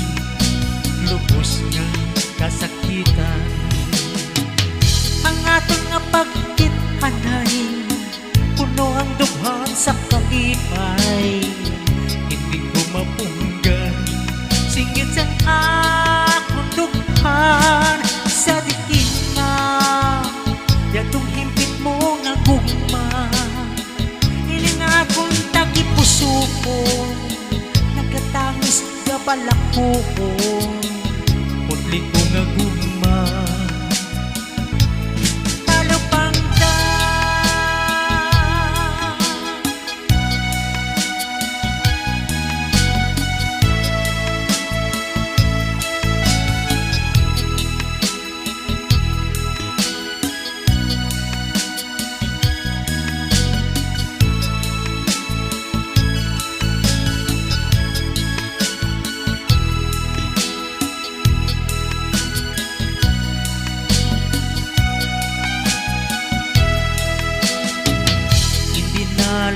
lubos nga kasakitan. Ang atong nga pagkithanay, puno ang dughan sa kalipay. Hindi ko mapunggan, singit sa akong dughan sa diin na yatong himpit mo nga gugma. Iling akong tagipuso ko, nagkatangis ka balakukon. Putli ko nga gugma, talupangda.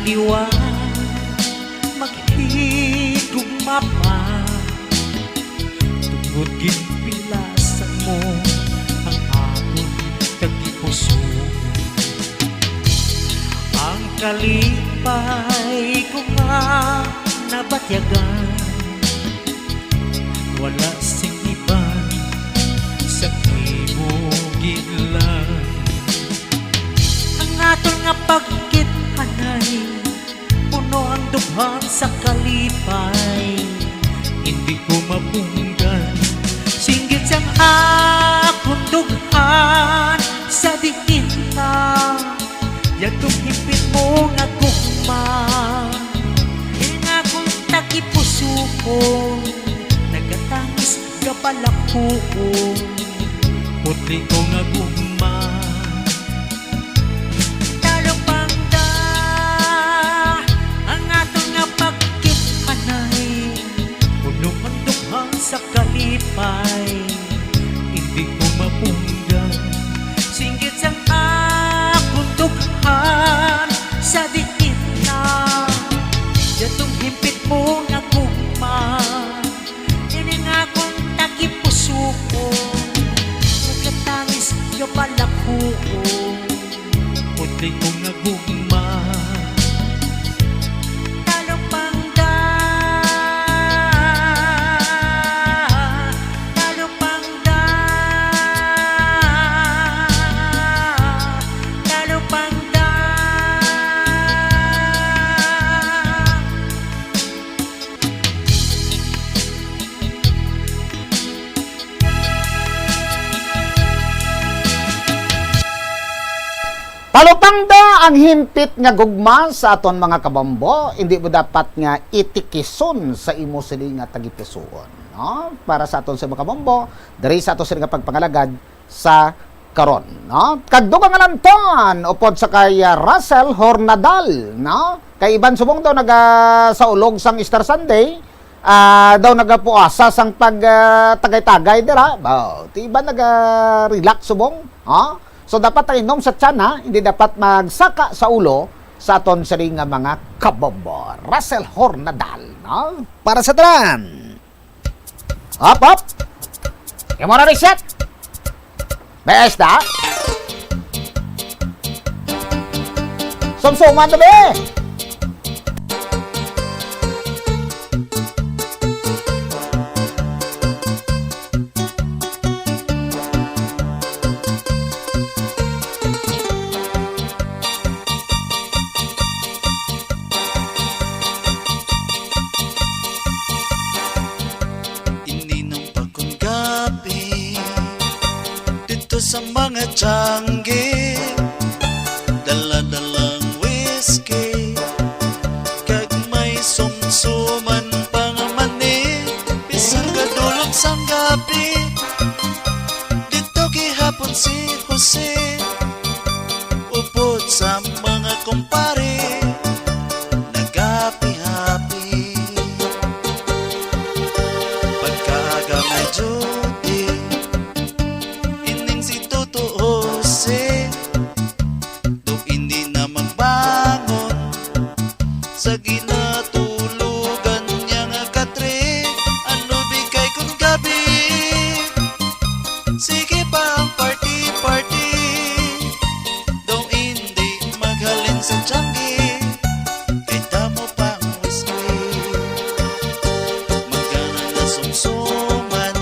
Liwan, maghigugma pa, tungod ginpilasan mo ang amon tagipuso. Ang kalipay ko nga nabatyagan, wala sing iban sa kimugid lang. Ang aton nga pagkithanay, puno ang dughan sa kalipay. Hindi ko mapunggan, singgit sang akong dughan sa diin na yatong hipit mo nga gugma. Iling akong tagipuso ko, nagatangis ka balako, putli ko nga gugma. Sa kalipay, hindi ko mapunggan, singgit sang akong dughan sa diin na yatong himpit mo nga gugma. Ining akong tagipuso ko, nagkatangis ka balako, putli ko nga gugma. Talupangda ang himpit nga gugma sa aton mga kabambo, hindi mo dapat nga itikison sa imo sili nga tagipisuon, no? Para sa aton sa mga kabambo, diri sa aton sili nga pagpangalagad sa karon, no? Kagdugang alanton upod sa kay Russell Hornadal, no? Kay Iban Subong daw naga sa ulog sang Easter Sunday, daw nagapuasa sang pag tagay-tagay dira. Tiba naga-relax subong. So dapat ang inom sa tiyan, ha? Hindi dapat magsaka sa ulo sa aton sari nga mga kabombo. Russell Hornadal, no? Para sa tanan. Hop, hop. Yung muna reset. Bes na. Sumsuman na be. Sa mga tiyangge, dala-dalang whiskey, kag may sumsuman pang mani, bisang gadulog sang gabi. Dito gihapon si Jose, upod sa mga kumpare, nagapi-hapi. Pagkaaga medyo sa ginatulugan niya nga katre, ano bigay kong gabi. Sige pa ang party-party, daw hindi maghalin sa tiyangge, kay damo pa ang whiskey. Magkana na sumsuman,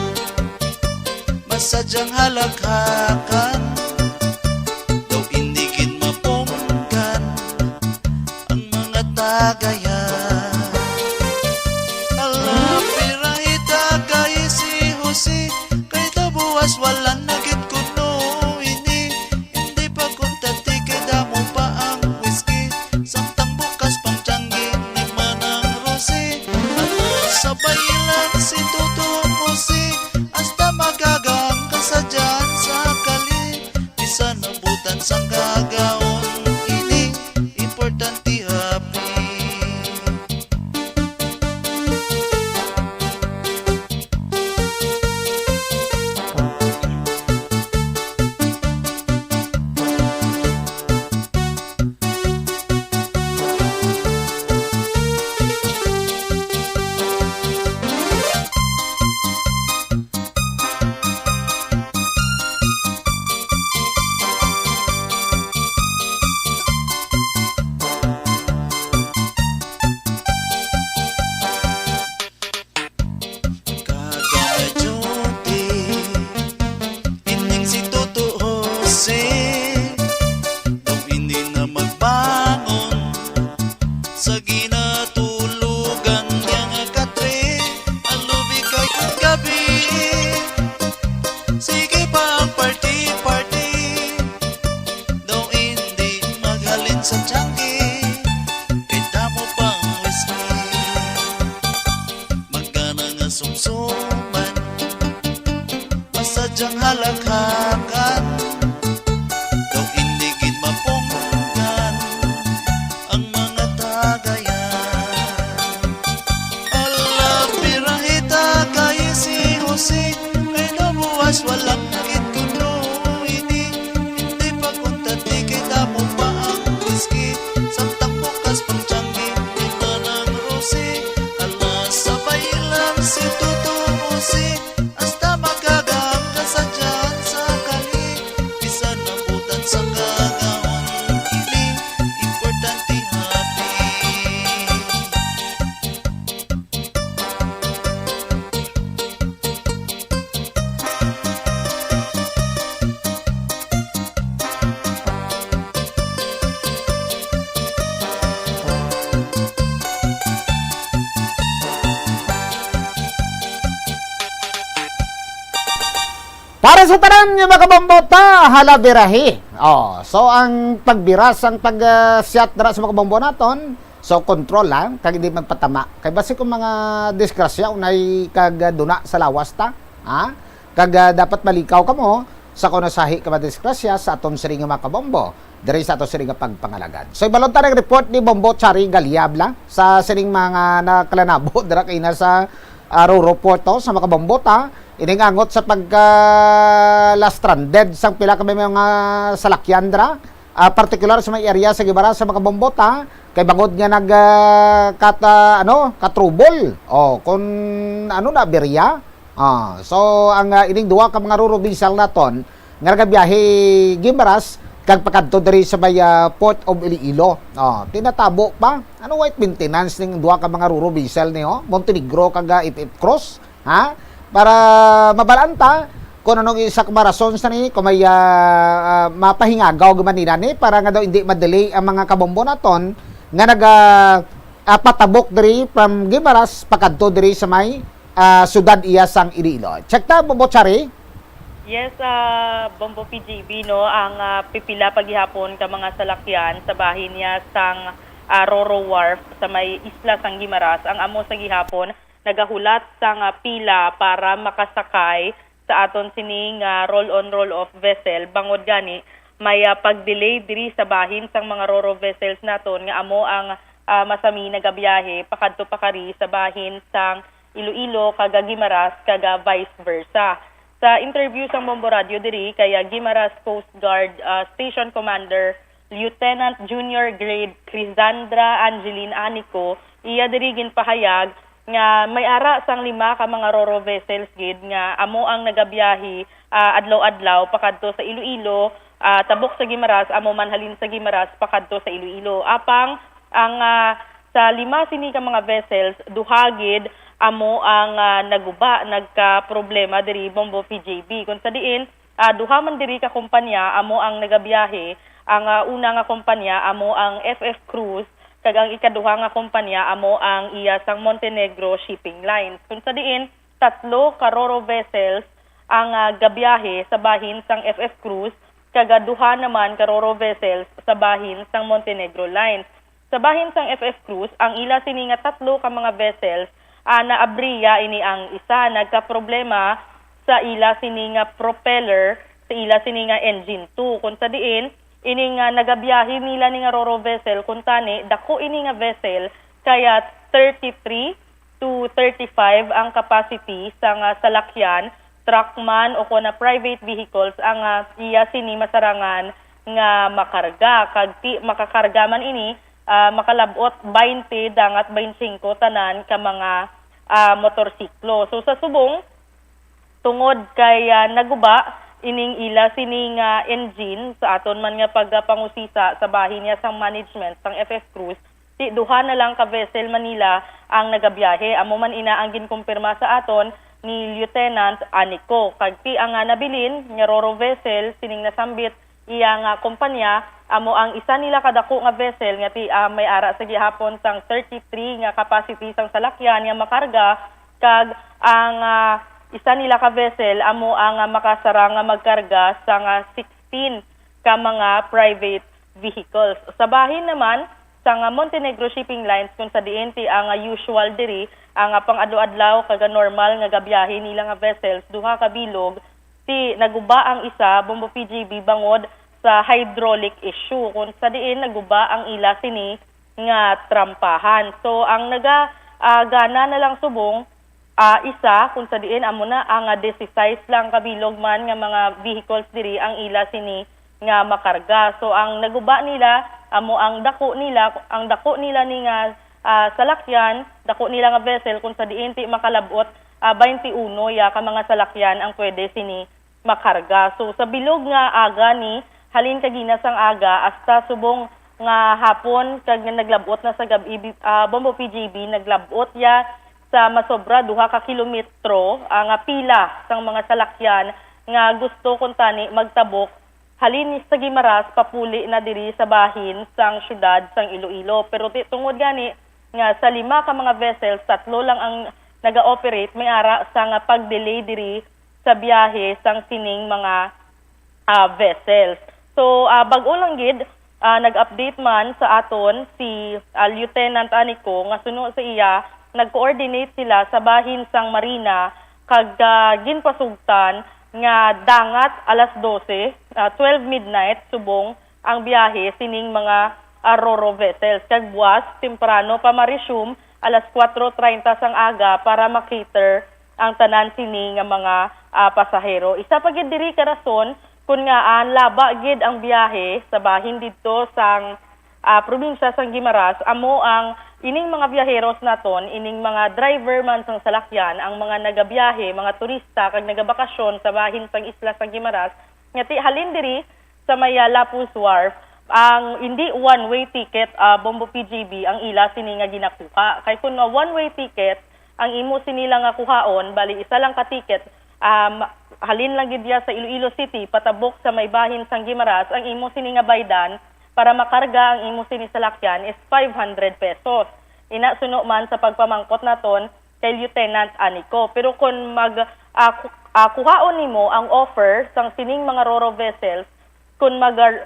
masadyang halakhakan, daw hindi gid mapunggan ang mga tagaya. Alam, pirahita kay si Jose, kay tabuas walang nagit kuno ini. Hindi pa kuntati kay damo pa ang whiskey, samtang bukas pang tiyangge ni Manang Rose. Ano sabay lang si Toto Jose, hasta magagang kasadyan sa kali, bisan nabutan sang gagaon ini, importante happy. Sa ginatulugan niya nga katre, alubi kay kong gabi. Sige pa ang party-party, daw hindi maghalin sa tiyangge, kay damo pang whiskey. Magkana nga sumsuman, masadyang halakhakan, daw hindi gid mapunggan ang mga tagayan. Alam, pirahita kay si Jose, kay nabuwas walang nagit kuno ini. Hindi pa kuntati kay damo pa ang whiskey, samtang bukas pang tiyangge ni Manang Rose. Alas, sabay lang si Toto Jose, hasta magagang kasadyan sa kali, bisan nabutan sa gagaon ini, importante happy. Para sa tanan nga mga bombota, halabirahi. So ang pagbiras, ang pag-shot dara sa mga bombo naton, so control lang, kag hindi magpatama. Kay basi kung mga disgrasya, unay kag duna sa lawas ta. Kag dapat malikaw ka mo, sa kunasahi ka madisgrasya sa aton siri nga mga kabombo. diri sa ato sining nga pagpangalagad. So ibalon ta report ni Bombo Chari Galiabla sa sining mga nakalanabo dira kay na sa Roro Porto sa Makabombota iningangot sa pagka last stranded sang pila ka mga salakyan dira, particular sa may area sa Gibara sa Makabombota kay bangod nga nag katrubol kun na berya. So ang ining duwa ka mga Roro Bisal naton nga nagabiyahe Gimaras kag pakadto diri sa may Port of Iloilo. Tinatabo pa. Ano white maintenance ning duha ka mga Roro Bisal ni Montenegro kag Ipip Cross, ha? Para mabalanta kung anong isa ka rason sa ni kung may mapahingagaw gumanina ni para nga daw hindi madelay ang mga kabombo naton nga patabok diri from Gimaras pakadto diri sa may sudad iya sang Iloilo. Check ta Bombo Chari. Yes, Bombo PGB, no, ang pipila paghihapon ka mga salakyan sa bahin niya sang Roro Wharf sa may isla sang Gimaras. Ang amo sa gihapon nagahulat sang pila para makasakay sa aton sining roll-on roll-off vessel. Bangod gani may pag-delay diri sa bahin sang mga Roro vessels naton nga amo ang masami nagabiyahe pakadto pakari sa bahin sang Iloilo kaga Gimaras kaga vice versa. Sa interview sa Bombo Radio diri kaya Gimaras Coast Guard Station Commander Lieutenant Junior Grade Crisandra Angeline Anico, iya diri ginpahayag nga may ara sang 5 ka mga Roro vessels gid nga amo ang nagabiyahe adlaw-adlaw pakadto sa Iloilo, tabok sa Gimaras, amo manhalin sa Gimaras pakadto sa Iloilo. Apang ang sa 5 sini ka mga vessels duhagid amo ang nagka-problema diri Bombo PJB. Kung sa diin, duha man diri ka kumpanya amo ang nagabiyahe. Ang una nga kumpanya amo ang FF Cruise, kag ang ikaduha nga kumpanya amo ang iya sang Montenegro Shipping Lines. Kung sa diin, 3 ka Roro vessels ang gabiyahe sa bahin sang FF Cruise, kag duha naman ka Roro vessels sa bahin sang Montenegro Lines. Sa bahin sang FF Cruise, ang ila sini nga 3 ka mga vessels naabriya ini ang isa nagka-problema sa ila sini nga propeller, sa ila sini nga engine 2. Kung sa diin ini nga nagabiyahe nila ni nga Roro vessel kung tani dako ini nga vessel kaya 33 to 35 ang capacity sa nga salakyan, truckman o kuna private vehicles ang iya sini masarangan nga makarga. Kag makakarga man ini makalabot 20 dangat 25 tanan ka mga motorsiklo. So sa subong tungod kay naguba ining ila sining engine sa aton man nga pagpangusisa sa bahin niya sang management sang FF Cruise, ti duha na lang ka vessel Manila ang nagabiyahe. Amo man ina ang ginkumpirma sa aton ni Lieutenant Anico. Kag ti ang nabilin nga Roro vessel sining nasambit iya nga kumpanya amo ang isa nila kadako nga vessel nga ti may ara sa gihapon sang 33 nga capacity sang salakyan nga makarga, kag ang isa nila ka vessel amo ang makasara nga magkarga sang 16 ka mga private vehicles. Sa bahin naman sang Montenegro Shipping Lines kung sa diin ti ang usual diri ang pang-adlaw kag normal nga gabiyahe nila nga vessels duha ka bilog, ti naguba ang isa Bombo PGB bangod sa hydraulic issue. Kung sa diin naguba ang ila sini nga trampahan. So ang gana na lang subong isa kung sa diin amo na ang 16 lang kabilog man nga mga vehicles diri ang ila sini nga makarga. So ang naguba nila amo ang dako nila ni nga salakyan, dako nila nga vessel kung sa diin ti makalabot 21 ya ka mga salakyan ang pwede sini makarga. So sa bilog nga aga ni halin kagina sang aga hasta subong nga hapon kag naglabot na sa gabi Bombo PGB naglabot ya sa masobra 2 ka kilometro ang pila sang mga salakyan nga gusto kung tani magtabok halin sa Gimaras papuli na diri sa bahin sang syudad sang Iloilo. Pero tungod gani nga sa 5 ka mga vessels 3 lang ang naga-operate may ara sa nga pag-delay diri sa biyahe sang sining mga vessels. So bag-o lang gid nag-update man sa aton si Lieutenant Anico nga suno sa iya nag-coordinate sila sa bahin sang Marina kag ginpasugtan nga dangat alas 12 midnight subong ang biyahe sining mga Roro vessels. Kag buwas, temprano pa ma-resume alas 4:30 sang aga para makater ang tanan sini nga mga pasahero. Isa pa gid diri ka rason kun nga laba gid ang biyahe sa bahin didto sang probinsya sang Guimaras, amo ang ining mga biyaheros naton, ining mga driver man sang salakyan, ang mga nagabiyahe, mga turista kag nagabakasyon sa bahin sang isla sang Guimaras, ngati halin diri sa may Lapus Wharf, ang hindi one-way ticket Bombo PGB ang ila sini nga ginakuha. Kay kun one-way ticket ang imo sinila nga kuhaon, bali isa lang ka ticket, halin lang gid sa Iloilo City patabok sa may bahin sang Guimaras, ang imo sini nga baydan para makarga ang imo sini salakyan is 500 pesos. Ina suno man sa pagpamangkot naton kay Lieutenant Anico. Pero kung kuhaon nimo ang offer sang sining mga Roro vessels, kung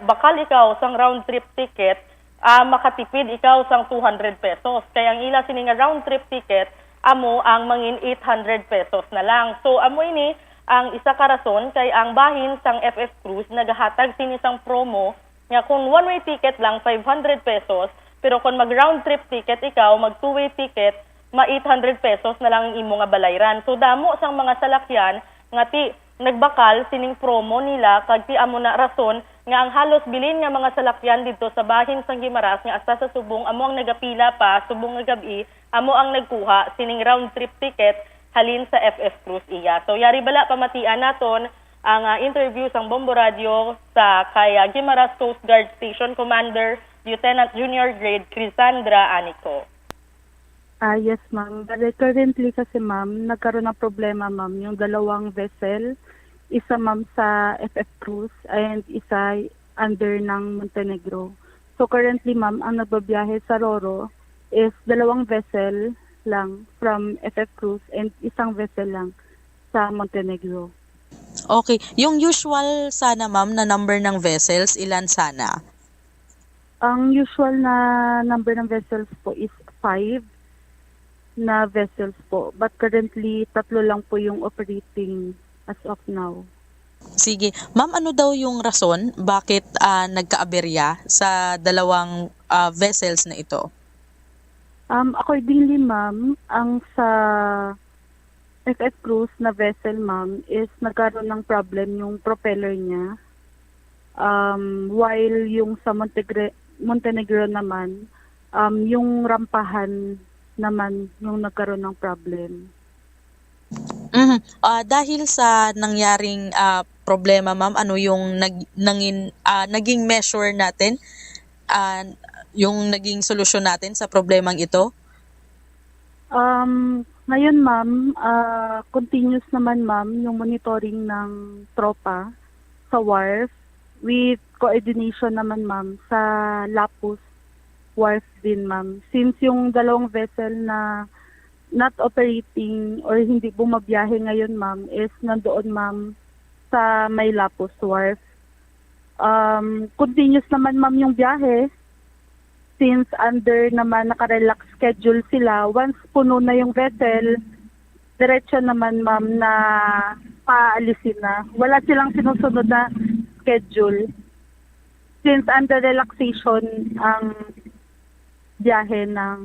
bakal ikaw sang round trip ticket, makatipid ikaw sang 200 pesos. Kaya ang ila sini nga round trip ticket amo ang mangin 800 pesos na lang. So amo ini ang isa ka rason kay ang bahin sang FF Cruise nagahatag sini sang promo nga kung one-way ticket lang 500 pesos, pero kung mag-round trip ticket ikaw, mag-two-way ticket, ma-800 pesos na lang ang imo nga balayran. So damo sang mga salakyan nga ti nagbakal sining promo nila kag ti amo na rason nga ang halos bilin nga mga salakyan didto sa bahin sang Guimaras nga asa sa Subong amo ang nagapila pa subong nga gabi, amo ang nagkuha sining round trip ticket halin sa FF Cruise iya. So yari bala pamatian naton ang interview sang Bombo Radio sa kay Guimaras Coast Guard Station Commander Lieutenant Junior Grade Crisandra Anico. Yes, ma'am. Currently kasi, ma'am, nagkaroon ng problema, ma'am, yung dalawang vessel. Isa, ma'am, sa FF Cruise and isa under ng Montenegro. So, currently, ma'am, ang nagbabiyahe sa Roro is dalawang vessel lang from FF Cruise and isang vessel lang sa Montenegro. Okay. Yung usual sana, ma'am, na number ng vessels, ilan sana? Ang usual na number ng vessels po is 5 na vessels po. But currently, 3 lang po yung operating as of now. Sige. Ma'am, ano daw yung rason bakit nagkaaberya sa dalawang vessels na ito? Accordingly, ma'am, ang sa FF Cruise na vessel, ma'am, is nagkaroon ng problem yung propeller niya. While yung sa Montenegro naman, yung rampahan naman yung nagkaroon ng problem. Dahil sa nangyaring problema, ma'am, ano yung naging measure natin, yung naging solusyon natin sa problemang ito? Ngayon, ma'am, continuous naman, ma'am, yung monitoring ng tropa sa wharf with coordination naman, ma'am, sa Lapus Wharf din, ma'am. Since yung dalawang vessel na not operating or hindi bumabiyahe ngayon, ma'am, is nandoon, ma'am, sa may Lapus Wharf. Continuous naman, ma'am, yung biyahe. Since under naman naka-relax schedule sila, once puno na yung vessel, diretso naman, ma'am, na paalisin na. Wala silang sinusunod na schedule. Since under relaxation ang biyahe ng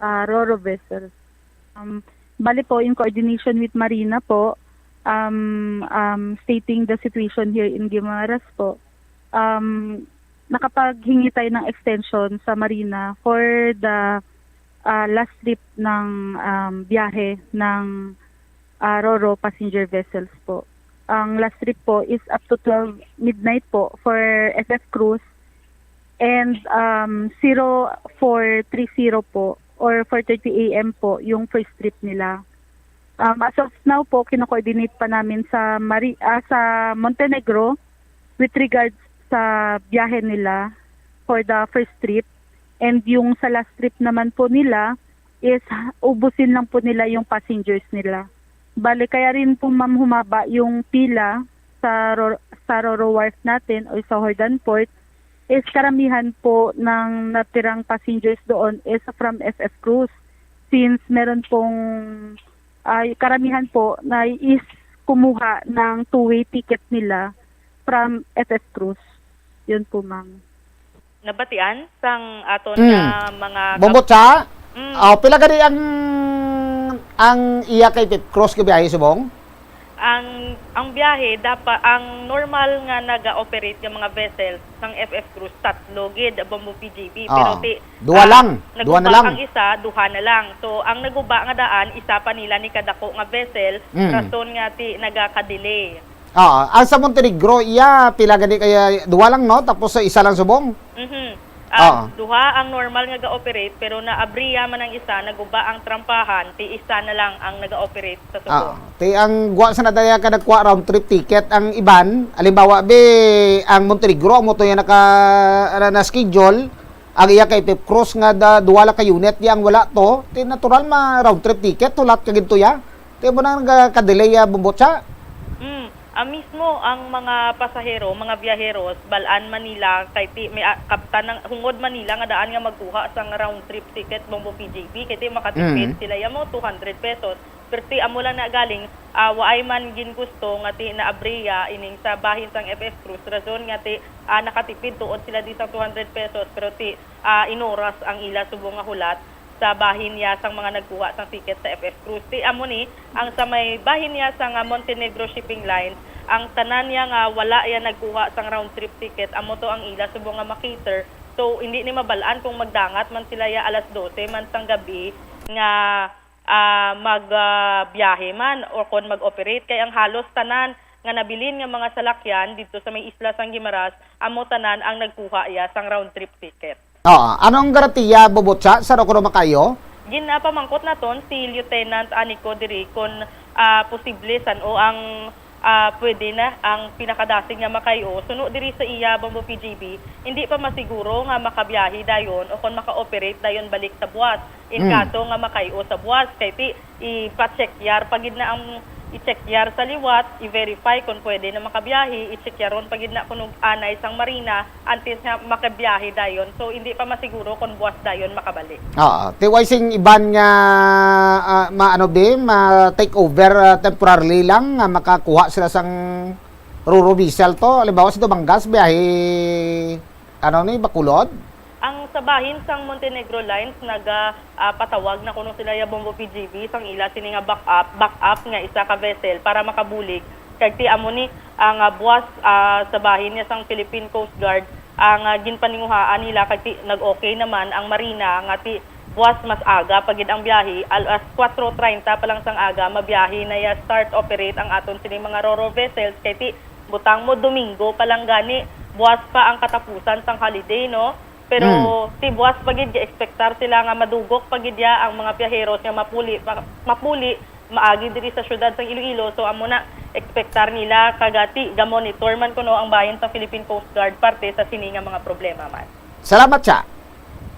Roro vessels. Bali po, in coordination with Marina po, stating the situation here in Guimaras po, nakapaghingi tayo ng extension sa Marina for the last trip ng biyahe ng Roro passenger vessels po. Ang last trip po is up to 12 midnight po for FF Cruise and 0430 po or 4:30 AM po yung first trip nila. As of now po, kino-coordinate pa namin sa sa Montenegro with regards sa biyahe nila for the first trip, and yung sa last trip naman po nila is ubusin lang po nila yung passengers nila. Bale, kaya rin po, ma'am, humaba yung pila sa Roro Wharf natin o sa Hordan Port is karamihan po ng natirang passengers doon is from FF Cruise, since meron pong karamihan po na is kumuha ng two-way ticket nila from FF Cruise. Yun po, ma'am. Nabatian sang aton nga mga Bombot sa? Pila gani ang iya kay Pip Cross ka biyahe subong? ang biyahe dapat ang normal nga naga-operate ng mga vessels ng FF Cruise tatlo gid Bombo PGB pero duha lang, duha na lang. Ang isa duha na lang. So ang naguba nga daan isa pa nila ni kadako nga vessel rason nga ti naga-delay. Ang sa Montenegro iya pila gani kaya duha lang no tapos sa isa lang subong. Duha ang normal nga ga-operate pero naabriya man ang isa naguba ang trampahan ti isa na lang ang naga-operate sa subong. Ti ang guwa sa nadaya ka nagkuha round trip ticket ang iban halimbawa ang Montenegro ang moto yan na schedule ang iya kay Pip Cross nga duwala ka unit di ang wala to ti natural ma round trip ticket tulat ka ginto ya ti mo nang ka-delay bumbotsa. Mismo ang mga pasahero, mga biyaheros, Balaan Manila, kay may kaptan ng Hungod Manila nga daan nga magkuha sa round trip ticket Bombo PJB, kay makatipid sila yamo 200 pesos. Pero ti amo lang na galing, waay man gin gusto nga ti naabriya ining sa bahin sang FF Cruise, razon nga ti nakatipid tuod sila di sa 200 pesos, pero ti inoras ang ila subong nga hulat sa bahin niya sang mga nagkuha sang ticket sa FF Cruise. Ti amo ni ang sa may bahin niya sang Montenegro Shipping Lines, ang tanan niya nga wala ya nagkuha sang round trip ticket, amo to ang ila subong nga makater. So hindi ni mabalaan kung magdangat man sila ya alas 12 man sang gabi nga magbiyahe man o kon mag-operate, kay ang halos tanan nga nabilin nga mga salakyan dito sa may isla sang Guimaras, amo tanan ang nagkuha ya sang round trip ticket. Anong garantiya bubutsa sa kuno makayo? Ginapamangkot naton si Lieutenant Anico diri kon posible san o ang pwede na ang pinakadasig nga makayo suno diri sa iya Bombo PGB, hindi pa masiguro nga makabiyahe dayon o kon maka-operate dayon balik sa buwas in kaso nga makayo sa buwas, kay ti ipa-check yar pagid na ang i-check yar sa liwat, i-verify kung pwede na makabiyahe, i-check yaron pagid na kung anay sang marina antes nga makabiyahe dayon. So hindi pa masiguro kung buwas dayon makabalik. Tiway sing iban nga ma-take over temporarily lang nga makakuha sila sang Ruro Diesel to. Halimbawa sa Tubangas biyahe Bacolod. Ang sa bahin sang Montenegro Lines patawag na kuno sila ya Bombo PGB sang ila sini nga backup nga isa ka vessel para makabulig kag ti amo ni ang buwas sa bahin niya sang Philippine Coast Guard ang ginpaninguhaan nila kag ti nag-okay naman ang marina nga ti buwas mas aga pagid ang biyahe alas 4:30 pa lang sang aga mabiyahe na ya start operate ang aton sini mga ro-ro vessels, kay ti butang mo Domingo pa lang gani buwas pa ang katapusan sang holiday no. Pero ti buwas pagid gi-expectar sila nga madugok pagid ya ang mga biyaheros nga mapuli maagi diri sa syudad sang Iloilo. So amo na expectar nila kagati ga monitor man kuno ang bahin sa Philippine Coast Guard parte sa sini nga mga problema man. Salamat siya.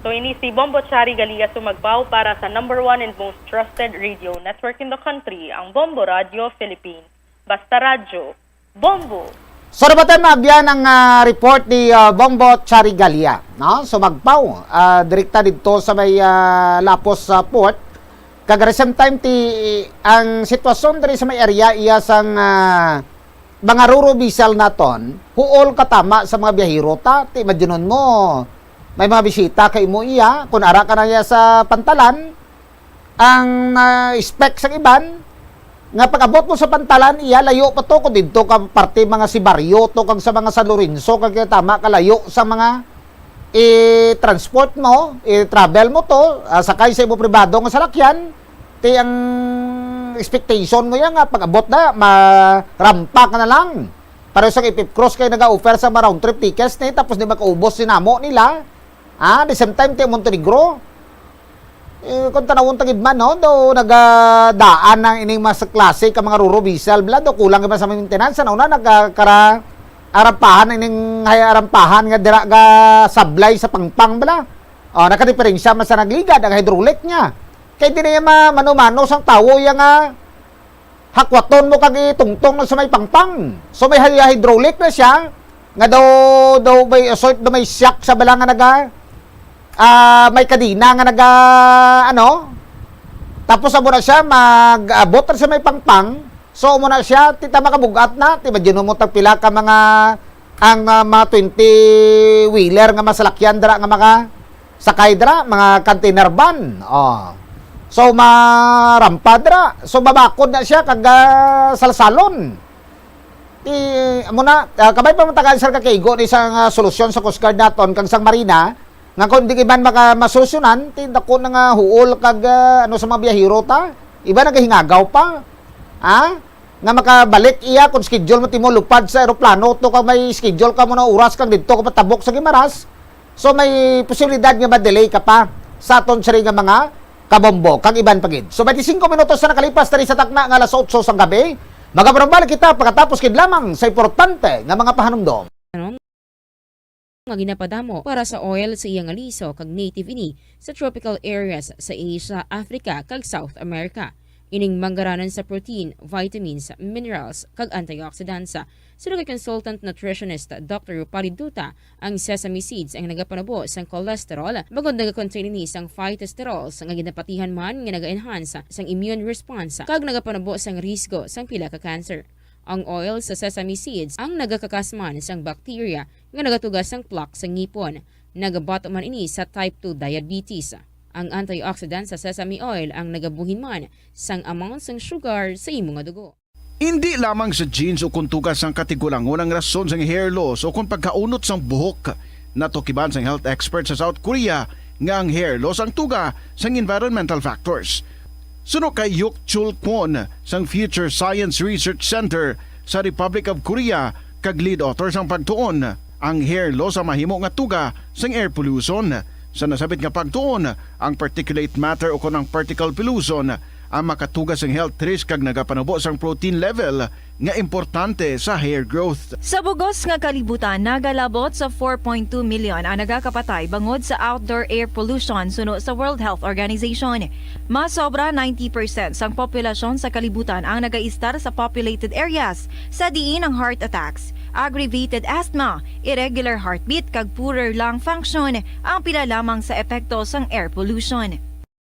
So ini si Bombo Chari Galia sumagpaw para sa number 1 and most trusted radio network in the country, ang Bombo Radio Philippines. Basta radyo, Bombo. So nabatan maabyan ang report ni Bombo Charigalia, no? So magpaw direkta dito sa may Lapos port. Kag same time ang sitwasyon diri sa may area iya sang mga Ruro Diesel naton, huol katama sa mga biyahero ta, ti madyonon mo. May mga bisita kay mo iya, kun ara ka na iya sa Pantalan, ang spec sa iban nga pag-abot mo sa Pantalan iya layo pa to ko didto ka parte mga si Barrio to kag sa mga San Lorenzo kag tama ka layo sa mga transport mo, travel mo to sakay sa imo pribado nga salakyan ti ang expectation mo yan nga pag-abot na marampa ka na lang para sa Pip Cross kay naga-offer sa round trip tickets ni tapos di makaubos sinamo nila the same time ti Montenegro kung tanawon tagid man no do nagadaan ng ining mas klase ka mga Ruro Diesel bla do kulang ba sa maintenance na una nagkara arampahan ining arampahan nga dira ga sablay sa pangpang bla nakadiferensya man sa nagligad ang hydraulic niya kay di na mano-mano sang tawo yang hakwaton mo kag itungtong sa may pangpang so may hydraulic na siya nga daw may sort do may shock sa bala nga may kadina nga tapos amo na siya mag-abot sa may pangpang so amo na siya tita makabugat na ti madyo mo tagpila ka mga ang mga 20-wheeler nga masalakyan dra nga mga sakay dra, mga container van. So marampa dra. So babakod na siya kag salsalon. Muna kabay pa matagal sir kakaigo ni isang solusyon sa Coast Guard naton kag sang marina nga kung di iban masolusyonan dako na nga huol kag sa mga biyahero ta. Iba nagahingagaw pa. Nga makabalik iya kung schedule mo timo lupad sa eroplano to kag may schedule ka mo na oras kang didto ka patabok sa Gimaras. So may posibilidad nga ma-delay ka pa sa aton sari nga mga kabombo kag iban pagid. So 25 minutos na nakalipas tari sa takna nga alas 8 sang gabi. Magabrambal kita pagkatapos kid lamang sa importante nga mga pahanumdom. Nga ginapadamo para sa oil sa iyang aliso kag native ini sa tropical areas sa Asia, Africa kag South America. Ining manggaranan sa protein, vitamins, minerals kag antioxidants. Sino kay consultant nutritionist Dr. Rupali Duta, ang sesame seeds ang nagapanabo sang cholesterol bagod nagakontain ni sang phytosterol sang ginapatihan man nga naga-enhance sang immune response kag nagapanabo sang risgo sang pila ka cancer. Ang oil sa sesame seeds ang nagakakasman sang bacteria nga nagatugas sang plaque sa ngipon. Nagabato man ini sa type 2 diabetes. Ang antioxidant sa sesame oil ang nagabuhin man sang amount sang sugar sa imong dugo. Hindi lamang sa genes o kung tugas ang katigulangon ang rason sang hair loss o kung pagkaunot sang buhok. Natukiban sang health expert sa South Korea nga ang hair loss ang tuga sang environmental factors. Suno kay Yuk Chul Kwon sang Future Science Research Center sa Republic of Korea kag lead author sang pagtuon ang hair loss ang mahimo nga tuga sang air pollution. Sa nasabit nga pagtuon ang particulate matter o kung ang particle pollution ang makatugas ng health risk kag nagapanabo sang protein level nga importante sa hair growth. Sa bugos nga kalibutan, nagalabot sa 4.2 million ang nagakapatay bangod sa outdoor air pollution suno sa World Health Organization. Mas sobra 90% sang populasyon sa kalibutan ang nagaistar sa populated areas sa diin ang heart attacks, aggravated asthma, irregular heartbeat kag poorer lung function ang pila lamang sa epekto sang air pollution.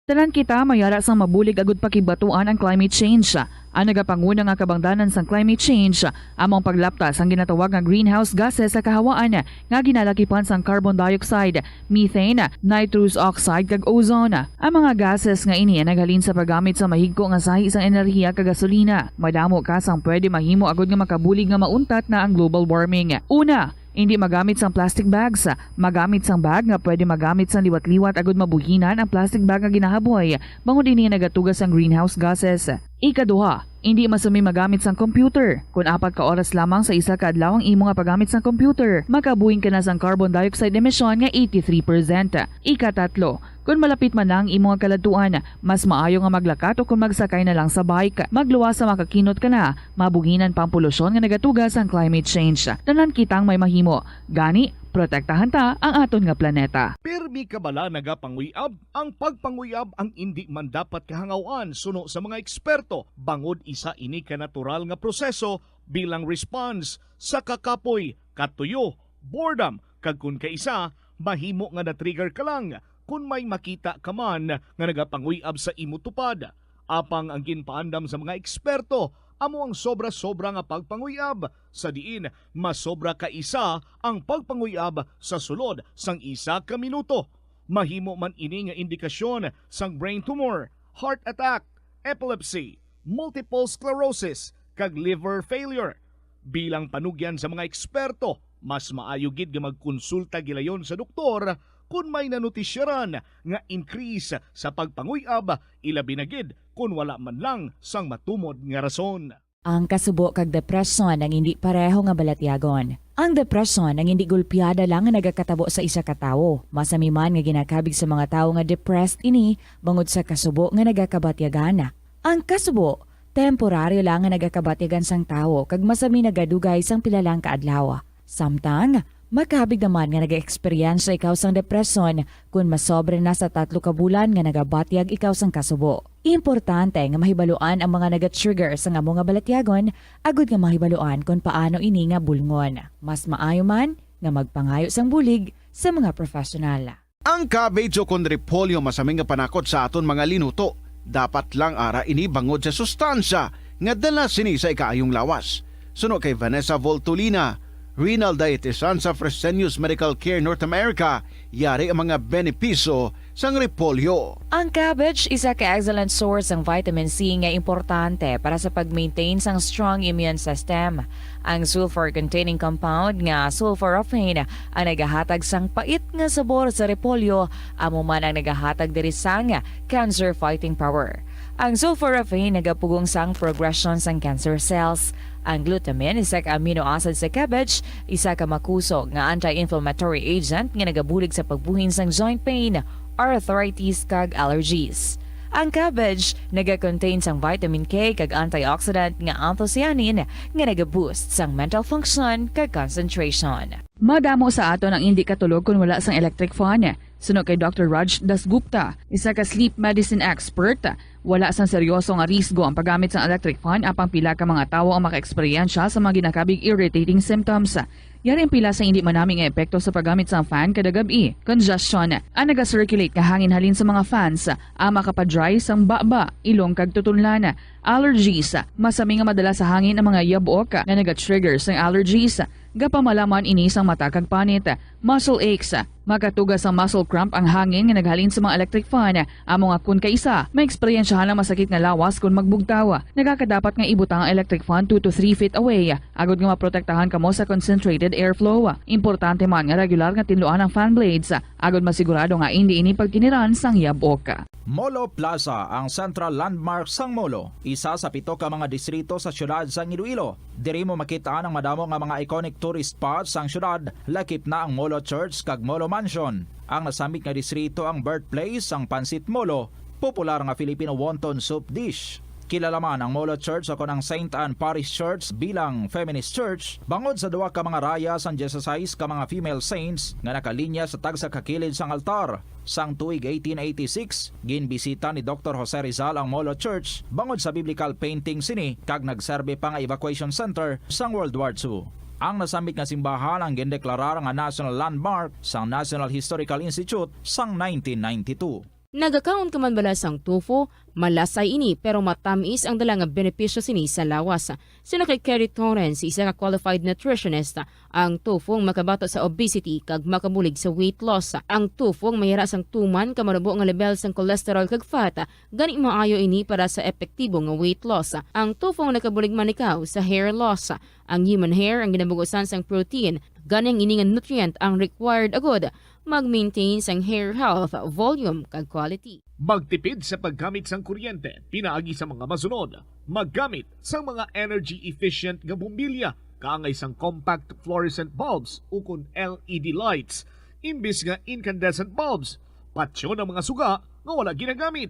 Tanan kita mayara sang mabulig agud pakibatuan ang climate change. Ang nagapanguna nga kabangdanan sang climate change among paglaptas ang ginatawag nga greenhouse gases sa kahawaan nga ginalakipan sang carbon dioxide, methane, nitrous oxide kag ozone. Ang mga gases nga ini naghalin sa paggamit sa mahigko nga sahi sang enerhiya kag gasolina. Madamo ka sang pwede mahimo agud nga makabulig nga mauntat na ang global warming. Una, hindi magamit sang plastic bags. Magamit sang bag nga pwede magamit sang liwat-liwat agud mabuhinan ang plastic bag nga ginahaboy bangod ini nagatugas sang greenhouse gases. Ikaduha, hindi masumi magamit sang computer. Kung 4 ka oras lamang sa isa ka adlaw ang imo nga paggamit sang computer, makabuhin ka na sang carbon dioxide emission nga 83%. Ikatatlo, kung malapit man lang imo nga kaladuan, mas maayo nga maglakat o kung magsakay na lang sa bike. Magluwas sa makakinot ka na, mabuhinan pang polusyon nga nagatugas ang climate change. Tanan kitang may mahimo. Gani, protektahan ta ang aton nga planeta. Pirmi kabala nagapanguyab, ang pagpanguyab ang hindi man dapat kahangawan suno sa mga eksperto bangod isa ini ka natural nga proseso bilang response sa kakapoy, katuyo, boredom kag kun kaisa mahimo nga na-trigger ka lang kung may makita ka man nga nagapanguyab sa imo tupad. Apang ang ginpaandam sa mga eksperto amo ang sobra-sobra nga pagpanguyab sa diin masobra ka isa ang pagpanguyab sa sulod sang isa ka minuto. Mahimo man ini nga indikasyon sang brain tumor, heart attack, epilepsy, multiple sclerosis kag liver failure. Bilang panugyan sa mga eksperto, mas maayo gid nga magkonsulta gilayon sa doktor kung may nanutisyaran nga increase sa pagpanguyab, ilabi na gid kung wala man lang sang matumod nga rason. Ang kasubo kag depresyon ang hindi pareho nga balatyagon. Ang depresyon ang hindi gulpiyada lang nga nagakatabo sa isa ka tawo. Masami man nga ginakabig sa mga tawo nga depressed ini bangod sa kasubo nga nagakabatyagan. Ang kasubo, temporaryo lang nga nagakabatyagan sang tawo kag masami nagadugay sang pilalang kaadlaw. Samtang, makabig naman nga nag-experience ikaw sang depresyon kung masobre na sa 3 ka bulan nga nagabatyag ikaw sang kasubo. Importante nga mahibaluan ang mga naga-trigger sa nga mga balatyagon, agud nga mahibaluan kung paano ini nga bulngon. Mas maayo man nga magpangayo sang bulig sa mga profesional. Ang cabbage o kung repolyo masaming nga panakot sa aton mga linuto. Dapat lang ara ini bangod sa sustansya nga dala sini sa ikaayong lawas. Suno kay Vanessa Voltolina, renal dietitian sa Fresenius Medical Care North America, yari ang mga benepisyo sang repolyo. Ang cabbage isa ka excellent source ng vitamin C nga importante para sa pag-maintain sang strong immune system. Ang sulfur-containing compound nga sulforaphane ang nagahatag sang pait nga sabor sa repolyo, amo man ang nagahatag diri sang cancer-fighting power. Ang sulforaphane nagapugong sang progression sang cancer cells. Ang glutamine, isa ka amino acid sa cabbage, isa ka makusog nga anti-inflammatory agent nga nagabulig sa pagbuhin sang joint pain, arthritis kag allergies. Ang cabbage naga-contain sang vitamin K kag antioxidant nga anthocyanin nga naga-boost sang mental function kag concentration. Madamo sa ato ang hindi katulog kung wala sang electric fan. Suno kay Dr. Raj Dasgupta, isa ka sleep medicine expert, wala sang seryoso nga risgo ang paggamit sang electric fan apang pila ka mga tawo ang maka-eksperyensya sa mga ginakabig irritating symptoms. Yari ang pila sa hindi manaming epekto sa paggamit sang fan kada gabi. Congestion, ang naga-circulate nga hangin halin sa mga fans, ang makapadry sang baba, ilong kag tutunlan. Allergies, masami nga madala sa hangin ang mga yabok nga naga-trigger sang allergies. Gapamalaman ini sang mata kag panit. Muscle aches, makatugas ang muscle cramp ang hangin nga naghalin sa mga electric fan. Amo nga kun kaisa, may eksperyensyahan ang masakit nga lawas kun magbugtaw. Nagakadapat nga ibutang ang electric fan 2 to 3 feet away, agod nga maprotektahan kamo sa concentrated airflow. Importante man nga regular nga tinluan ang fan blades, agod masigurado nga hindi ini pagkiniran sang yabok. Molo Plaza ang central landmark sang Molo, isa sa 7 ka mga distrito sa syudad sang Iloilo. Diri mo makita ang madamo nga mga iconic tourist spots sang syudad, lakip na ang Molo Church kag Molo Mansion. Ang nasamit nga distrito ang birthplace sang Pansit Molo, popular nga Filipino wonton soup dish. Kilala man ang Molo Church o ang St. Anne Parish Church bilang feminist church, bangod sa duwa ka mga raya sang 16 ka mga female saints nga nakalinya sa tagsa kakilid sang altar. Sang tuig 1886, ginbisita ni Dr. Jose Rizal ang Molo Church bangod sa biblical painting sini kag nagserbe pa nga evacuation center sang World War II. Ang nasamit nga simbahan ang gindeklarar nga national landmark sang National Historical Institute sang 1992. Nagakaon ka man bala sang tofu, malasay ini pero matamis ang dala nga benepisyo sini sa lawas. Sino kay Kerry Torrens, isa ka qualified nutritionist, ang tofu ang makabato sa obesity kag makabulig sa weight loss. Ang tofu ang mayara sang tuman ka marubo nga level sang cholesterol kag fat, gani maayo ini para sa epektibo nga weight loss. Ang tofu ang nakabulig man ikaw sa hair loss. Ang human hair ang ginabugusan sang protein, ganing ini nga nutrient ang required agod mag-maintain sang hair health, volume kag quality. Magtipid sa paggamit sang kuryente, pinaagi sa mga masunod. Maggamit sa mga energy-efficient nga bumbilya, kaangay sang compact fluorescent bulbs ukon LED lights, imbis nga incandescent bulbs. Patsyo ng mga suga nga wala ginagamit.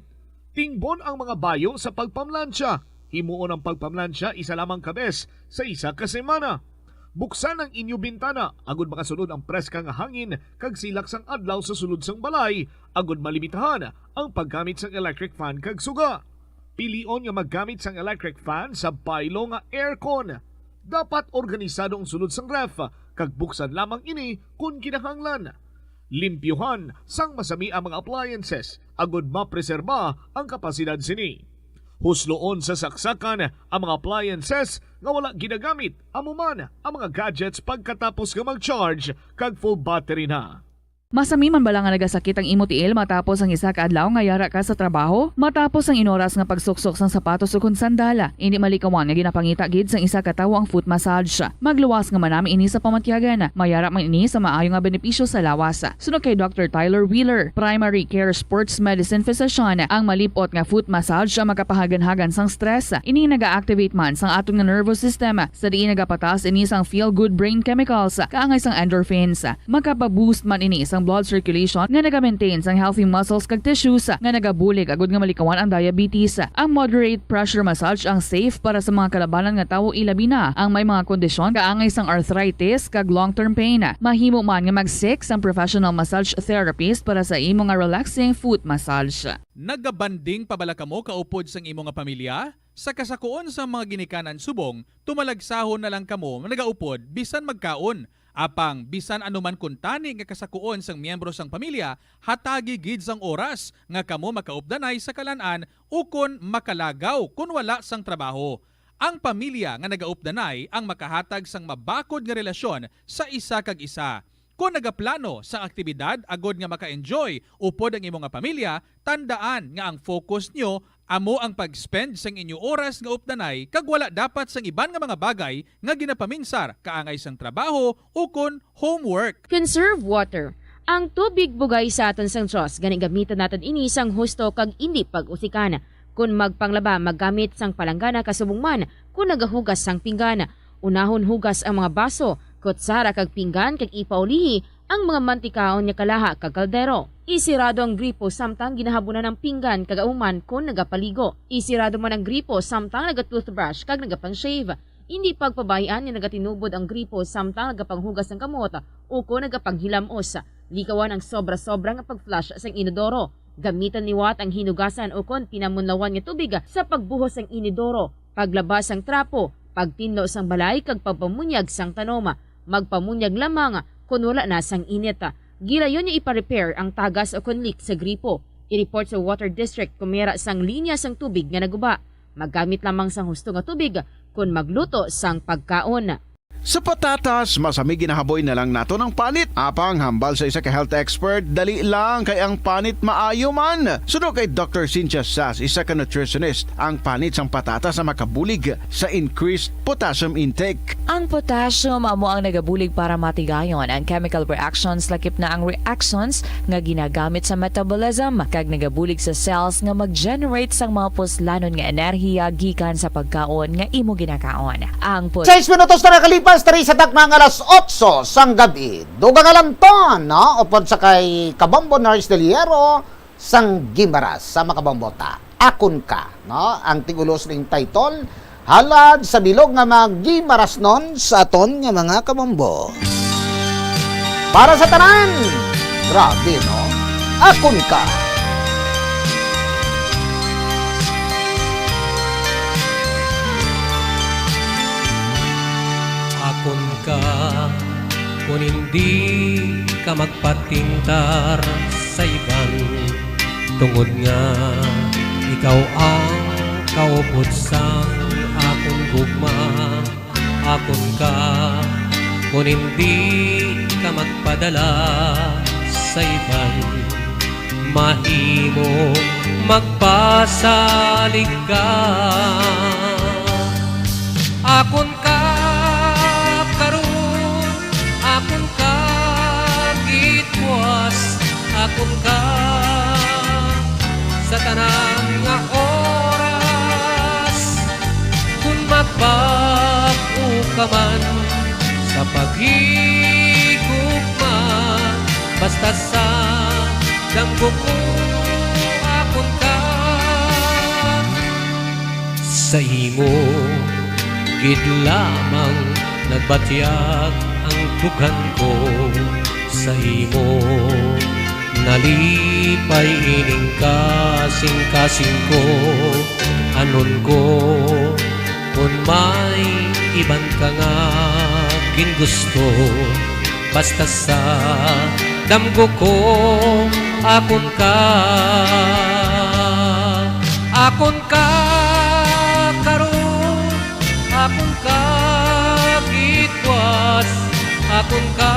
Tingbon ang mga bayo sa pagpamlansya. Himuon ang pagpamlansya isa lamang kabes sa isa ka semana. Buksan ang inyo bintana, agud makasunod ang preska nga hangin kag silak sang adlaw sa sulod sang balay, agud malimitahan ang paggamit sang electric fan kag suga. Pilion nga maggamit sang electric fan sa baylo nga aircon. Dapat organisado ang sulod sang ref, kag buksan lamang ini kung kinahanglan. Limpyuhan sang masami ang mga appliances, agud mapreserba ang kapasidad sini. Husloon sa saksakan ang mga appliances nga wala ginagamit, amuman ang mga gadgets pagkatapos nga mag-charge kag full battery na. Masami man bala nga nagasakit ang imo tiil matapos ang isa ka adlaw nga yara ka sa trabaho? Matapos ang inoras nga pagsuksok sang sapatos ukon sandala, hindi malikawan nga ginapangita gid sang isa ka tawo ang foot massage. Magluwas nga manami ini sa pamatyagan, mayara man ini sa maayo nga benepisyo sa lawas. Sunod kay Dr. Tyler Wheeler, primary care sports medicine physician, ang malipot nga foot massage ang makapahagan-hagan sang stress. Ini naga-activate man sang aton nga nervous system, sa diin nagapatas ini sang feel-good brain chemicals, kaangay sang endorphins. Makapaboost man ini sang blood circulation nga naga-maintain sang healthy muscles kag tissues nga nagabulig agud nga malikawan ang diabetes. Ang moderate pressure massage ang safe para sa mga kalabanan nga tawo ilabi na ang may mga kondisyon kaangay sang arthritis kag long-term pain. Mahimo man nga mag-seek sang professional massage therapist para sa imo nga relaxing foot massage. Nagabanding pabala kamo kaupod sang imo nga pamilya? Sa kasakuon sa mga ginikanan subong, tumalagsahon na lang kamo nagaupod bisan magkaon. Apang bisan anuman kuntani nga kasakuon sang miyembro sang pamilya, hatagi gid sang oras nga kamo makaupdanay sa kalan-an ukon makalagaw kun wala sang trabaho. ang pamilya nga nagaupdanay ang makahatag sang mabakod nga relasyon sa isa kag isa. Kung nagaplano sa aktibidad agod nga maka-enjoy upod ang imong nga pamilya, tandaan nga ang focus nyo amo ang pag-spend sang inyo oras nga updanay kag wala dapat sang iban nga mga bagay nga ginapaminsar kaangay sang trabaho o kon homework. Conserve water. Ang tubig bugay sa aton sang Diyos, gani gamitan natin ini sang husto kag indi pag-usikan. Kung magpanglaba, maggamit sang palanggana kasubong man, kung nagahugas sang pinggana. Unahon hugas ang mga baso, kutsara kag pinggan kag ipaulihi ang mga mantikaon niya kalaha kag kaldero. Isirado ang gripo samtang ginahabunan ng pinggan kag auman kung nagapaligo. Isirado man ang gripo samtang nagatoothbrush kag nagapang-shave. Hindi pagpabayaan ni nagatinubod ang gripo samtang nagapanghugas ng kamot o kung nagapanghilamos. Likawan ang sobra-sobra nga pag-flush sa inodoro. Gamitan ni Watt ang hinugasan o kon pinamunlawan nga tubig sa pagbuhos ng inodoro, paglabas ang trapo, pagtinlo sang balay kag pagpamunyag sang tanoma, magpamunyag lamang kung wala na sang init. Gilayon niya ipa-repair ang tagas o kon leak sa gripo. I-report sa Water District kung mera sang linya sang tubig nga naguba. Maggamit lamang sang husto nga tubig kung magluto sang pagkaon. Sa patatas, masami ginahaboy na lang nato ng panit. Apang hambal sa isa ka health expert, dali lang kay ang panit maayo man. Sunod kay Dr. Cynthia Sass, isa ka nutritionist, ang panit sang patatas na makabulig sa increased potassium intake. Ang potassium amo ang nagabulig para matigayon ang chemical reactions lakip na ang reactions nga ginagamit sa metabolism kag nagabulig sa cells nga mag-generate sang mga puslanon nga enerhiya gikan sa pagkaon nga imo ginakaon. Ang 6 minutos na nakalipas tari sa taknang alas 8 sang gabi. Dugang alanton, no? Upod sa kay Kabombo Norris del Hierro sang Gimaras sa Makabombota. Akon ka, no? Ang tigulos ning title halad sa bilog nga mga Gimaras non sa aton nga mga kabombo. Para sa tanan, grabe, no? Akon ka. Akon ka, kung hindi ka magpatintar sa iban, tungod nga ikaw ang kaupod sang akon gugma. Akon ka, kung hindi ka magpadala sa iban, mahimo magpasalig ka. Akon ka akon ka gitwas, akon ka sa tanang nga oras. Kung magbago ka man sa paghigugma, basta sa damgo ko akon ka. Sa imo gid lamang nagbatyag ang dugan ko, sa imo nalipay ining kasing-kasing ko. Anon ko kung may iban ka nga gingusto, basta sa damgo ko akon ka. Akon ka karon, akon ka gitwas, akon ka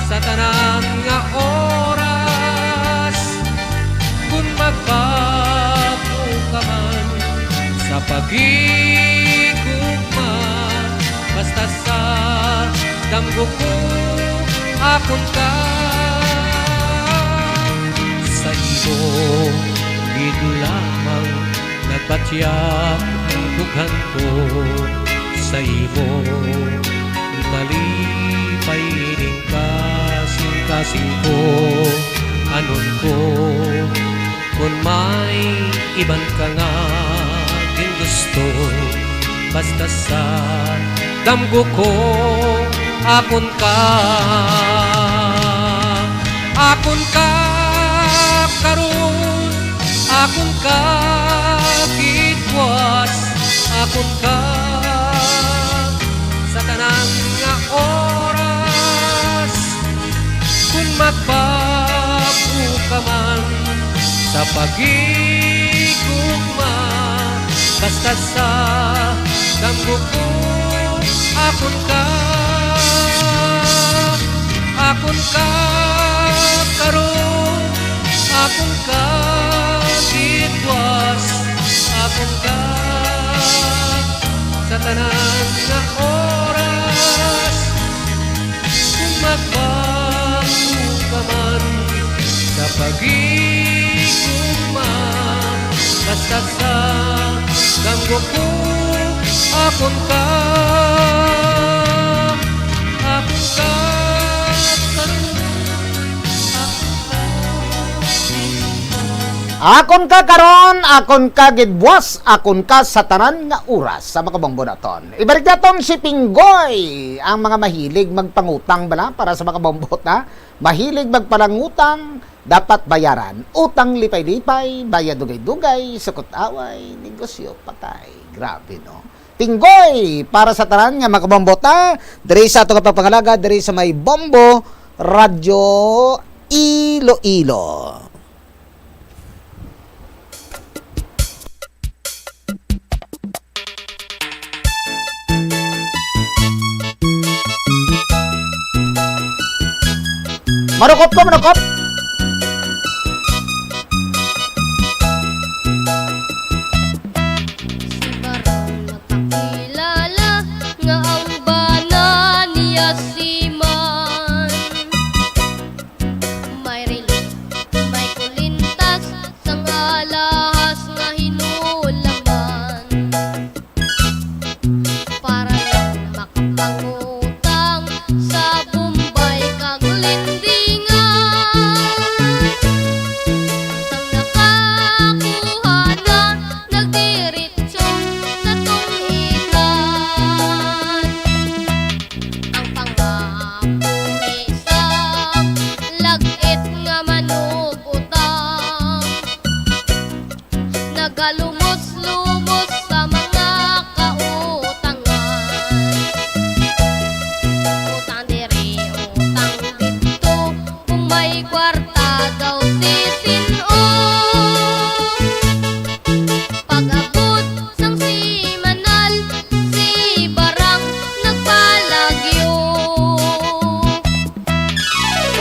sa tanan nga oras. Kung magbago ka man sa pagigugma, basta sa damgo ko akon ka. Sa imo gid lamang nagbatyag ang dugan ko, sa imo nalipay ning kasing-kasing ko. Anon ko kung may iban ka nga gingusto, basta sa damgo ko akon ka. Akon ka karon, akon ka gitwas, akon ka sa tanang nga oras. Kung magbago ka man sa pagigugma, basta basta sa damgo ko akon ka karon akon ka gitwas akon ka sa tanan nga oras kung magbago ka man sa pag-igugma basta sa damgo ko akon ka Akon ka karon, akon ka gidbuas, akon ka sa tanan nga oras sa makabangbo naton. Ibalik naton si Pinggoy, ang mga mahilig magpangutang bala para sa makabambot na. Mahilig magpalangutang, dapat bayaran. Utang lipay-lipay, bayad dugay-dugay, sukot away, negosyo patay. Grabe no. Pinggoy para sa tanan nga makabambot na. Diri sa ato kapapangalaga, diri sa may Bombo Radyo Iloilo. Marukop ko, marukop. Kilala nga ang bana niya si Man. May relo, may kulintas, sang alahas nga hinulaman. Para lang makapangutang sa Bombay kag lindingan. Sang nakakuha na, nagdiretso sa tunghitan. Ang pangapuhi sa lagit nga manugutang. Nagalumos-lumos sa mga kautangan. Utang diri, utang dito, kung may kwarta daw sisino. Pag-abot sang simanal, si Barang nagpalagyo.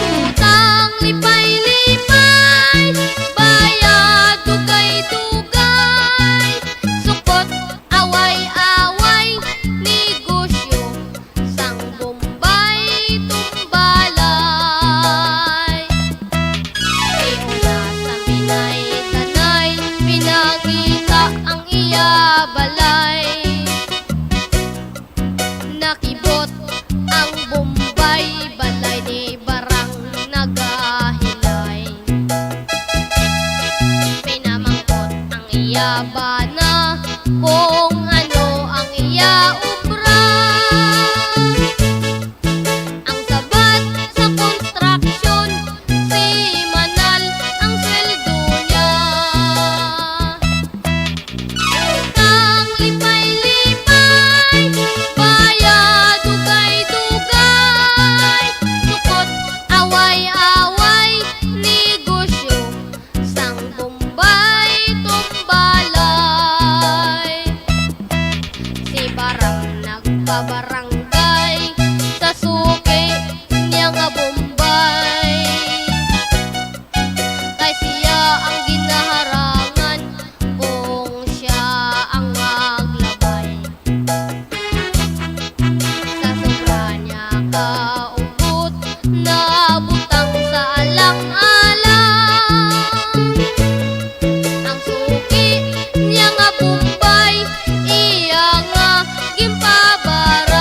Utang lipay-lipay, bayad dugay-dugay, sukot away-away, negosyo sang Bombay tumbalay. Iuna sa binay-tanay, pinakita ang iya balay. Nakibot ang Bombay, balay ni Barang nagahilay. Pinamangkot ang iya bana, kung ano ang iya obra. Ang sabat sa konstruksyon, si Manal ang sweldo niya. Utang lipay-lipay, bayad dugay-dugay, sukot away-away, negosyo sang Bombay tumbalay. Si Barang nagpabarangay sa suki niya nga Bombay. Kay siya ang ginaharangan kung siya ang maglabay. Sa sobra niya kaugot, nabutang sa alang-alang. Ang suki niya nga Bombay, iya nga gimpabarang.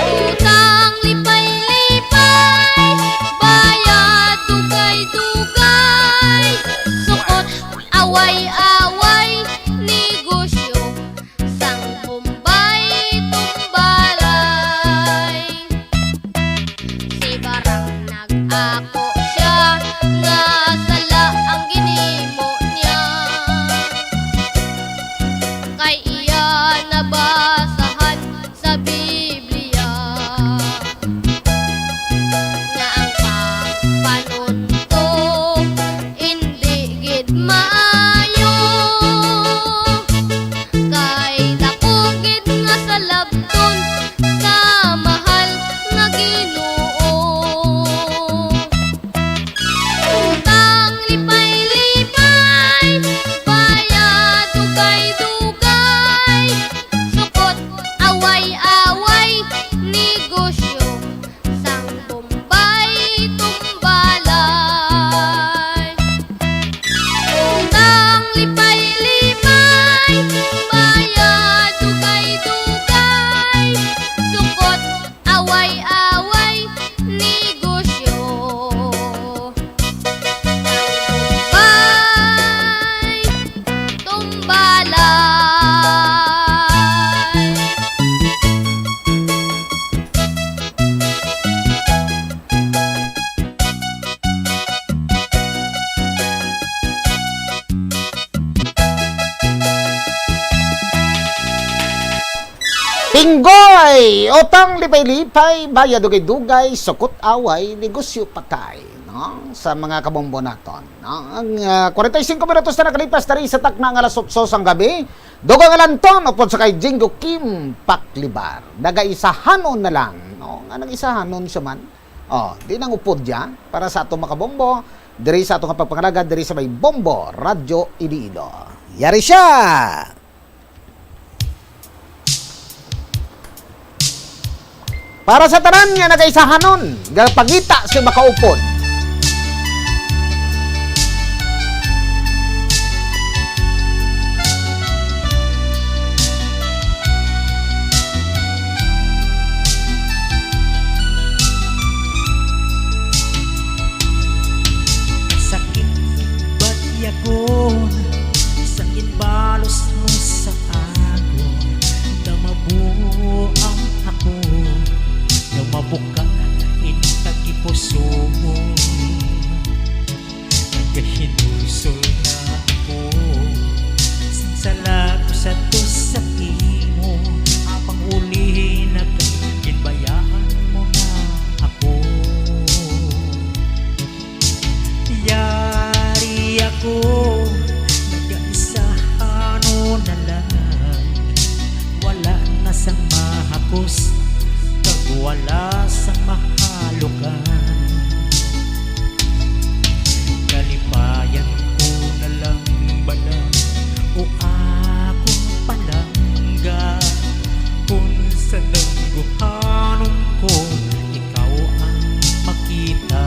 Utang lipay-lipay, bayad dugay-dugay, sukot away-away, negosyo sang Bombay tumbalay. Si Barang nag-ako siya, nga sala ang ginimo niya. Kay iya nabasahan sa Biblia, nga ang pagpanunto hindi gid maayo. Tinggoy! Utang lipay-lipay, bayad dugay-dugay, sukot away, negosyo patay. No? Sa mga kabombo naton. No? Ang 45 minutos na nakalipas dari sa takna ng alas 8 ang gabi, dugang alanton upod sa kay Jingo Kim Paklibar. Nagaisahanon na lang. No? Nga nag-isahanon siya man. Di nang upod ya para sa atong makabombo, diri sa atong pagpangalaga, diri sa may Bombo Radyo Iloilo. Yari siya! Para sa tanan nga nagaisahanon, pagita si makaupod. Sakit ba't yagon, sakit balos mo sa agon, damabuo ang ako. Mabuka intagipuso mo, nagkahinusol na ako. Sinsala ko sa to sa imo, apang uli nagkakinbayaan mo na ako. Yari ako, nag-aisahano na lang, wala na sang mahakos, wala sa mahalukan. Kalipayan ko na lang bala o akong palangga, kung sa nangguhanon ko ikaw ang makita.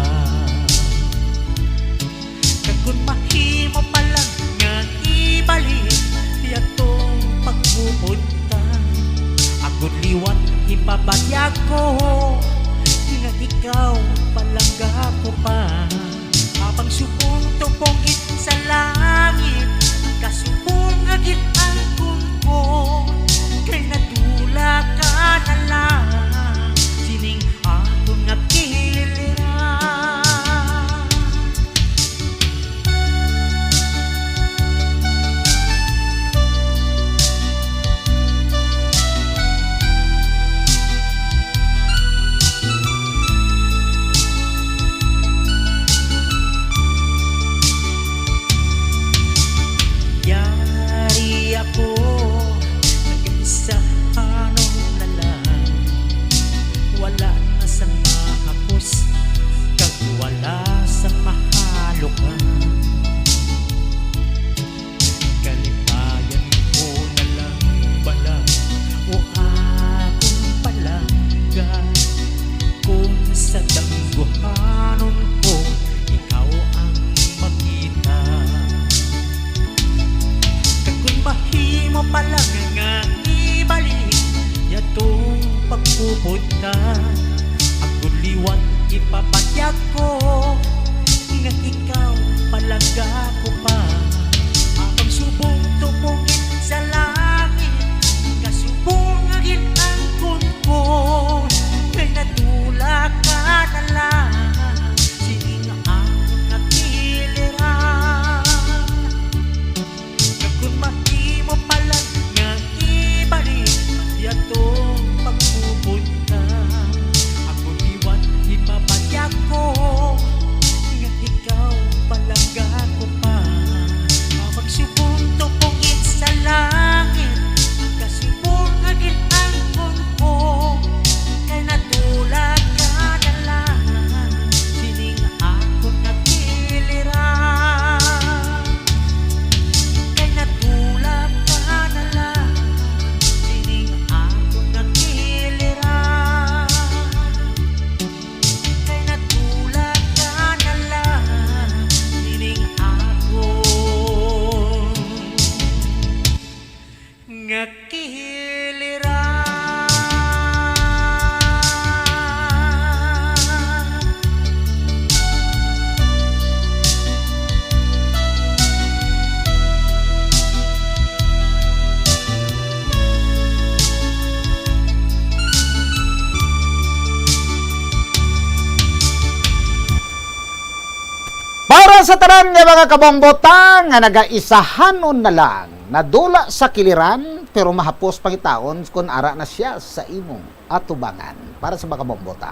Kung mahimo palang nga ibalik yatong pagpupunta, agud liwat ipabadyag ko nga ikaw palangga ko pa. Habang subong tupongit sa langit, kasubong agit ang kunkon, kay nadula ka na lang, sining ako nga kilira. Ako nag-isahanon na lang, wala na sa mahapos, kag wala sa mahalukan. Kalipayan ko na lang bala o akong palangga, kung sa dangguhanon ko ikaw ang makita. Mahimo palang nga ibalik yatong pagpupunta, agud liwat ipapatyag ko nga ikaw palangga ko pa. Habang subong tupongit sa langit, kasubong agit ang kunkon, kay nadula ka na lang, sining ako nakiliran. Kung mahimo palang nga ibalik yatong pagpupunta, ako liwat ipapatyag ko nga ikaw palangga ko pa. Habang subong tupongit sa langit, kasubong agit ang kunkon, kay nadula ka na lang, sining ako nakiliran. Natulak ka na lang, sining ako nakiliran. Kay natulak ka na lang, sining ako nakiliran. Para sa tanan nga mga kabombotang nga nagaisahanon na lang, nadula sa kiliran, pero mahapos pangitaon kung ara na siya sa imong atubangan. Para sa mga kabombota.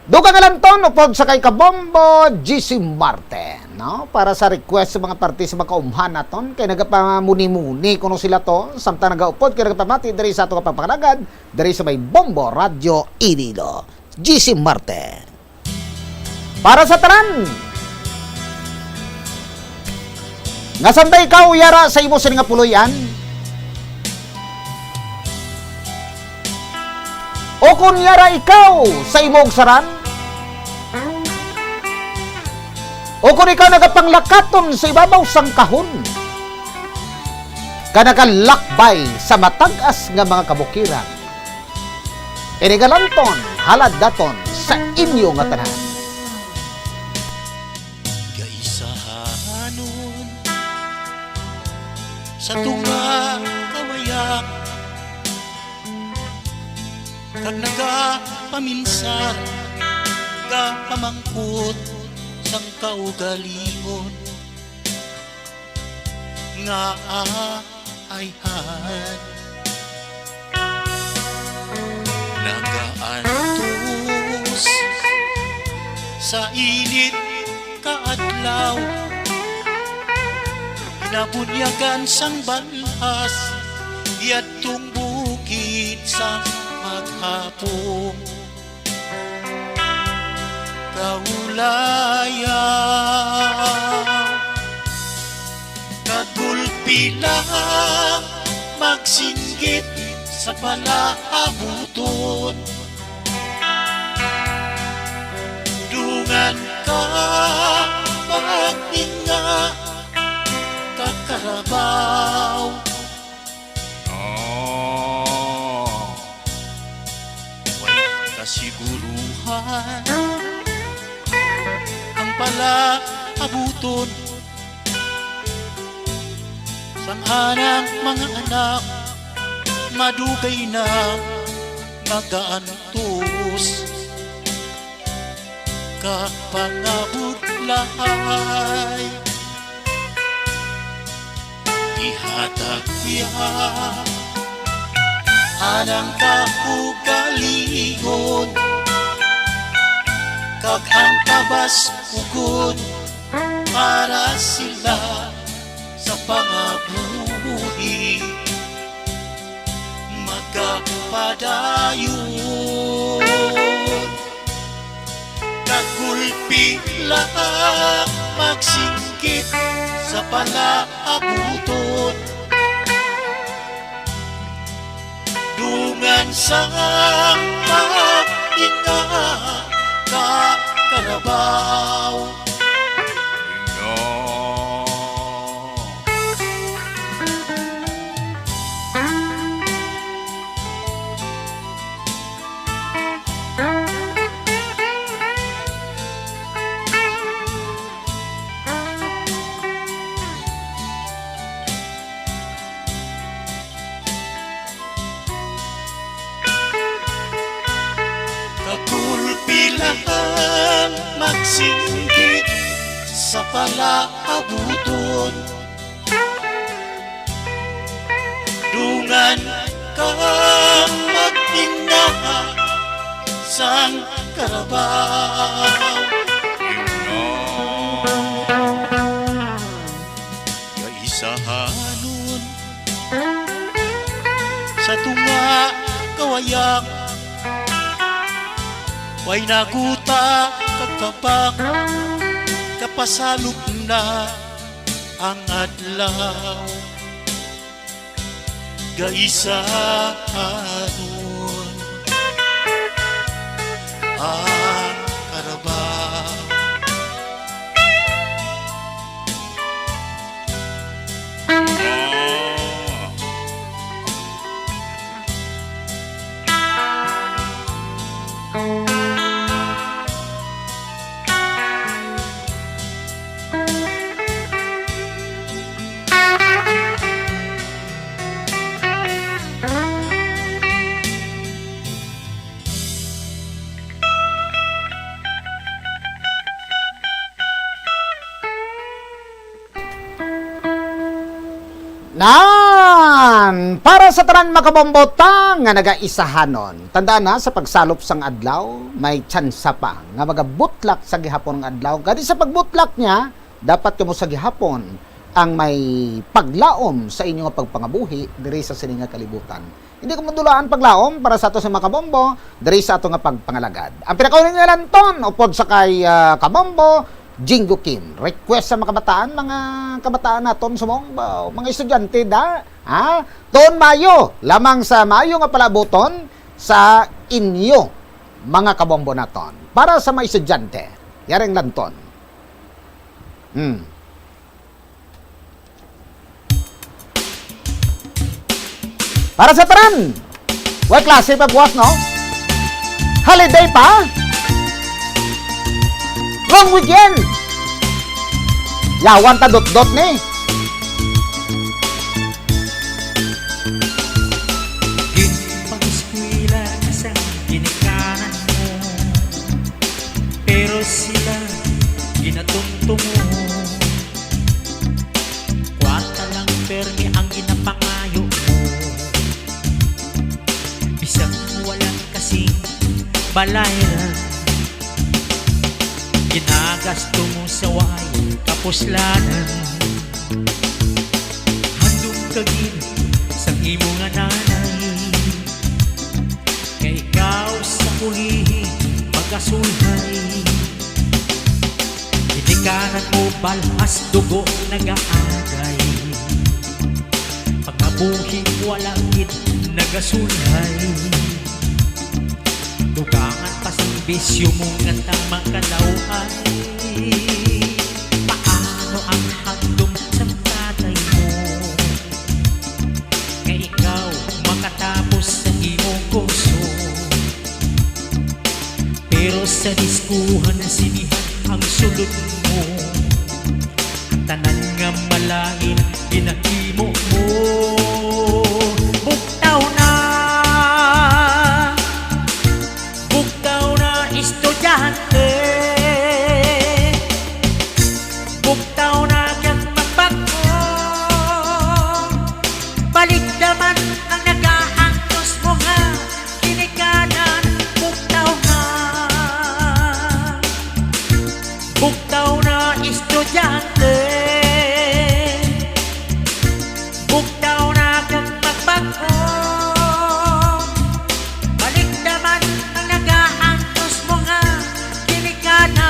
Duga nga lang ton, upod sa kay kabombo, GC Marte. No? Para sa request sa mga party sa mga kaumhan naton, kay nagapamuni-muni kuno sila to, samtang nagaupod, kay nagapamati, dari sa ito kapagpanagad, dari sa may Bombo Radio Iloilo. GC Marte. Para sa tanan, nga sanday ikaw, yara sa imo sa nga puloyan, o kung yara ikaw sa imong saran, o kung ikaw nagapanglakaton sa ibabaw sang kahon, kanakalakbay sa matag-as nga mga kabukiran, inigalanton, halad daton sa inyo nga tanan. Gaisahanon sa tunga kawayak kag nagapaminsan pamangkot sang kaugalingon nga ayhan nagaantos sa init kaadlaw pinabunyagan sang banhas yadtong bukid sang maghapong kaulayaw kagulpi lang magsinggit sa palaabuton dungan ka magtinga kakarabaw kasiguruhan ang palaabuton sang anang mga anak madugay na magaantos kapangabudlay ihatag niya anang kaugalingon kag ang tabas ugod para sila sa pangabuhi magapadayon kagulpi lang magsingkit sa palaabuton dungan sang mahinga kakarabaw kagulpilahan magsinggit sa palaabuton dungan kang magtinga sang karabaw kaisahanon sa tunga kawayak way naguta kagtabak kapasalok na ang adlaw gaisahanon ang karabaw Na naman para sa tanan makabombotang nga nagaisahanon. Tandaan na sa pagsalop sang adlaw, may tsansa pa nga magabutlak sa gihapon ng adlaw. Kadi sa pagbutlak niya, dapat kamo sa gihapon ang may paglaom sa inyo nga pagpangabuhi diri sa sining nga kalibutan. Hindi ko madulaan paglaom para sa ato sa makabombo diri sa ato nga pagpangalagad. Ang pinakauling nga lanton upod sa kay kabombo Jingo Kim. Request sa mga kabataan naton sa mga estudyante da. Ha? Tuon Mayo, lamang sa Mayo nga palabuton sa inyo mga kabombo naton. Para sa mga estudyante. Yaring lanton. Para sa taran. Way klase pagbuwas, no? Holiday pa? Long weekend! Yawan ta dot-dot ni. Pag-eskwela ka sa ginikanan mo, pero sila ginatunto mo. Kwarta lang permi ang ginapangayo mo. Bisang walang kasing balayran, ginagasto mo sa way kapuslanan. Handong kagin sa imo nga nanay, kay ikaw sa ulihin pagkasulhay. Inikanan mo balhas dugo nagaagay, pagkabuhi walang git nagasulhay. Dugangan pa sa bisyo mo nga tamang kalaway. Paano ang handom sa tatay mo, nga ikaw makatapos sa imong kurso, pero sa diskuhan sinihan ang sulod mo. Tanan nga malain ginahimo mo. Bugtaw na estudyante, bugtaw na kang magbago. Balik naman ang nag-aangkos mo nga kinikanan. Bugtaw na estudyante, bugtaw na kang magbago. Balik naman ang nag-aangkos mo nga kinikanan.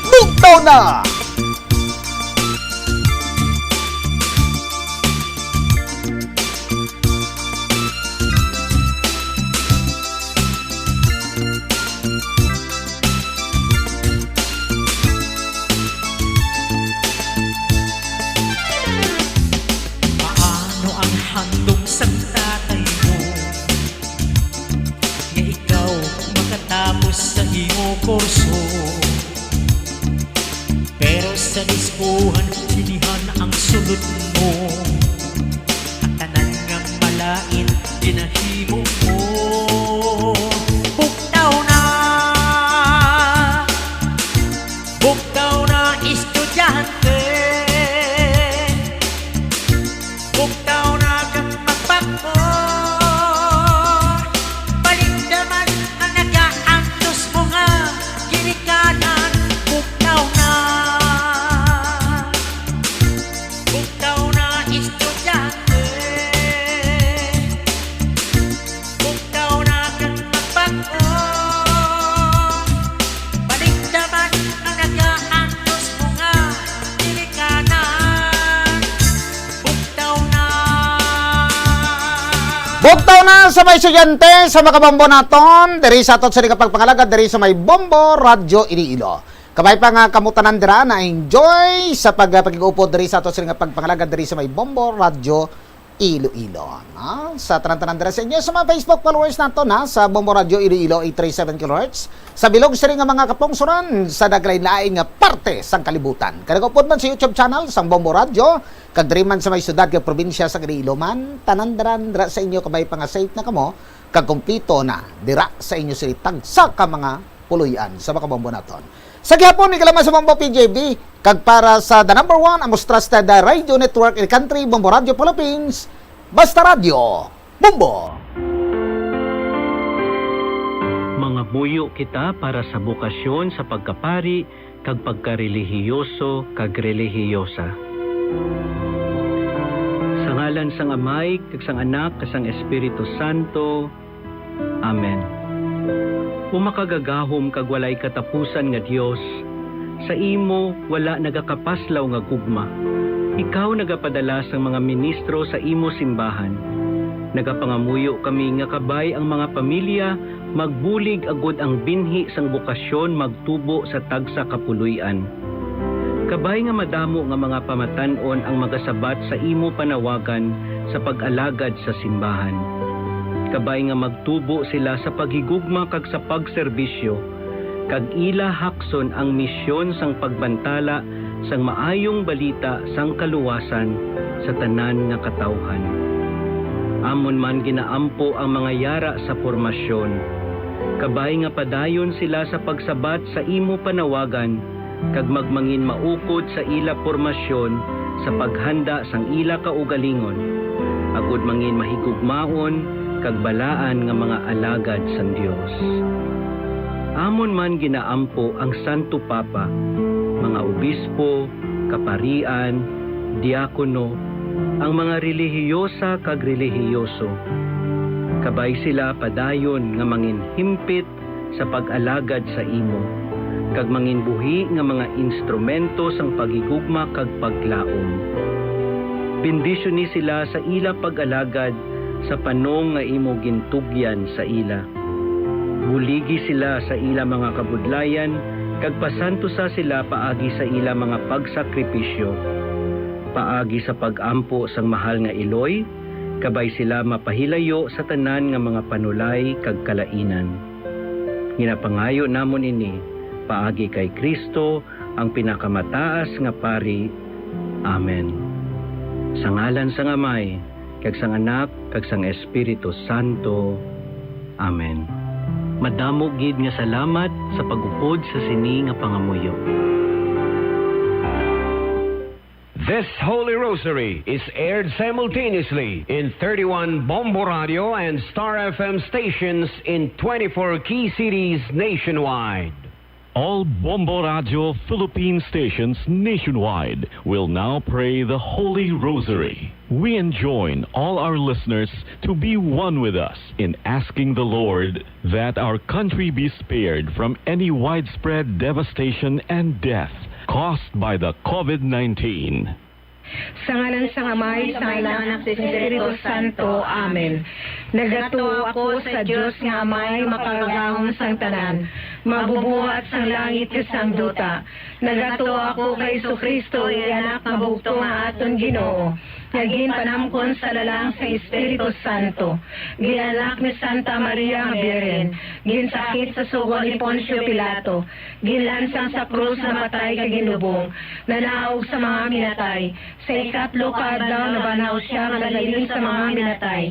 Bugtaw na! Paano ang handong sa tatay mo, nga ikaw makatapos sa imo kurso, pero sa diskuhan sinihan ang sulod mo. At tanan nga malain ginahimo mo. Bugtaw na estudyante, bugtaw na kang magbago. Balik naman ang nag-aangkos mo nga kinikanan. Bugtaw na estudyante, bugtaw na kang magbago. Balik naman ang nag-aangkos mo nga kinikanan. Bugtaw na sa may estudyante sa makabombo naton diri sa aton sa pagpangalagad diri sa may Bombo Radyo Iloilo. Kabay pa nga kamutanan dira na enjoy sa pagigupo diri sa aton sa pagpangalagad diri sa may Bombo Radyo Iloilo. Sa tanan-tanan dira sa inyo sa mga Facebook followers naton sa Bombo Radyo Iloilo 837 kHz. Sa bilog sa nga mga kapungsuran sa daglain-lain nga parte sang kalibutan. Kanagupod man sa YouTube channel sang Bombo Radyo, kag diri man sa may syudad kag probinsya sa Iloilo man, tanan dira sa inyo kabay pa nga safe na kamo kag kumpleto na dira sa inyo sila tagsa ka mga puluyan sa makabombo naton. Sa gihapon ni kalaman sa Bombo PJB, Kag para sa the number one, ang most trusted radio network in the country, Bombo Radio Philippines, Basta Radio, Bombo! Mga buyo kita para sa bukasyon sa pagkapari, kag pagkarelihiyoso, kag relihiyosa. Sa ngalan sang Amay, kag sang Anak, kag sang Espiritu Santo. Amen. Umakagagahom kag walay katapusan nga Dios, sa imo wala nagakapaslaw nga gugma. Ikaw nagapadala sang mga ministro sa imo simbahan. Nagapangamuyo kami nga kabay ang mga pamilya magbulig agud ang binhi sang bukasyon magtubo sa tagsa kapuloy-an. Kabay nga madamo nga mga pamatan-on ang magasabat sa imo panawagan sa pag-alagad sa simbahan. Kabay nga magtubo sila sa paghigugma kag sa pagserbisyo, kag ila hakson ang misyon sang pagbantala sang maayong balita sang kaluwasan sa tanan nga katawhan. Amon man ginaampo ang mga yara sa formasyon, kabay nga padayon sila sa pagsabat sa imo panawagan, kag magmangin maukod sa ila formasyon sa paghanda sang ila kaugalingon, agud mangin mahigugmaon kag balaan nga mga alagad sang Dios. Amon man ginaampo ang Santo Papa, mga obispo, kaparian, diakono, ang mga relihiyosa kag relihiyoso. Kabay sila padayon nga mangin himpit sa pag-alagad sa imo, kag mangin buhi nga mga instrumento sang pagigugma kag paglaom. Bendisyon ni sila sa ila pag-alagad sa panong nga imo gintugyan sa ila. Buligi sila sa ila mga kabudlayan, kag pasanto sa sila paagi sa ila mga pagsakripisyo. Paagi sa pag-ampo sang mahal nga iloy, kabay sila mapahilayo sa tanan nga mga panulay kag kalainan. Ginapangayo namon ini, paagi kay Kristo, ang pinakamataas nga pari. Amen. Sa ngalan sang Amay, kag sang Anak, kag sang Espiritu Santo. Amen. Madamo gid nga salamat sa pagupod sa sini nga pangamuyo. This Holy Rosary is aired simultaneously in 31 Bombo Radio and Star FM stations in 24 key cities nationwide. All Bombo Radio Philippine stations nationwide will now pray the Holy Rosary. We enjoin all our listeners to be one with us in asking the Lord that our country be spared from any widespread devastation and death caused by the COVID-19. Sa ngalan sang Amay, sa ngalan ng Espiritu Santo. Amen. Nagato ako sa Diyos nga Amay, makagahom sang tanan, mabubuhat sang langit sang duta. Nagato ako kay Jesucristo, ianak mabugto nga aton Ginoo. Naging panamkon sa lalang sa Espiritu Santo. Ginalak ni Santa Maria nga Birhen. Ginsakit sa sugo ni Poncio Pilato. Ginlansang sa krus na matay kag ginubong. Nanaog sa mga minatay. Sa ikatlo kadlaw nabanaw siya nga nalilin sa mga minatay.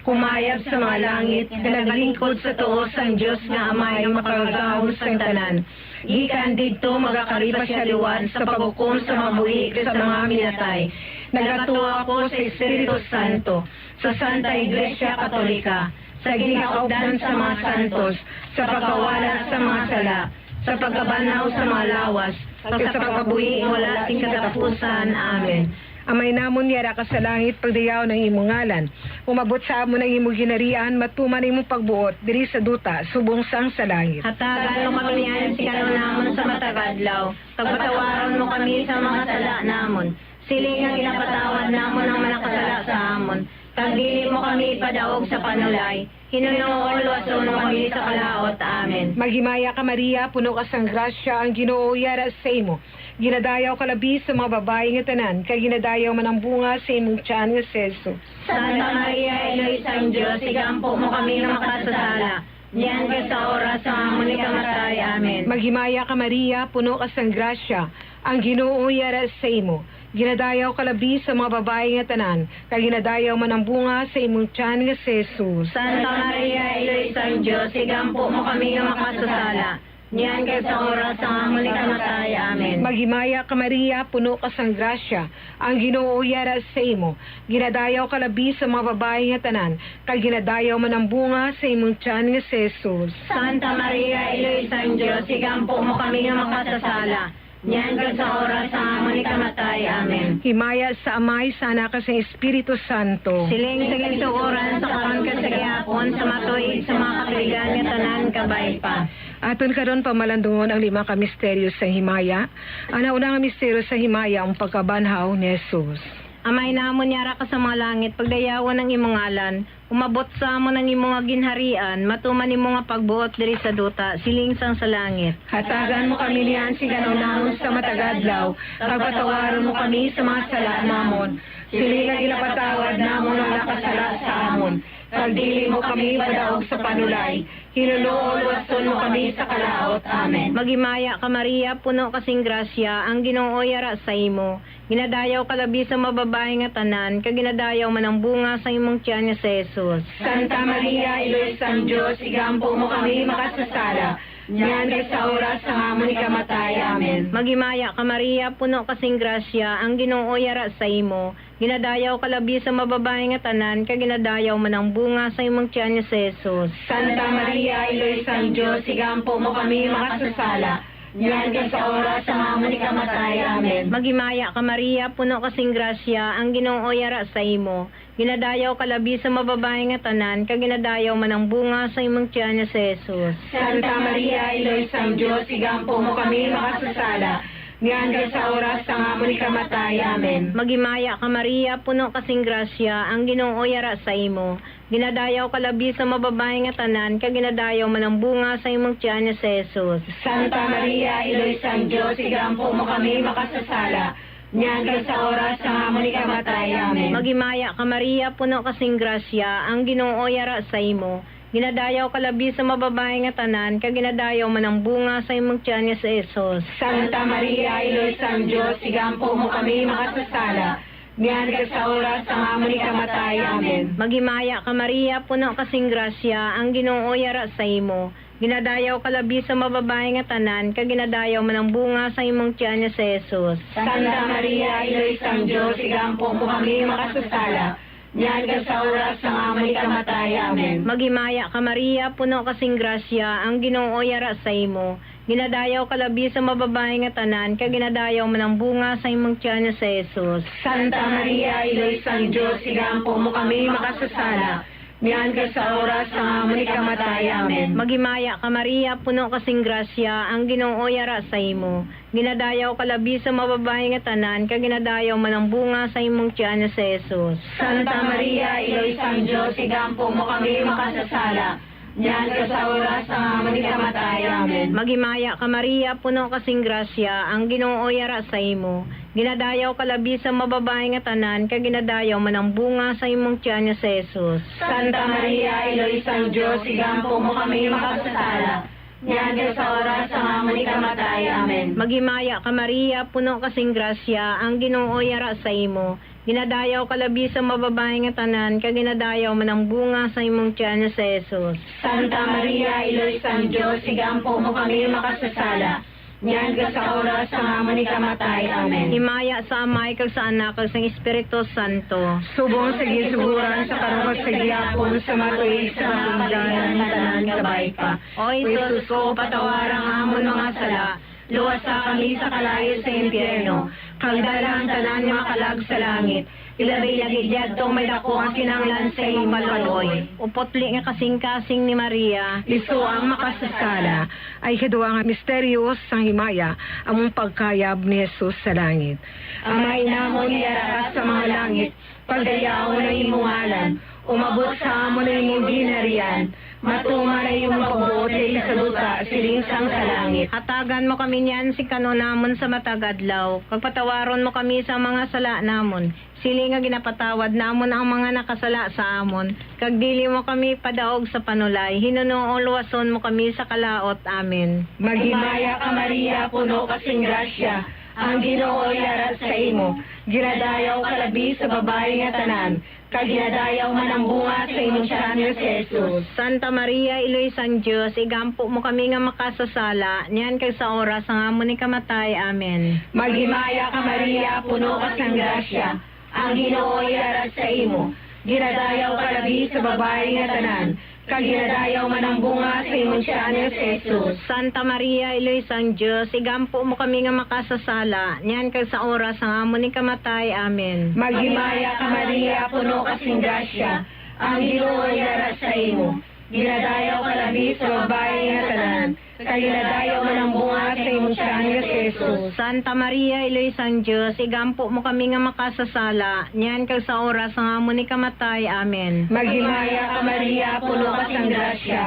Kumayab sa mga langit, naglingkod sa tuos ang Diyos nga Amay makagahom sa tanan. Gikan didto magakaripa siya liwat sa paghukom sa mga buhi sa mga minatay. Nagatuwa ako sa Espiritu Santo, sa Santa Iglesia Katolika, sa ginikaugdan sa mga santos, sa pagkawala sa mga sala, sa pagkabanaw sa mga lawas, sa pagkabuhi wala ting katapusan. Amen. Amay namon yara ka sa langit, pagdayaw ng imong ngalan. Umabot sa amon ng imong ginarian, matuman imong pagbuot, diri sa duta, subong sang sa langit. Hatagan mo kami yan, sikalo namon sa matagadlaw. Pagpatawaran mo kami sa mga sala namon. Siling ang ginapatawad namon ang manakasala sa amon. Tagdili mo kami padaog sa panulay. Hinunool wason mo kami sa kalaot. Amen. Maghimaya ka Maria, puno ka sang grasya, ang Ginoo yara sa imo. Ginadayaw ka labi sa mga babae nga tanan, kay ginadayaw man ang bunga sa imong tiyan nga seso. Santa Maria, Eloy sang Diyos, igampo mo kami na makasasala. Diyan ka sa oras sa amon ni kamatay. Amen. Maghimaya ka Maria, puno ka sang grasya, ang Ginoo yara sa imo. Ginadayaw ka labi sa mga babae nga tanan, kay ginadayaw man ang bunga sa imong tiyan nga Jesus. Santa Maria, Eloy sang Diyos, igampo mo kami na makasasala. Niyan kay sa oras ang amon ni kamatay. Amen. Maghimaya ka Maria, puno ka sang grasya, ang Ginoo yara sa imo. Ginadayaw ka labi sa mga babae nga tanan, kag ginadayaw man ang bunga sa imong tiyan nga si Jesus. Santa Maria, Iloy San Diyos, igampo mo kami nga makasasala. Niyan kay sa oras ang amon ni kamatay. Amen. Himaya sa Amay, sa Anak, sa Espiritu Santo. Siling sa gintuoran sa karon ka sa gihapon, sa matuig sa mga kapiligan nga tanan kabay pa. Aton karon pamalandungon ang 5 ka misteryo sa himaya. Ang nauna nga misteryo sa himaya ang pagkabanhaw ni Jesus. Amay namon yara ka sa mga langit, pagdayawan ng imong ngalan, umabot sa amon ng imong nga ginharian, matuman imong nga pagbuot diri sa duta, siling sang sa langit. Hatagan mo kami niyan si kanunahon sa matagadlaw, pagpatawaron mo kami sa mga sala namon. Sili nga ginapatawad namon ang nakasala sa amon. Pagdili mo kami padaog sa panulay, hinulool wason mo kami sa kalaot. Amen. Magimaya ka Maria, puno kasing grasya, ang Ginoo yara sa imo. Ginadayaw ka labi sa mababae nga tanan, kag ginadayaw man ang bunga sa imong tiyan nga si Jesus. Santa Maria, Iloy San Diyos, igampo mo kami makasasala. Niyan kay sa oras ang amon ni kamatay. Amen. Magimaya ka Maria, puno kasing grasya, ang Ginoo yara sa imo. Ginadayaw ka labi sa mababae nga tanan, kag ginadayaw man ang bunga sa imong tiyan nga si Jesus. Santa Maria, Iloy San Diyos, igampo mo kami makasasala. Niyan kay sa oras ang amon ni kamatay. Amen. Magimaya ka Maria, puno kasing grasya, ang Ginoo yara sa imo. Ginadayaw ka labi sa mababae nga tanan, kag ginadayaw man ang bunga sa imong tiyan nga si Jesus. Santa Maria, Iloy San Diyos, igampo mo kami makasasala. Niyan kay sa oras ang amon ni kamatay. Amen. Magimaya ka Maria, puno kasing grasya, ang Ginoo yara sa imo. Ginadayaw ka labi sa mababae nga tanan, kag ginadayaw man ang bunga sa imong tiyan nga si Jesus. Santa Maria, Iloy San Diyos, igampo mo kami makasasala. Niyan kay sa oras ang amon ni kamatay. Amen. Magimaya ka Maria, puno kasing grasya, ang Ginoo yara sa imo. Ginadayaw ka labi sa mababae nga tanan, kag ginadayaw man ang bunga sa imong tiyan nga si Jesus. Santa Maria, Iloy San Diyos, igampo mo kami makasasala. Niyan kay sa oras ang amon ni kamatay. Amen. Magimaya ka Maria, puno kasing grasya, ang Ginoo yara sa imo. Ginadayaw ka labi sa mababae nga tanan, kag ginadayaw man ang bunga sa imong tiyan nga si Jesus. Santa Maria, Iloy San Diyos, igampo mo kami makasasala. Niyan kay sa oras ang amon ni kamatay. Amen. Magimaya ka Maria, puno kasing grasya, ang Ginoo yara sa imo. Ginadayaw ka labi sa mababae nga tanan, kag ginadayaw man ang bunga sa imong tiyan nga si Jesus. Santa Maria, Iloy San Diyos, igampo mo kami makasasala. Niyan kay sa oras ang amon ni kamatay. Amen. Magimaya ka Maria, puno kasing grasya, ang Ginoo yara sa imo. Ginadayaw ka labi sa mababae nga tanan, kag ginadayaw man ang bunga sa imong tiyan nga si Jesus. Santa Maria, Iloy San Diyos, igampo mo kami makasasala. Niyan kay sa oras ang amon ni kamatay. Amen. Magimaya ka Maria, puno kasing grasya, ang Ginoo yara sa imo. Ginadayaw ka labi sa mababae nga tanan, kag ginadayaw man ang bunga sa imong tiyan nga si Jesus. Santa Maria, Iloy San Diyos, igampo mo kami makasasala. Niyan kay sa oras ang amon ni kamatay. Amen. Magimaya ka Maria, puno kasing grasya, ang Ginoo yara sa imo. Ginadayaw ka labi sa mababae nga tanan, kag ginadayaw man ang bunga sa imong tiyan nga si Jesus. Santa Maria, Iloy San Diyos, igampo mo kami makasasala. Niyan kay sa oras ang amon ni kamatay. Amen. Himaya sa Amay kag sa Anak kag sa Espiritu Santo. Subong sa gisuguran sa karong sa gihapon sa matuig sa kapiligan ng tanan kabay pa. O Jesus ko, patawarang amon mga sala. Luwasa kami sa kalayo sa impyerno. Kagdala ang tanan nga kalag sa langit. Ilabay lagi diyadtong may dako ang kinanglan sa iyong malwaloy. Upotli nga kasing-kasing ni Maria. Liso ang makasasala ay hidwa nga misteryos sang himaya among pagkayab ni Jesus sa langit. Amay namon yara sa mga langit, pagdayaw na imong ngalan, umabot sa amon na imong ginharian, matuma na iyong pagbuot sa duta, siling sang sa langit. Hatagan mo kami niyan si kanunamon sa matagadlaw, kagpatawaron mo kami sa mga sala namon. Sili nga ginapatawad namon ang mga nakasala sa amon, kag dili mo kami padaog sa panulay, hinunoon luwason mo kami sa kalaot. Amen. Maghimaya ka Maria, puno kasing grasya, ang Ginoo yarat sa imo. Ginadayaw kalabi sa babae nga tanan, kag ginadayaw man ang bunga sa imong tiyan nga si Jesus. Santa Maria, Iloy San Diyos, igampo mo kami nga makasasala, niyan kay sa oras ang amon ni kamatay. Amen. Maghimaya ka Maria, puno ka sang grasya, ang Ginoo yarat sa imo. Ginadayaw kalabi sa babae nga tanan, kag ginadayaw man ang bunga sa imong tiyan nga si Jesus. Santa Maria, Iloy San Diyos, igampo mo kami nga makasasala, niyan kay sa oras ang amon ni kamatay. Amen. Maghimaya ka Maria, puno ka sing grasya, ang Ginoo yarat sa imo. Ginadayaw kalabi sa babae nga tanan, kag ginadayaw man ang bunga sa imong tiyan nga si Jesus. Santa Maria, Iloy San Diyos, igampo mo kami nga makasasala, niyan kay sa oras ang amon ni kamatay. Amen. Maghimaya ka Maria, puno ka sang grasya,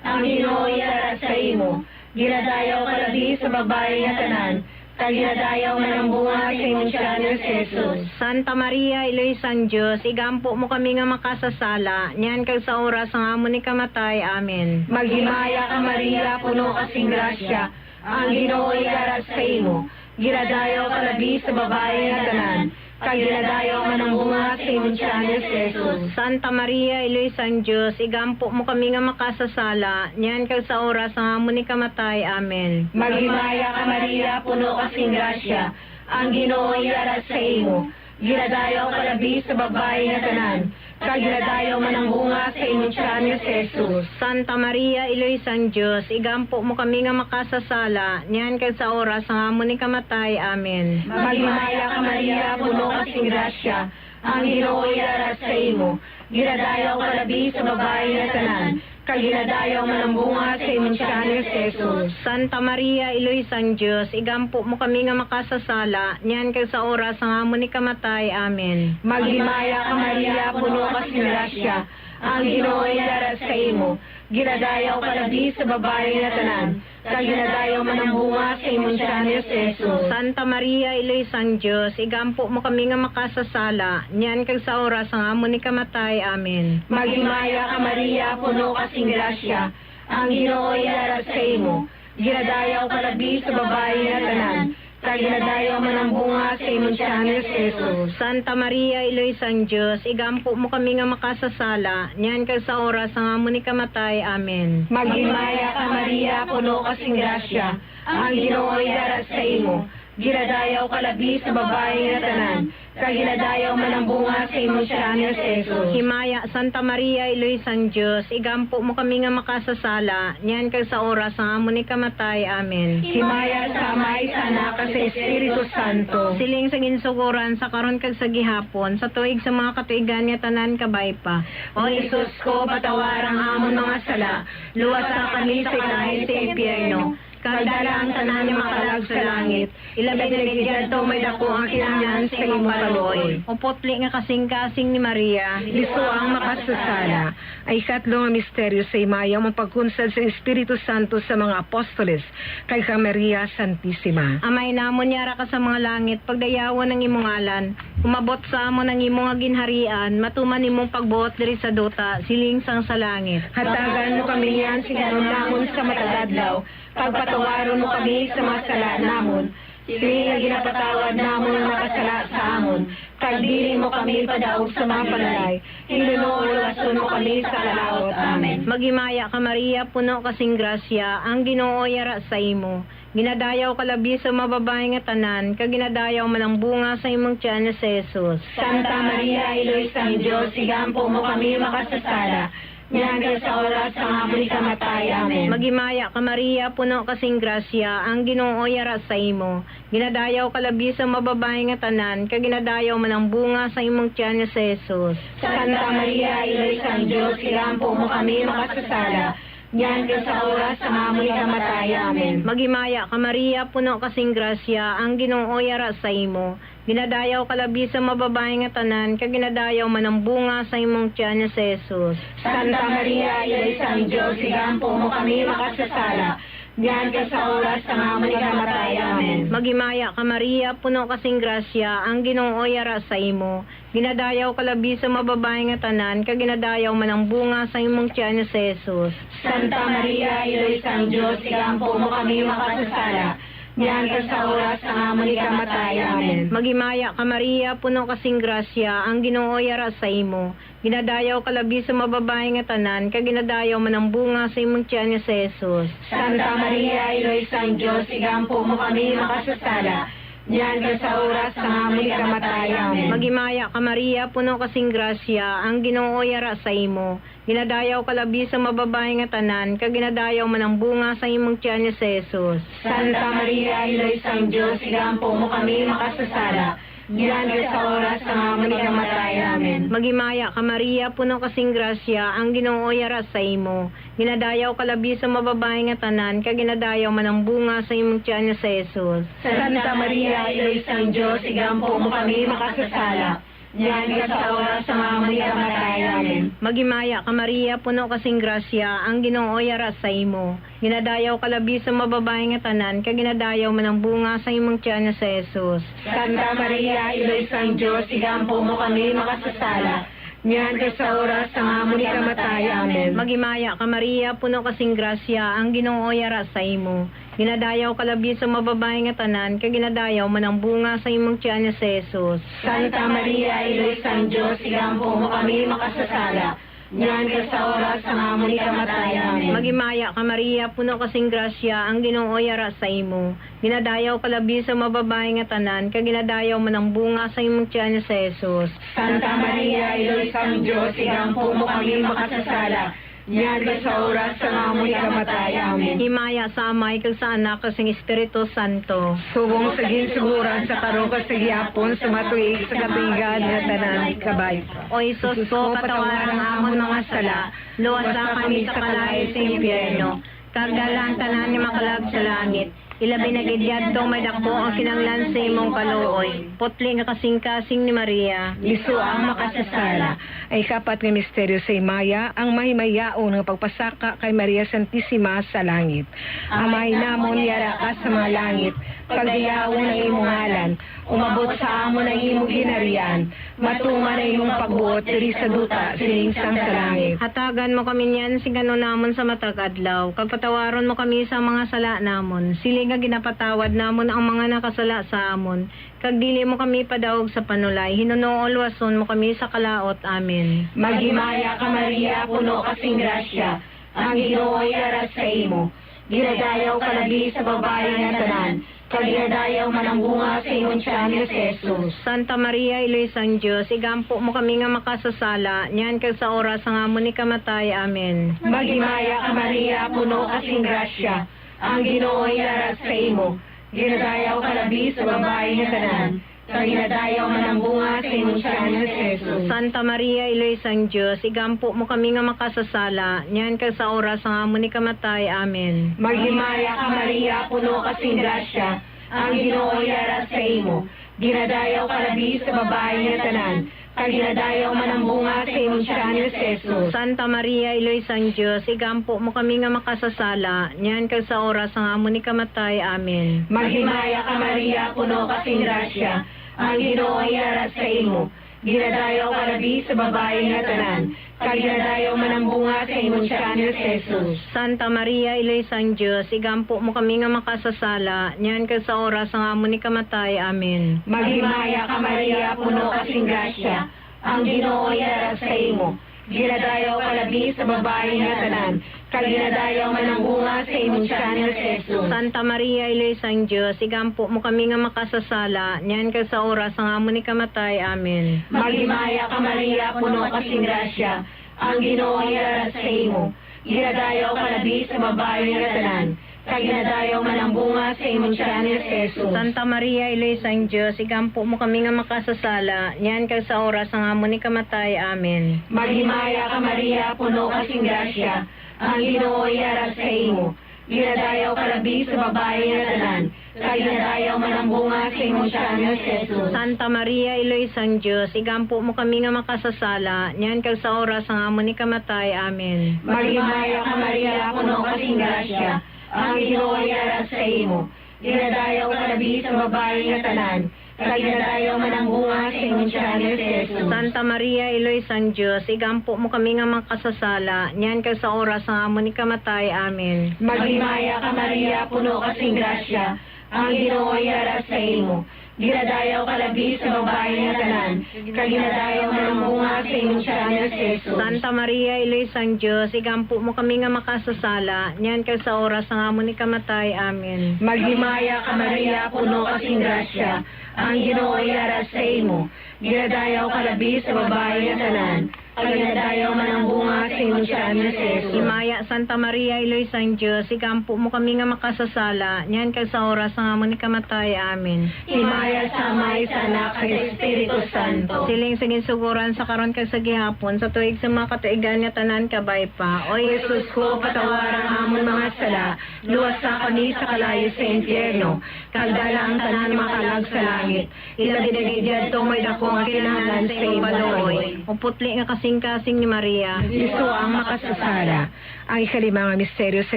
ang Ginoo yarat sa imo. Ginadayaw kalabi sa babae nga tanan, kag ginadayaw man ang bunga sa imong tiyan nga si Jesus. Santa Maria, Iloy San Diyos, igampo mo kami nga makasasala, niyan kay sa oras ang amon ni kamatay. Amen. Maghimaya ka Maria, puno ka sing grasya, ang Ginoo yarat sa imo. Ginadayaw kalabi sa babae nga tanan, kag ginadayaw man ang bunga sa imong tiyan nga si Jesus. Santa Maria, Iloy San Diyos, igampo mo kami nga makasasala, niyan kay sa oras ang amon ni kamatay. Amen. Maghimaya ka Maria, puno ka sing grasya, ang Ginoo yarat sa imo. Ginadayaw kalabi sa babae nga tanan, kag ginadayaw man ang bunga sa imong tiyan nga si Jesus. Santa Maria, Iloy San Diyos, igampo mo kami nga makasasala, niyan kay sa oras ang amon ni kamatay. Amen. Maghimaya ka Maria, puno ka sing grasya, ang Ginoo yarat sa imo. Ginadayaw kalabi sa babae nga tanan, kag ginadayaw man ang bunga sa imong tiyan nga si Jesus. Santa Maria, Iloy San Diyos, igampo mo kami nga makasasala, niyan kay sa oras ang amon ni kamatay. Amen. Maghimaya ka Maria, puno ka sing grasya, ang Ginoo yarat sa imo. Ginadayaw kalabi sa babae nga tanan, kag ginadayaw man ang bunga sa imong tiyan nga si Jesus. Santa Maria, Iloy San Diyos, igampo mo kami nga makasasala, niyan kay sa oras ang amon ni kamatay. Amen. Maghimaya ka Maria, puno ka sing grasya, ang Ginoo yarat sa imo. Ginadayaw kalabi sa babae nga tanan, kag ginadayaw man ang bunga sa imong tiyan nga si Jesus. Santa Maria, Iloy San Diyos, igampo mo kami nga makasasala, niyan kay sa oras ang amon ni kamatay. Amen. Maghimaya ka Maria, puno ka sing grasya, ang Ginoo yarat sa imo. Ginadayaw kalabi sa babae nga tanan, kag ginadayaw man ang bunga sa imong tiyan nga si Jesus. Himaya, Santa Maria, Iloy San Diyos, igampo mo kami nga makasasala, niyan kay sa oras ang amon ni kamatay. Amen. Himaya sa Amay, sa Anak, sa Espiritu Santo. Siling sa ginsuguran sa karon kag sa gihapon, sa tuig sa mga katuigan nga tanan kabay pa. O Isus ko, patawarang amon mga sala, luwasa kami sa ilahin sa impyerno. Kagdala ang tanan niya makalag sa langit. Ilabay na ligyan to may dako ang kinahanglan sa imong kaluoy. Upotli nga kasing-kasing ni Maria, Liso ang makasasala. Ay katlo nga misteryo sa imayaw mong pagkunsad sa Espiritu Santo sa mga apostoles kay ka Maria Santissima. Amay namon yara ka sa mga langit, pagdayawan ng imong alan, umabot sa amon ng imong nga ginharian, matuman imong pagbuot diri sa duta, siling sang sa langit. Hatagan mo kami yan sinanunamon sa matagadlaw, pagpatawaron mo kami sa mga sala namon, sili nga ginapatawad namon ang nakasala sa amon, kag dili mo kami padaog sa mga panalay, inunuulason mo kami sa kalaot. Amen. Magimaya ka Maria, puno kasing grasya, ang Ginoo yara sa imo. Ginadayaw kalabi sa mababae nga tanan, kag ginadayaw man ang bunga sa imong tiyan na si Jesus. Santa Maria, Iloy San Diyos, igampo mo kami makasasala, niyan sa oras ng amon ni kamatay. Amen. Magimaya ka Maria, puno kasing grasya, ang Ginoo yara sa imo. Ginadayaw kalabi sa mababae nga tanan, kag ginadayaw man ang bunga sa imong tiyan na si Jesus. Santa Maria, Iloy San Diyos, igampo mo kami makasasala, niyan sa oras ng amon ni kamatay. Amen. Magimaya ka Maria, puno kasing grasya, ang Ginoo yara sa imo. Ginadayaw kalabi sa mababae nga tanan, kag ginadayaw man ang bunga sa imong tiyan na si Jesus. Santa Maria, Iloy San Diyos, igampo mo kami makasasala, niyan sa oras ng amon ni kamatay. Amen. Magimaya ka Maria, puno kasing grasya, ang Ginoo yara sa imo. Ginadayaw kalabi sa mababae nga tanan, kag ginadayaw man ang bunga sa imong tiyan na si Jesus. Santa Maria, Iloy San Diyos, igampo mo kami makasasala, Yan ka sa oras ng amon ikamatay. Amen. Magimaya ka Maria, puno kasing grasya, ang Ginoo yara sa imo. Ginadayaw ka labi sa mababae nga tanan, kag ginadayaw man ang bunga sa imong tiyan nga si Jesus. Santa Maria, Iloy sang Diyos, igampo mo kami makasasala. Yan ka sa oras ng amon ikamatay. Amen. Magimaya ka Maria, puno kasing grasya, ang Ginoo yara sa imo. Ginadayaw ka labi sa mababae nga tanan, kag ginadayaw man ang bunga sa imong tiyan nga si Jesus. Santa Maria, Iloy sang Diyos, igampo mo kami makasasala. Yan ka sa oras ng amon ikamatay. Amen. Magimaya ka Maria, puno kasing grasya, ang Ginoo yara sa imo. Ginadayaw ka labi sa mababae nga tanan, kag ginadayaw man ang bunga sa imong tiyan nga si Jesus. Santa Maria, Iloy sang Diyos, igampo mo kami makasasala. Yan ka sa oras ng amon ikamatay. Amen. Magimaya ka Maria, puno kasing grasya, ang Ginoo yara sa imo. Ginadayaw ka labi sa mababae nga tanan, kag ginadayaw man ang bunga sa imong tiyan nga si Jesus. Santa Maria, Iloy sang Diyos, igampo mo kami makasasala. Yan ka sa oras ng amon ikamatay. Amen. Magimaya ka Maria, puno kasing grasya, ang Ginoo yara sa imo. Ginadayaw ka labi sa mababae nga tanan, kag ginadayaw man ang bunga sa imong tiyan nga si Jesus. Santa Maria, Iloy sang Diyos, igampo mo kami makasasala. Yan ka sa oras ng amon ikamatay. Amen. Magimaya ka Maria, puno kasing grasya, ang Ginoo yara sa imo. Ginadayaw ka labi sa mababae nga tanan, kag ginadayaw man ang bunga sa imong tiyan nga si Jesus. Santa Maria, Iloy sang Diyos, igampo mo kami makasasala. Yan ka sa oras ng amon ikamatay. Amen. Himaya sa Amay kag sa Anak kag sa Espiritu Santo. Subong sa ginsiguran sa karong kasagyapon sa matuig sa katuigan nga tanan kabay. O Isus ko, patawaran ang amon mga sala, luwasa kami sa kalay sa impyerno. Kagdalan tanan ni makalag sa langit. Ilabi na gidyad tong may dako ang kinanglan sa imong kaluoy. Putli nga kasing-kasing ni Maria. Liso ang makasasala. Ay kapat nga misteryo sa Imaya, ang mahimayaon ng pagpasaka kay Maria Santissima sa langit. Amay namon yara ka sa mga langit, pagdayawon ang imong ngalan, umabot sa amon ang imong ginarian, matuman ang imong pagbuot diri sa duta, silingsang sa langit. Hatagan mo kami niyan si gano namon sa matag adlaw. Kagpatawaron mo kami sa mga sala namon. Sili nga ginapatawad namon ang mga nakasala sa amon. Kag dili mo kami padawog sa panulay. Hinunool wason mo kami sa kalaot. Amen. Maghimaya ka Maria, puno kasing grasya, ang Ginoo yara sa imo. Ginadayaw ka labi sa babae nga tanan, kag ginadayaw man ang bunga sa imong tiyan nga si Jesus. Santa Maria, Iloy sang Diyos, igampo mo kami nga makasasala, niyan kag sa oras nga amon ni kamatay. Amen. Maghimaya ka Maria, puno kasing grasya, ang Ginoo yara sa imo. Ginadayaw ka labi sa babae nga tanan, kag ginadayaw man ang bunga sa imong tiyan nga si Jesus. Santa Maria, Iloy sang Diyos, igampo mo kami nga makasasala, niyan kag sa oras nga amon ni kamatay. Amen. Maghimaya ka Maria, puno kasing grasya, ang Ginoo yara sa imo. Ginadayaw ka labi sa babae nga tanan, kag ginadayaw man ang bunga sa imong tiyan nga si Jesus. Santa Maria, Iloy sang Diyos, igampo mo kami nga makasasala, niyan kag sa oras nga amon ni kamatay. Amen. Maghimaya ka Maria, puno kasing grasya, ang Ginoo yara sa imo. Ginadayaw ka labi sa babae nga tanan, kag ginadayaw man ang bunga sa imong tiyan nga si Jesus. Santa Maria, Iloy sang Diyos, igampo mo kami nga makasasala, niyan kag sa oras nga amon ni kamatay. Amen. Maghimaya ka Maria, puno kasing grasya, ang Ginoo yara sa imo. Ginadayaw ka labi sa babae nga tanan, kag ginadayaw man ang bunga sa imong tiyan nga si Jesus. Santa Maria, Iloy sang Diyos, igampo mo kami nga makasasala, niyan kag sa oras nga amon ni kamatay. Amen. Maghimaya ka Maria, puno kasing grasya, ang Ginoo yara sa imo. Ginadayaw ka labi sa babae nga tanan, kag ginadayaw man ang bunga sa imong tiyan nga si Jesus. Santa Maria, Iloy sang Diyos, igampo mo kami nga makasasala, niyan kag sa oras nga amon ni kamatay. Amen. Maghimaya ka Maria, puno kasing grasya, ang Ginoo yara sa imo. Ginadayaw ka labi sa babae nga tanan, kag ginadayaw man ang bunga sa imong tiyan nga si Jesus. Santa Maria, Iloy sang Diyos, igampo mo kami nga makasasala, niyan kag sa oras nga amon ni kamatay. Amen. Maghimaya ka Maria, puno kasing grasya, ang Ginoo yara sa imo. Ginadayaw ka labi sa babae nga tanan, kag ginadayaw man ang bunga sa imong tiyan nga si Jesus. Santa Maria, Iloy sang Diyos, igampo mo kami nga makasasala, niyan kag sa oras nga amon ni kamatay. Amen. Maghimaya ka Maria, puno kasing grasya, ang Ginoo yara sa imo. Ginadayaw ka labi sa babae nga tanan, kag ginadayaw man ang bunga sa imong tiyan nga si Jesus. Santa Maria, Iloy sang Diyos, igampo mo kami nga makasasala, niyan kag sa oras nga amon ni kamatay. Amen. Maghimaya ka Maria, puno ka sing grasya, ang Ginoo yara sa imo. Ginadayaw ka labi sa babae nga tanan, kag ginadayaw man ang bunga sa imong tiyan nga si Jesus. Himaya Santa Maria, Iloy sang Diyos, igampo mo kami nga makasasala, niyan kag sa oras nga amon ni kamatay. Amen. Himaya sa Ama, sa Anak, kag Espiritu Santo. Siling sa ginsuguran sa karon kag sa gihapon, sa tuig sa mga kataigan nga tanan kabay pa. O Jesus ko, patawaran amon mga sala, luwas sa kami sa kalayo sa impyerno, kagdala ang tanan makalag sa langit. Ilabi na gidyad to may dako nga kinahanglan sa ibaloy. O putli nga kasing-kasing ni Maria, Isu ang makasasala. Ang ikalimang misteryo sa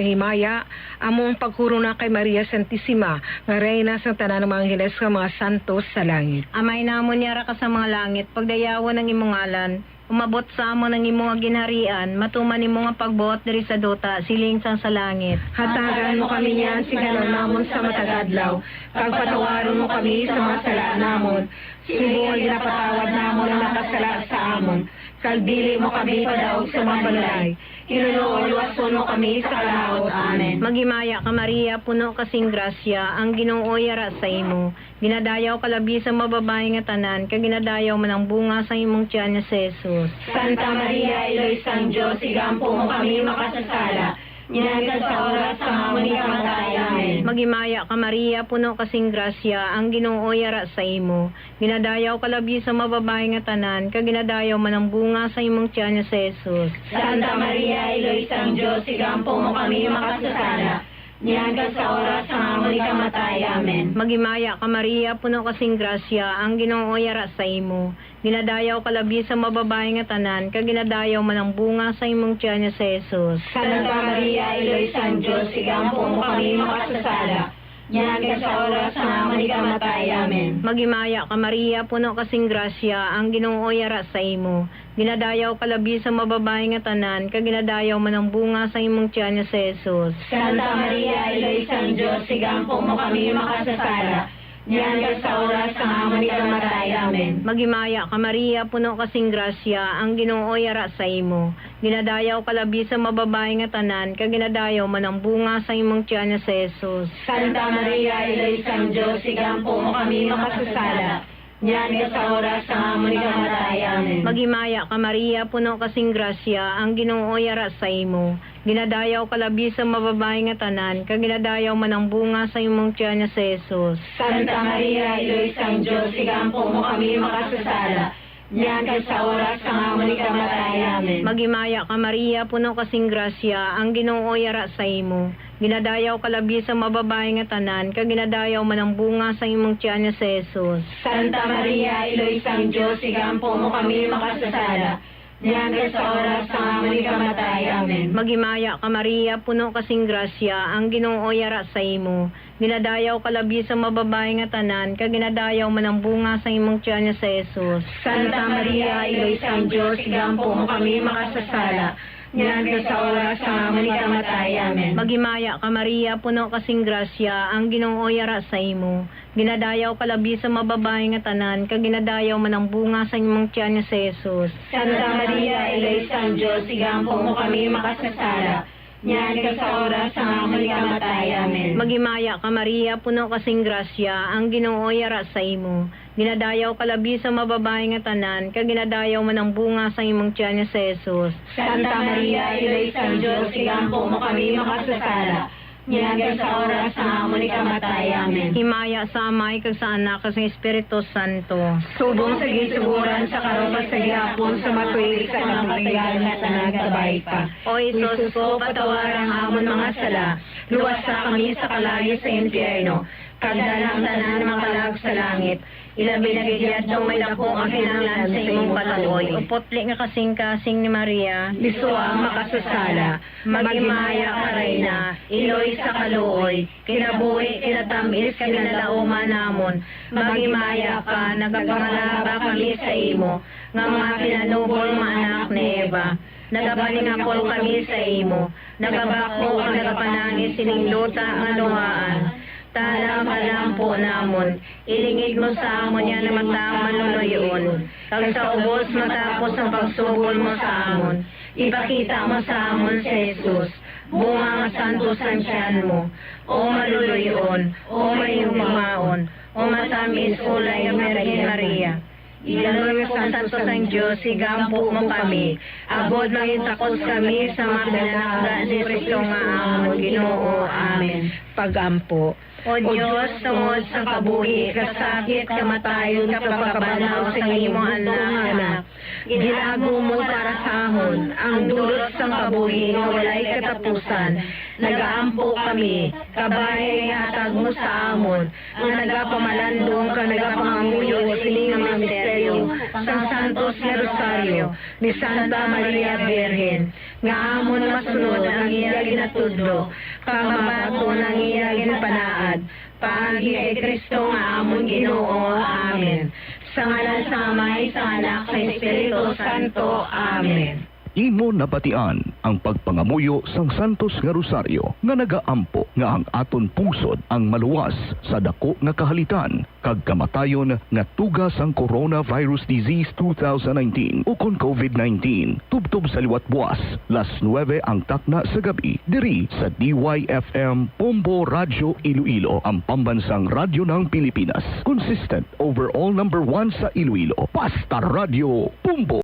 himaya, among pagkuruna kay Maria Santissima, nga reyna sa tanan ng mga Angeles nga mga santos sa langit. amay namon yara ka sa mga langit, pagdayawan ng imong ngalan, umabot sa amon ng imong ginharian, matuman imong nga pagbuot diri sa duta, siling sang sa langit. Hatagan mo kami niyan siganon namon sa matagadlaw, kag patawaron mo kami sa mga sala namon, silingan ginapatawad namon ang nakasala sa amon, kag dili mo kami padaog sa mga balay. Inunuuluwason mo kami sa kalaot. Amen. Maghimaya ka Maria, puno kasing grasya, ang Ginoo yara sa imo. Ginadayaw ka labi sa mababae nga tanan, kag ginadayaw man ang bunga sa imong tiyan nga si Jesus. Santa Maria, Iloy sang Diyos, igampo mo kami makasasala, Niyaga sa oras sa amon ni kamatay. Amen. Maghimaya ka Maria, puno kasing grasya, ang Ginoo yara sa imo. Ginadayaw ka labi sa mababae nga tanan, kag ginadayaw man ang bunga sa imong tiyan nga si Jesus. Santa Maria, Iloy sang Diyos, igampo mo kami makasasala, niyaga sa oras sa amon ni kamatay. Amen. Maghimaya ka Maria, puno kasing grasya, ang Ginoo yara sa imo. Ginadayaw ka labi sa mababae nga tanan, kag ginadayaw man ang bunga sa imong tiyan nga si Jesus. Santa Maria, Iloy sang Diyos, igampo mo kami makasasala, niyaga sa oras sa amon ni kamatay. Amen. Maghimaya ka Maria, puno kasing grasya, ang Ginoo yara sa imo. Ginadayaw ka labi sa mababae nga tanan, kag ginadayaw man ang bunga sa imong tiyan nga si Jesus. Santa Maria, Iloy sang Diyos, igampo mo kami makasasala, niyaga sa oras sa amon ni kamatay. Amen. Maghimaya ka Maria, puno kasing grasya, ang Ginoo yara sa imo. Ginadayaw ka labi sa mababae nga tanan, kag ginadayaw man ang bunga sa imong tiyan nga si Jesus. Santa Maria, Iloy sang Diyos, igampo mo kami makasasala, niyaga sa oras sa amon ni kamatay. Amen. Maghimaya ka Maria, puno kasing grasya, ang Ginoo yara sa imo. Ginadayaw ka labi sa mababae nga tanan, kag ginadayaw man ang bunga sa imong tiyan nga si Jesus. Santa Maria, Iloy sang Diyos, igampo mo kami makasasala, niyaga sa oras sa amon ni kamatay. Amen. Maghimaya ka Maria, puno kasing grasya, ang Ginoo yara sa imo. Ginadayaw ka labi sa mababae nga tanan, kag ginadayaw man ang bunga sa imong tiyan nga si Jesus. Santa Maria, Iloy sang Diyos, igampo mo kami makasasala, niyaga sa oras sa amon ni kamatay. Amen. Maghimaya ka Maria, puno kasing grasya, ang Ginoo yara sa imo. Ginadayaw ka labi sa mababae nga tanan, kag ginadayaw man ang bunga sa imong tiyan nga si Jesus. Santa Maria, Iloy sang Diyos, igampo mo kami makasasala, niyaga sa oras sa amon ni kamatay. Amen. Maghimaya ka Maria, puno kasing grasya, ang Ginoo yara sa imo. Ginadayaw ka labi sa mababae nga tanan, kag ginadayaw man ang bunga sa imong tiyan nga si Jesus. Santa Maria, Iloy sang Diyos, igampo mo kami makasasala, niyaga sa oras sa amon ni kamatay. Amen. Maghimaya ka Maria, puno kasing grasya, ang Ginoo yara sa imo. Ginadayaw ka labi sa mababae nga tanan, kag ginadayaw man ang bunga sa imong tiyan nga si Jesus. Santa Maria, Iloy sang Diyos, igampo mo kami makasasala, niyaga sa oras sa amon ni kamatay. Amen. Himaya sa Amay kag sa Anak kag sa Espiritu Santo. Subong sa gisuguran sa karon sa gihapon sa matuig sa kamatayan nga tanan kabay pa. O Jesus ko, patawaran amon mga sala, luwas sa kami sa kalayo sa impyerno, kagdalang tanan makalag sa langit. Ilabi na gidyad daw may dako ang kinahanglan sa imong patuloy. O putli nga kasing-kasing ni Maria, Liso ang makasasala, maghimaya ka Reyna, Iloy sa kaluoy, kinabuhi, kinatamis, kinalauman namon, maghimaya ka, nagapangalaba kami sa imo, nga mga kinanubol mga anak ni Eva, nagapaningakol kami sa imo, nagabako ang nagapanangis sining luta nga luhaan, Tala malampo namon, ilingid mo sa amon yan na matang manunoyon. Kag sa ubos matapos ang pagsubol mo sa amon, ipakita mo sa amon si Jesus, bunga nga santo sa tiyan mo, o maluluyon, o mayumaon, o matamis ulay Virgin Maria. Ilalong sa santo sang Diyos, igampo mo kami, abod maging takos kami sa mga pinanakda ni Kristo nga amon Ginoo. Amen. Pagampo. O Diyos, tungod sa kabuhi, kasakit, kamatayon, kapagkabanaw sa imong anak. Ginago mo para sa amon, ang dulot sa kabuhi nga walay katapusan. Nagaampo kami, kabay hatag mo sa amon, ang nagapamalandong ka nagapangamuyo sining nga misteryo, sang Santos nga Rosario, ni Santa Maria Virgen, nga amon masunod ang iya ginatudlo, kamabato ng iya ginpanaan, paagi kay Kristo nga amon Ginoo. Amen. Sa ngalan sa Amay, sa Anak, sa Espiritu Santo. Amen. Imo nabatian ang pagpangamuyo sang Santos nga Rosario nga nagaampo nga ang aton pungsod ang maluwas sa dako nga kahalitan kag kamatayon nga tuga sang Coronavirus Disease 2019 ukon COVID-19. Tubtob sa liwat buwas, 9:09 ang takna sa gabi diri sa DYFM Bombo Radio Iloilo, ang pambansang radyo ng Pilipinas. Consistent overall number 1 sa Iloilo. Basta Radio Bombo.